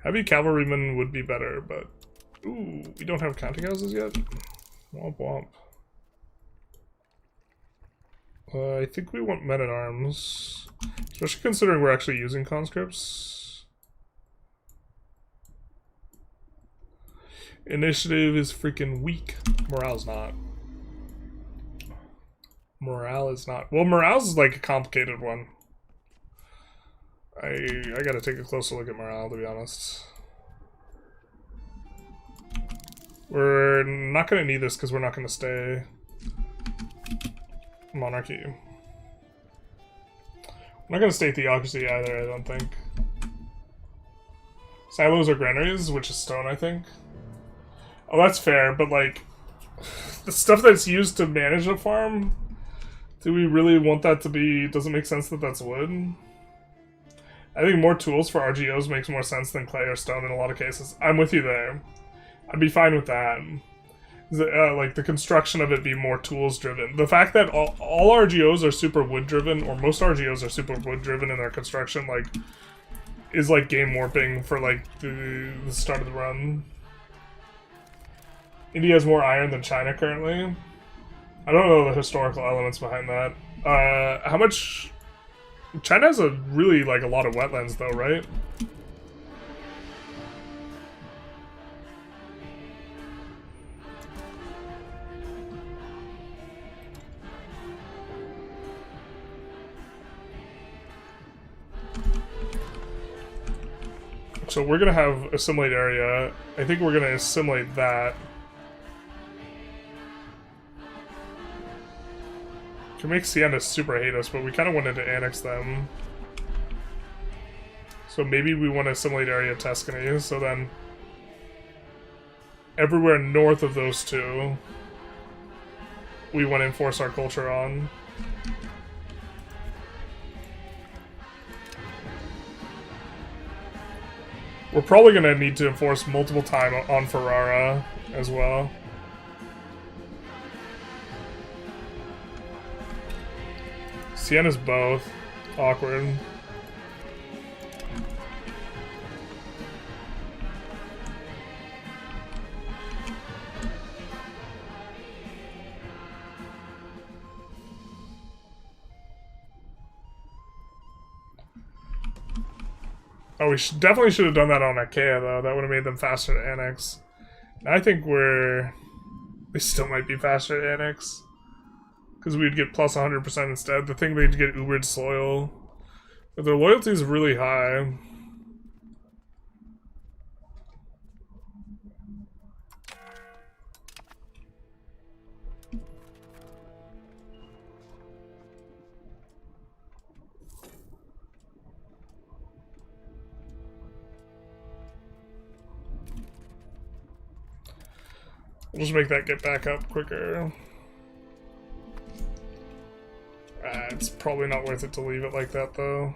Heavy cavalrymen would be better, but... Ooh, we don't have counting houses yet? Womp womp. I think we want men-at-arms. Especially considering we're actually using conscripts. Initiative is freaking weak. Morale's not. Morale is not. Well, morale's is like a complicated one. I gotta take a closer look at morale, to be honest. We're not gonna need this because we're not gonna stay Monarchy. I'm not gonna stay Theocracy either, I don't think. Silos or granaries, which is stone, I think. Oh, that's fair, but like, the stuff that's used to manage a farm, do we really want that to be... Does it make sense that that's wood? I think more tools for RGOs makes more sense than clay or stone in a lot of cases. I'm with you there. I'd be fine with that. Like, the construction of it be more tools-driven. The fact that all RGOs are super wood-driven, or most RGOs are super wood-driven in their construction, like, is like game warping for, like, the start of the run. India has more iron than China currently. I don't know the historical elements behind that. How much... China has a really, like, a lot of wetlands, though, right? So we're gonna have assimilate area. I think we're gonna assimilate that. Can make Siena super hate us, but we kind of wanted to annex them. So maybe we want to assimilate area Tuscany, so then everywhere north of those two we want to enforce our culture on. We're probably going to need to enforce multiple times on Ferrara as well. Siena's both. Awkward. Oh, we definitely should have done that on Achaea, though. That would have made them faster to annex. I think they still might be faster to annex. Because we'd get plus 100% instead. The thing they'd get ubered soil. But their loyalty is really high. We'll just make that get back up quicker. It's probably not worth it to leave it like that, though.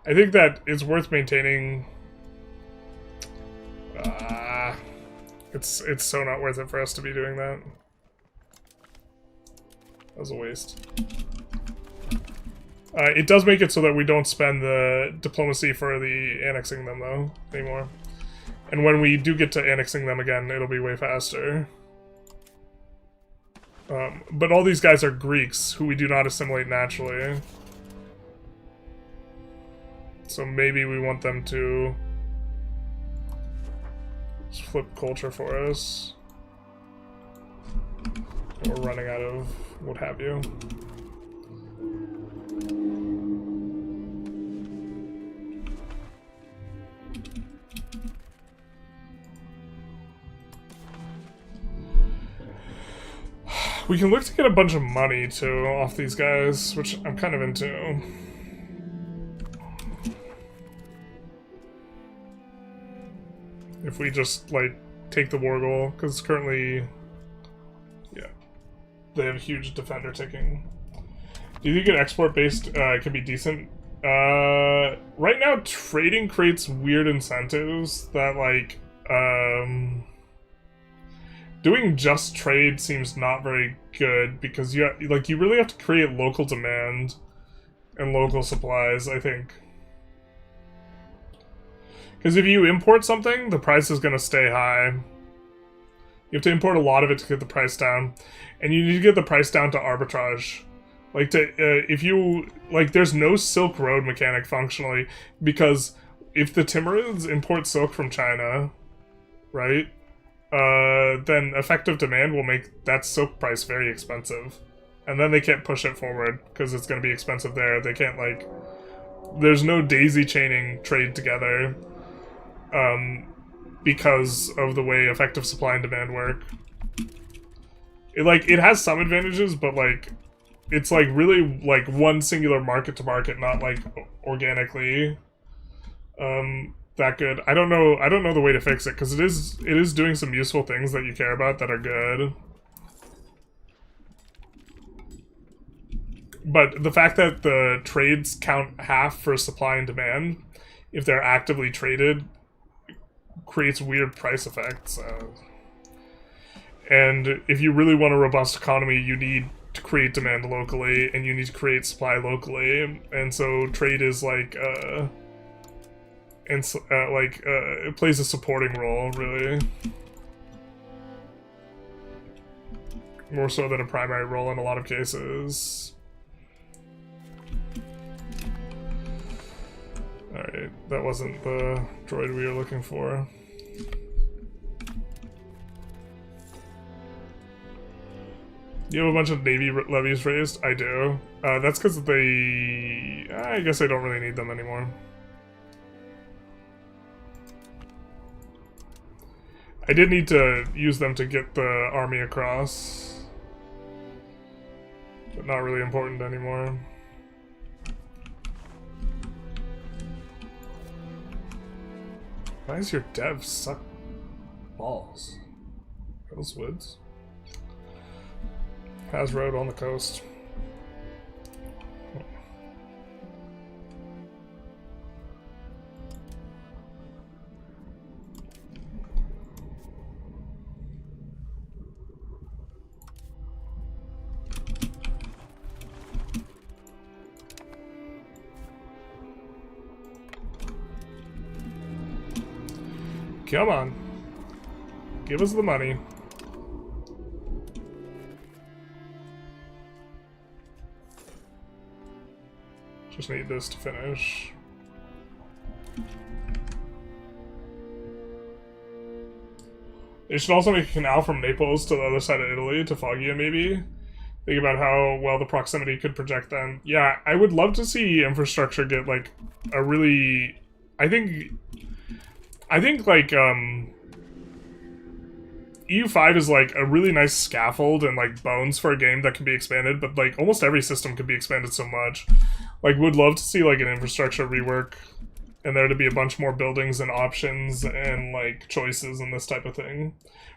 I think that it's worth maintaining. It's so not worth it for us to be doing that. That was a waste. It does make it so that we don't spend the diplomacy for the annexing them, though, anymore. And when we do get to annexing them again, it'll be way faster. But all these guys are Greeks, who we do not assimilate naturally. So maybe we want them to just flip culture for us. We're running out of what have you. We can look to get a bunch of money, too, off these guys, which I'm kind of into. If we just, like, take the war goal, because currently, yeah, they have huge defender ticking. Do you think an export-based can be decent? Right now, trading creates weird incentives that, like, doing just trade seems not very good because you really have to create local demand and local supplies, I think. Because if you import something, the price is going to stay high. You have to import a lot of it to get the price down. And you need to get the price down to arbitrage. Like, if you, like, there's no Silk Road mechanic functionally, because if the Timurids import silk from China, right? Then effective demand will make that silk price very expensive. And then they can't push it forward, because it's going to be expensive there. They can't, like... There's no daisy chaining trade together, because of the way effective supply and demand work. It has some advantages, but, like, it's, like, really, like, one singular market to market, not, like, organically, that good. I don't know the way to fix it, because it is doing some useful things that you care about that are good. But the fact that the trades count half for supply and demand, if they're actively traded, creates weird price effects. And if you really want a robust economy, you need to create demand locally, and you need to create supply locally. And so trade is like... it plays a supporting role, really. More so than a primary role in a lot of cases. Alright, that wasn't the droid we were looking for. You have a bunch of Navy levies raised? I do. That's because they... I guess I don't really need them anymore. I did need to use them to get the army across. But not really important anymore. Why does your dev suck balls? Are those woods? Has road on the coast. Come on. Give us the money. Just need this to finish. They should also make a canal from Naples to the other side of Italy, to Foggia, maybe. Think about how well the proximity could project them. Yeah, I would love to see infrastructure get, like, a really... I think, like, EU5 is, like, a really nice scaffold and, like, bones for a game that can be expanded, but, like, almost every system could be expanded so much. Like, would love to see, like, an infrastructure rework, and there to be a bunch more buildings and options and, like, choices and this type of thing.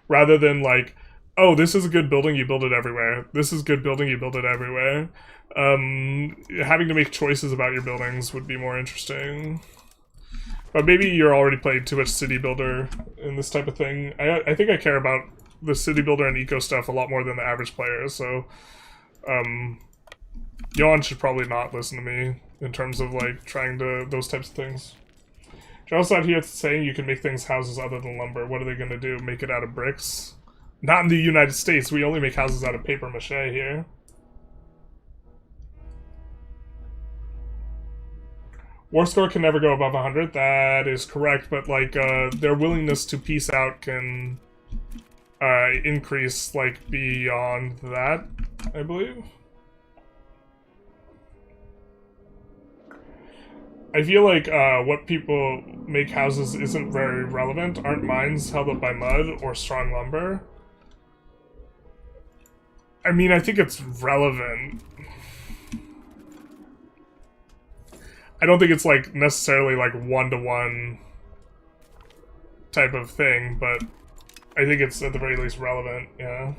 Rather than, like, oh, this is a good building, you build it everywhere. This is a good building, you build it everywhere. Having to make choices about your buildings would be more interesting. But maybe you're already playing too much city builder in this type of thing. I think I care about the city builder and eco stuff a lot more than the average player, so... Johan should probably not listen to me in terms of, like, trying to... those types of things. John's out here saying you can make things houses other than lumber. What are they gonna do? Make it out of bricks? Not in the United States. We only make houses out of paper mache here. War score can never go above 100. That is correct, but, like, their willingness to peace out can increase, like, beyond that, I believe. I feel like what people make houses isn't very relevant. Aren't mines held up by mud or strong lumber? I mean, I think it's relevant. I don't think it's, like, necessarily, like, one-to-one type of thing, but I think it's, at the very least, relevant, yeah.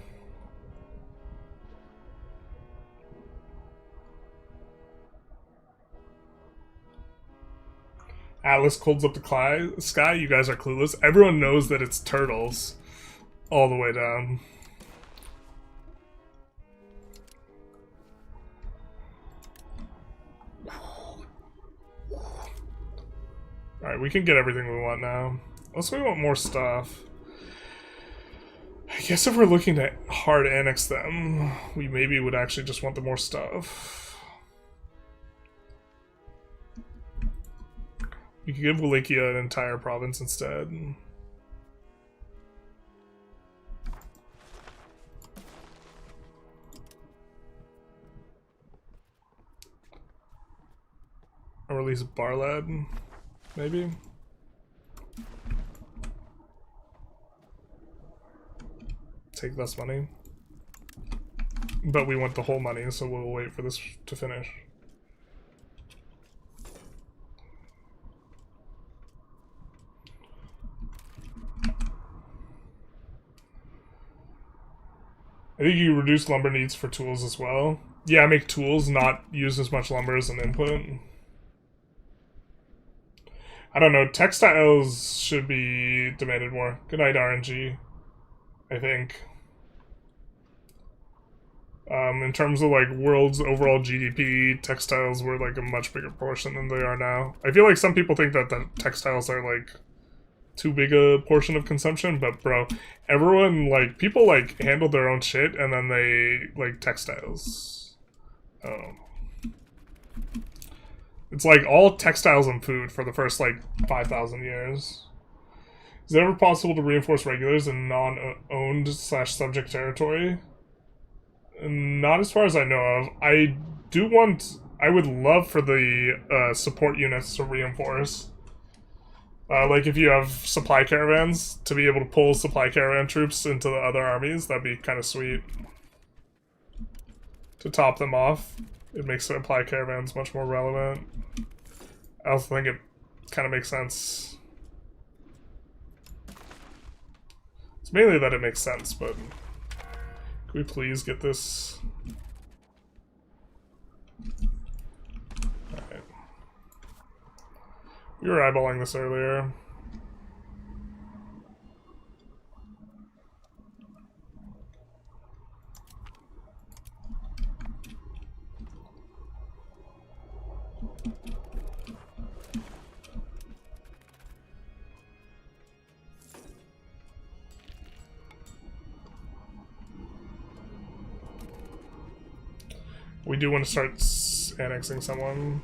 Atlas holds up the sky. You guys are clueless. Everyone knows that it's turtles all the way down. Alright, we can get everything we want now. Unless we want more stuff. I guess if we're looking to hard annex them, we maybe would actually just want the more stuff. We could give Wallachia an entire province instead. Or release Barlad, maybe? Take less money. But we want the whole money, so we'll wait for this to finish. I think you reduce lumber needs for tools as well. Yeah, make tools not use as much lumber as an input. I don't know, textiles should be demanded more. Good night, RNG, I think. In terms of, like, world's overall GDP, textiles were, like, a much bigger portion than they are now. I feel like some people think that the textiles are, like, too big a portion of consumption, but bro, everyone, like, people, like, handle their own shit and then they, like, textiles. It's like all textiles and food for the first, like, 5,000 years. Is it ever possible to reinforce regulars in non-owned / subject territory? Not as far as I know of. I would love for the support units to reinforce. Like, if you have supply caravans, to be able to pull supply caravan troops into the other armies, that'd be kind of sweet. To top them off, it makes supply caravans much more relevant. I also think it kind of makes sense. It's mainly that it makes sense, but... Can we please get this? Alright. We were eyeballing this earlier. We do want to start annexing someone.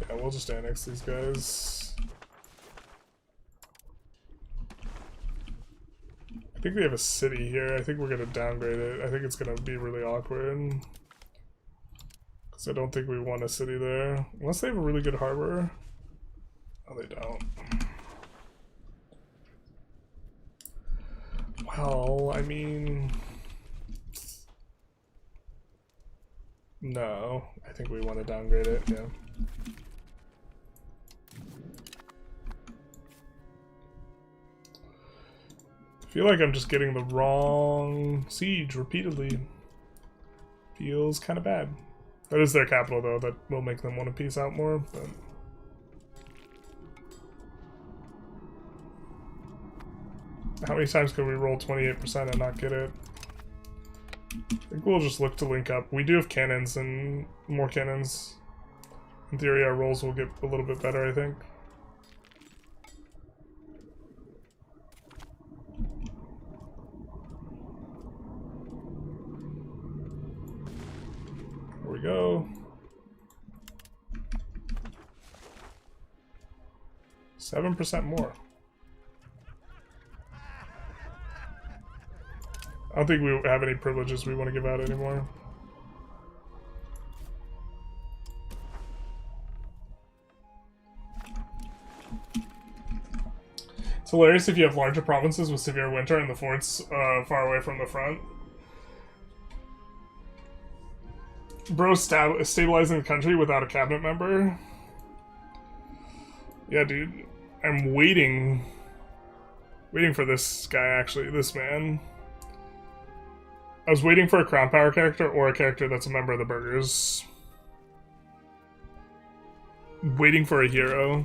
Yeah, we'll just annex these guys. I think we have a city here. I think we're going to downgrade it. I think it's going to be really awkward. Because I don't think we want a city there. Unless they have a really good harbor. No, they don't. Well, I mean... No, I think we want to downgrade it, yeah. I feel like I'm just getting the wrong siege repeatedly. Feels kind of bad. That is their capital, though. That will make them want to peace out more, but... How many times can we roll 28% and not get it? I think we'll just look to link up. We do have cannons and more cannons. In theory, our rolls will get a little bit better, I think. Here we go. 7% more. I don't think we have any privileges we want to give out anymore. It's hilarious if you have larger provinces with severe winter and the forts far away from the front. Bro, stabilizing the country without a cabinet member? Yeah, dude. I'm waiting for this guy, actually, this man. I was waiting for a Crown Power character or a character that's a member of the Burghers. Waiting for a hero.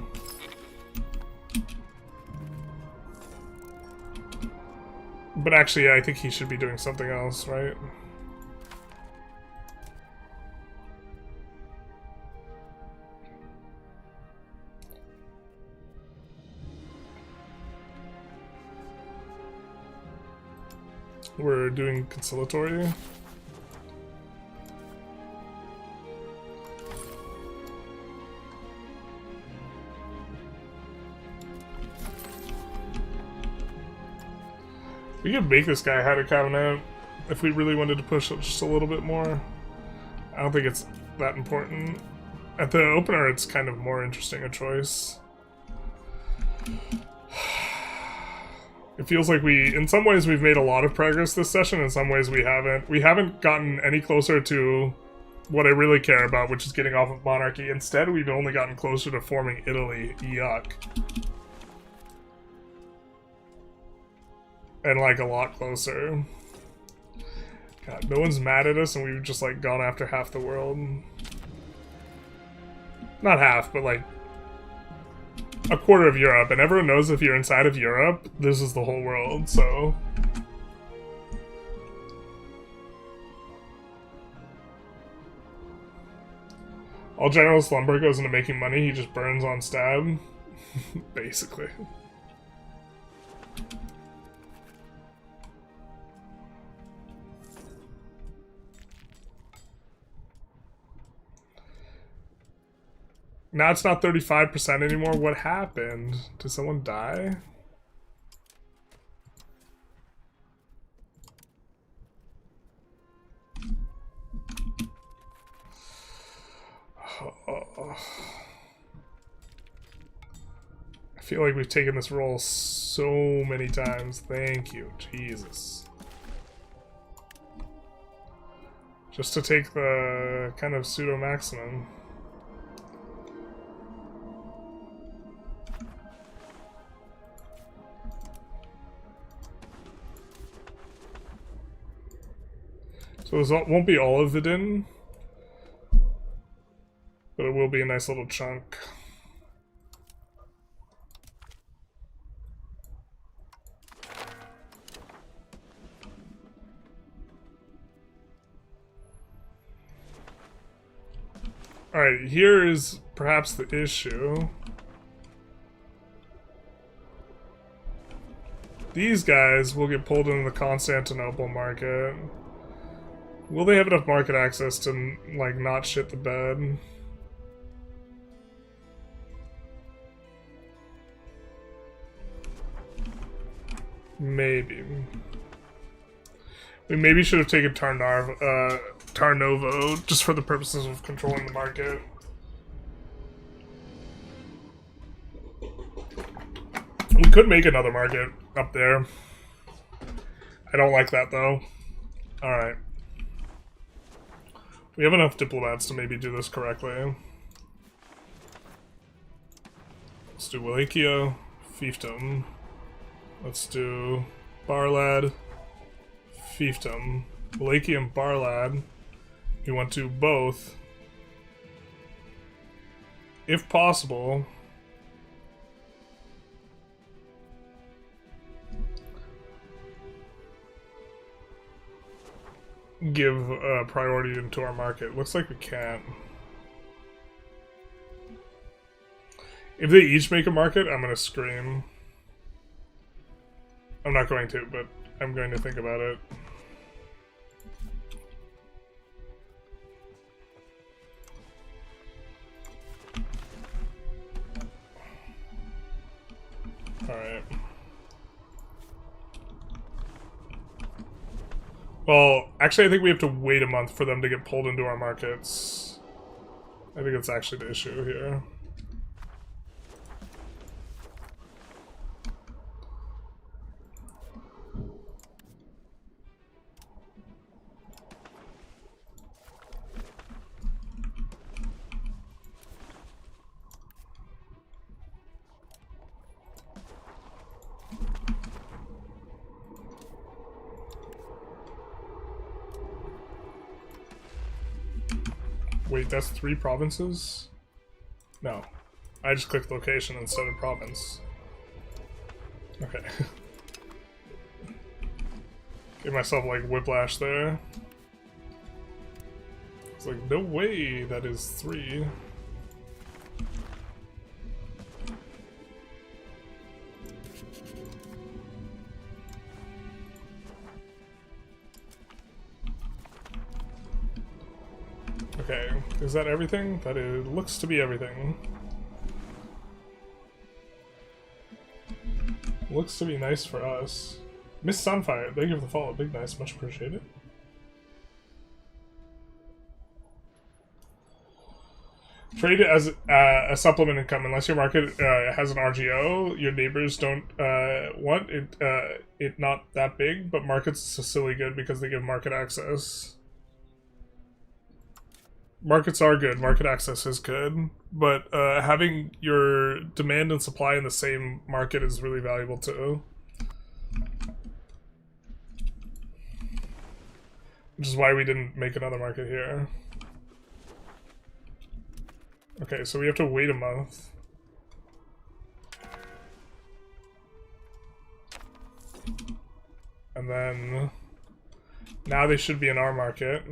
But actually, yeah, I think he should be doing something else, right? We're doing conciliatory. We could make this guy head of cabinet if we really wanted to push it just a little bit more. I don't think it's that important. At the opener, it's kind of more interesting a choice. It feels like in some ways we've made a lot of progress this session, in some ways we haven't. We haven't gotten any closer to what I really care about, which is getting off of Monarchy. Instead, we've only gotten closer to forming Italy. Yuck. And like a lot closer. God, no one's mad at us and we've just like gone after half the world. Not half, but like a quarter of Europe, and everyone knows if you're inside of Europe, this is the whole world, so... All General Slumber goes into making money, he just burns on stab. Basically. Now it's not 35% anymore. What happened? Did someone die? Oh. I feel like we've taken this role so many times. Thank you, Jesus. Just to take the kind of pseudo-maximum. So this won't be all of the din, but it will be a nice little chunk. Alright, here is perhaps the issue. These guys will get pulled into the Constantinople market. Will they have enough market access to, like, not shit the bed? Maybe. We maybe should have taken Tarnovo just for the purposes of controlling the market. We could make another market up there. I don't like that though. Alright. We have enough diplomats to maybe do this correctly. Let's do Wallachia, fiefdom. Let's do Barlad, fiefdom. Wallachia and Barlad. We want to both, if possible, give priority into our market. Looks like we can't. If they each make a market, I'm gonna scream. I'm not going to, but I'm going to think about it. Alright. Well, actually I think we have to wait a month for them to get pulled into our markets. I think that's actually the issue here. Wait, that's 3 provinces? No. I just clicked location instead of province. Okay. Give myself, like, whiplash there. It's like, no way that is 3. Okay, is that everything? That is, looks to be everything. Looks to be nice for us. Miss Sunfire, thank you for the follow. Big nice, much appreciated. Trade it as a supplement income. Unless your market has an RGO, your neighbors don't want it. It not that big, but markets are silly good because they give market access. Markets are good, market access is good, but having your demand and supply in the same market is really valuable too. Which is why we didn't make another market here. Okay, so we have to wait a month. And then now they should be in our market.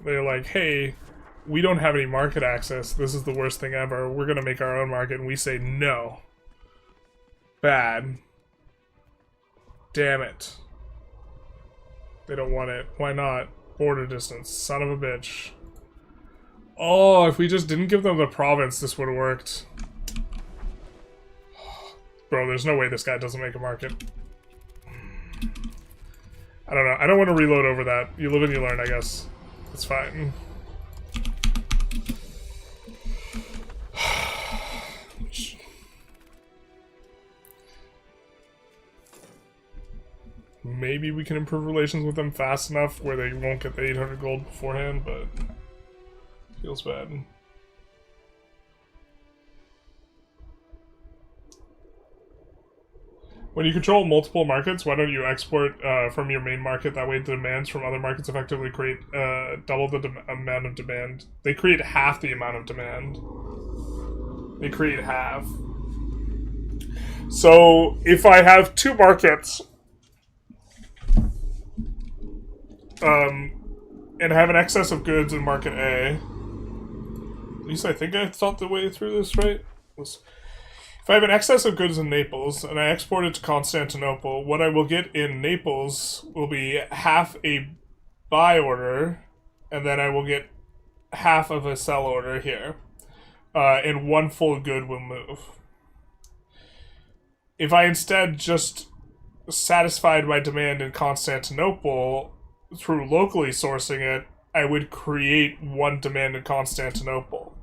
They're like, hey, we don't have any market access. This is the worst thing ever. We're gonna make our own market. And we say no. Bad. Damn it. They don't want it. Why not? Border distance. Son of a bitch. Oh, if we just didn't give them the province, this would have worked. Bro, there's no way this guy doesn't make a market. I don't know. I don't want to reload over that. You live and you learn, I guess. It's fine. Maybe we can improve relations with them fast enough where they won't get the 800 gold beforehand, but feels bad. When you control multiple markets, why don't you export from your main market? That way the demands from other markets effectively create double the amount of demand. They create half the amount of demand. They create half. So if I have 2 markets and have an excess of goods in market A, at least I think I thought the way through this right. If I have an excess of goods in Naples and I export it to Constantinople, what I will get in Naples will be half a buy order, and then I will get half of a sell order here. And one full good will move. If I instead just satisfied my demand in Constantinople through locally sourcing it, I would create one demand in Constantinople.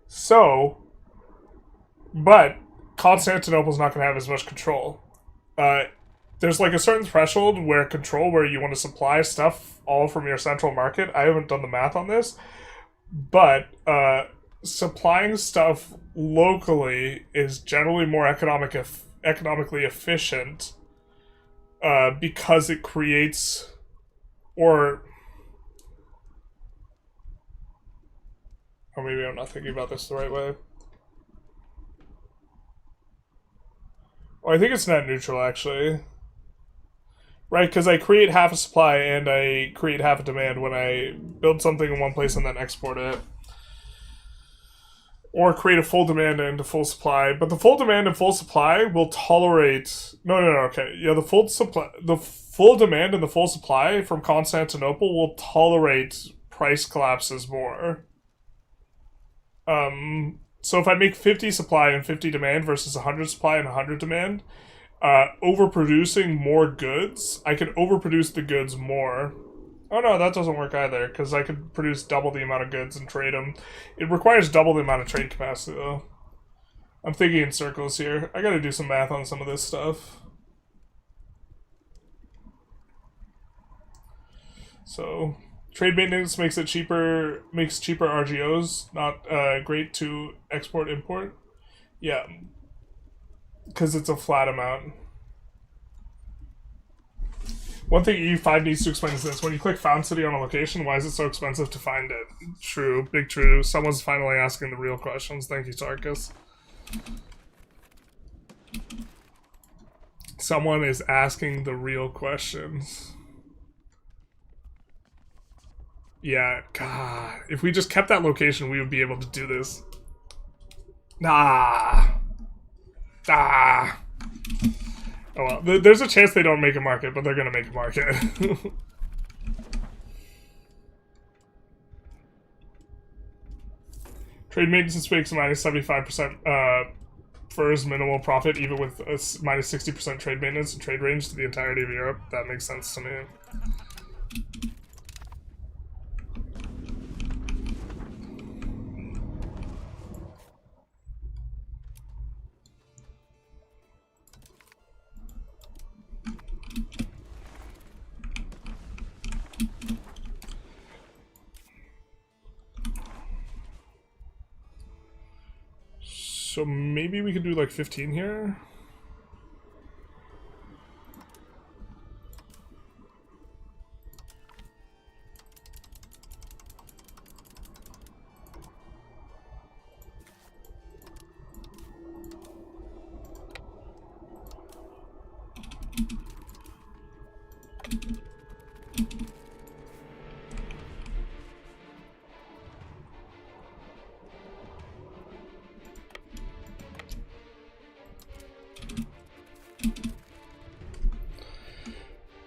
So, but Constantinople's not going to have as much control. There's like a certain threshold where you want to supply stuff all from your central market. I haven't done the math on this, but supplying stuff locally is generally more economically efficient because it creates, or maybe I'm not thinking about this the right way. Well, I think it's net neutral, actually. Right, because I create half a supply and I create half a demand when I build something in one place and then export it. Or create a full demand and a full supply. But the full demand and full supply will tolerate... No, okay. Yeah, the full demand and the full supply from Constantinople will tolerate price collapses more. So if I make 50 supply and 50 demand versus 100 supply and 100 demand, overproducing more goods, I can overproduce the goods more. Oh no, that doesn't work either, because I could produce double the amount of goods and trade them. It requires double the amount of trade capacity, though. I'm thinking in circles here. I gotta do some math on some of this stuff. So... trade maintenance makes cheaper RGOs, not great to export-import. Yeah, because it's a flat amount. One thing EU5 needs to explain is this. When you click Found City on a location, why is it so expensive to find it? True, big true. Someone's finally asking the real questions. Thank you, Sarkis. Someone is asking the real questions. Yeah, God. If we just kept that location, we would be able to do this. Oh well, there's a chance they don't make a market, but they're gonna make a market. Trade maintenance makes minus 75% first minimal profit, even with a minus 60% trade maintenance and trade range to the entirety of Europe. That makes sense to me. So maybe we could do like 15 here.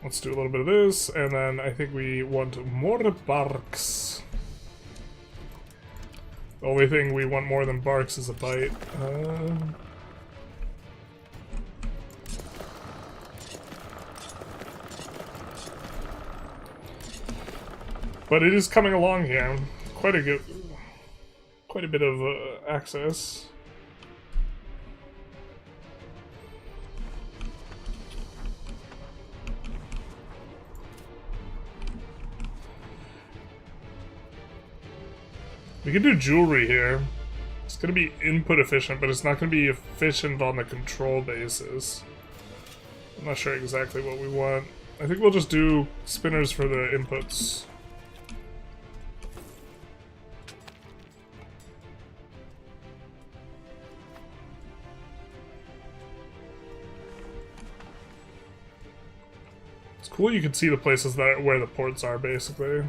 Let's do a little bit of this, and then I think we want more barks. The only thing we want more than barks is a bite. But it is coming along here. Quite a bit of access. We can do jewelry here. It's going to be input efficient, but it's not going to be efficient on the control basis. I'm not sure exactly what we want. I think we'll just do spinners for the inputs. It's cool you can see the places where the ports are, basically.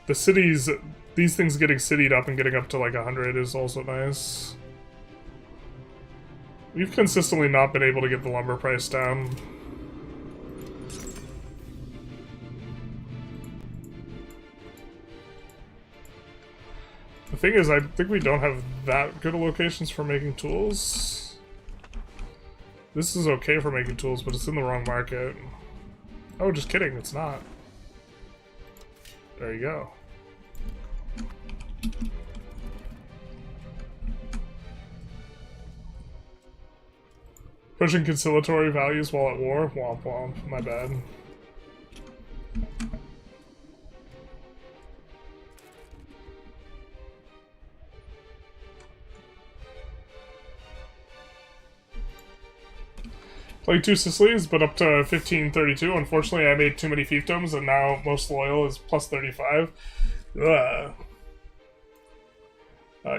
The cities... These things getting citied up and getting up to like 100 is also nice. We've consistently not been able to get the lumber price down. The thing is, I think we don't have that good of locations for making tools. This is okay for making tools, but it's in the wrong market. Oh, just kidding, it's not. There you go. Pushing conciliatory values while at war? Womp womp, my bad. Played 2 Sicilies, but up to 1532. Unfortunately, I made too many fiefdoms, and now most loyal is plus 35. Ugh.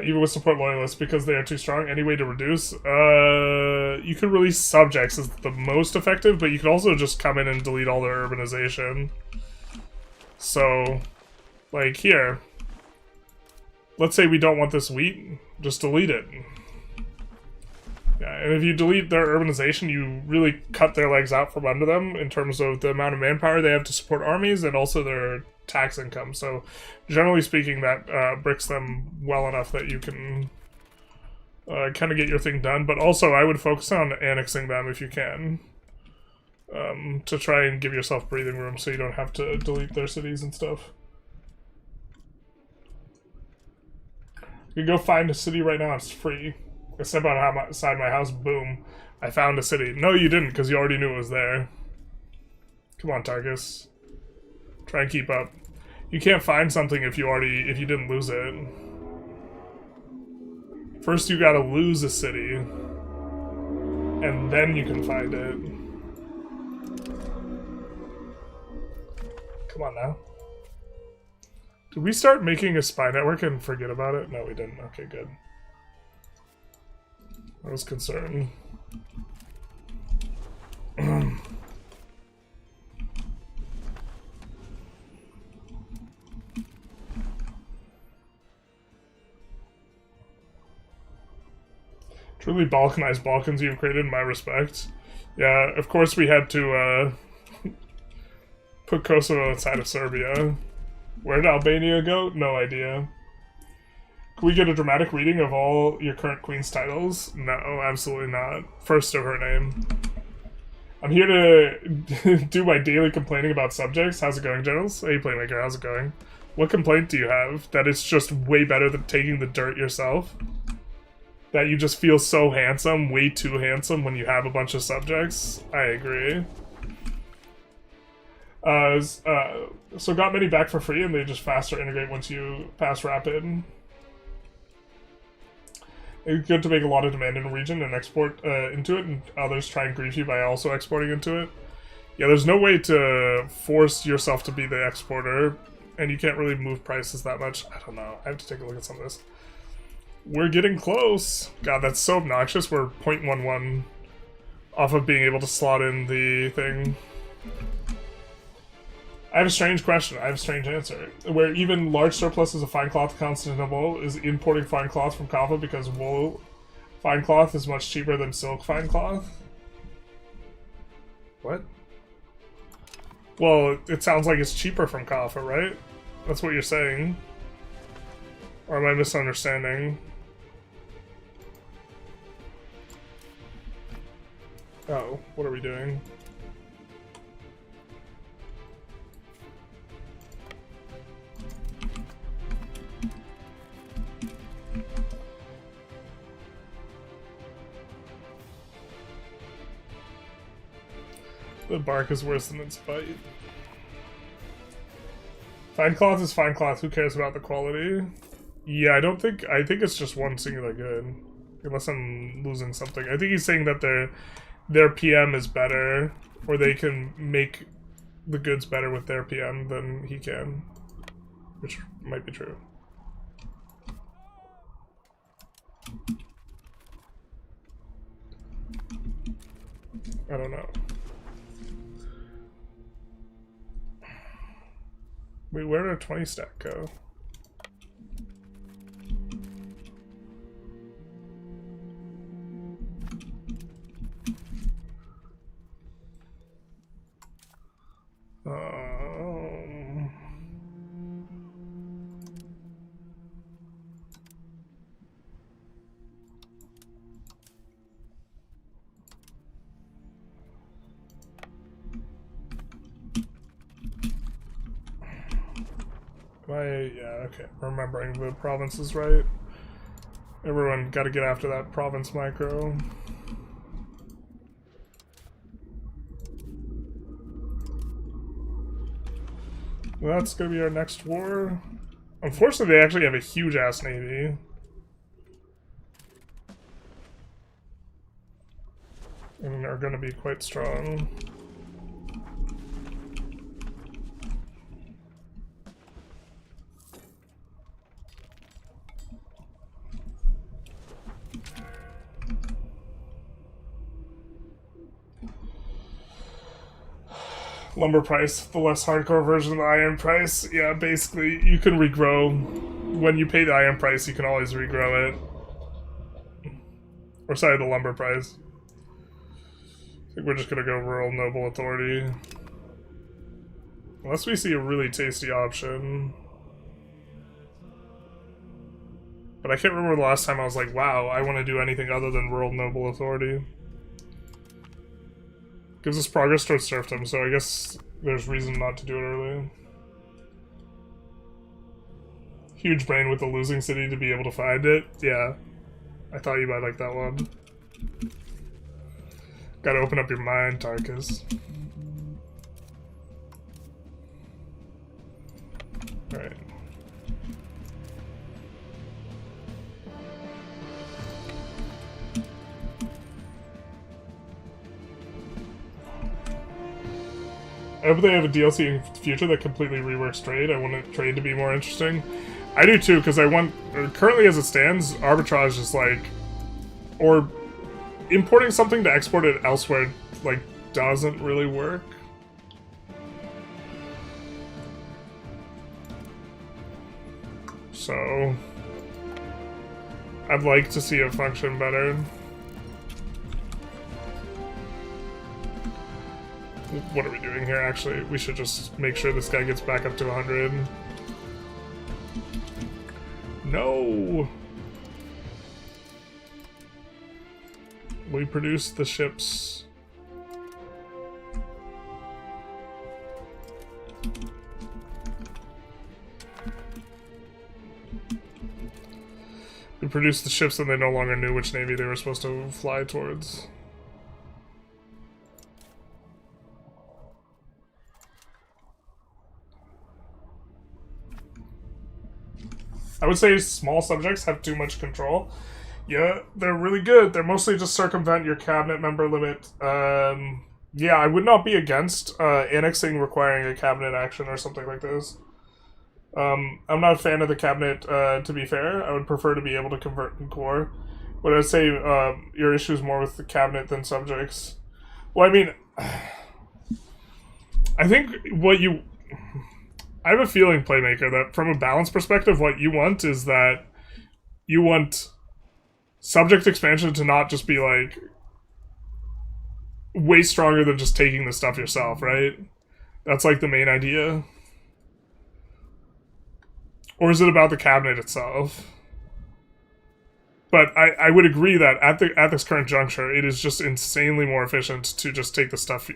Even with support loyalists, because they are too strong. Any way to reduce? You could release subjects is the most effective, but you could also just come in and delete all their urbanization. So, like here. Let's say we don't want this wheat, just delete it. Yeah, and if you delete their urbanization, you really cut their legs out from under them in terms of the amount of manpower they have to support armies and also their tax income. So, generally speaking, that bricks them well enough that you can kind of get your thing done. But also, I would focus on annexing them if you can, to try and give yourself breathing room so you don't have to delete their cities and stuff. You can go find a city right now, it's free. I step outside my house, boom. I found a city. No, you didn't, because you already knew it was there. Come on, Tarkus. Try and keep up. You can't find something if you didn't lose it. First you gotta lose a city. And then you can find it. Come on now. Did we start making a spy network and forget about it? No, we didn't. Okay, good. I was concerned. Truly balkanized Balkans you've created, in my respect. Yeah, of course we had to put Kosovo inside of Serbia. Where'd Albania go? No idea. Can we get a dramatic reading of all your current queen's titles? No, absolutely not. First of her name. I'm here to do my daily complaining about subjects. How's it going, generals? Hey, Playmaker, how's it going? What complaint do you have? That it's just way better than taking the dirt yourself? That you just feel so handsome, way too handsome when you have a bunch of subjects? I agree. So got many back for free and they just faster integrate once you pass rapid. It's good to make a lot of demand in a region and export into it, and others try and grief you by also exporting into it. Yeah, there's no way to force yourself to be the exporter, and you can't really move prices that much. I don't know. I have to take a look at some of this. We're getting close. God, that's so obnoxious. We're 0.11 off of being able to slot in the thing. I have a strange question. I have a strange answer. Where even large surpluses of fine cloth Constantinople is importing fine cloth from Kaffa because wool fine cloth is much cheaper than silk fine cloth? What? Well, it sounds like it's cheaper from Kaffa, right? That's what you're saying. Or am I misunderstanding? Oh, what are we doing? The bark is worse than its bite. Fine cloth is fine cloth. Who cares about the quality? Yeah, I think it's just one singular good. Unless I'm losing something. I think he's saying that their PM is better, or they can make the goods better with their PM than he can. Which might be true. I don't know. Wait, where did our 20 stack go? Yeah, okay. Remembering the provinces right. Everyone got to get after that province micro. Well, that's gonna be our next war. Unfortunately, they actually have a huge-ass navy. And are gonna be quite strong. Lumber price, the less hardcore version of the iron price. Yeah, basically, you can regrow. When you pay the iron price, you can always regrow it. Or sorry, the lumber price. I think we're just gonna go rural noble authority. Unless we see a really tasty option. But I can't remember the last time I was like, wow, I want to do anything other than rural noble authority. Gives us progress towards serfdom, so I guess there's reason not to do it early. Huge brain with the losing city to be able to find it. Yeah. I thought you might like that one. Gotta open up your mind, Tarkus. Alright. I hope they have a DLC in the future that completely reworks trade. I want trade to be more interesting. I do too, because I want... Currently as it stands, arbitrage is like... Or importing something to export it elsewhere, like, doesn't really work. So... I'd like to see it function better. What are we doing here, actually? We should just make sure this guy gets back up to 100. No! We produce the ships. We produced the ships and they no longer knew which navy they were supposed to fly towards. I would say small subjects have too much control. Yeah, they're really good. They're mostly just circumvent your cabinet member limit. Yeah, I would not be against annexing requiring a cabinet action or something like this. I'm not a fan of the cabinet, to be fair. I would prefer to be able to convert in core. But I'd say your issue is more with the cabinet than subjects. Well, I mean, I think what you... I have a feeling, Playmaker, that from a balance perspective, what you want is that you want subject expansion to not just be, like, way stronger than just taking the stuff yourself, right? That's, like, the main idea. Or is it about the cabinet itself? But I would agree that at this current juncture, it is just insanely more efficient to just take the stuff,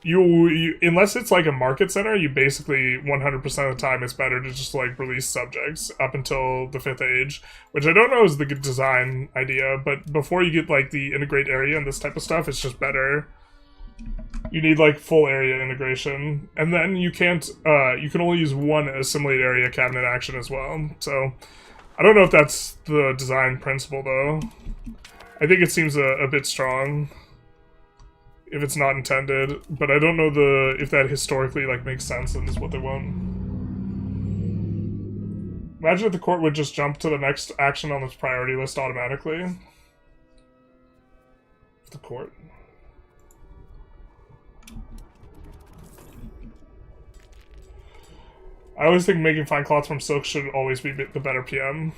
You unless it's like a market center, you basically 100% of the time it's better to just like release subjects up until the 5th age, which I don't know is the good design idea, but before you get like the integrate area and this type of stuff, it's just better. You need like full area integration, and then you can't, you can only use one assimilate area cabinet action as well, so I don't know if that's the design principle though. I think it seems a bit strong. If it's not intended, but I don't know if that historically like makes sense and is what they want. Imagine if the court would just jump to the next action on this priority list automatically. The court. I always think making fine cloth from silk should always be the better PM.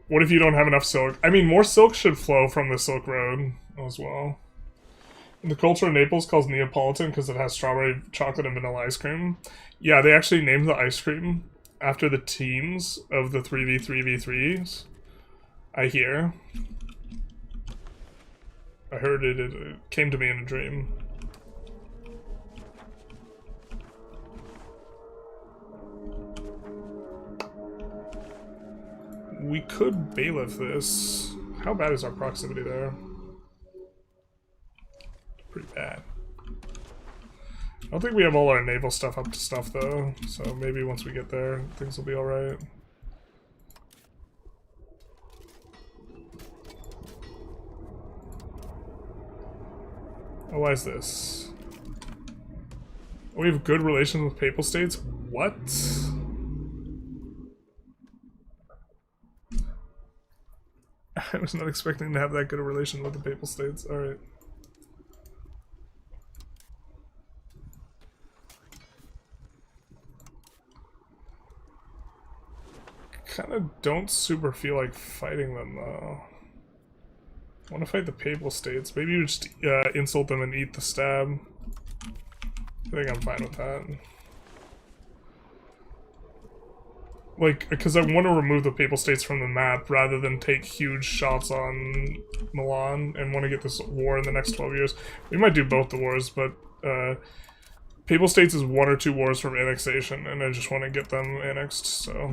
What if you don't have enough silk? I mean, more silk should flow from the Silk Road as well. And the culture of Naples calls Neapolitan because it has strawberry, chocolate, and vanilla ice cream. Yeah, they actually named the ice cream after the teams of the 3v3v3s. I hear. I heard it, it came to me in a dream. We could bailiff this. How bad is our proximity there? Pretty bad. I don't think we have all our naval stuff up to snuff though, so maybe once we get there, things will be alright. Oh, why is this? We have good relations with Papal States? What? I was not expecting to have that good a relation with the Papal States. Alright. Kinda don't super feel like fighting them though. I want to fight the Papal States. Maybe you just insult them and eat the stab. I think I'm fine with that. Like, because I want to remove the Papal States from the map rather than take huge shots on Milan and want to get this war in the next 12 years. We might do both the wars, but Papal States is 1 or 2 wars from annexation, and I just want to get them annexed, so...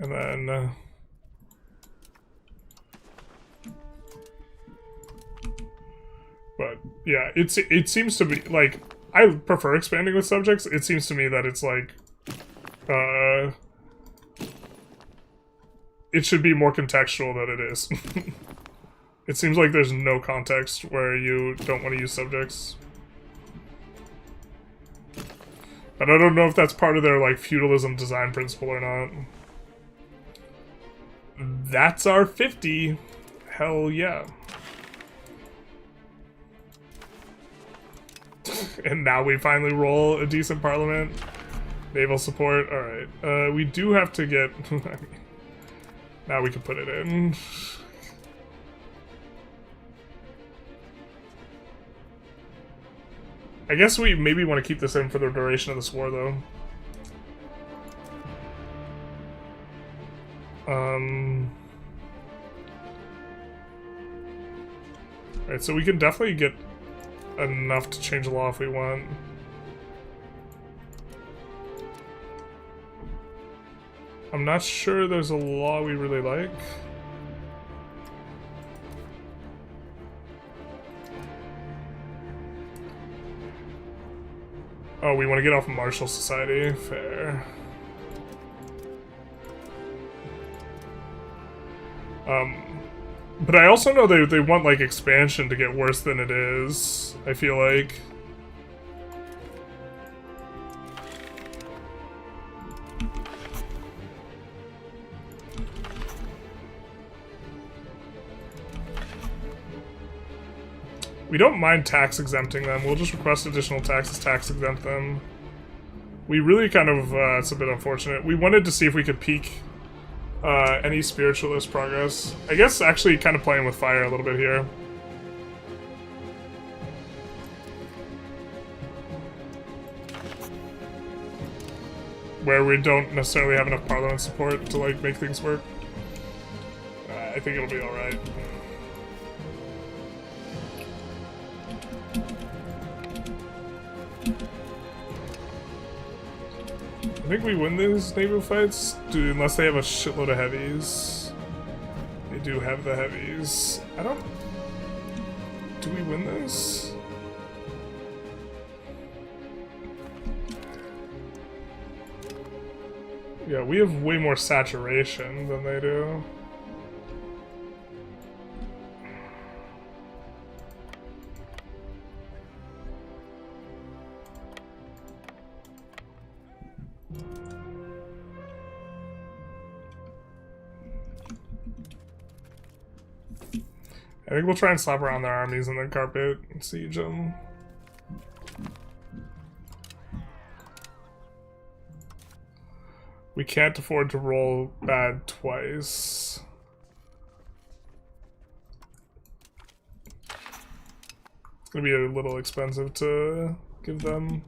And then, but yeah, it seems to be like, I prefer expanding with subjects. It seems to me that it's like, it should be more contextual than it is. It seems like there's no context where you don't want to use subjects. But I don't know if that's part of their like feudalism design principle or not. That's our 50. Hell yeah. And now we finally roll a decent parliament. Naval support. Alright. We do have to get... now we can put it in. I guess we maybe want to keep this in for the duration of this war, though. Alright, so we can definitely get enough to change the law if we want. I'm not sure there's a law we really like. Oh, we want to get off Martial Society? Fair. But I also know they want, like, expansion to get worse than it is, I feel like. We don't mind tax exempting them, we'll just request additional taxes, tax exempt them. We really kind of, it's a bit unfortunate. We wanted to see if we could peak any spiritualist progress. I guess actually kind of playing with fire a little bit here. Where we don't necessarily have enough parliament support to like make things work. I think it'll be alright. I think we win these naval fights, unless they have a shitload of heavies. They do have the heavies. I don't... Do we win this? Yeah, we have way more saturation than they do. I think we'll try and slap around their armies and then carpet and siege them. We can't afford to roll bad twice. It's gonna be a little expensive to give them.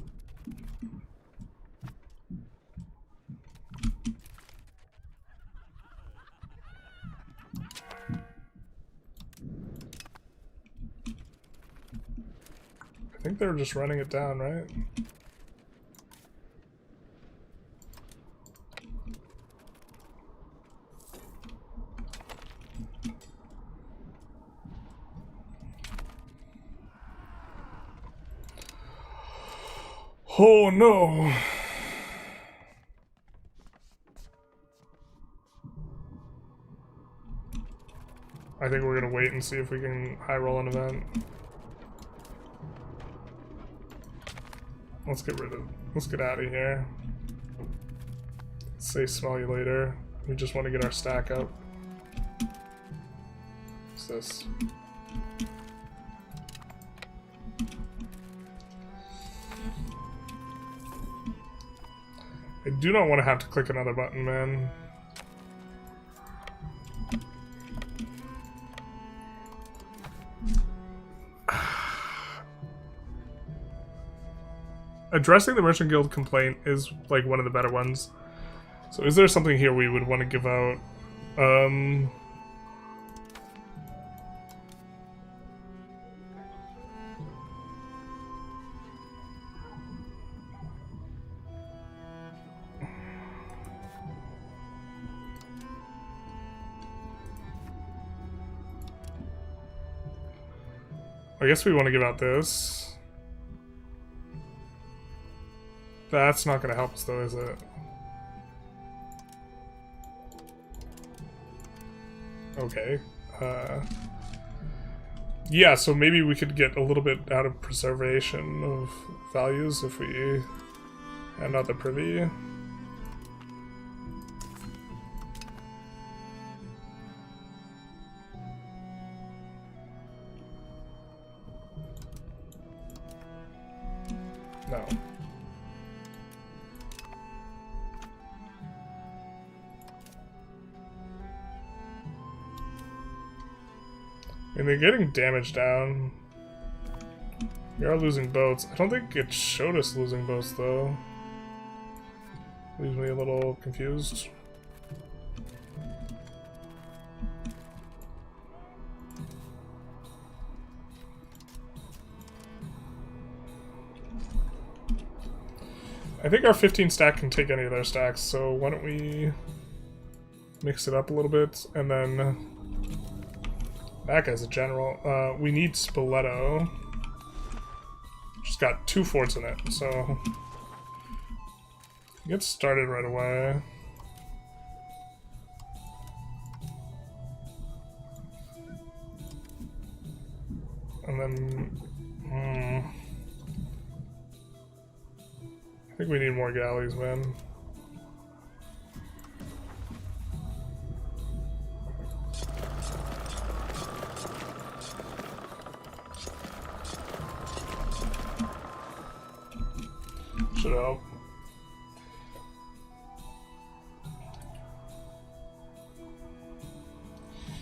they were just running it down, right? Oh no! I think we're gonna wait and see if we can high roll an event. Let's get out of here. Say smell you later. We just want to get our stack up. What's this? I do not want to have to click another button, man. Addressing the Merchant Guild complaint is like one of the better ones. So is there something here we would want to give out? I guess we want to give out this. That's not going to help us though, is it? Okay. Yeah, so maybe we could get a little bit out of preservation of values if we hand out the privy. No. I mean, they're getting damage down. We are losing boats. I don't think it showed us losing boats, though. Leaves me a little confused. I think our 15 stack can take any of their stacks, so why don't we mix it up a little bit, and then that guy's a general. We need Spoleto. Just got 2 forts in it, so get started right away. And then I think we need more galleys, man. Should help.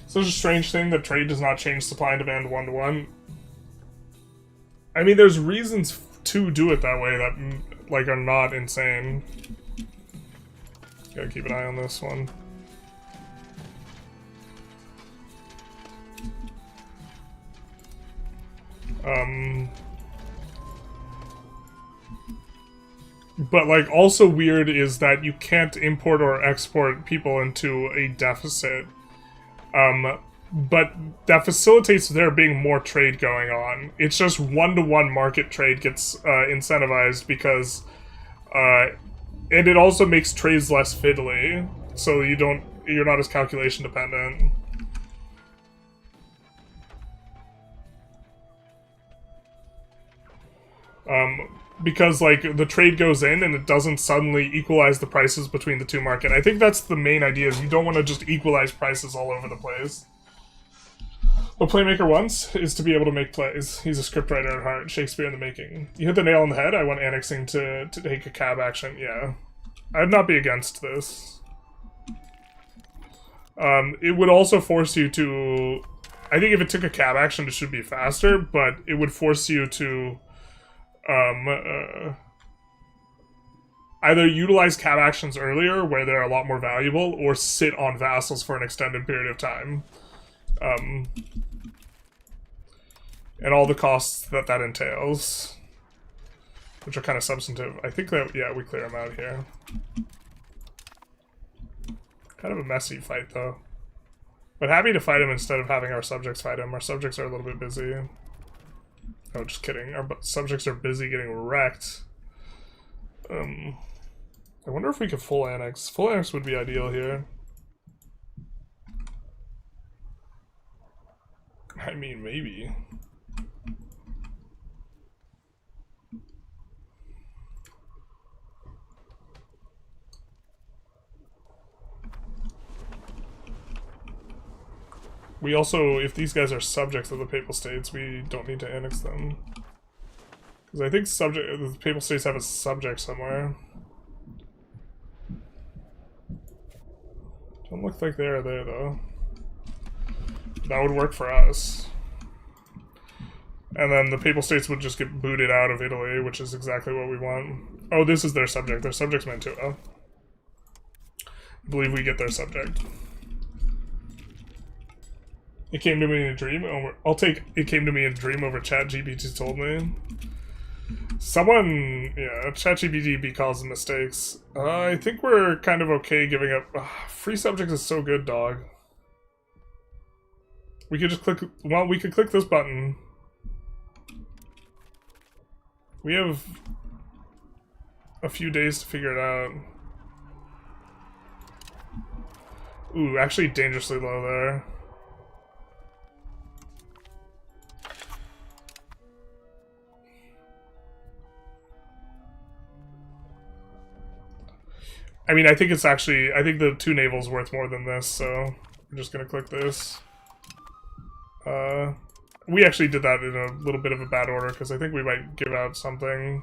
Such a strange thing that trade does not change supply and demand 1-to-1. I mean, there's reasons to do it that way that like are not insane. Gotta keep an eye on this one. But like also weird is that you can't import or export people into a deficit. But that facilitates there being more trade going on. It's just 1-to-1 market trade gets incentivized because and it also makes trades less fiddly, so you're not as calculation dependent. Because like the trade goes in and it doesn't suddenly equalize the prices between the two markets. I think that's the main idea, is you don't want to just equalize prices all over the place. What Playmaker wants is to be able to make plays. He's a scriptwriter at heart, Shakespeare in the making. You hit the nail on the head. I want annexing to take a cab action. Yeah. I'd not be against this. It would also force you to... I think if it took a cab action, it should be faster, but it would force you to either utilize cab actions earlier, where they're a lot more valuable, or sit on vassals for an extended period of time. And all the costs that entails. which are kind of substantive. I think that, yeah, we clear them out here. Kind of a messy fight, though. But happy to fight him instead of having our subjects fight him. Our subjects are a little bit busy. Oh, just kidding. Our subjects are busy getting wrecked. I wonder if we could full annex. Full annex would be ideal here. I mean, maybe. We also, if these guys are subjects of the Papal States, we don't need to annex them. Because I think the Papal States have a subject somewhere. Don't look like they are there, though. That would work for us. And then the Papal States would just get booted out of Italy, which is exactly what we want. Oh, this is their subject. Their subject's Mantua. I believe we get their subject. It came to me in a dream. I'll take it came to me in a dream over ChatGPT told me. Someone, yeah, ChatGPT calls them mistakes. I think we're kind of okay giving up. Free subject is so good, dog. We could just click, well, we could click this button. We have a few days to figure it out. Ooh, actually dangerously low there. I mean, I think it's actually, I think the 2 naval's worth more than this, so we're just gonna click this. We actually did that in a little bit of a bad order, because I think we might give out something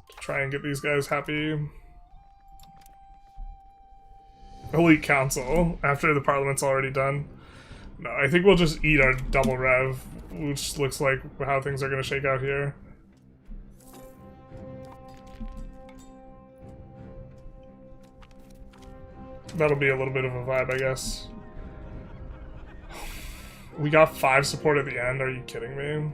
to try and get these guys happy. Elite Council, after the Parliament's already done. No, I think we'll just eat our double rev, which looks like how things are gonna shake out here. That'll be a little bit of a vibe, I guess. We got 5 support at the end, are you kidding me?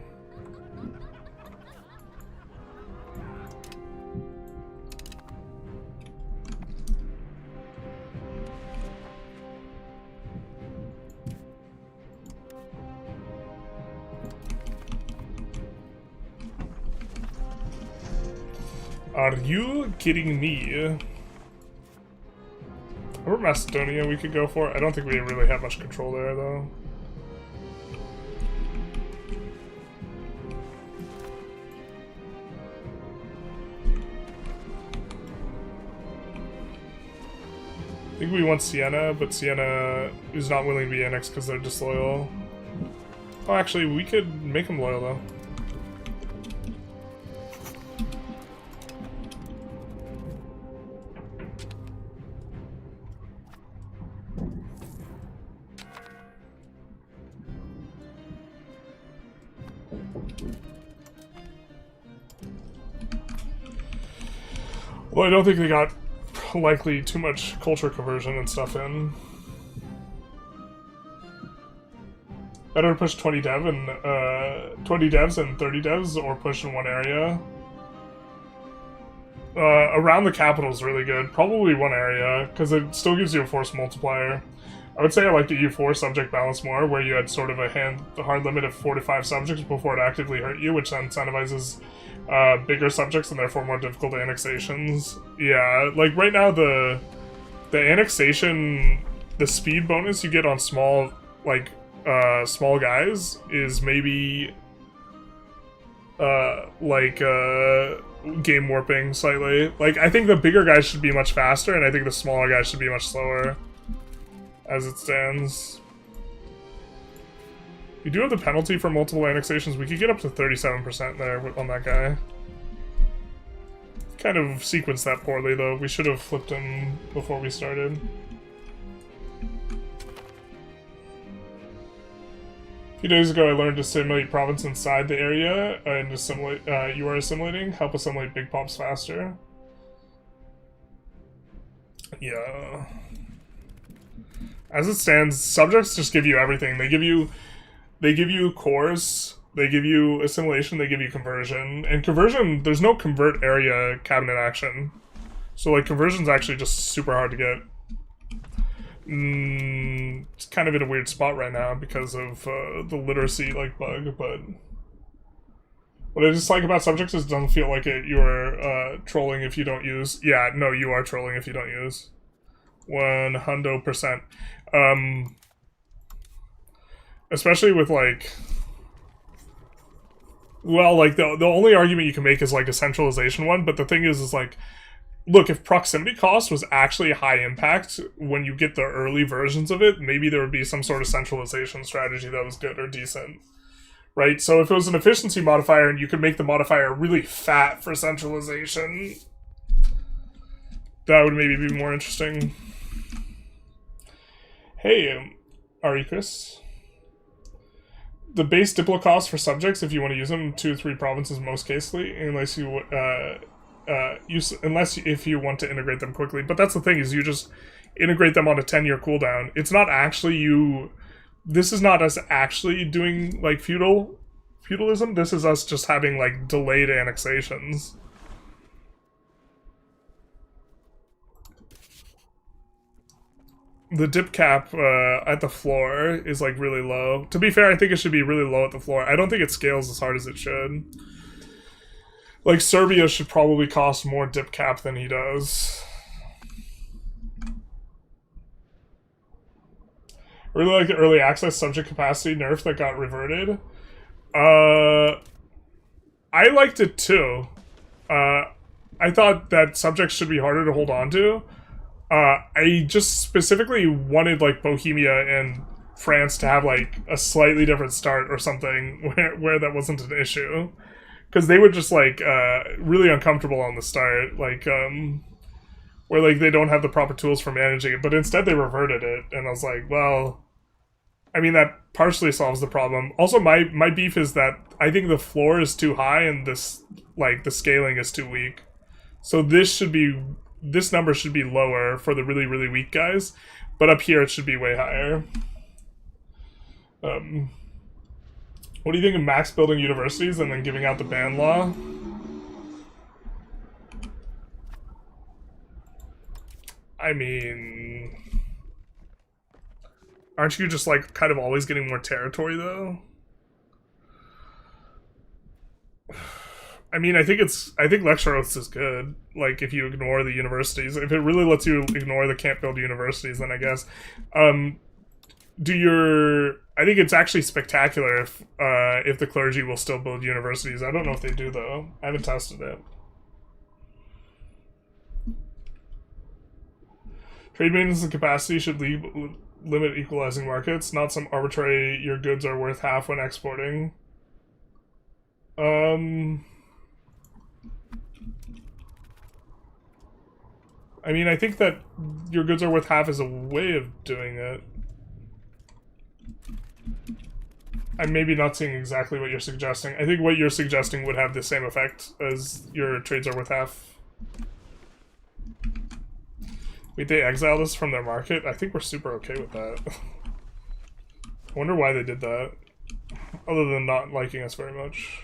Are you kidding me? Or Macedonia we could go for. I don't think we really have much control there, though. I think we want Siena, but Siena is not willing to be annexed because they're disloyal. Oh, actually, we could make them loyal, though. Well, I don't think they got likely too much culture conversion and stuff in. Better push 20 dev and 20 devs and 30 devs, or push in one area. Around the capital is really good. Probably one area, because it still gives you a force multiplier. I would say I like the U4 subject balance more, where you had sort of a hard limit of 4 to 5 subjects before it actively hurt you, which incentivizes bigger subjects and therefore more difficult annexations. Yeah, like right now the annexation, the speed bonus you get on small, like, small guys is maybe game warping slightly. Like, I think the bigger guys should be much faster, and I think the smaller guys should be much slower as it stands. We do have the penalty for multiple annexations. We could get up to 37% there on that guy. Kind of sequenced that poorly, though. We should have flipped him before we started. A few days ago, I learned to simulate province inside the area and assimilate. You are assimilating. Help assimilate big pops faster. Yeah. As it stands, subjects just give you everything. They give you cores They give you assimilation, they give you conversion. And conversion, there's no convert area cabinet action. So, like, conversion's actually just super hard to get. It's kind of in a weird spot right now because of the literacy, like, bug, but... What I just like about subjects is it doesn't feel like you're trolling if you don't use... Yeah, no, you are trolling if you don't use. 100%. Especially with, like... Well, like, the only argument you can make is, like, a centralization one, but the thing is, like... Look, if proximity cost was actually high impact when you get the early versions of it, maybe there would be some sort of centralization strategy that was good or decent. Right? So if it was an efficiency modifier and you could make the modifier really fat for centralization, that would maybe be more interesting. Hey, Ari Chris. The base diplo cost for subjects, if you want to use them, 2 or 3 provinces most casely, unless you if you want to integrate them quickly. But that's the thing, is you just integrate them on a 10-year cooldown. It's not actually you... This is not us actually doing, like, feudalism. This is us just having, like, delayed annexations. The dip cap at the floor is, like, really low. To be fair, I think it should be really low at the floor. I don't think it scales as hard as it should. Like, Serbia should probably cost more dip cap than he does. Really like the early access subject capacity nerf that got reverted. I liked it too. I thought that subjects should be harder to hold on to. I just specifically wanted, like, Bohemia and France to have, like, a slightly different start or something where that wasn't an issue. Because they were just, like, really uncomfortable on the start, like, where, like, they don't have the proper tools for managing it, but instead they reverted it, and I was like, well, I mean, that partially solves the problem. Also, my beef is that I think the floor is too high, and this, like, the scaling is too weak. So this number should be lower for the really, really weak guys, but up here it should be way higher. What do you think of max building universities and then giving out the ban law? I mean... Aren't you just, like, kind of always getting more territory, though? I mean, I think lecture oaths is good. Like, if you ignore the universities. If it really lets you ignore the can't build universities, then I guess. I think it's actually spectacular if the clergy will still build universities. I don't know if they do, though. I haven't tested it. Trade maintenance and capacity should limit equalizing markets, not some arbitrary your goods are worth half when exporting. I mean, I think that your goods are worth half is a way of doing it. I'm maybe not seeing exactly what you're suggesting. I think what you're suggesting would have the same effect as your trades are worth half. Wait, they exiled us from their market? I think we're super okay with that. I wonder why they did that. Other than not liking us very much.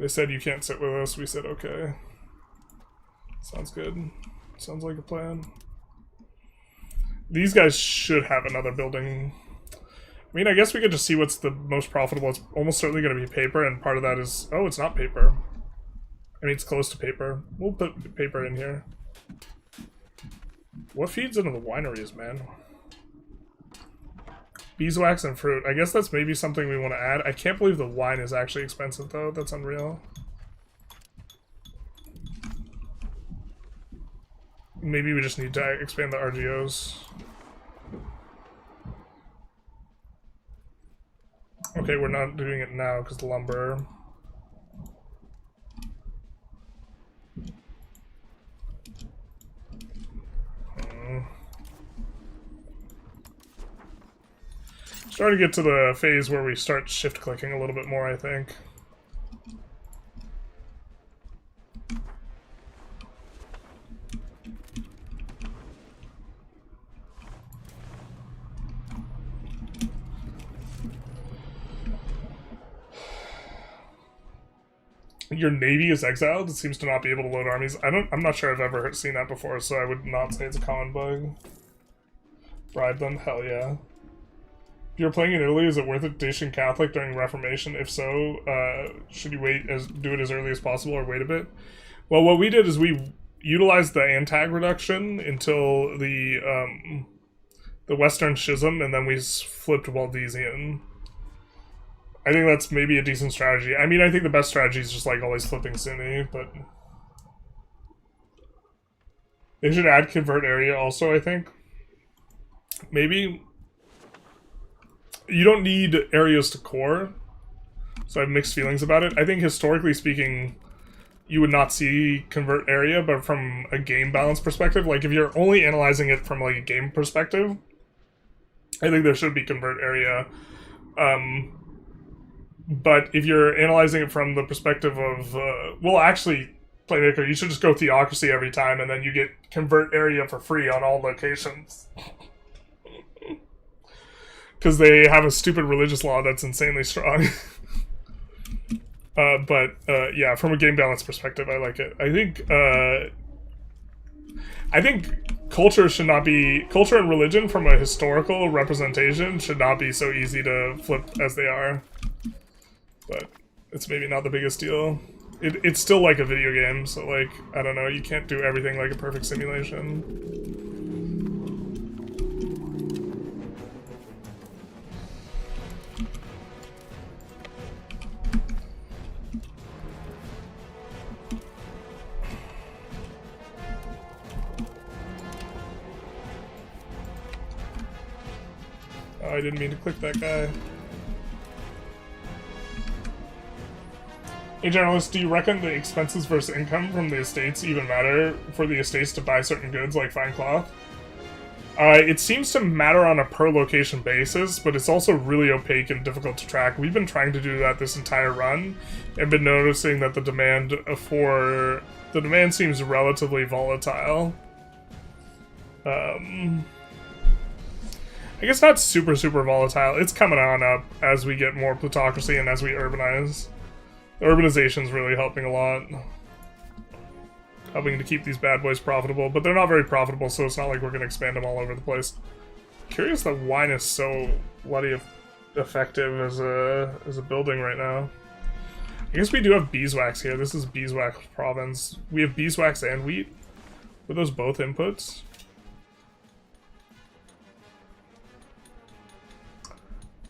They said you can't sit with us, we said okay. Sounds good. Sounds like a plan. These guys should have another building. I mean, I guess we could just see what's the most profitable. It's almost certainly going to be paper, and part of that is... Oh, it's not paper. I mean, it's close to paper. We'll put paper in here. What feeds into the wineries, man? Beeswax and fruit. I guess that's maybe something we want to add. I can't believe the wine is actually expensive, though. That's unreal. Maybe we just need to expand the RGOs. Okay, we're not doing it now because the lumber. Starting to get to the phase where we start shift clicking a little bit more, I think. Your navy is exiled. It seems to not be able to load armies. I'm not sure I've ever seen that before, so I would not say it's a common bug. Bribe them? Hell yeah. If you're playing in Italy, is it worth it to station Catholic during Reformation? If so, should you do it as early as possible or wait a bit? Well, what we did is we utilized the antag reduction until the Western Schism, and then we flipped Waldensian. I think that's maybe a decent strategy. I mean, I think the best strategy is just like always flipping Sunni, but they should add convert area also, I think. Maybe. You don't need areas to core, so I have mixed feelings about it. I think historically speaking, you would not see convert area, but from a game balance perspective, like if you're only analyzing it from like a game perspective, I think there should be convert area. But if you're analyzing it from the perspective of, well, actually, Playmaker, you should just go theocracy every time, and then you get convert area for free on all locations. Because they have a stupid religious law that's insanely strong. Yeah, from a game balance perspective, I like it. I think culture should not be... Culture and religion, from a historical representation, should not be so easy to flip as they are. But it's maybe not the biggest deal. It's still like a video game, so, like, I don't know, you can't do everything like a perfect simulation. Oh, I didn't mean to click that guy. Hey, journalist, do you reckon the expenses versus income from the estates even matter for the estates to buy certain goods like fine cloth? It seems to matter on a per location basis, but it's also really opaque and difficult to track. We've been trying to do that this entire run, and been noticing that the demand seems relatively volatile. I guess not super volatile. It's coming on up as we get more plutocracy and as we urbanize. Urbanization's really helping a lot. Helping to keep these bad boys profitable, but they're not very profitable, so it's not like we're going to expand them all over the place. Curious that wine is so bloody effective as a building right now. I guess we do have beeswax here. This is beeswax province. We have beeswax and wheat. Were those both inputs?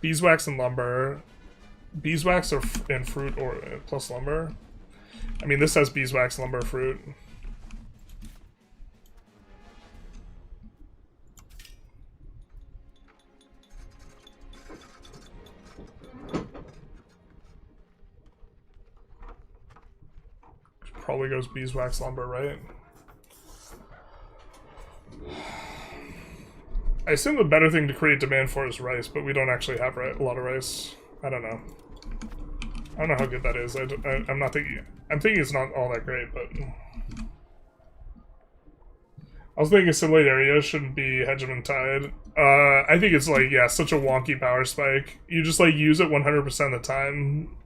Beeswax and lumber. Beeswax and fruit or plus lumber. I mean, this has beeswax, lumber, fruit. Probably goes beeswax, lumber, right? I assume the better thing to create demand for is rice, but we don't actually have a lot of rice. I don't know. I don't know how good that is. I'm not thinking... I'm thinking it's not all that great, but... I was thinking assimilated area shouldn't be hegemon tied. I think it's like, yeah, such a wonky power spike. You just like use it 100% of the time.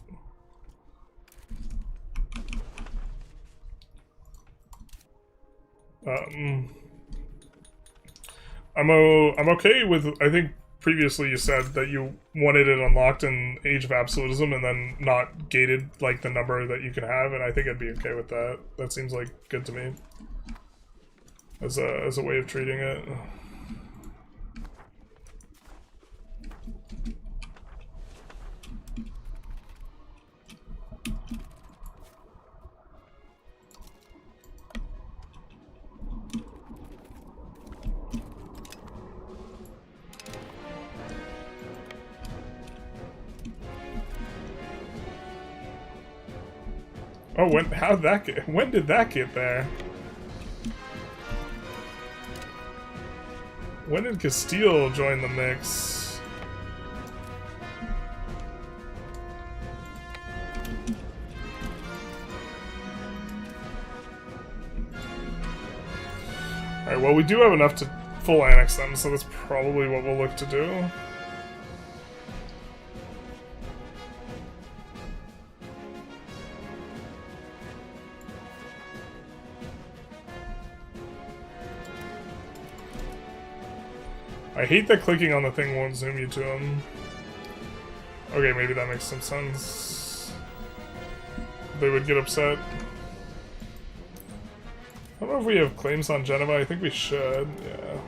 I'm okay with, I think previously you said that you wanted it unlocked in Age of Absolutism and then not gated like the number that you can have, and I think I'd be okay with that. That seems like good to me as a way of treating it. Oh, when did that get there? When did Castile join the mix? Alright, well, we do have enough to full annex them, so that's probably what we'll look to do. I hate that clicking on the thing won't zoom you to them. Okay, maybe that makes some sense. They would get upset. I don't know if we have claims on Geneva. I think we should, yeah.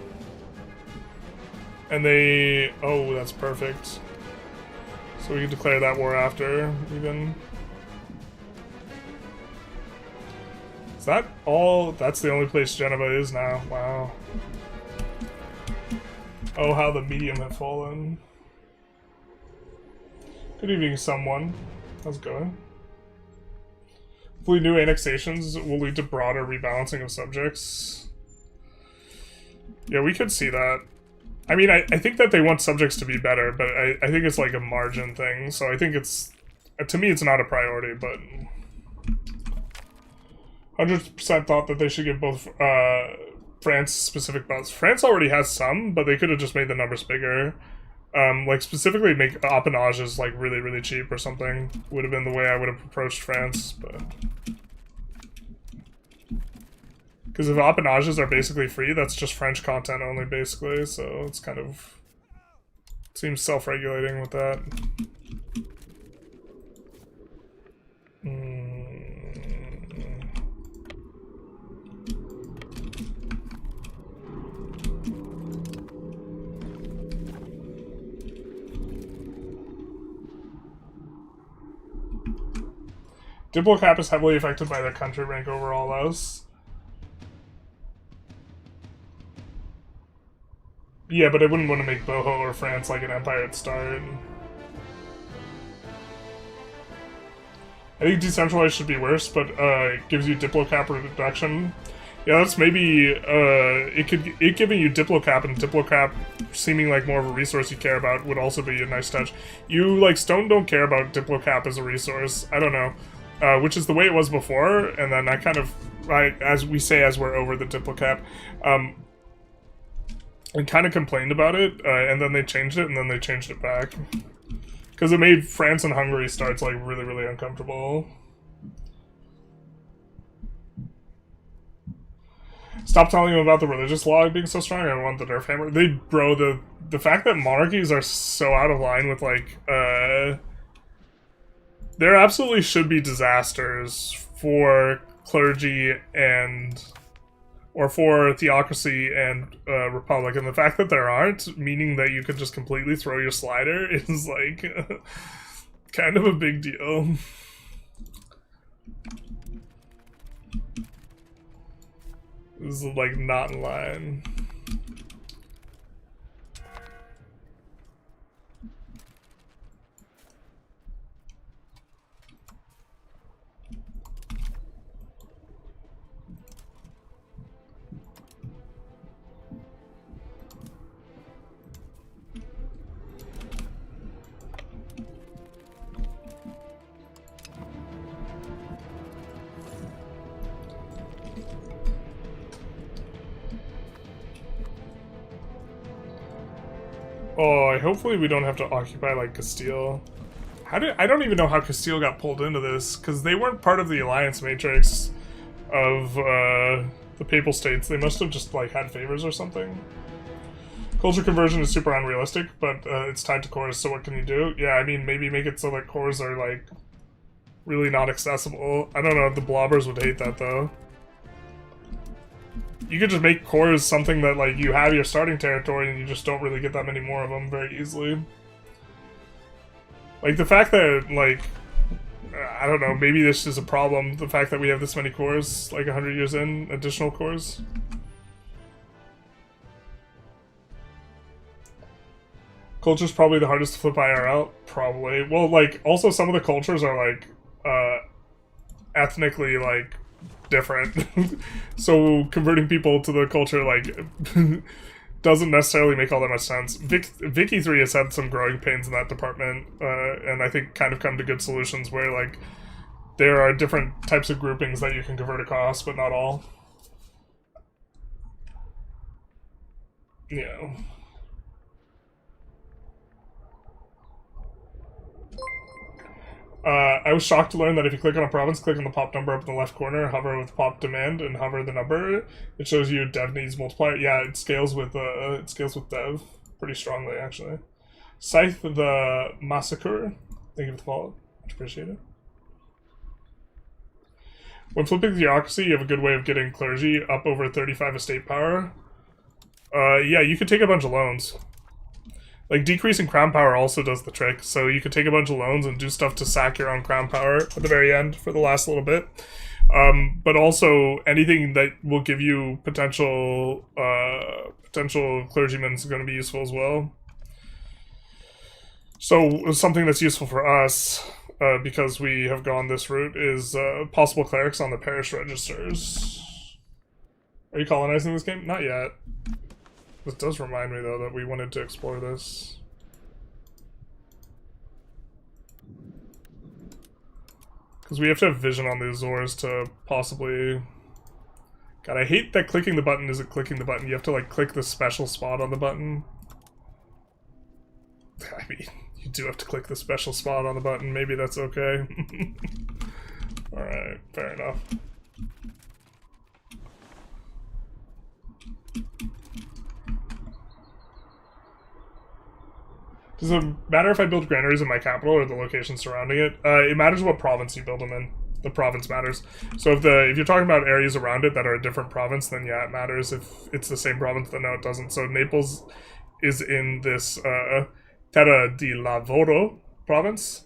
And they... oh, that's perfect. So we can declare that war after, even. Is that all? That's the only place Geneva is now. Wow. Oh, how the medium have fallen. Good evening, someone. How's it going? Hopefully new annexations will lead to broader rebalancing of subjects. Yeah, we could see that. I mean, I think that they want subjects to be better, but I think it's like a margin thing, so I think it's... to me, it's not a priority, but... 100% thought that they should give both France specific buffs. France already has some, but they could have just made the numbers bigger. Like, specifically make appanages, like, really, really cheap or something. Would have been the way I would have approached France, but... Because if appanages are basically free, that's just French content only, basically, so it's kind of... seems self-regulating with that. Diplocap is heavily affected by their country rank over all else. Yeah, but I wouldn't want to make Boho or France like an empire at start. I think decentralized should be worse, but it gives you Diplocap reduction. Yeah, that's maybe it giving you Diplocap and Diplocap seeming like more of a resource you care about would also be a nice touch. You like Stone don't care about Diplocap as a resource. I don't know. Which is the way it was before, and then I kind of, as we say as we're over the Diplocap, I kind of complained about it, and then they changed it, and then they changed it back. Because it made France and Hungary starts, like, really, really uncomfortable. Stop telling them about the religious law being so strong, I want the Nerf hammer. Bro, the fact that monarchies are so out of line with, like, there absolutely should be disasters for clergy and... or for theocracy and republic, and the fact that there aren't, meaning that you could just completely throw your slider, is, like, kind of a big deal. This is, like, not in line. Oh, hopefully we don't have to occupy, like, Castile. I don't even know how Castile got pulled into this, because they weren't part of the alliance matrix of, the Papal States. They must have just, like, had favors or something. Culture conversion is super unrealistic, but, it's tied to cores, so what can you do? Yeah, I mean, maybe make it so that cores are, like, really not accessible. I don't know if the blobbers would hate that, though. You could just make cores something that, like, you have your starting territory and you just don't really get that many more of them very easily. Like, the fact that, like, I don't know, maybe this is a problem, the fact that we have this many cores, like, 100 years in, additional cores. Culture's probably the hardest to flip IRL, probably. Well, like, also some of the cultures are, like, ethnically, like, different. So converting people to the culture, like, doesn't necessarily make all that much sense. Vicky 3 has had some growing pains in that department, and I think kind of come to good solutions where, like, there are different types of groupings that you can convert across, but not all. You know. I was shocked to learn that if you click on a province, click on the pop number up in the left corner, hover with pop demand, and hover the number, it shows you dev needs multiplier. Yeah, it scales with dev pretty strongly, actually. Scythe the Massacre. Thank you for the follow. Much appreciated. When flipping theocracy, you have a good way of getting clergy up over 35 estate power. Yeah, you could take a bunch of loans. Like, decreasing crown power also does the trick, so you could take a bunch of loans and do stuff to sack your own crown power at the very end for the last little bit. But also, anything that will give you potential clergymen is going to be useful as well. So, something that's useful for us, because we have gone this route, is possible clerics on the parish registers. Are you colonizing this game? Not yet. This does remind me, though, that we wanted to explore this. Because we have to have vision on the Azores to possibly... God, I hate that clicking the button isn't clicking the button. You have to, like, click the special spot on the button. I mean, you do have to click the special spot on the button. Maybe that's okay. Alright, fair enough. Does it matter if I build granaries in my capital or the location surrounding it? It matters what province you build them in. The province matters. So if you're talking about areas around it that are a different province, then yeah, it matters. If it's the same province, then no, it doesn't. So Naples is in this Terra di Lavoro province,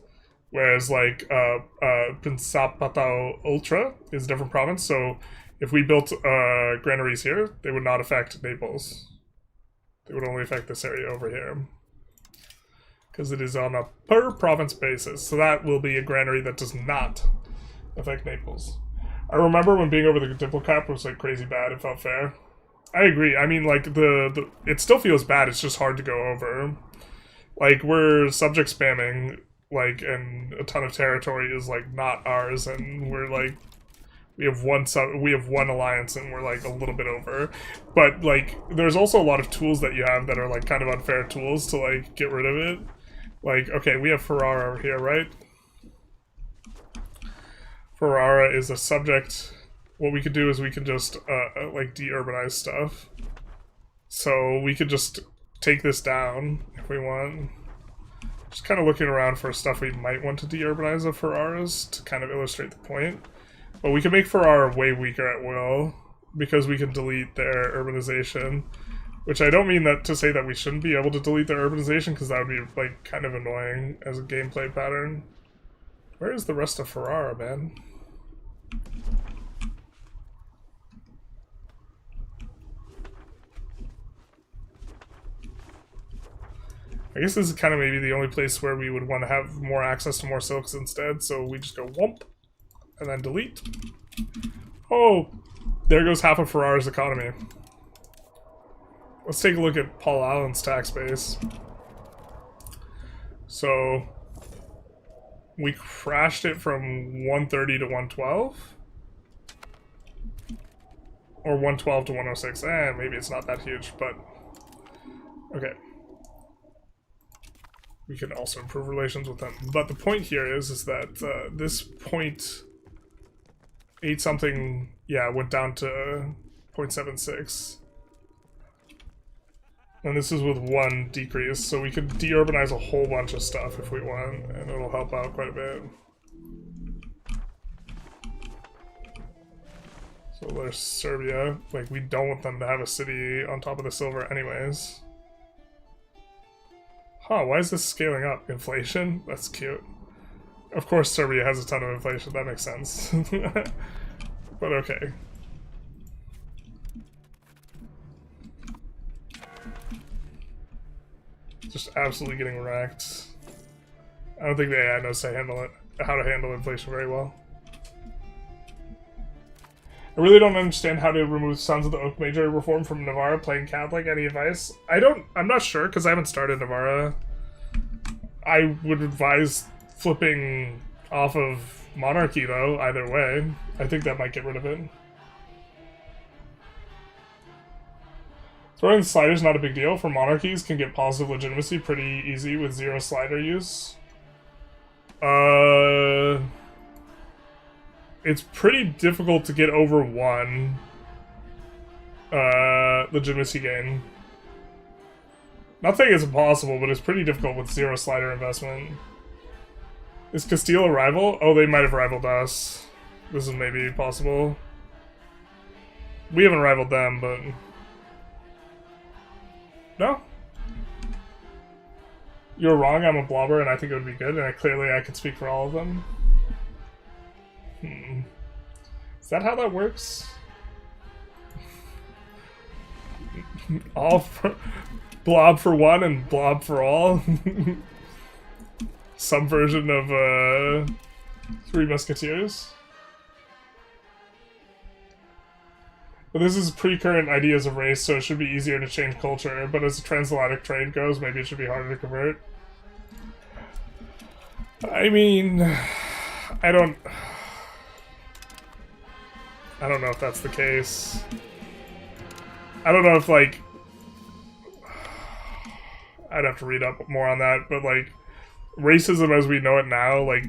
whereas like Principato Ultra is a different province. So if we built granaries here, they would not affect Naples. They would only affect this area over here, because it is on a per province basis. So that will be a granary that does not affect Naples. I remember when being over the diplo cap was like crazy bad. It felt fair. I agree. I mean, like it still feels bad. It's just hard to go over. Like, we're subject spamming, like, and a ton of territory is like not ours, and we're like, we have one alliance, and we're like a little bit over. But like, there's also a lot of tools that you have that are like kind of unfair tools to like get rid of it. Like, okay, we have Ferrara over here, right? Ferrara is a subject. What we could do is we could just, like, de-urbanize stuff. So we could just take this down if we want. Just kind of looking around for stuff we might want to de-urbanize of Ferraras to kind of illustrate the point. But we can make Ferrara way weaker at will, because we can delete their urbanization. Which I don't mean that to say that we shouldn't be able to delete their urbanization, because that would be, like, kind of annoying as a gameplay pattern. Where is the rest of Ferrara, man? I guess this is kind of maybe the only place where we would want to have more access to more silks instead, so we just go whomp, and then delete. Oh, there goes half of Ferrara's economy. Let's take a look at Paul Allen's tax base. So, we crashed it from 130 to 112? Or 112 to 106. Maybe it's not that huge, but... Okay. We can also improve relations with them. But the point here is that this point 8 something, yeah, went down to 0.76. And this is with 1 decrease, so we could de-urbanize a whole bunch of stuff if we want, and it'll help out quite a bit. So there's Serbia. Like, we don't want them to have a city on top of the silver anyways. Huh, why is this scaling up? Inflation? That's cute. Of course Serbia has a ton of inflation, that makes sense. But okay. Just absolutely getting wrecked. I don't think the AI knows how to handle inflation very well. I really don't understand how to remove Sons of the Oak Major reform from Navarra playing Catholic. Any advice? I'm not sure, because I haven't started Navarra. I would advise flipping off of Monarchy, though, either way. I think that might get rid of it. Throwing sliders not a big deal. For monarchies, can get positive legitimacy pretty easy with 0 slider use. It's pretty difficult to get over 1 legitimacy gain. Not saying it's impossible, but it's pretty difficult with 0 slider investment. Is Castile a rival? Oh, they might have rivaled us. This is maybe possible. We haven't rivaled them, but... No? You're wrong, I'm a blobber and I think it would be good, and clearly I could speak for all of them. Is that how that works? All for... Blob for one and blob for all? Some version of, Three Musketeers? But this is pre-current ideas of race, so it should be easier to change culture, but as the transatlantic trade goes, maybe it should be harder to convert. I mean... I don't know if that's the case. I don't know if, like... I'd have to read up more on that, but, like, racism as we know it now, like...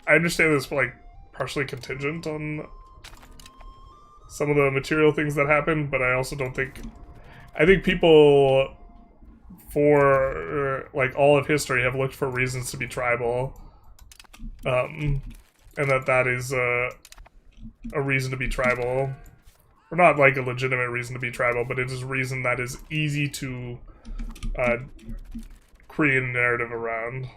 I understand this, like, partially contingent on some of the material things that happen, but I also don't think... I think people, for, like, all of history have looked for reasons to be tribal. And that is, a reason to be tribal. Or not, like, a legitimate reason to be tribal, but it is a reason that is easy to, create a narrative around.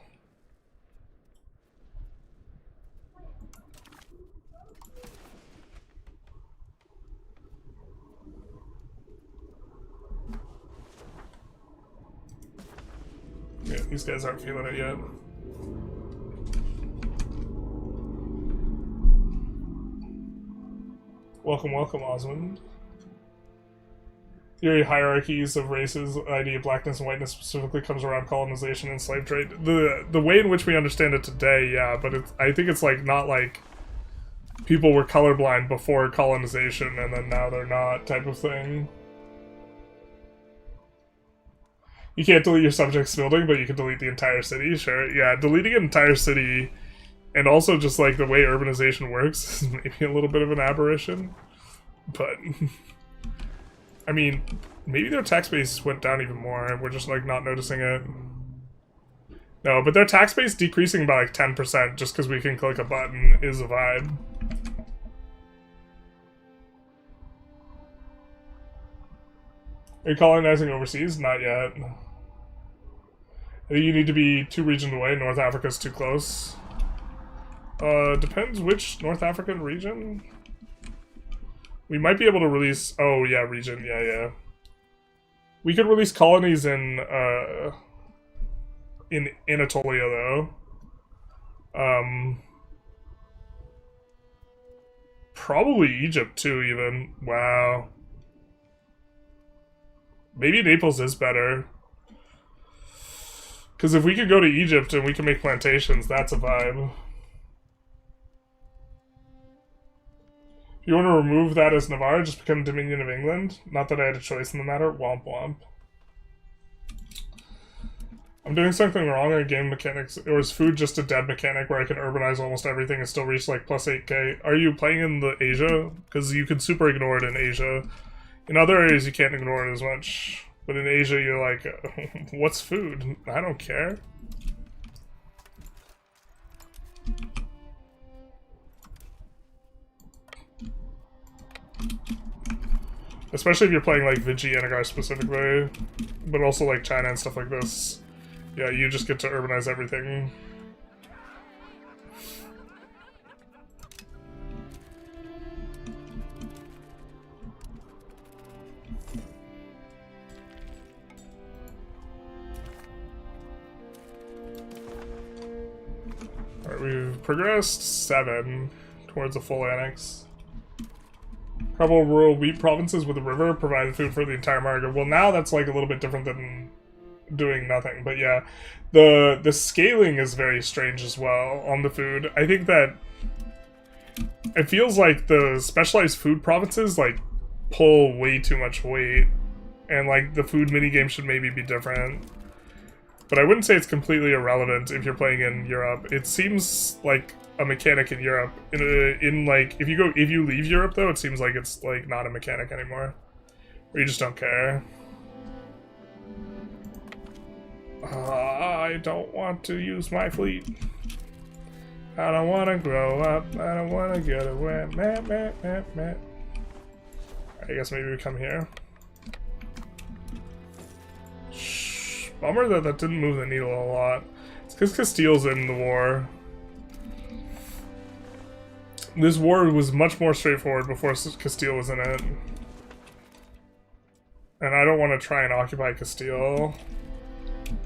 Yeah, these guys aren't feeling it yet. Welcome, welcome, Osmond. Theory hierarchies of races, idea of blackness and whiteness specifically comes around colonization and slave trade. The way in which we understand it today, yeah, but I think it's like not like people were colorblind before colonization and then now they're not type of thing. You can't delete your subject's building, but you can delete the entire city, sure. Yeah, deleting an entire city and also just like the way urbanization works is maybe a little bit of an aberration. But, I mean, maybe their tax base went down even more. We're just like not noticing it. No, but their tax base decreasing by like 10% just because we can click a button is a vibe. Are you colonizing overseas? Not yet. I think you need to be 2 regions away. North Africa's too close. Depends which North African region. We might be able to release... Oh, yeah, region. Yeah, yeah. We could release colonies in Anatolia, though. Probably Egypt, too, even. Wow. Maybe Naples is better. Because if we could go to Egypt and we can make plantations, that's a vibe. If you want to remove that as Navarre, just become Dominion of England. Not that I had a choice in the matter. Womp womp. I'm doing something wrong in game mechanics. Or is food just a dead mechanic where I can urbanize almost everything and still reach like plus 8k? Are you playing in the Asia? Because you can super ignore it in Asia. In other areas you can't ignore it as much. But in Asia you're like, what's food? I don't care. Especially if you're playing like Vijayanagara specifically, but also like China and stuff like this. Yeah, you just get to urbanize everything. Alright, we've progressed 7 towards a full annex. Couple rural wheat provinces with a river provided food for the entire market. Well, now that's like a little bit different than doing nothing, but yeah, the scaling is very strange as well on the food. I think that it feels like the specialized food provinces like pull way too much weight, and like the food minigame should maybe be different. But I wouldn't say it's completely irrelevant if you're playing in Europe. It seems like a mechanic in Europe. In like if you leave Europe though, it seems like it's like not a mechanic anymore. Or you just don't care. I don't want to use my fleet. I don't want to grow up. I don't want to get away. I guess maybe we come here. Bummer that that didn't move the needle a lot. It's because Castile's in the war. This war was much more straightforward before Castile was in it. And I don't want to try and occupy Castile.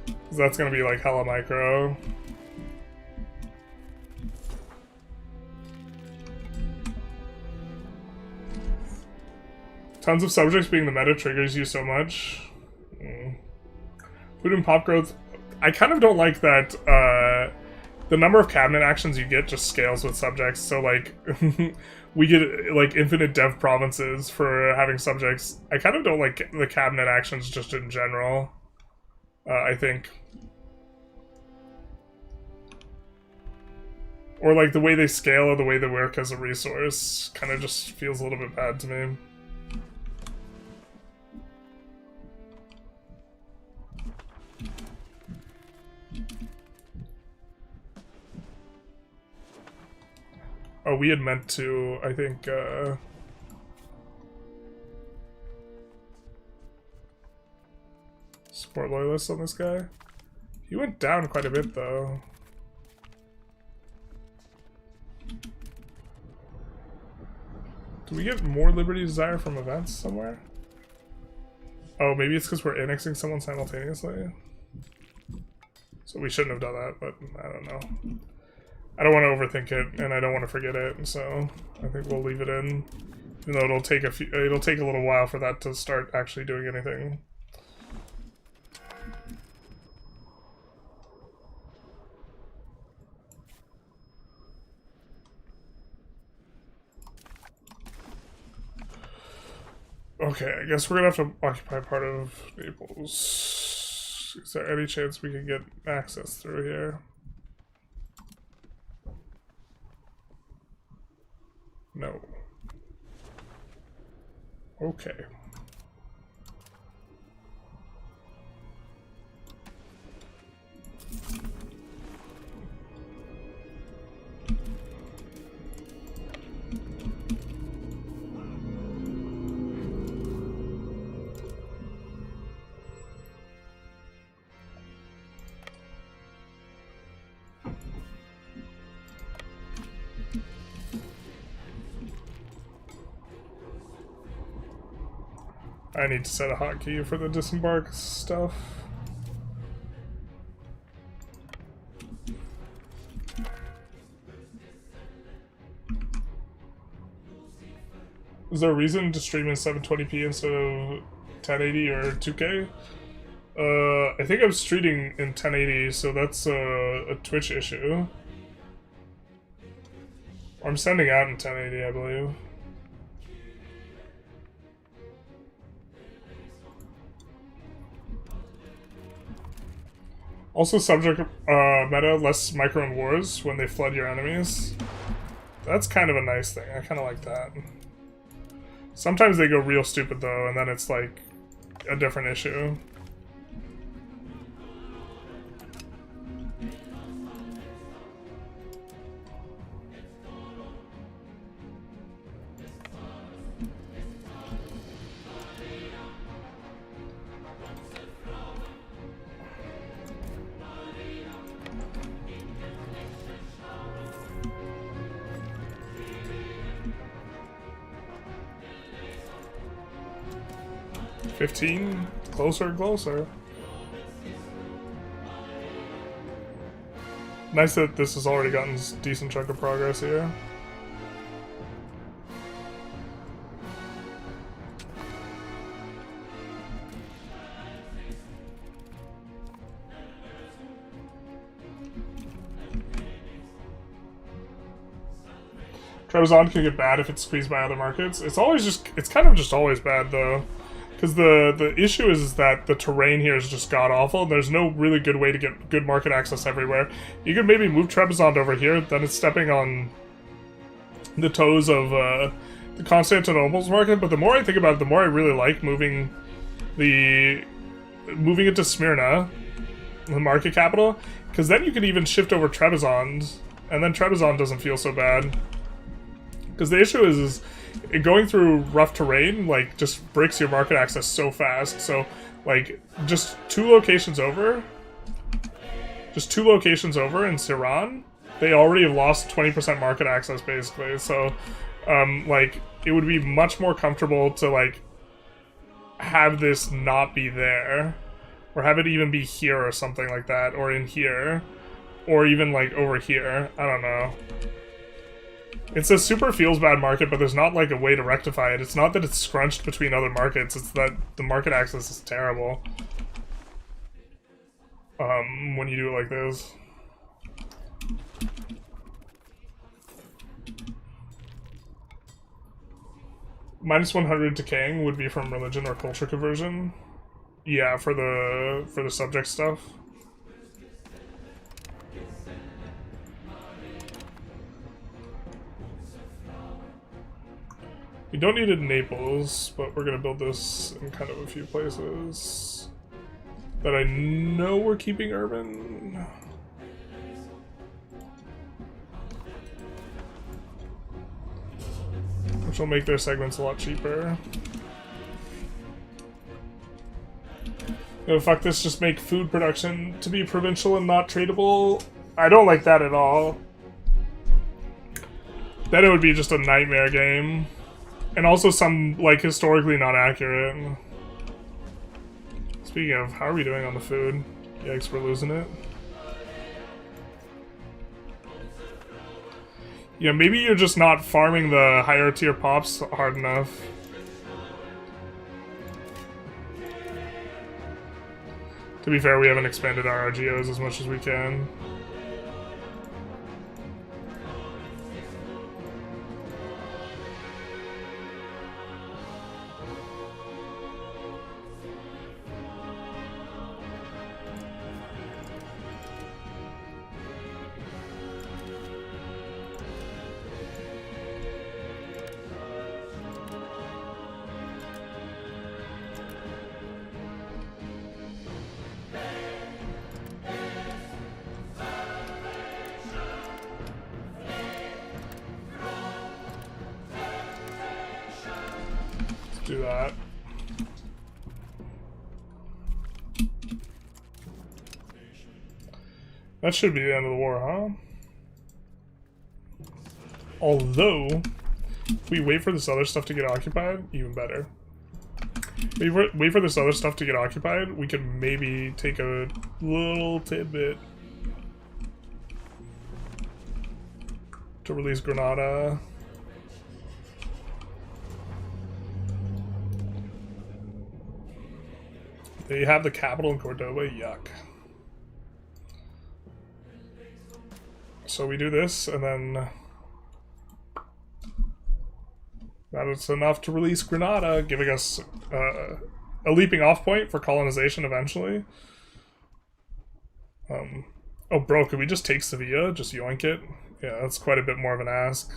Because that's going to be like hella micro. Tons of subjects being the meta triggers you so much. Food and pop growth. I kind of don't like that the number of cabinet actions you get just scales with subjects. So like we get like infinite dev provinces for having subjects. I kind of don't like the cabinet actions just in general. I think. Or like the way they scale or the way they work as a resource kind of just feels a little bit bad to me. Oh, we had meant to, I think, support loyalists on this guy. He went down quite a bit, though. Do we get more Liberty Desire from events somewhere? Oh, maybe it's because we're annexing someone simultaneously? So we shouldn't have done that, but I don't know. I don't want to overthink it, and I don't want to forget it, so I think we'll leave it in. Even though it'll take a little while for that to start actually doing anything. Okay, I guess we're gonna have to occupy part of Naples. Is there any chance we can get access through here? No. Okay. I need to set a hotkey for the disembark stuff. Is there a reason to stream in 720p instead of 1080 or 2K? I think I'm streaming in 1080, so that's a Twitch issue. I'm sending out in 1080, I believe. Also subject meta, less micro in wars when they flood your enemies. That's kind of a nice thing. I kind of like that. Sometimes they go real stupid though, and then it's like a different issue. $15, closer and closer. Nice that this has already gotten a decent chunk of progress here. Trebizond can get bad if it's squeezed by other markets. It's always just, it's kind of just always bad though. Because the issue is that the terrain here is just god-awful. There's no really good way to get good market access everywhere. You could maybe move Trebizond over here, then it's stepping on the toes of the Constantinople's market, but the more I think about it, the more I really like moving it to Smyrna, the market capital, because then you can even shift over Trebizond, and then Trebizond doesn't feel so bad. Because the issue is going through rough terrain, like, just breaks your market access so fast. So, like, just two locations over in Siran, they already have lost 20% market access, basically. So, like, it would be much more comfortable to, like, have this not be there, or have it even be here or something like that, or in here, or even, like, over here. I don't know. It's a super feels bad market, but there's not, like, a way to rectify it. It's not that it's scrunched between other markets, it's that the market access is terrible. When you do it like this. Minus 100 decaying would be from religion or culture conversion. Yeah, for the subject stuff. We don't need it in Naples, but we're gonna build this in kind of a few places that I know we're keeping urban. Which will make their segments a lot cheaper. Oh, fuck this, just make food production to be provincial and not tradable. I don't like that at all. Then it would be just a nightmare game. And also some, like, historically not accurate. Speaking of, how are we doing on the food? Yikes, we're losing it. Yeah, maybe you're just not farming the higher tier pops hard enough. To be fair, we haven't expanded our RGOs as much as we can. Do that. That should be the end of the war, huh? Although, if we wait for this other stuff to get occupied, even better. Wait for this other stuff to get occupied, we could maybe take a little tidbit to release Granada. They have the capital in Cordoba, yuck. So we do this, and then that is enough to release Granada, giving us a leaping off point for colonization eventually. Oh bro, could we just take Sevilla? Just yoink it? Yeah, that's quite a bit more of an ask.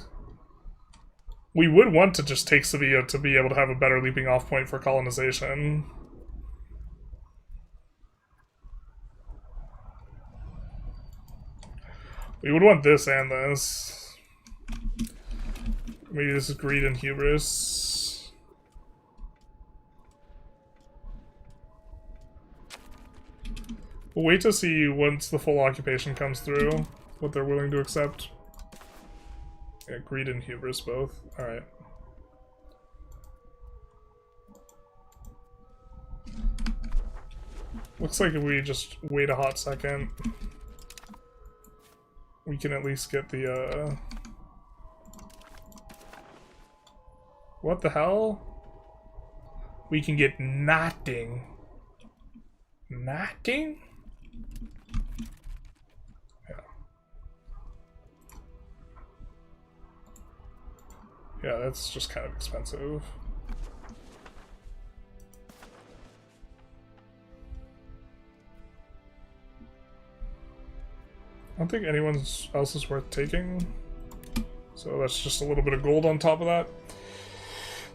We would want to just take Sevilla to be able to have a better leaping off point for colonization. We would want this and this. Maybe this is greed and hubris. We'll wait to see once the full occupation comes through, what they're willing to accept. Yeah, greed and hubris both. Alright. Looks like if we just wait a hot second, we can at least get the, what the hell? We can get nothing. Nothing? Yeah. Yeah, that's just kind of expensive. I don't think anyone else is worth taking. So that's just a little bit of gold on top of that.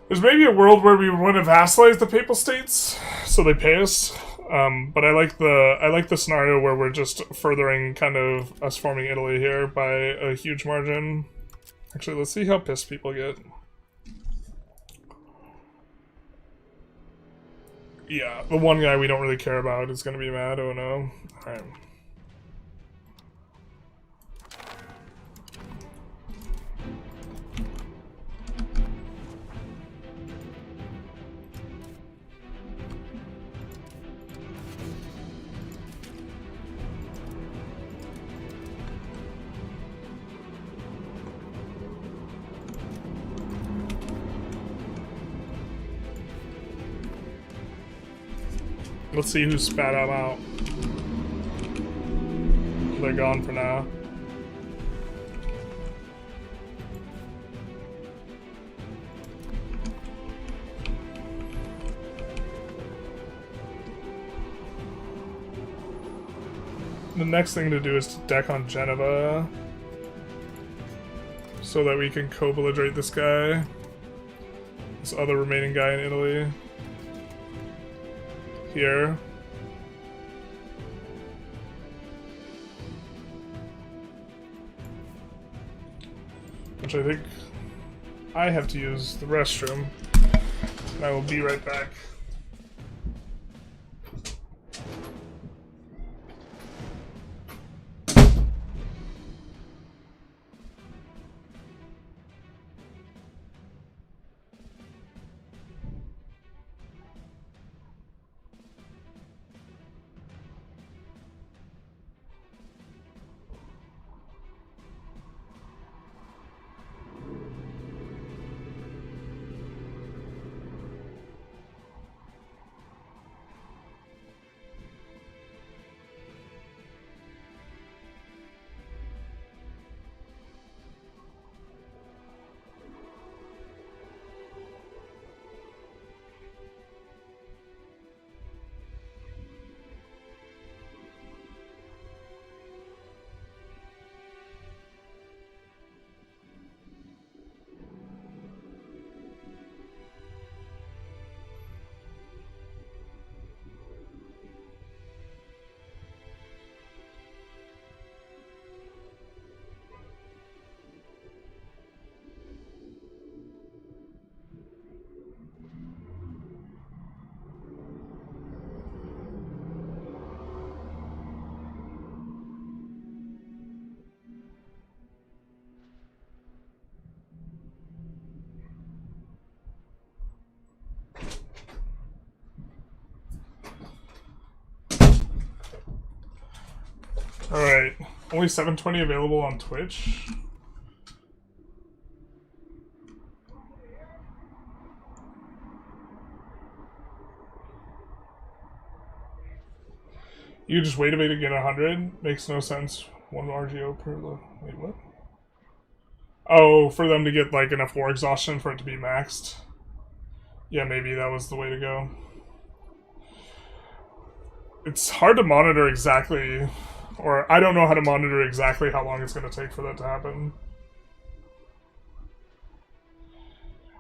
There's maybe a world where we want to vassalize the Papal States, so they pay us. But I like the scenario where we're just furthering kind of us forming Italy here by a huge margin. Actually, let's see how pissed people get. Yeah, the one guy we don't really care about is going to be mad. Oh no. Alright. Let's see who spat them out. They're gone for now. The next thing to do is to deck on Genova, so that we can co-belligerate this guy, this other remaining guy in Italy. Here. Which I think I have to use the restroom. And I will be right back. Alright, only 720 available on Twitch. You just wait a bit to get 100? Makes no sense. One RGO per... Wait, what? Oh, for them to get like enough war exhaustion for it to be maxed. Yeah, maybe that was the way to go. It's hard to monitor exactly... Or, I don't know how to monitor exactly how long it's going to take for that to happen.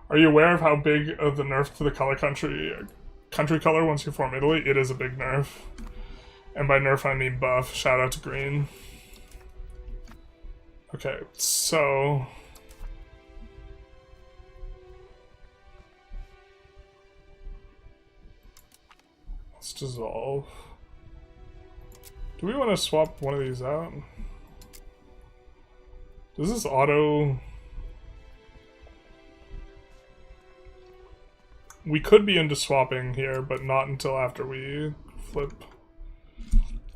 Are you aware of how big of the nerf to the country color once you form Italy? It is a big nerf. And by nerf, I mean buff. Shout out to green. Okay, so... Let's dissolve. Do we want to swap one of these out? Does this auto... We could be into swapping here, but not until after we flip.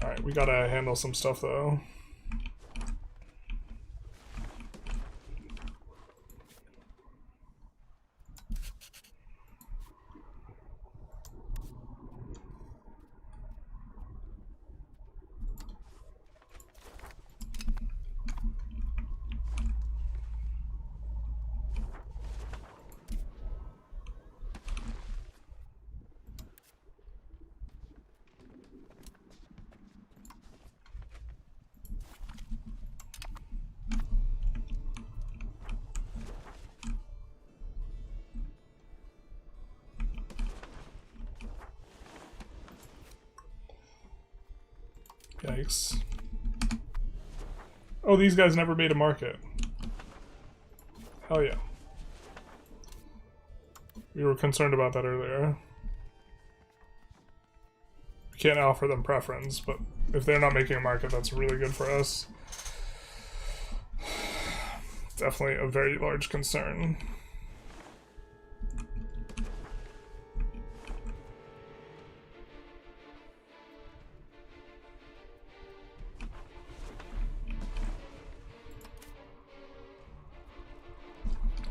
Alright, we gotta handle some stuff though. makes. Oh, these guys never made a market. Hell yeah. We were concerned about that earlier. We can't offer them preference, but if they're not making a market, that's really good for us. Definitely a very large concern.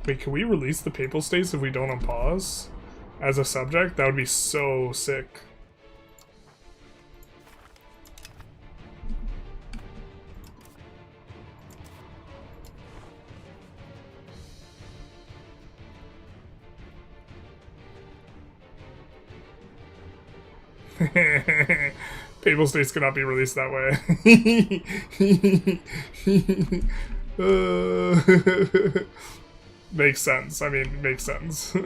Wait, can we release the Papal States if we don't unpause? As a subject? That would be so sick. Papal States cannot be released that way. Makes sense. I mean, makes sense.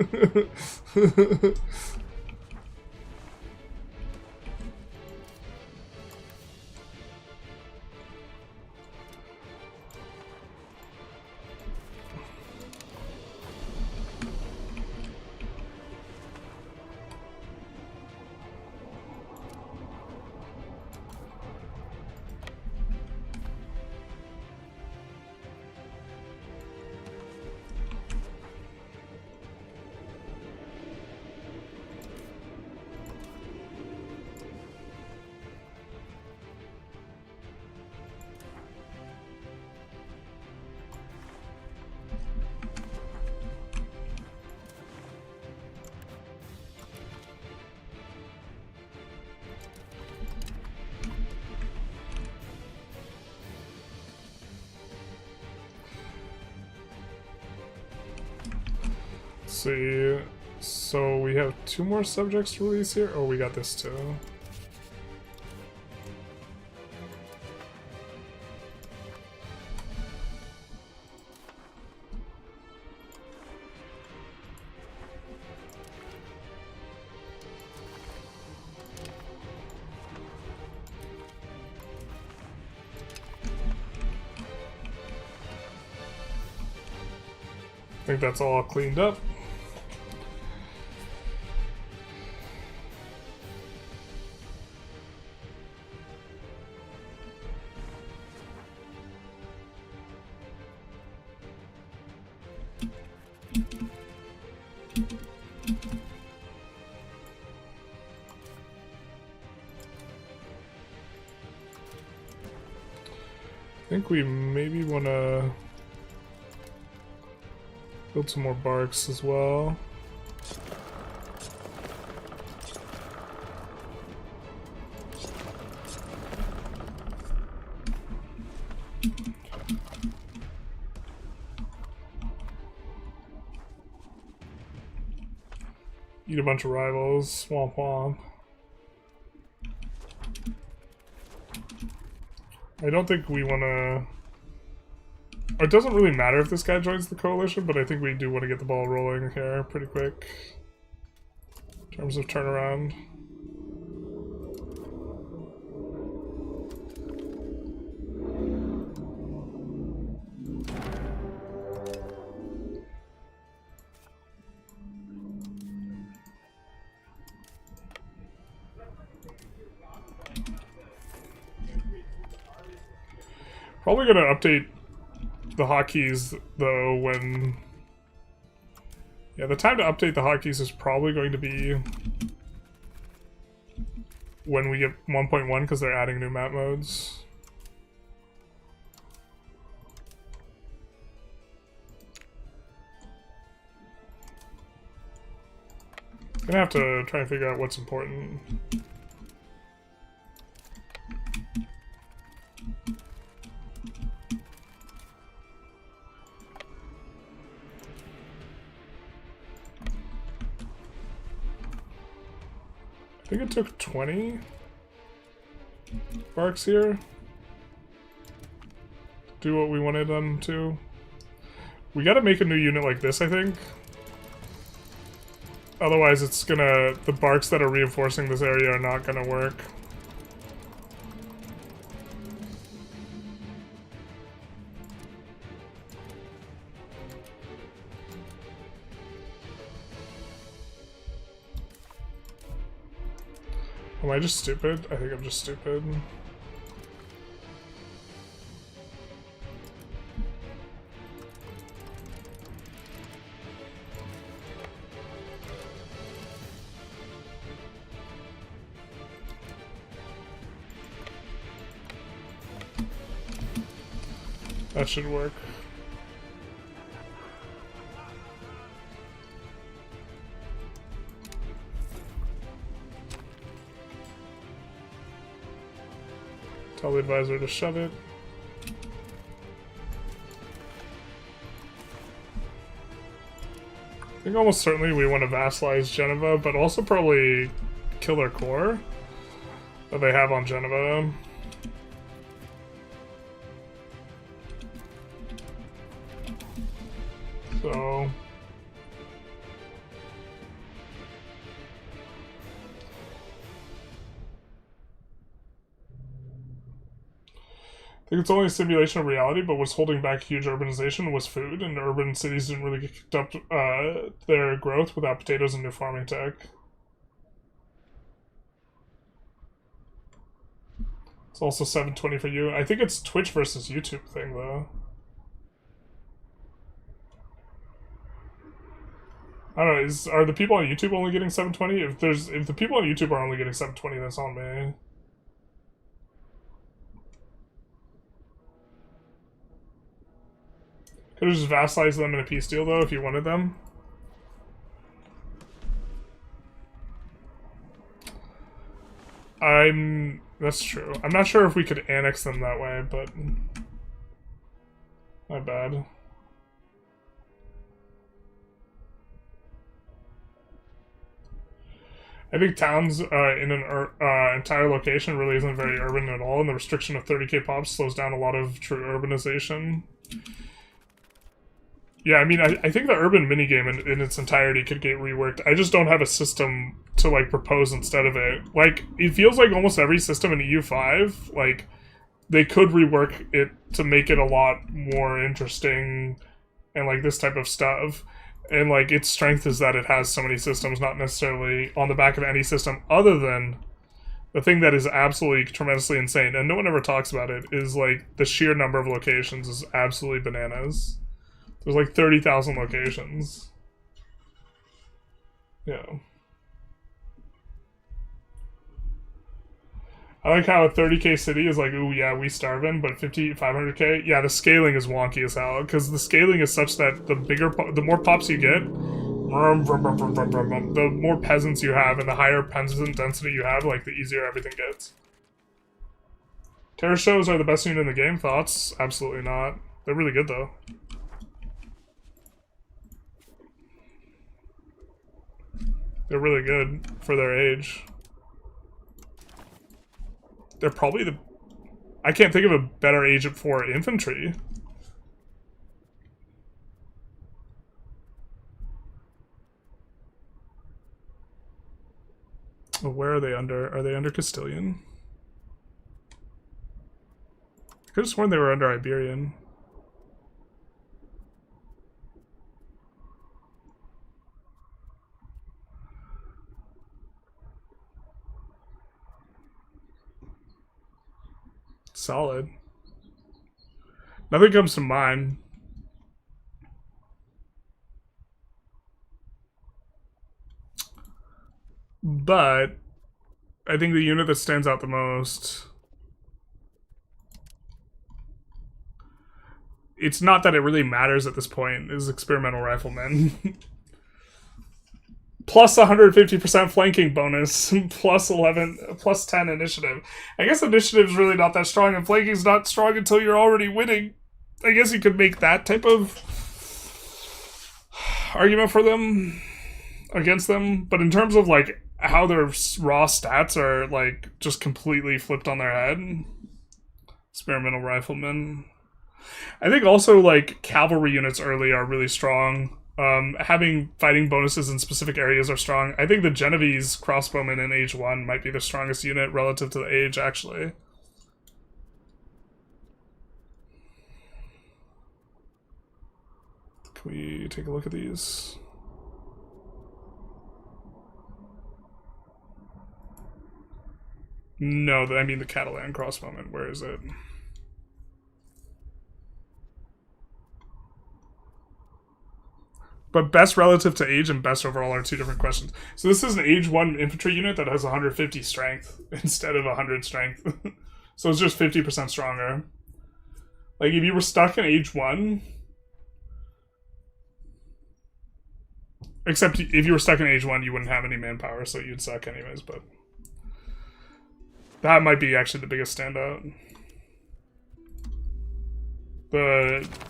See, so we have 2 more subjects to release here. Oh, we got this too. I think that's all cleaned up. I think we maybe want to build some more barks as well. Eat a bunch of rivals. Womp womp. I don't think we want to... It doesn't really matter if this guy joins the coalition, but I think we do want to get the ball rolling here pretty quick. In terms of turnaround. Probably going to update the hotkeys, though, when... Yeah, the time to update the hotkeys is probably going to be when we get 1.1, because they're adding new map modes. Gonna have to try and figure out what's important. I think it took 20 barks here. Do what we wanted them to. We gotta make a new unit like this, I think. Otherwise it's gonna... the barks that are reinforcing this area are not gonna work. Am I just stupid? I think I'm just stupid. That should work. Tell the advisor to shove it. I think almost certainly we want to vassalize Geneva, but also probably kill their core that they have on Geneva. So I think it's only a simulation of reality, but what's holding back huge urbanization was food, and urban cities didn't really get kicked up their growth without potatoes and new farming tech. It's also 720 for you. I think it's Twitch versus YouTube thing, though. I don't know, are the people on YouTube only getting 720? If the people on YouTube are only getting 720, that's on me. Could have just vassalized them in a peace deal, though, if you wanted them. That's true. I'm not sure if we could annex them that way, but... my bad. I think towns in an entire location really isn't very urban at all, and the restriction of 30k pops slows down a lot of true urbanization. Yeah, I mean, I think the urban minigame in its entirety could get reworked. I just don't have a system to, like, propose instead of it. Like, it feels like almost every system in EU5, like, they could rework it to make it a lot more interesting and, like, this type of stuff. And, like, its strength is that it has so many systems, not necessarily on the back of any system, other than the thing that is absolutely tremendously insane, and no one ever talks about it, is, like, the sheer number of locations is absolutely bananas. There's like 30,000 locations. Yeah. I like how a 30k city is like, ooh, yeah, we starving, but 500k? Yeah, the scaling is wonky as hell, because the scaling is such that the more pops you get, the more peasants you have, and the higher peasant density you have, like, the easier everything gets. Terror shows are the best unit in the game, thoughts? Absolutely not. They're really good, though. They're really good for their age. They're probably the... I can't think of a better age for infantry. Oh, where are they under? Are they under Castilian? I could have sworn they were under Iberian. Solid. Nothing comes to mind. But I think the unit that stands out the most... it's not that it really matters at this point, is Experimental Riflemen. Plus 150% flanking bonus, plus 10 initiative. I guess initiative's really not that strong, and flanking's not strong until you're already winning. I guess you could make that type of argument for them, against them, but in terms of, like, how their raw stats are, like, just completely flipped on their head. Experimental Riflemen. I think also, like, cavalry units early are really strong. Having fighting bonuses in specific areas are strong. I think the Genovese crossbowmen in Age 1 might be the strongest unit relative to the age, actually. Can we take a look at these? No, I mean the Catalan cross moment. Where is it? But best relative to age and best overall are two different questions. So this is an age 1 infantry unit that has 150 strength instead of 100 strength. So it's just 50% stronger. Like, if you were stuck in age 1... Except if you were stuck in age 1, you wouldn't have any manpower, so you'd suck anyways, but... That might be actually the biggest standout.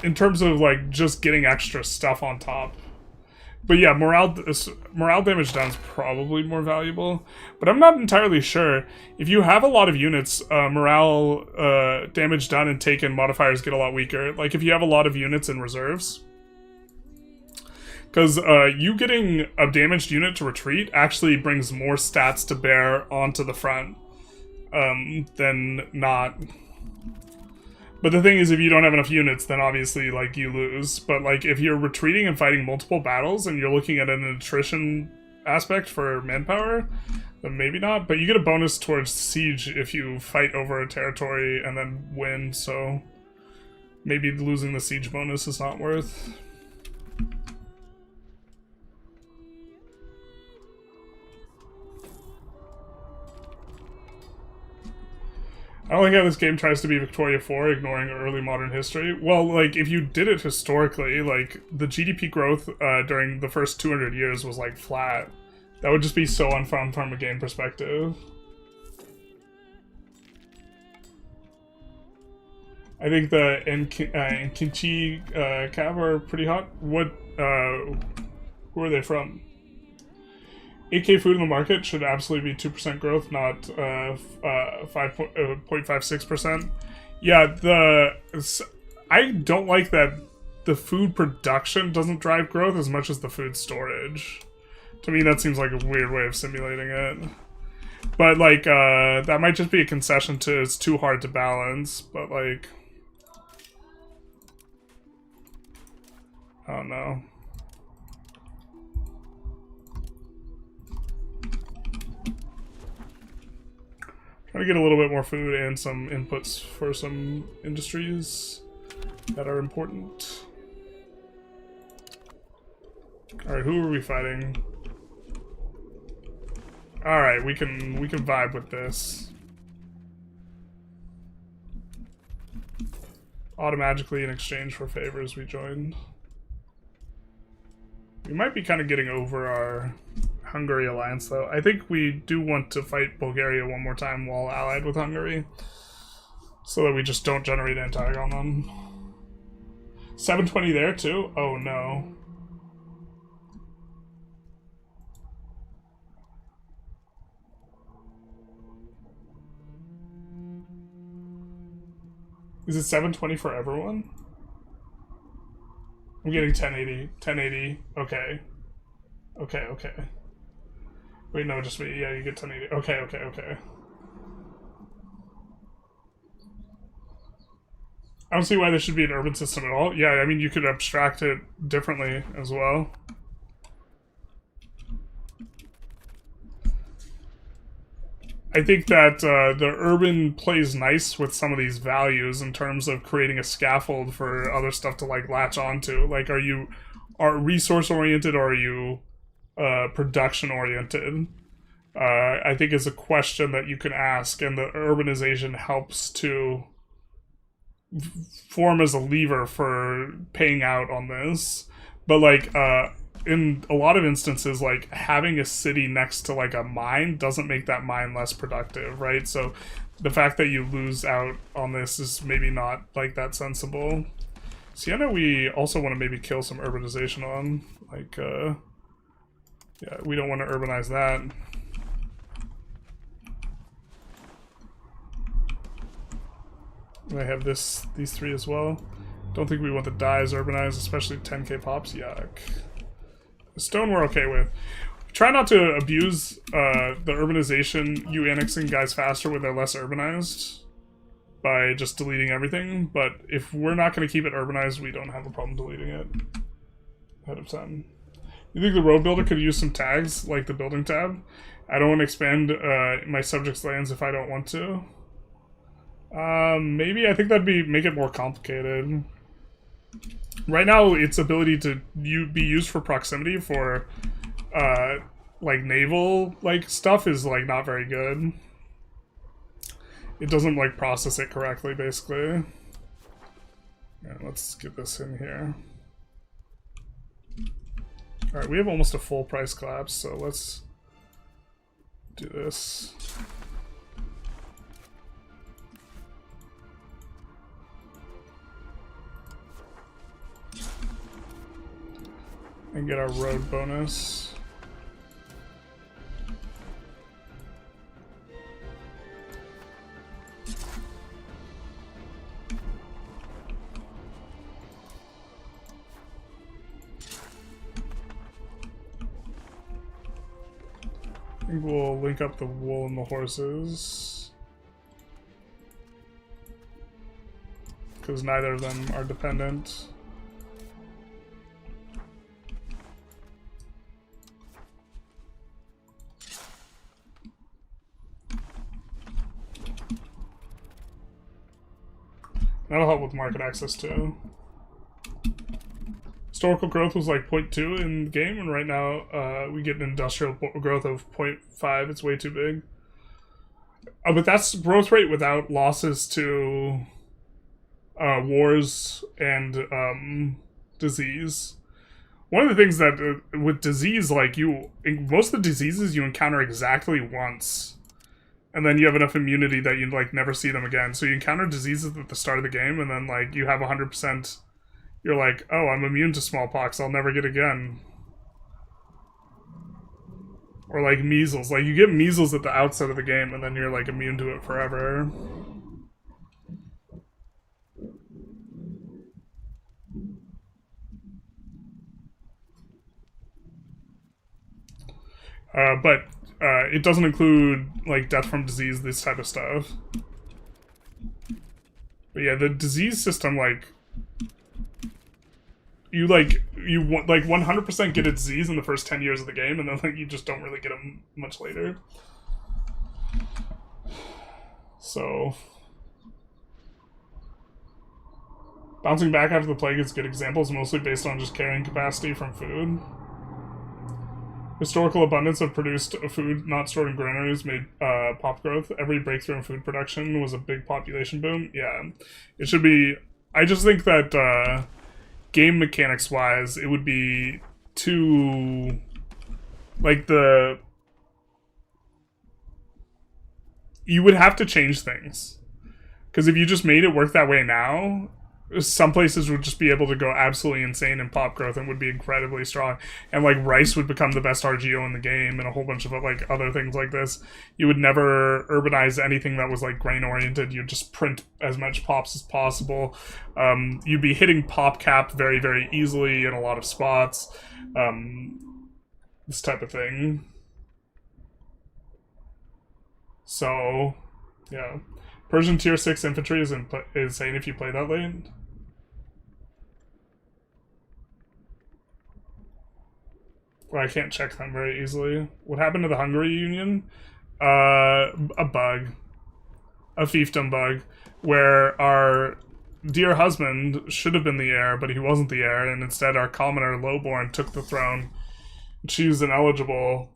In terms of, like, just getting extra stuff on top... But yeah, morale damage down is probably more valuable. But I'm not entirely sure. If you have a lot of units, morale damage done and taken modifiers get a lot weaker. Like if you have a lot of units in reserves. Because you getting a damaged unit to retreat actually brings more stats to bear onto the front than not. But the thing is, if you don't have enough units, then obviously, like, you lose. But, like, if you're retreating and fighting multiple battles and you're looking at an attrition aspect for manpower, then maybe not. But you get a bonus towards siege if you fight over a territory and then win, so maybe losing the siege bonus is not worth. I don't like how this game tries to be Victoria 4, ignoring early modern history. Well, like, if you did it historically, like, the GDP growth during the first 200 years was, like, flat. That would just be so unfun from a game perspective. I think the Kimchi Cav are pretty hot. What, who are they from? 8K food in the market should absolutely be 2% growth, not 5.56%. Yeah, I don't like that the food production doesn't drive growth as much as the food storage. To me, that seems like a weird way of simulating it. But, like, that might just be a concession to it's too hard to balance, but, like... I don't know. Trying to get a little bit more food and some inputs for some industries that are important. Alright, who are we fighting? Alright, we can vibe with this. Automatically in exchange for favors we joined. We might be kind of getting over our Hungary alliance, though. I think we do want to fight Bulgaria one more time while allied with Hungary, so that we just don't generate anti on them. 720 there, too? Oh, no. Is it 720 for everyone? I'm getting 1080. 1080. Okay. Okay. Wait, no, just me. Yeah, you get 1080. Okay. I don't see why there should be an urban system at all. Yeah, I mean, you could abstract it differently as well. I think that the urban plays nice with some of these values in terms of creating a scaffold for other stuff to, like, latch onto. Like, are you resource-oriented or are you production-oriented? I think is a question that you can ask, and the urbanization helps to form as a lever for paying out on this. But, like, in a lot of instances, like, having a city next to, like, a mine doesn't make that mine less productive, right? So the fact that you lose out on this is maybe not, like, that sensible. Siena, we also want to maybe kill some urbanization on. Like, yeah, we don't want to urbanize that. I have these three as well. Don't think we want the dyes urbanized, especially 10k pops. Yuck. Stone we're okay with. Try not to abuse the urbanization, you annexing guys faster when they're less urbanized by just deleting everything, but if we're not going to keep it urbanized, we don't have a problem deleting it ahead of time. You think the road builder could use some tags, like the building tab? I don't want to expand my subjects' lands if I don't want to. Maybe. I think that'd make it more complicated. Right now, its ability to be used for proximity for, like, naval, like, stuff is, like, not very good. It doesn't, like, process it correctly, basically. Yeah, let's get this in here. Alright, we have almost a full price collapse, so let's do this. And get our road bonus. I think we'll link up the wool and the horses. Because neither of them are dependent. That'll help with market access too. Historical growth was like 0.2 in the game, and right now we get an industrial growth of 0.5. It's way too big. But that's growth rate without losses to wars and disease. One of the things that with disease, like most of the diseases you encounter exactly once. And then you have enough immunity that you like never see them again. So you encounter diseases at the start of the game, and then like you have 100%. You're like, oh, I'm immune to smallpox. I'll never get again. Or like measles. Like you get measles at the outset of the game, and then you're like immune to it forever. But it doesn't include like death from disease, this type of stuff. But yeah, the disease system, like you 100% get a disease in the first 10 years of the game, and then like you just don't really get them much later. So bouncing back after the plague is good examples, mostly based on just carrying capacity from food. Historical abundance of produced food not stored in granaries made pop growth. Every breakthrough in food production was a big population boom. Yeah, it should be. I just think that game mechanics wise, it would be too like you would have to change things, because if you just made it work that way now, some places would just be able to go absolutely insane in pop growth and would be incredibly strong. And like rice would become the best RGO in the game and a whole bunch of like other things like this. You would never urbanize anything that was like grain oriented. You'd just print as much pops as possible. You'd be hitting pop cap very, very easily in a lot of spots. This type of thing. So, yeah. Persian tier 6 infantry is insane if you play that late. Well, I can't check them very easily. What happened to the Hungary Union? A bug. A fiefdom bug. Where our dear husband should have been the heir, but he wasn't the heir, and instead our commoner, Lowborn, took the throne. She was ineligible.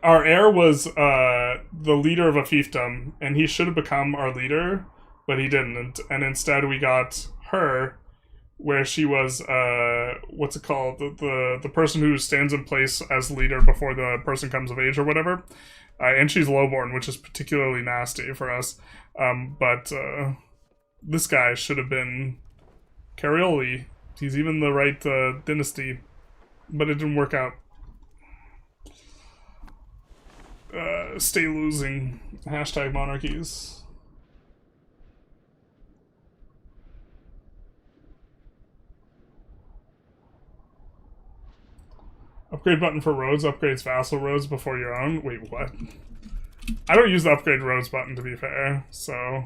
Our heir was the leader of a fiefdom, and he should have become our leader, but he didn't. And instead we got her, where she was, what's it called? The person who stands in place as leader before the person comes of age or whatever. And she's lowborn, which is particularly nasty for us. But this guy should have been Carioli. He's even the right dynasty, but it didn't work out. Stay losing. Hashtag monarchies. Upgrade button for roads upgrades vassal roads before your own. Wait, what? I don't use the upgrade roads button, to be fair, so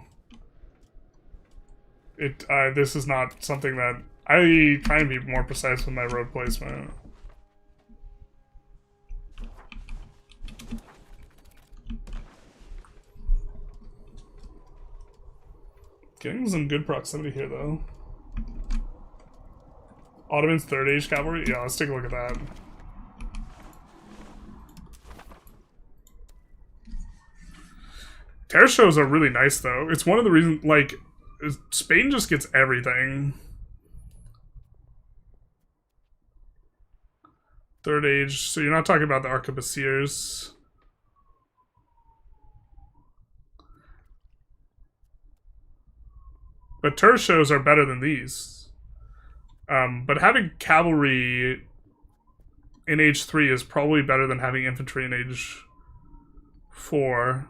this is not something that I try and be more precise with my road placement. Getting some good proximity here, though. Ottoman's Third Age cavalry? Yeah, let's take a look at that. Terror shows are really nice, though. It's one of the reasons, like, Spain just gets everything. Third Age, so you're not talking about the arquebusiers. But Terror shows are better than these. But having cavalry in Age 3 is probably better than having infantry in Age 4.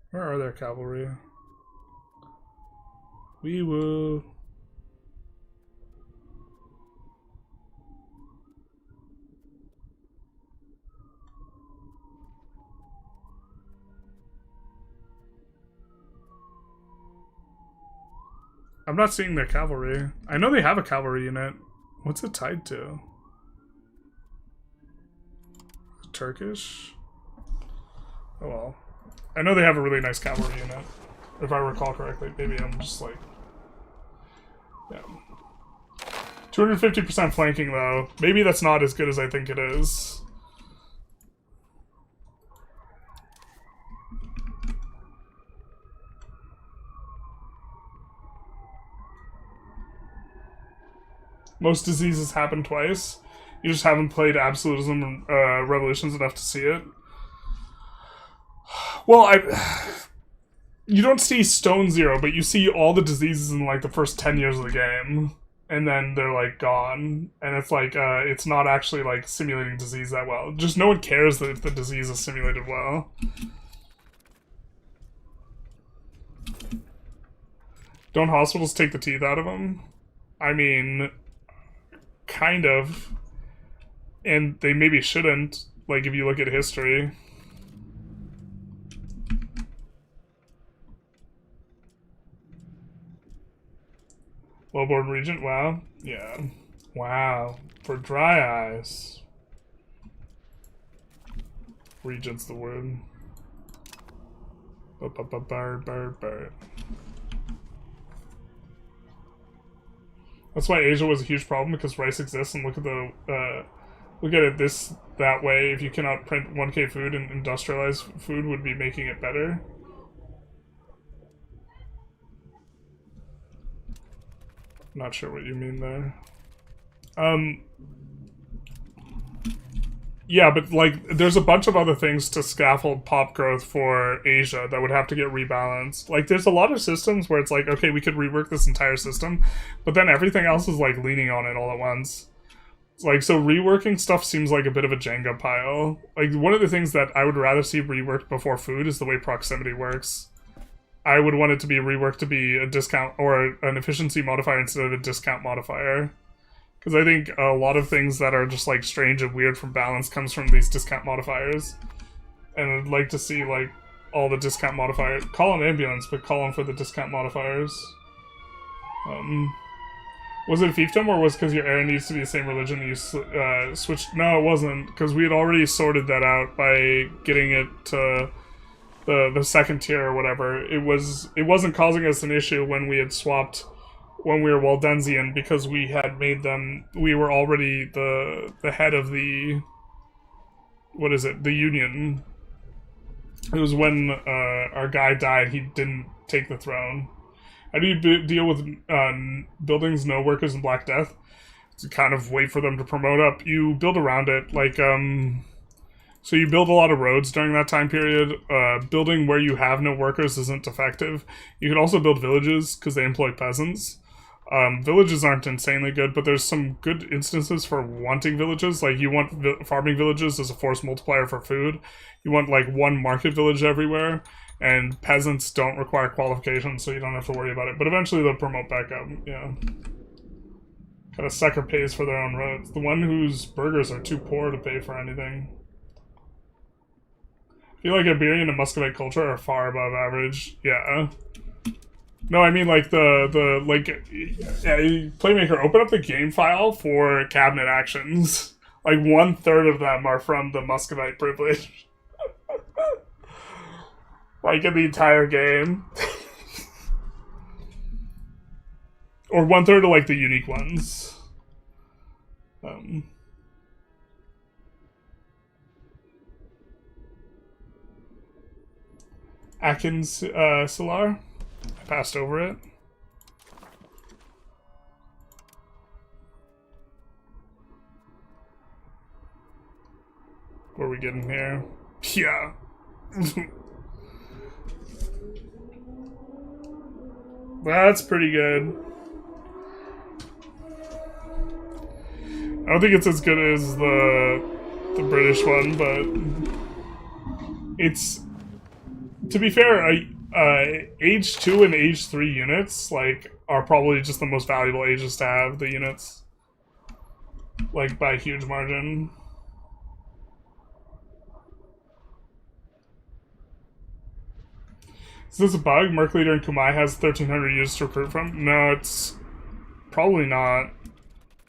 Where are their cavalry? We will... I'm not seeing their cavalry. I know they have a cavalry unit. What's it tied to? Turkish? Oh well. I know they have a really nice cavalry unit. If I recall correctly. Maybe I'm just like... Yeah. 250% flanking though. Maybe that's not as good as I think it is. Most diseases happen twice. You just haven't played Absolutism and Revolutions enough to see it. Well, you don't see Stone Zero, but you see all the diseases in like the first 10 years of the game, and then they're like gone. And it's like it's not actually like simulating disease that well. Just no one cares that if the disease is simulated well. Don't hospitals take the teeth out of them? I mean, kind of. And they maybe shouldn't, like if you look at history. Lowborn Regent, wow. Yeah. Wow. For dry eyes. Regent's the word. Bird. That's why Asia was a huge problem, because rice exists, and look at the look at it that way. If you cannot print 1K food, and industrialized food would be making it better. Not sure what you mean there. Yeah, but like, there's a bunch of other things to scaffold pop growth for Asia that would have to get rebalanced. Like, there's a lot of systems where it's like, okay, we could rework this entire system, but then everything else is like leaning on it all at once. Like, so reworking stuff seems like a bit of a Jenga pile. Like, one of the things that I would rather see reworked before food is the way proximity works. I would want it to be reworked to be a discount or an efficiency modifier instead of a discount modifier. Because I think a lot of things that are just like strange and weird from balance comes from these discount modifiers. And I'd like to see like all the discount modifiers. Call them ambulance, but call them for the discount modifiers. Was it a fiefdom, or was it because your heir needs to be the same religion you switched? No, it wasn't, because we had already sorted that out by getting it to the second tier or whatever. It wasn't causing us an issue when we had swapped when we were Waldensian, because we had made them, we were already the head of the, what is it, the Union. It was when our guy died, he didn't take the throne. How do you deal with buildings, no workers, and Black Death? To kind of wait for them to promote up. You build around it, like, so you build a lot of roads during that time period. Building where you have no workers isn't effective. You can also build villages, because they employ peasants. Villages aren't insanely good, but there's some good instances for wanting villages. Like, you want farming villages as a force multiplier for food. You want, like, one market village everywhere. And peasants don't require qualifications, so you don't have to worry about it. But eventually they'll promote back up, yeah. Kind of sucker pays for their own roads. The one whose burghers are too poor to pay for anything. I feel like Iberian and Muscovite culture are far above average. Yeah. No, I mean like Playmaker, open up the game file for cabinet actions. Like 1/3 of them are from the Muscovite privilege. Like in the entire game. Or 1/3 of like the unique ones. Atkins Solar. I passed over it. What are we getting here? Yeah. That's pretty good. I don't think it's as good as the British one, but it's, to be fair, age 2 and age 3 units like are probably just the most valuable ages to have, the units, like by a huge margin. Is this a bug? Merc Leader in Kumai has 1,300 units to recruit from? No, it's probably not.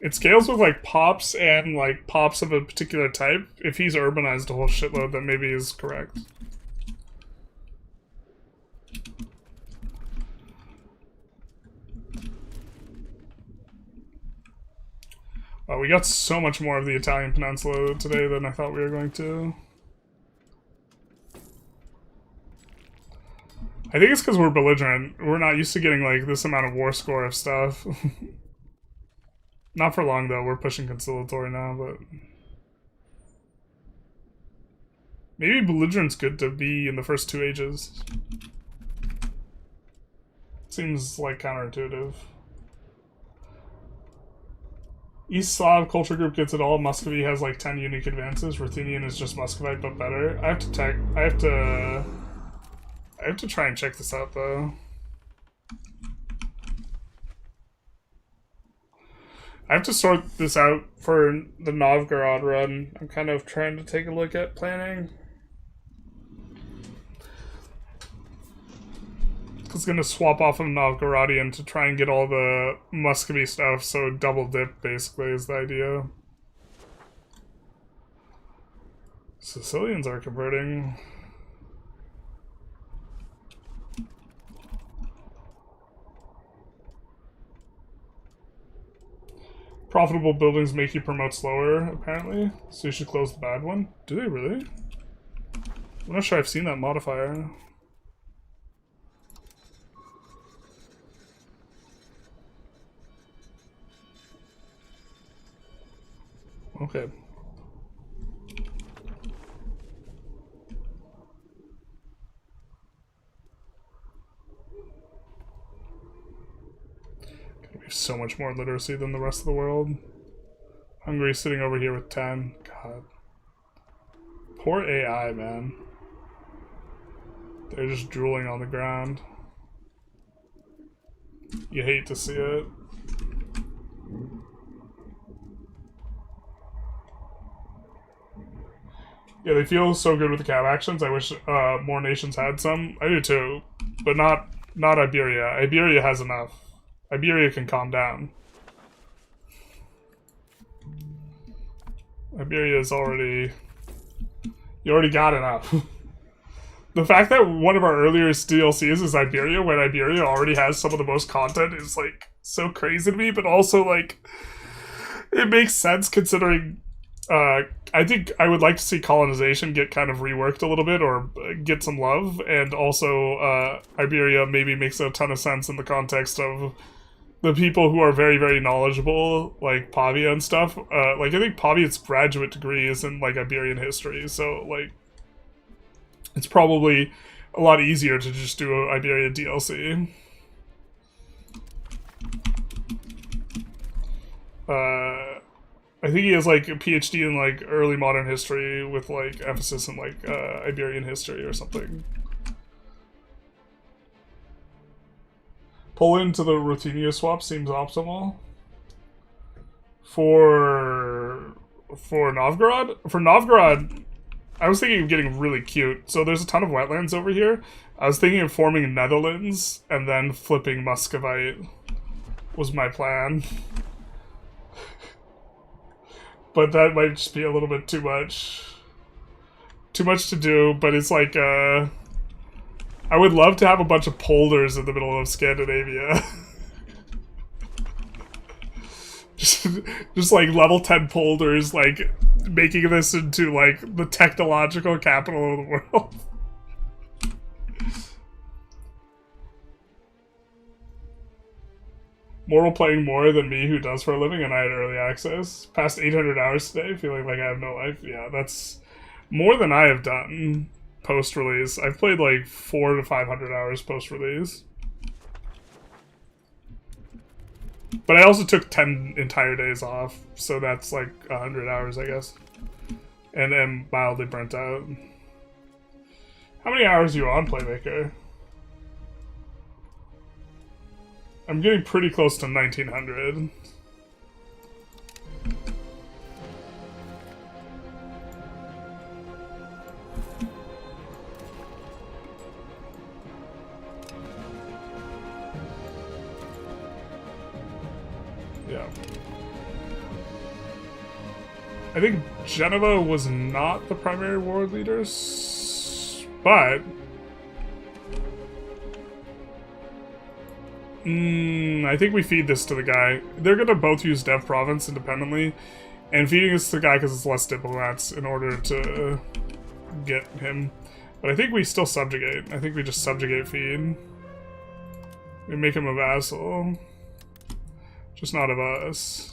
It scales with like pops and like pops of a particular type. If he's urbanized a whole shitload, that maybe is correct. We got so much more of the Italian peninsula today than I thought we were going to. I think it's because we're belligerent. We're not used to getting like this amount of war score of stuff. Not for long though, we're pushing conciliatory now, but maybe belligerent's good to be in the first 2 ages. Seems like counterintuitive. East Slav culture group gets it all. Muscovy has like 10 unique advances. Ruthenian is just Muscovite but better. I have to try and check this out though. I have to sort this out for the Novgorod run. I'm kind of trying to take a look at planning. I was gonna swap off of Novgorodian to try and get all the Muscovy stuff, so double dip basically is the idea. Sicilians are converting. Profitable buildings make you promote slower, apparently. So you should close the bad one. Do they really? I'm not sure I've seen that modifier. Okay. We have so much more literacy than the rest of the world. Hungary's sitting over here with 10. God. Poor AI, man. They're just drooling on the ground. You hate to see it. Yeah, they feel so good with the cab actions. I wish more nations had some. I do too, but not Iberia. Iberia has enough. Iberia can calm down. Iberia is already... You already got enough. The fact that one of our earliest DLCs is Iberia, when Iberia already has some of the most content, is like so crazy to me, but also like it makes sense considering I think I would like to see Colonization get kind of reworked a little bit or get some love, and also Iberia maybe makes a ton of sense in the context of the people who are very, very knowledgeable, like Pavia and stuff. Like I think Pavia's graduate degree is in like Iberian history, so like it's probably a lot easier to just do an Iberia DLC. I think he has like a PhD in like early modern history with like emphasis in like Iberian history or something. Pull into the Ruthenia swap seems optimal. For Novgorod? For Novgorod, I was thinking of getting really cute. So there's a ton of wetlands over here. I was thinking of forming Netherlands and then flipping Muscovite was my plan. But that might just be a little bit too much. Too much to do, but it's like, I would love to have a bunch of polders in the middle of Scandinavia. just like level 10 polders, like making this into like the technological capital of the world. Mortal playing more than me who does for a living, and I had early access. Past 800 hours today, feeling like I have no life. Yeah, that's more than I have done post-release. I've played like 400 to 500 hours post-release. But I also took 10 entire days off, so that's like 100 hours, I guess. And am mildly burnt out. How many hours are you on Playmaker? I'm getting pretty close to 1900. Yeah. I think Genova was not the primary war leaders, but I think we feed this to the guy. They're gonna both use Dev Province independently, and feeding this to the guy because it's less diplomats in order to get him. But I think we still subjugate. I think we just subjugate feed. We make him a vassal. Just not of us.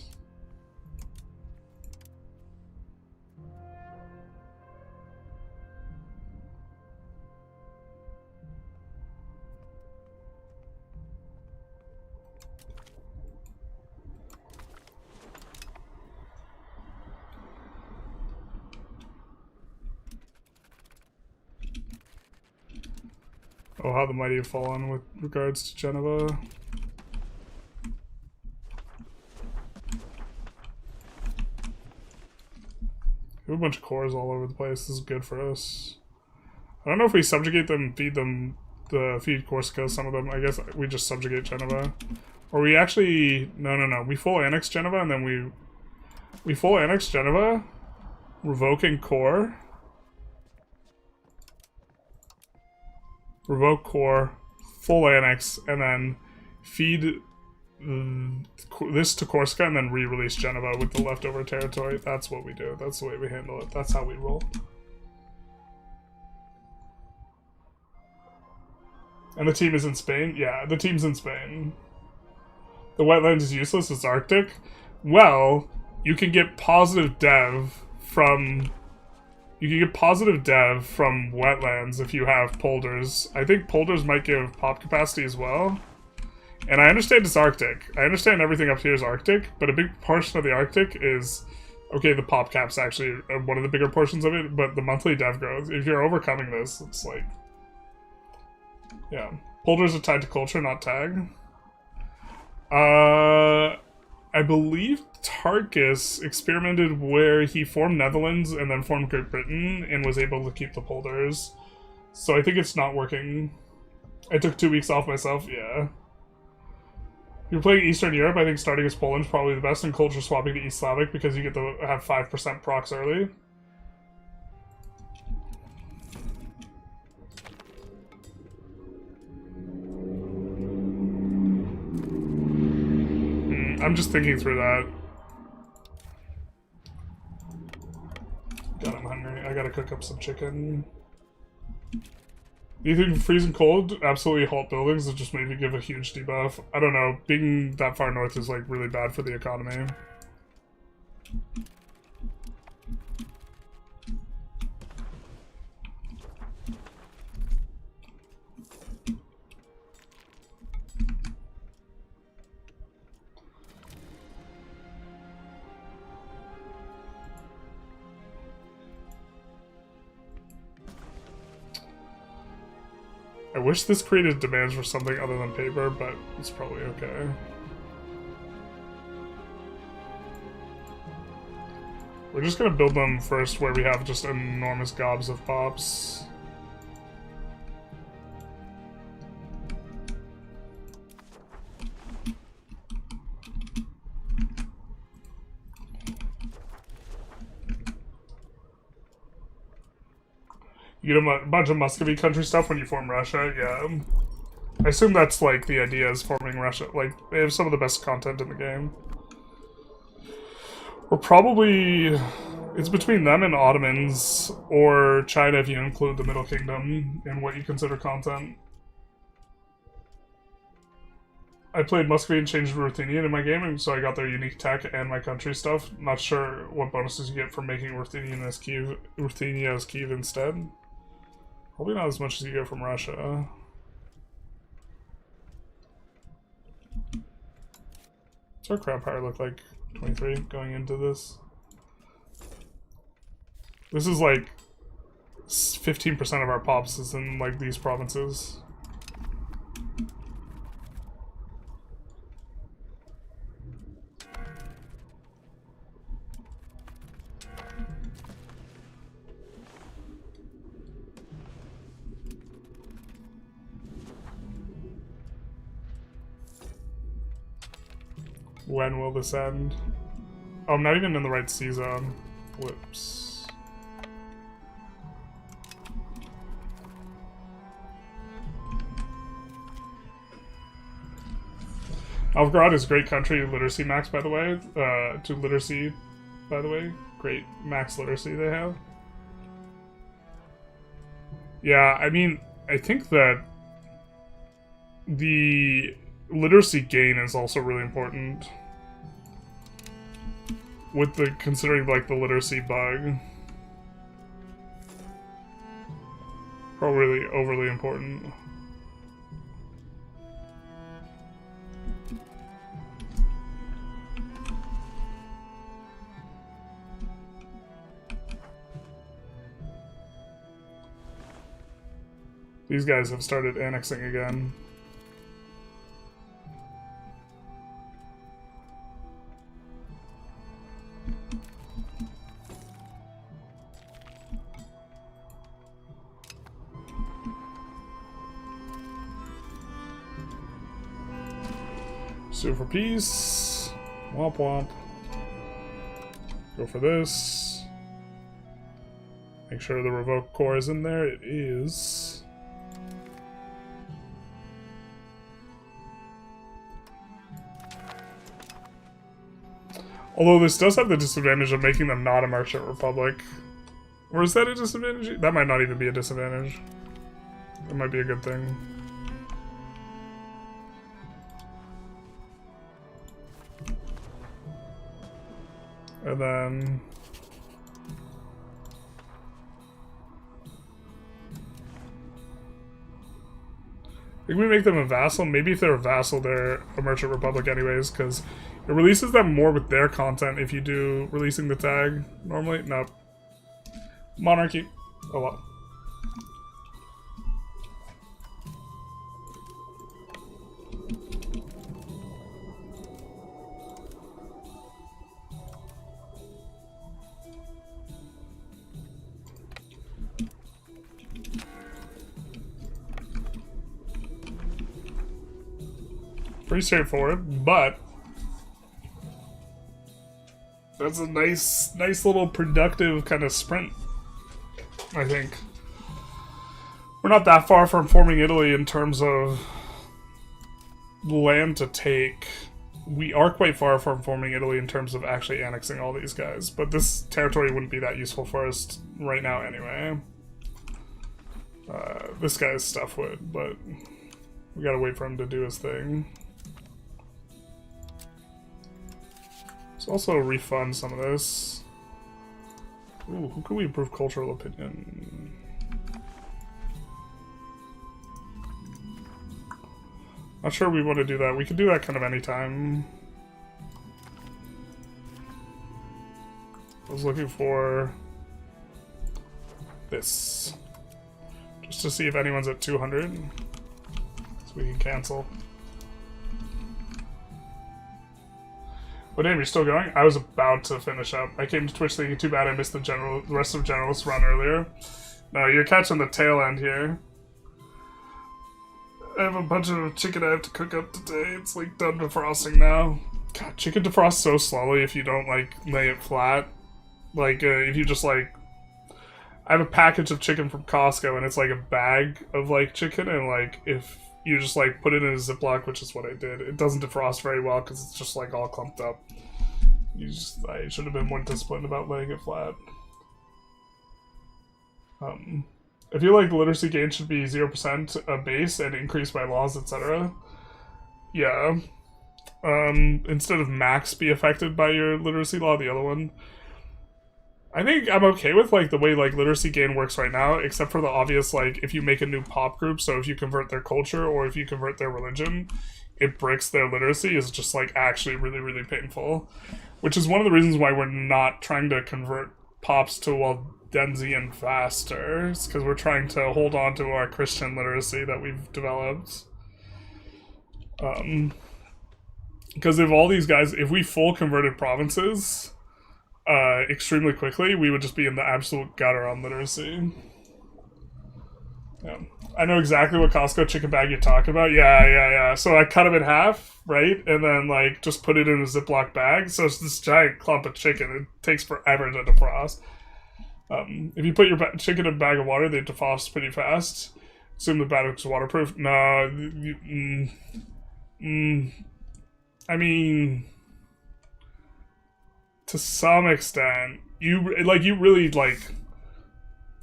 Oh, how the mighty have fallen with regards to Genova. We have a bunch of cores all over the place. This is good for us. I don't know if we subjugate them, feed them, feed Corsica, some of them. I guess we just subjugate Genova. Or we actually... No. We full annex Genova, and then we full annex Genova, revoking core. Revoke core, full annex, and then feed this to Corsica, and then re-release Genova with the leftover territory. That's what we do. That's the way we handle it. That's how we roll. And the team is in Spain? Yeah, the team's in Spain. The wetlands is useless, it's Arctic. Well, you can get positive dev from... You can get positive dev from wetlands if you have polders. I think polders might give pop capacity as well. And I understand it's Arctic. I understand everything up here is Arctic, but a big portion of the Arctic is... Okay, the pop cap's actually one of the bigger portions of it, but the monthly dev growth, if you're overcoming this, it's like... Yeah. Polders are tied to culture, not tag. I believe Tarkus experimented where he formed Netherlands and then formed Great Britain and was able to keep the polders. So I think it's not working. I took 2 weeks off myself, yeah. If you're playing Eastern Europe, I think starting as Poland's probably the best, and culture swapping to East Slavic because you get to have 5% procs early. I'm just thinking through that. God, I'm hungry. I gotta cook up some chicken. Do you think freezing cold absolutely halt buildings and just maybe give a huge debuff? I don't know. Being that far north is like really bad for the economy. I wish this created demands for something other than paper, but it's probably okay. We're just gonna build them first where we have just enormous gobs of pops. You get a bunch of Muscovy country stuff when you form Russia, yeah. I assume that's, like, the idea is forming Russia. Like, they have some of the best content in the game. We're probably... It's between them and Ottomans, or China if you include the Middle Kingdom in what you consider content. I played Muscovy and changed Ruthenian in my game, so I got their unique tech and my country stuff. Not sure what bonuses you get from making Ruthenia as Kiev instead. Probably not as much as you get from Russia. What's our crowd power look like? 23 going into this. This is like 15% of our pops is in like these provinces. When will this end? Oh, I'm not even in the right sea zone. Whoops. Novgorod is great country literacy max, by the way. To literacy, by the way. Great max literacy they have. Yeah, I mean, I think that the literacy gain is also really important. With the, considering like the literacy bug. Probably overly important. These guys have started annexing again. Sue for peace. Womp womp. Go for this. Make sure the revoke core is in there. It is. Although this does have the disadvantage of making them not a merchant republic. Or is that a disadvantage? That might not even be a disadvantage. That might be a good thing. And then... I think we make them a vassal. Maybe if they're a vassal, they're a merchant republic anyways, because it releases them more with their content if you do releasing the tag normally. No. Monarchy. Oh well. Pretty straightforward, but that's a nice little productive kind of sprint, I think. We're not that far from forming Italy in terms of land to take. We are quite far from forming Italy in terms of actually annexing all these guys, but this territory wouldn't be that useful for us right now anyway. This guy's stuff would, but we gotta wait for him to do his thing. Let's also refund some of this. Ooh, who can we improve cultural opinion? Not sure we want to do that. We can do that kind of anytime. I was looking for this. Just to see if anyone's at 200. So we can cancel. But damn, you're still going? I was about to finish up. I came to Twitch thinking, too bad I missed the rest of General's run earlier. No, you're catching the tail end here. I have a bunch of chicken I have to cook up today. It's like done defrosting now. God, chicken defrosts so slowly if you don't like lay it flat. Like if you just like, I have a package of chicken from Costco, and it's like a bag of like chicken, and like if you just like put it in a Ziploc, which is what I did, it doesn't defrost very well because it's just like all clumped up. I should have been more disciplined about laying it flat. I feel like the literacy gain should be 0% a base and increased by laws, etc. Yeah. Instead of max be affected by your literacy law, the other one. I think I'm okay with like the way like literacy gain works right now, except for the obvious like if you make a new pop group, so if you convert their culture or if you convert their religion, it breaks their literacy is just like actually really, really painful. Which is one of the reasons why we're not trying to convert pops to Waldensian faster. It's because we're trying to hold on to our Christian literacy that we've developed. Because if all these guys, if we full converted provinces extremely quickly, we would just be in the absolute gutter on literacy. Yeah. I know exactly what Costco chicken bag you're talking about. Yeah. So I cut them in half, right? And then, like, just put it in a Ziploc bag. So it's this giant clump of chicken. It takes forever to defrost. If you put your chicken in a bag of water, they defrost pretty fast. Assume the bag is waterproof. No. I mean, to some extent, you really, like,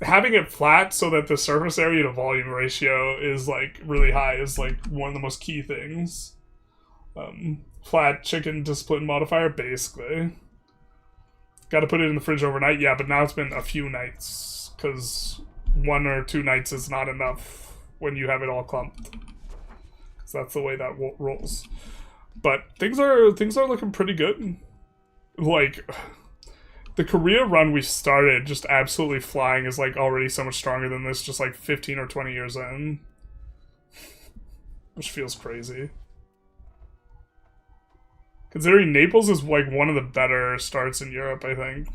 having it flat so that the surface area to volume ratio is, like, really high is, like, one of the most key things. Flat chicken discipline modifier, basically. Gotta put it in the fridge overnight, yeah, but now it's been a few nights, because 1 or 2 nights is not enough when you have it all clumped. So that's the way that rolls. But things are looking pretty good. Like, the Korea run we started just absolutely flying is, like, already so much stronger than this, just, like, 15 or 20 years in. Which feels crazy. Considering Naples is, like, one of the better starts in Europe, I think.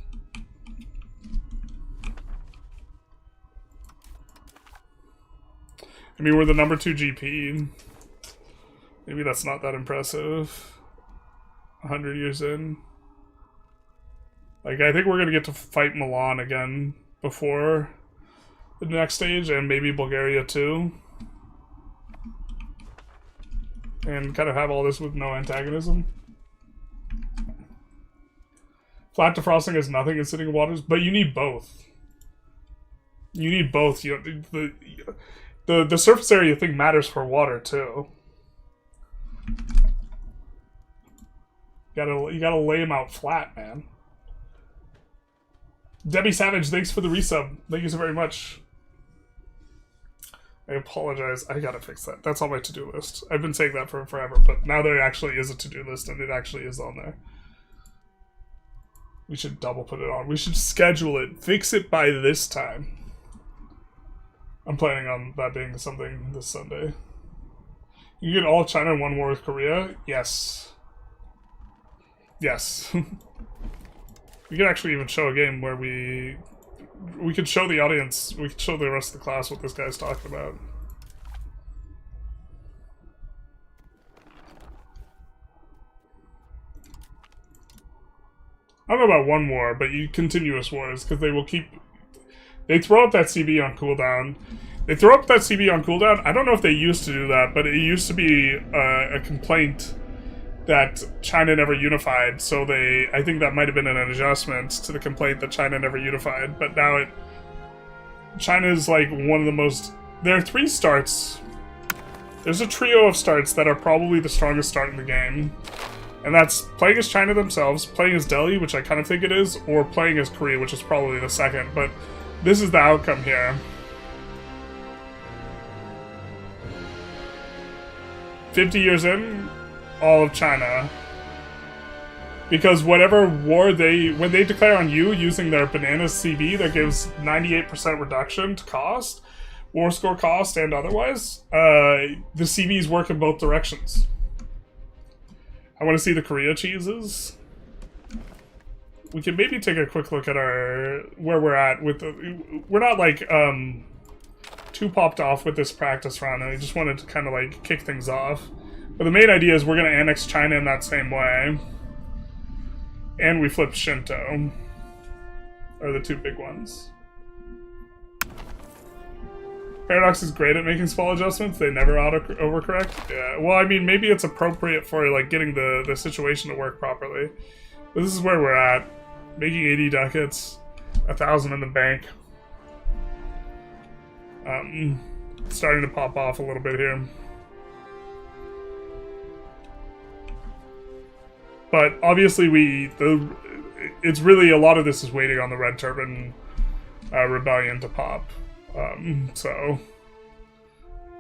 I mean, we're the number 2 GP. Maybe that's not that impressive. 100 years in. Like, I think we're going to get to fight Milan again before the next stage, and maybe Bulgaria too. And kind of have all this with no antagonism. Flat defrosting is nothing in sitting waters, but you need both. You need both. The surface area thing matters for water too. You gotta lay them out flat, man. Debbie Savage, thanks for the resub. Thank you so very much. I apologize. I gotta fix that. That's on my to-do list. I've been saying that for forever, but now there actually is a to-do list, and it actually is on there. We should double put it on. We should schedule it. Fix it by this time. I'm planning on that being something this Sunday. You get all of China in one war with Korea? Yes. Yes. We could actually even show a game where we could show the audience, we could show the rest of the class what this guy's talking about. I don't know about one war, but continuous wars, because they throw up that CB on cooldown. They throw up that CB on cooldown. I don't know if they used to do that, but it used to be a complaint that China never unified, so I think that might have been an adjustment to the complaint that China never unified, but now China is like one of the most, there are 3 starts, there's a trio of starts that are probably the strongest start in the game, and that's playing as China themselves, playing as Delhi, which I kind of think it is, or playing as Korea, which is probably the second, but this is the outcome here. 50 years in, all of China. Because whatever war when they declare on you using their bananas CB that gives 98% reduction to cost, war score cost and otherwise, the CBs work in both directions. I want to see the Korea cheeses. We can maybe take a quick look at where we're at with we're not like too popped off with this practice run. I just wanted to kind of like kick things off. But the main idea is we're going to annex China in that same way. And we flip Shinto. Are the 2 big ones. Paradox is great at making small adjustments. They never overcorrect. Yeah. Well, I mean, maybe it's appropriate for like getting the situation to work properly. But this is where we're at. Making 80 ducats, 1,000 in the bank. Starting to pop off a little bit here. But obviously it's really a lot of this is waiting on the Red Turban rebellion to pop. So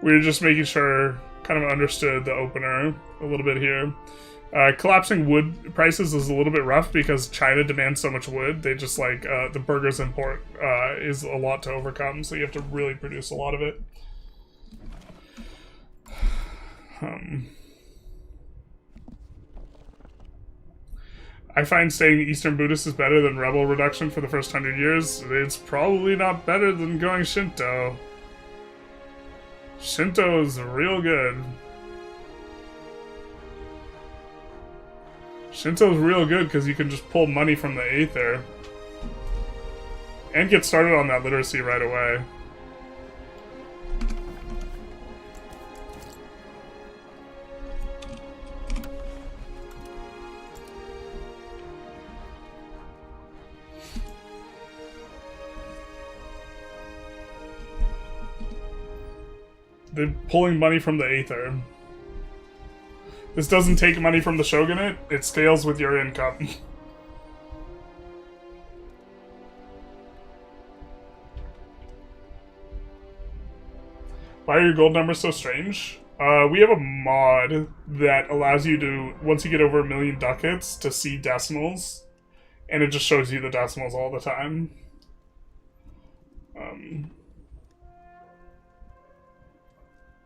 we're just making sure, kind of understood the opener a little bit here. Collapsing wood prices is a little bit rough because China demands so much wood. They just like, the burgers import is a lot to overcome, so you have to really produce a lot of it. I find saying Eastern Buddhist is better than rebel reduction for the first 100 years. It's probably not better than going Shinto. Shinto is real good. Shinto's real good because you can just pull money from the Aether. And get started on that literacy right away. They're pulling money from the Aether. This doesn't take money from the shogunate, it scales with your income. Why are your gold numbers so strange? We have a mod that allows you to, once you get over 1 million ducats, to see decimals. And it just shows you the decimals all the time.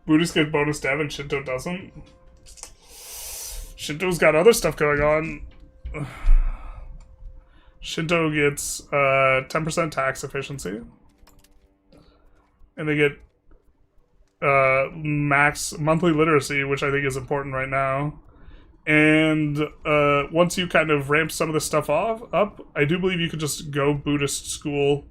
Buddhists get bonus dev and Shinto doesn't. Shinto's got other stuff going on. Shinto gets 10% tax efficiency. And they get max monthly literacy, which I think is important right now. And once you kind of ramp some of this stuff up, I do believe you could just go Buddhist school.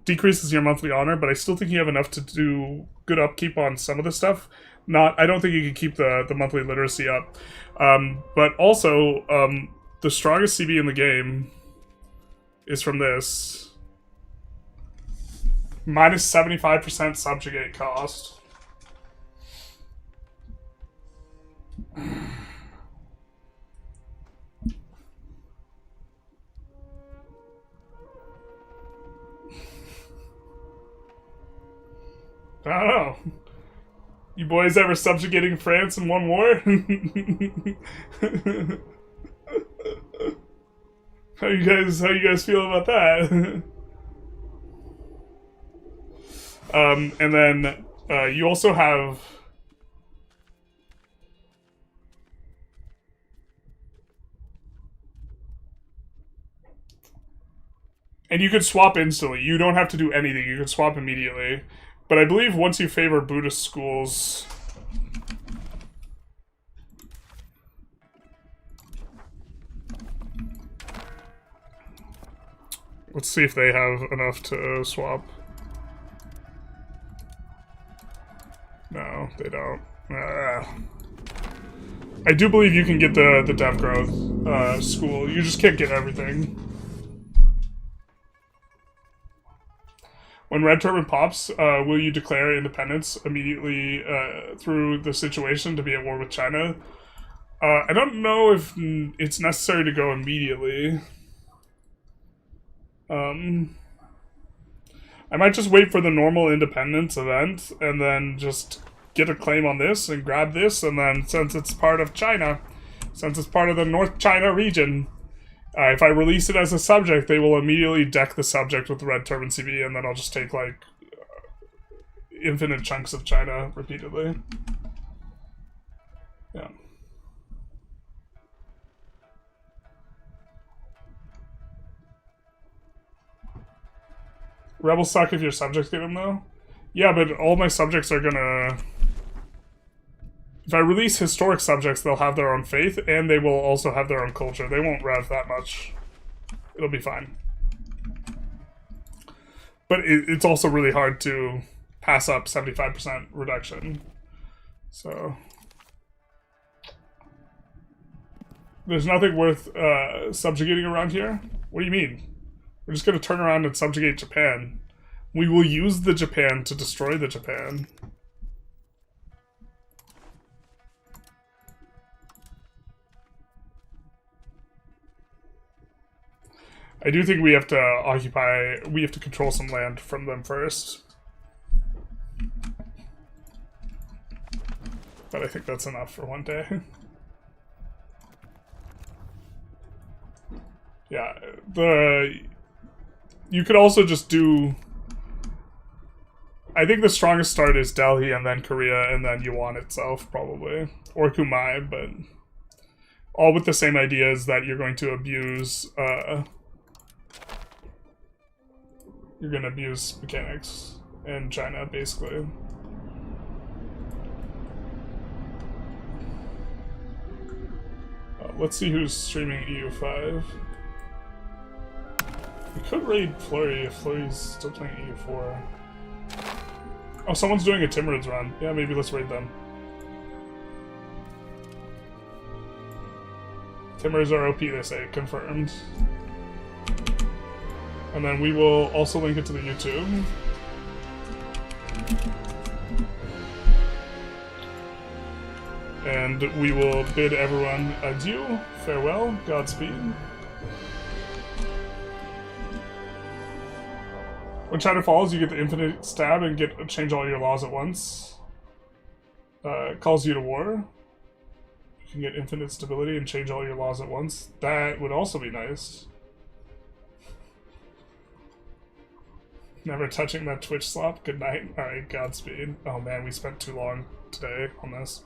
Decreases your monthly honor, but I still think you have enough to do good upkeep on some of the stuff. I don't think you can keep the monthly literacy up. But also, the strongest CB in the game is from this. Minus 75% subjugate cost. I don't know. You boys ever subjugating France in one war? How you guys feel about that? And then you also have and you could swap instantly. You don't have to do anything. You can swap immediately. But I believe once you favor Buddhist schools... Let's see if they have enough to swap. No, they don't. I do believe you can get the dev growth school. You just can't get everything. When Red Turban pops, will you declare independence immediately through the situation to be at war with China? I don't know if it's necessary to go immediately. I might just wait for the normal independence event and then just get a claim on this and grab this, and then since it's part of China, since it's part of the North China region, if I release it as a subject, they will immediately deck the subject with the Red Turban CB, and then I'll just take, like, infinite chunks of China repeatedly. Yeah. Rebels suck if your subjects get them, though? Yeah, but all my subjects are gonna... If I release historic subjects, they'll have their own faith, and they will also have their own culture. They won't rev that much. It'll be fine. But it's also really hard to pass up 75% reduction. So there's nothing worth subjugating around here? What do you mean? We're just going to turn around and subjugate Japan. We will use the Japan to destroy the Japan. I do think we have to control some land from them first. But I think that's enough for one day. Yeah, you could also just do... I think the strongest start is Delhi and then Korea and then Yuan itself, probably. Or Kumai, but... all with the same ideas that you're going to abuse... you're going to abuse mechanics in China, basically. Let's see who's streaming EU5. We could raid Flurry if Flurry's still playing EU4. Oh, someone's doing a Timurids run. Yeah, maybe let's raid them. Timurids are OP, they say. Confirmed. And then we will also link it to the YouTube. And we will bid everyone adieu, farewell, Godspeed. When China falls, you get the infinite stab and change all your laws at once. Calls you to war. You can get infinite stability and change all your laws at once. That would also be nice. Never touching that Twitch slop. Good night. Alright, Godspeed. Oh man, we spent too long today on this.